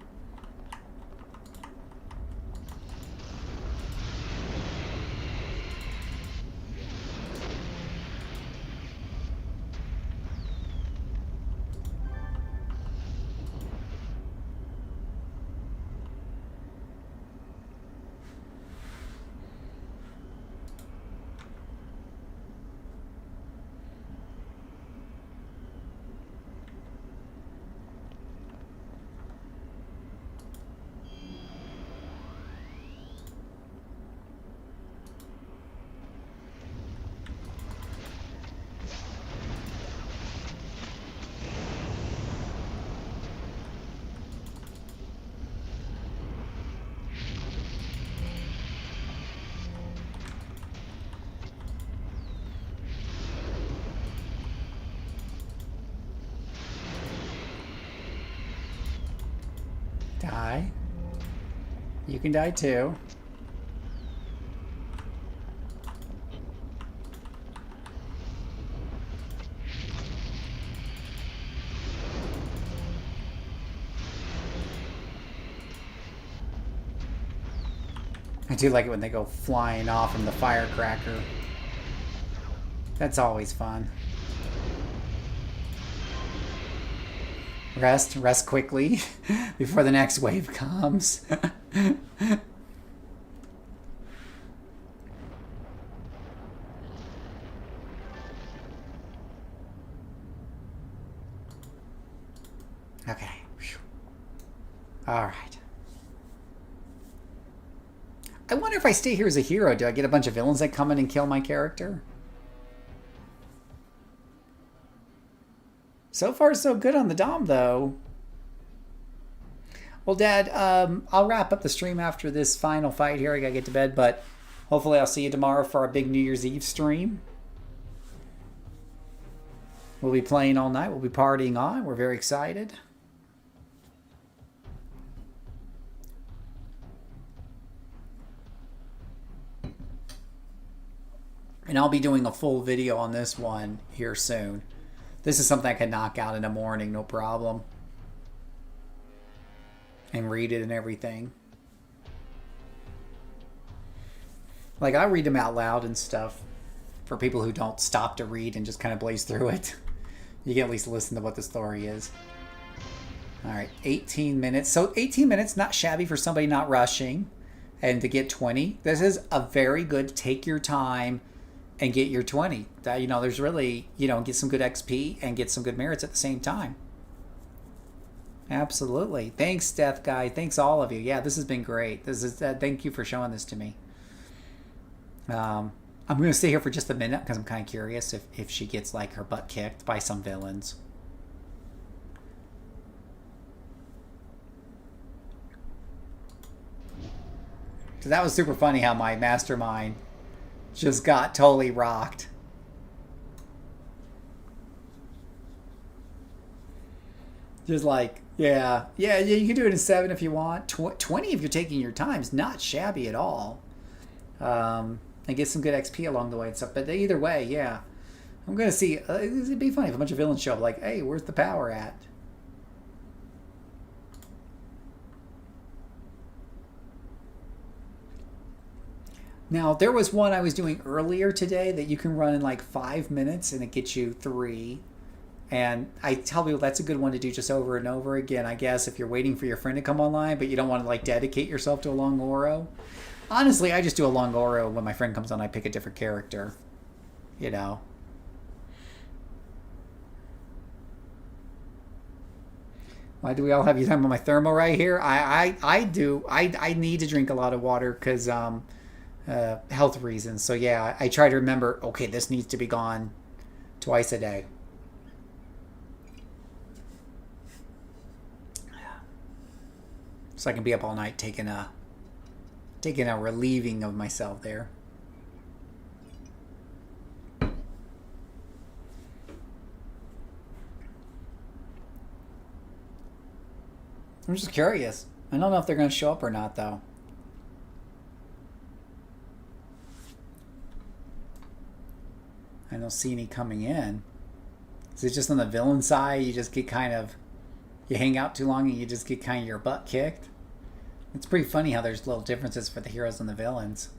Die. You can die too. I do like it when they go flying off from the firecracker. That's always fun. Rest quickly before the next wave comes. Okay. Whew. All right. I wonder if I stay here as a hero, do I get a bunch of villains that come in and kill my character? So far, so good on the Dom, though. Well, Dad, I'll wrap up the stream after this final fight here. I gotta get to bed, but hopefully I'll see you tomorrow for our big New Year's Eve stream. We'll be playing all night. We'll be partying on. We're very excited. And I'll be doing a full video on this one here soon. This is something I can knock out in the morning, no problem. And read it and everything. Like, I read them out loud and stuff for people who don't stop to read and just kind of blaze through it. You can at least listen to what the story is. Alright, 18 minutes. So 18 minutes, not shabby for somebody not rushing. And to get 20. This is a very good take your time and get your 20. You know, there's really, you know, get some good XP and get some good merits at the same time. Absolutely. Thanks, Death Guy. Thanks, all of you. Yeah, this has been great. This is thank you for showing this to me. I'm going to stay here for just a minute because I'm kind of curious if she gets, like, her butt kicked by some villains. So that was super funny how my mastermind just got totally rocked. Just like, yeah, you can do it in 7 if you want. 20 if you're taking your time is not shabby at all. And get some good XP along the way and stuff. But either way, yeah. I'm going to see, it'd be funny if a bunch of villains show up like, hey, where's the power at? Now, there was one I was doing earlier today that you can run in like 5 minutes and it gets you 3. And I tell people that's a good one to do just over and over again, I guess, if you're waiting for your friend to come online, but you don't want to like dedicate yourself to a long Ouro. Honestly, I just do a long Ouro. When my friend comes on, I pick a different character. You know. Why do we all have you talking about my thermal right here? I do. I need to drink a lot of water because health reasons. So yeah, I try to remember, okay, this needs to be gone twice a day. So I can be up all night taking a relieving of myself there. I'm just curious. I don't know if they're going to show up or not, though. I don't see any coming in. Is it just on the villain side? You just get kind of... You hang out too long and you just get kind of your butt kicked? It's pretty funny how there's little differences for the heroes and the villains.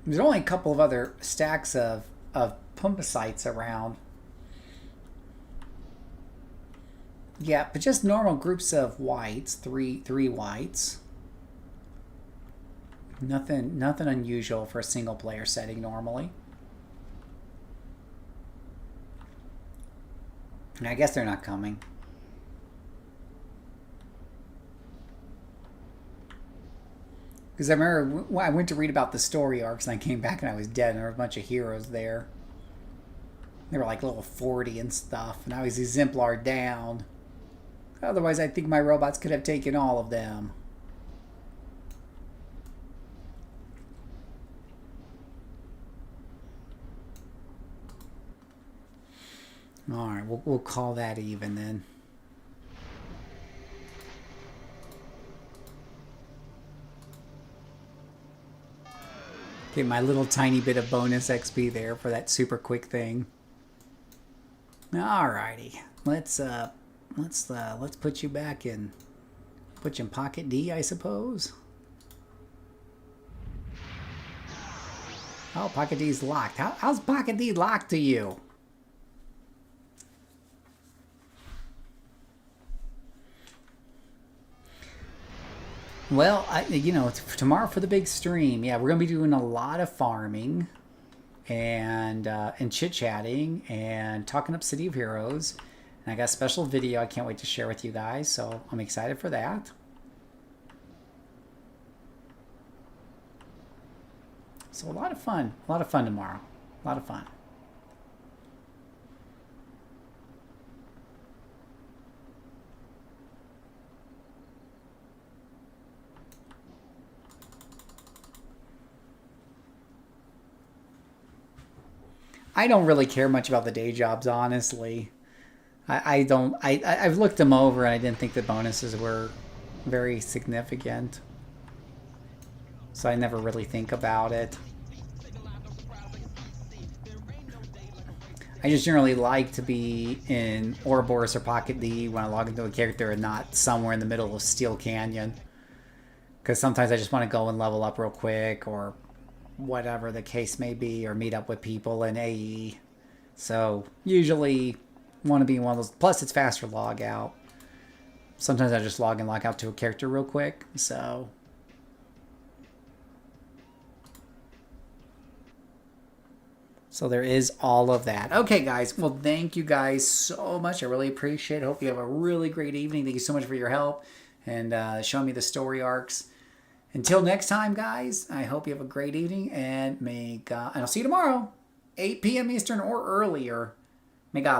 There's only a couple of other stacks of pumpasites around. Yeah, but just normal groups of whites, three whites. Nothing unusual for a single player setting normally. And I guess they're not coming. Because I remember when I went to read about the story arcs and I came back and I was dead and there were a bunch of heroes there. They were like level 40 and stuff, and I was exemplar down. Otherwise, I think my robots could have taken all of them. Alright, we'll call that even then. Get my little tiny bit of bonus XP there for that super quick thing. Alrighty, let's put you back in. Put you in pocket D, I suppose. Oh, pocket D's locked. How's pocket D locked to you? Well, you know, tomorrow for the big stream, yeah, we're gonna be doing a lot of farming and chit-chatting and talking up City of Heroes. And I got a special video I can't wait to share with you guys, so I'm excited for that. So a lot of fun tomorrow. A lot of fun. I don't really care much about the day jobs, honestly. I've looked them over and I didn't think the bonuses were very significant. So I never really think about it. I just generally like to be in Ouroboros or Pocket D when I log into a character and not somewhere in the middle of Steel Canyon. Because sometimes I just want to go and level up real quick or whatever the case may be, or meet up with people in AE. So usually want to be in one of those. Plus it's faster log out. Sometimes I just log and log out to a character real quick. So there is all of that. Okay, guys. Well, thank you guys so much. I really appreciate it. Hope you have a really great evening. Thank you so much for your help and showing me the story arcs. Until next time, guys, I hope you have a great evening, and and I'll see you tomorrow, 8 p.m. Eastern or earlier. May God bless.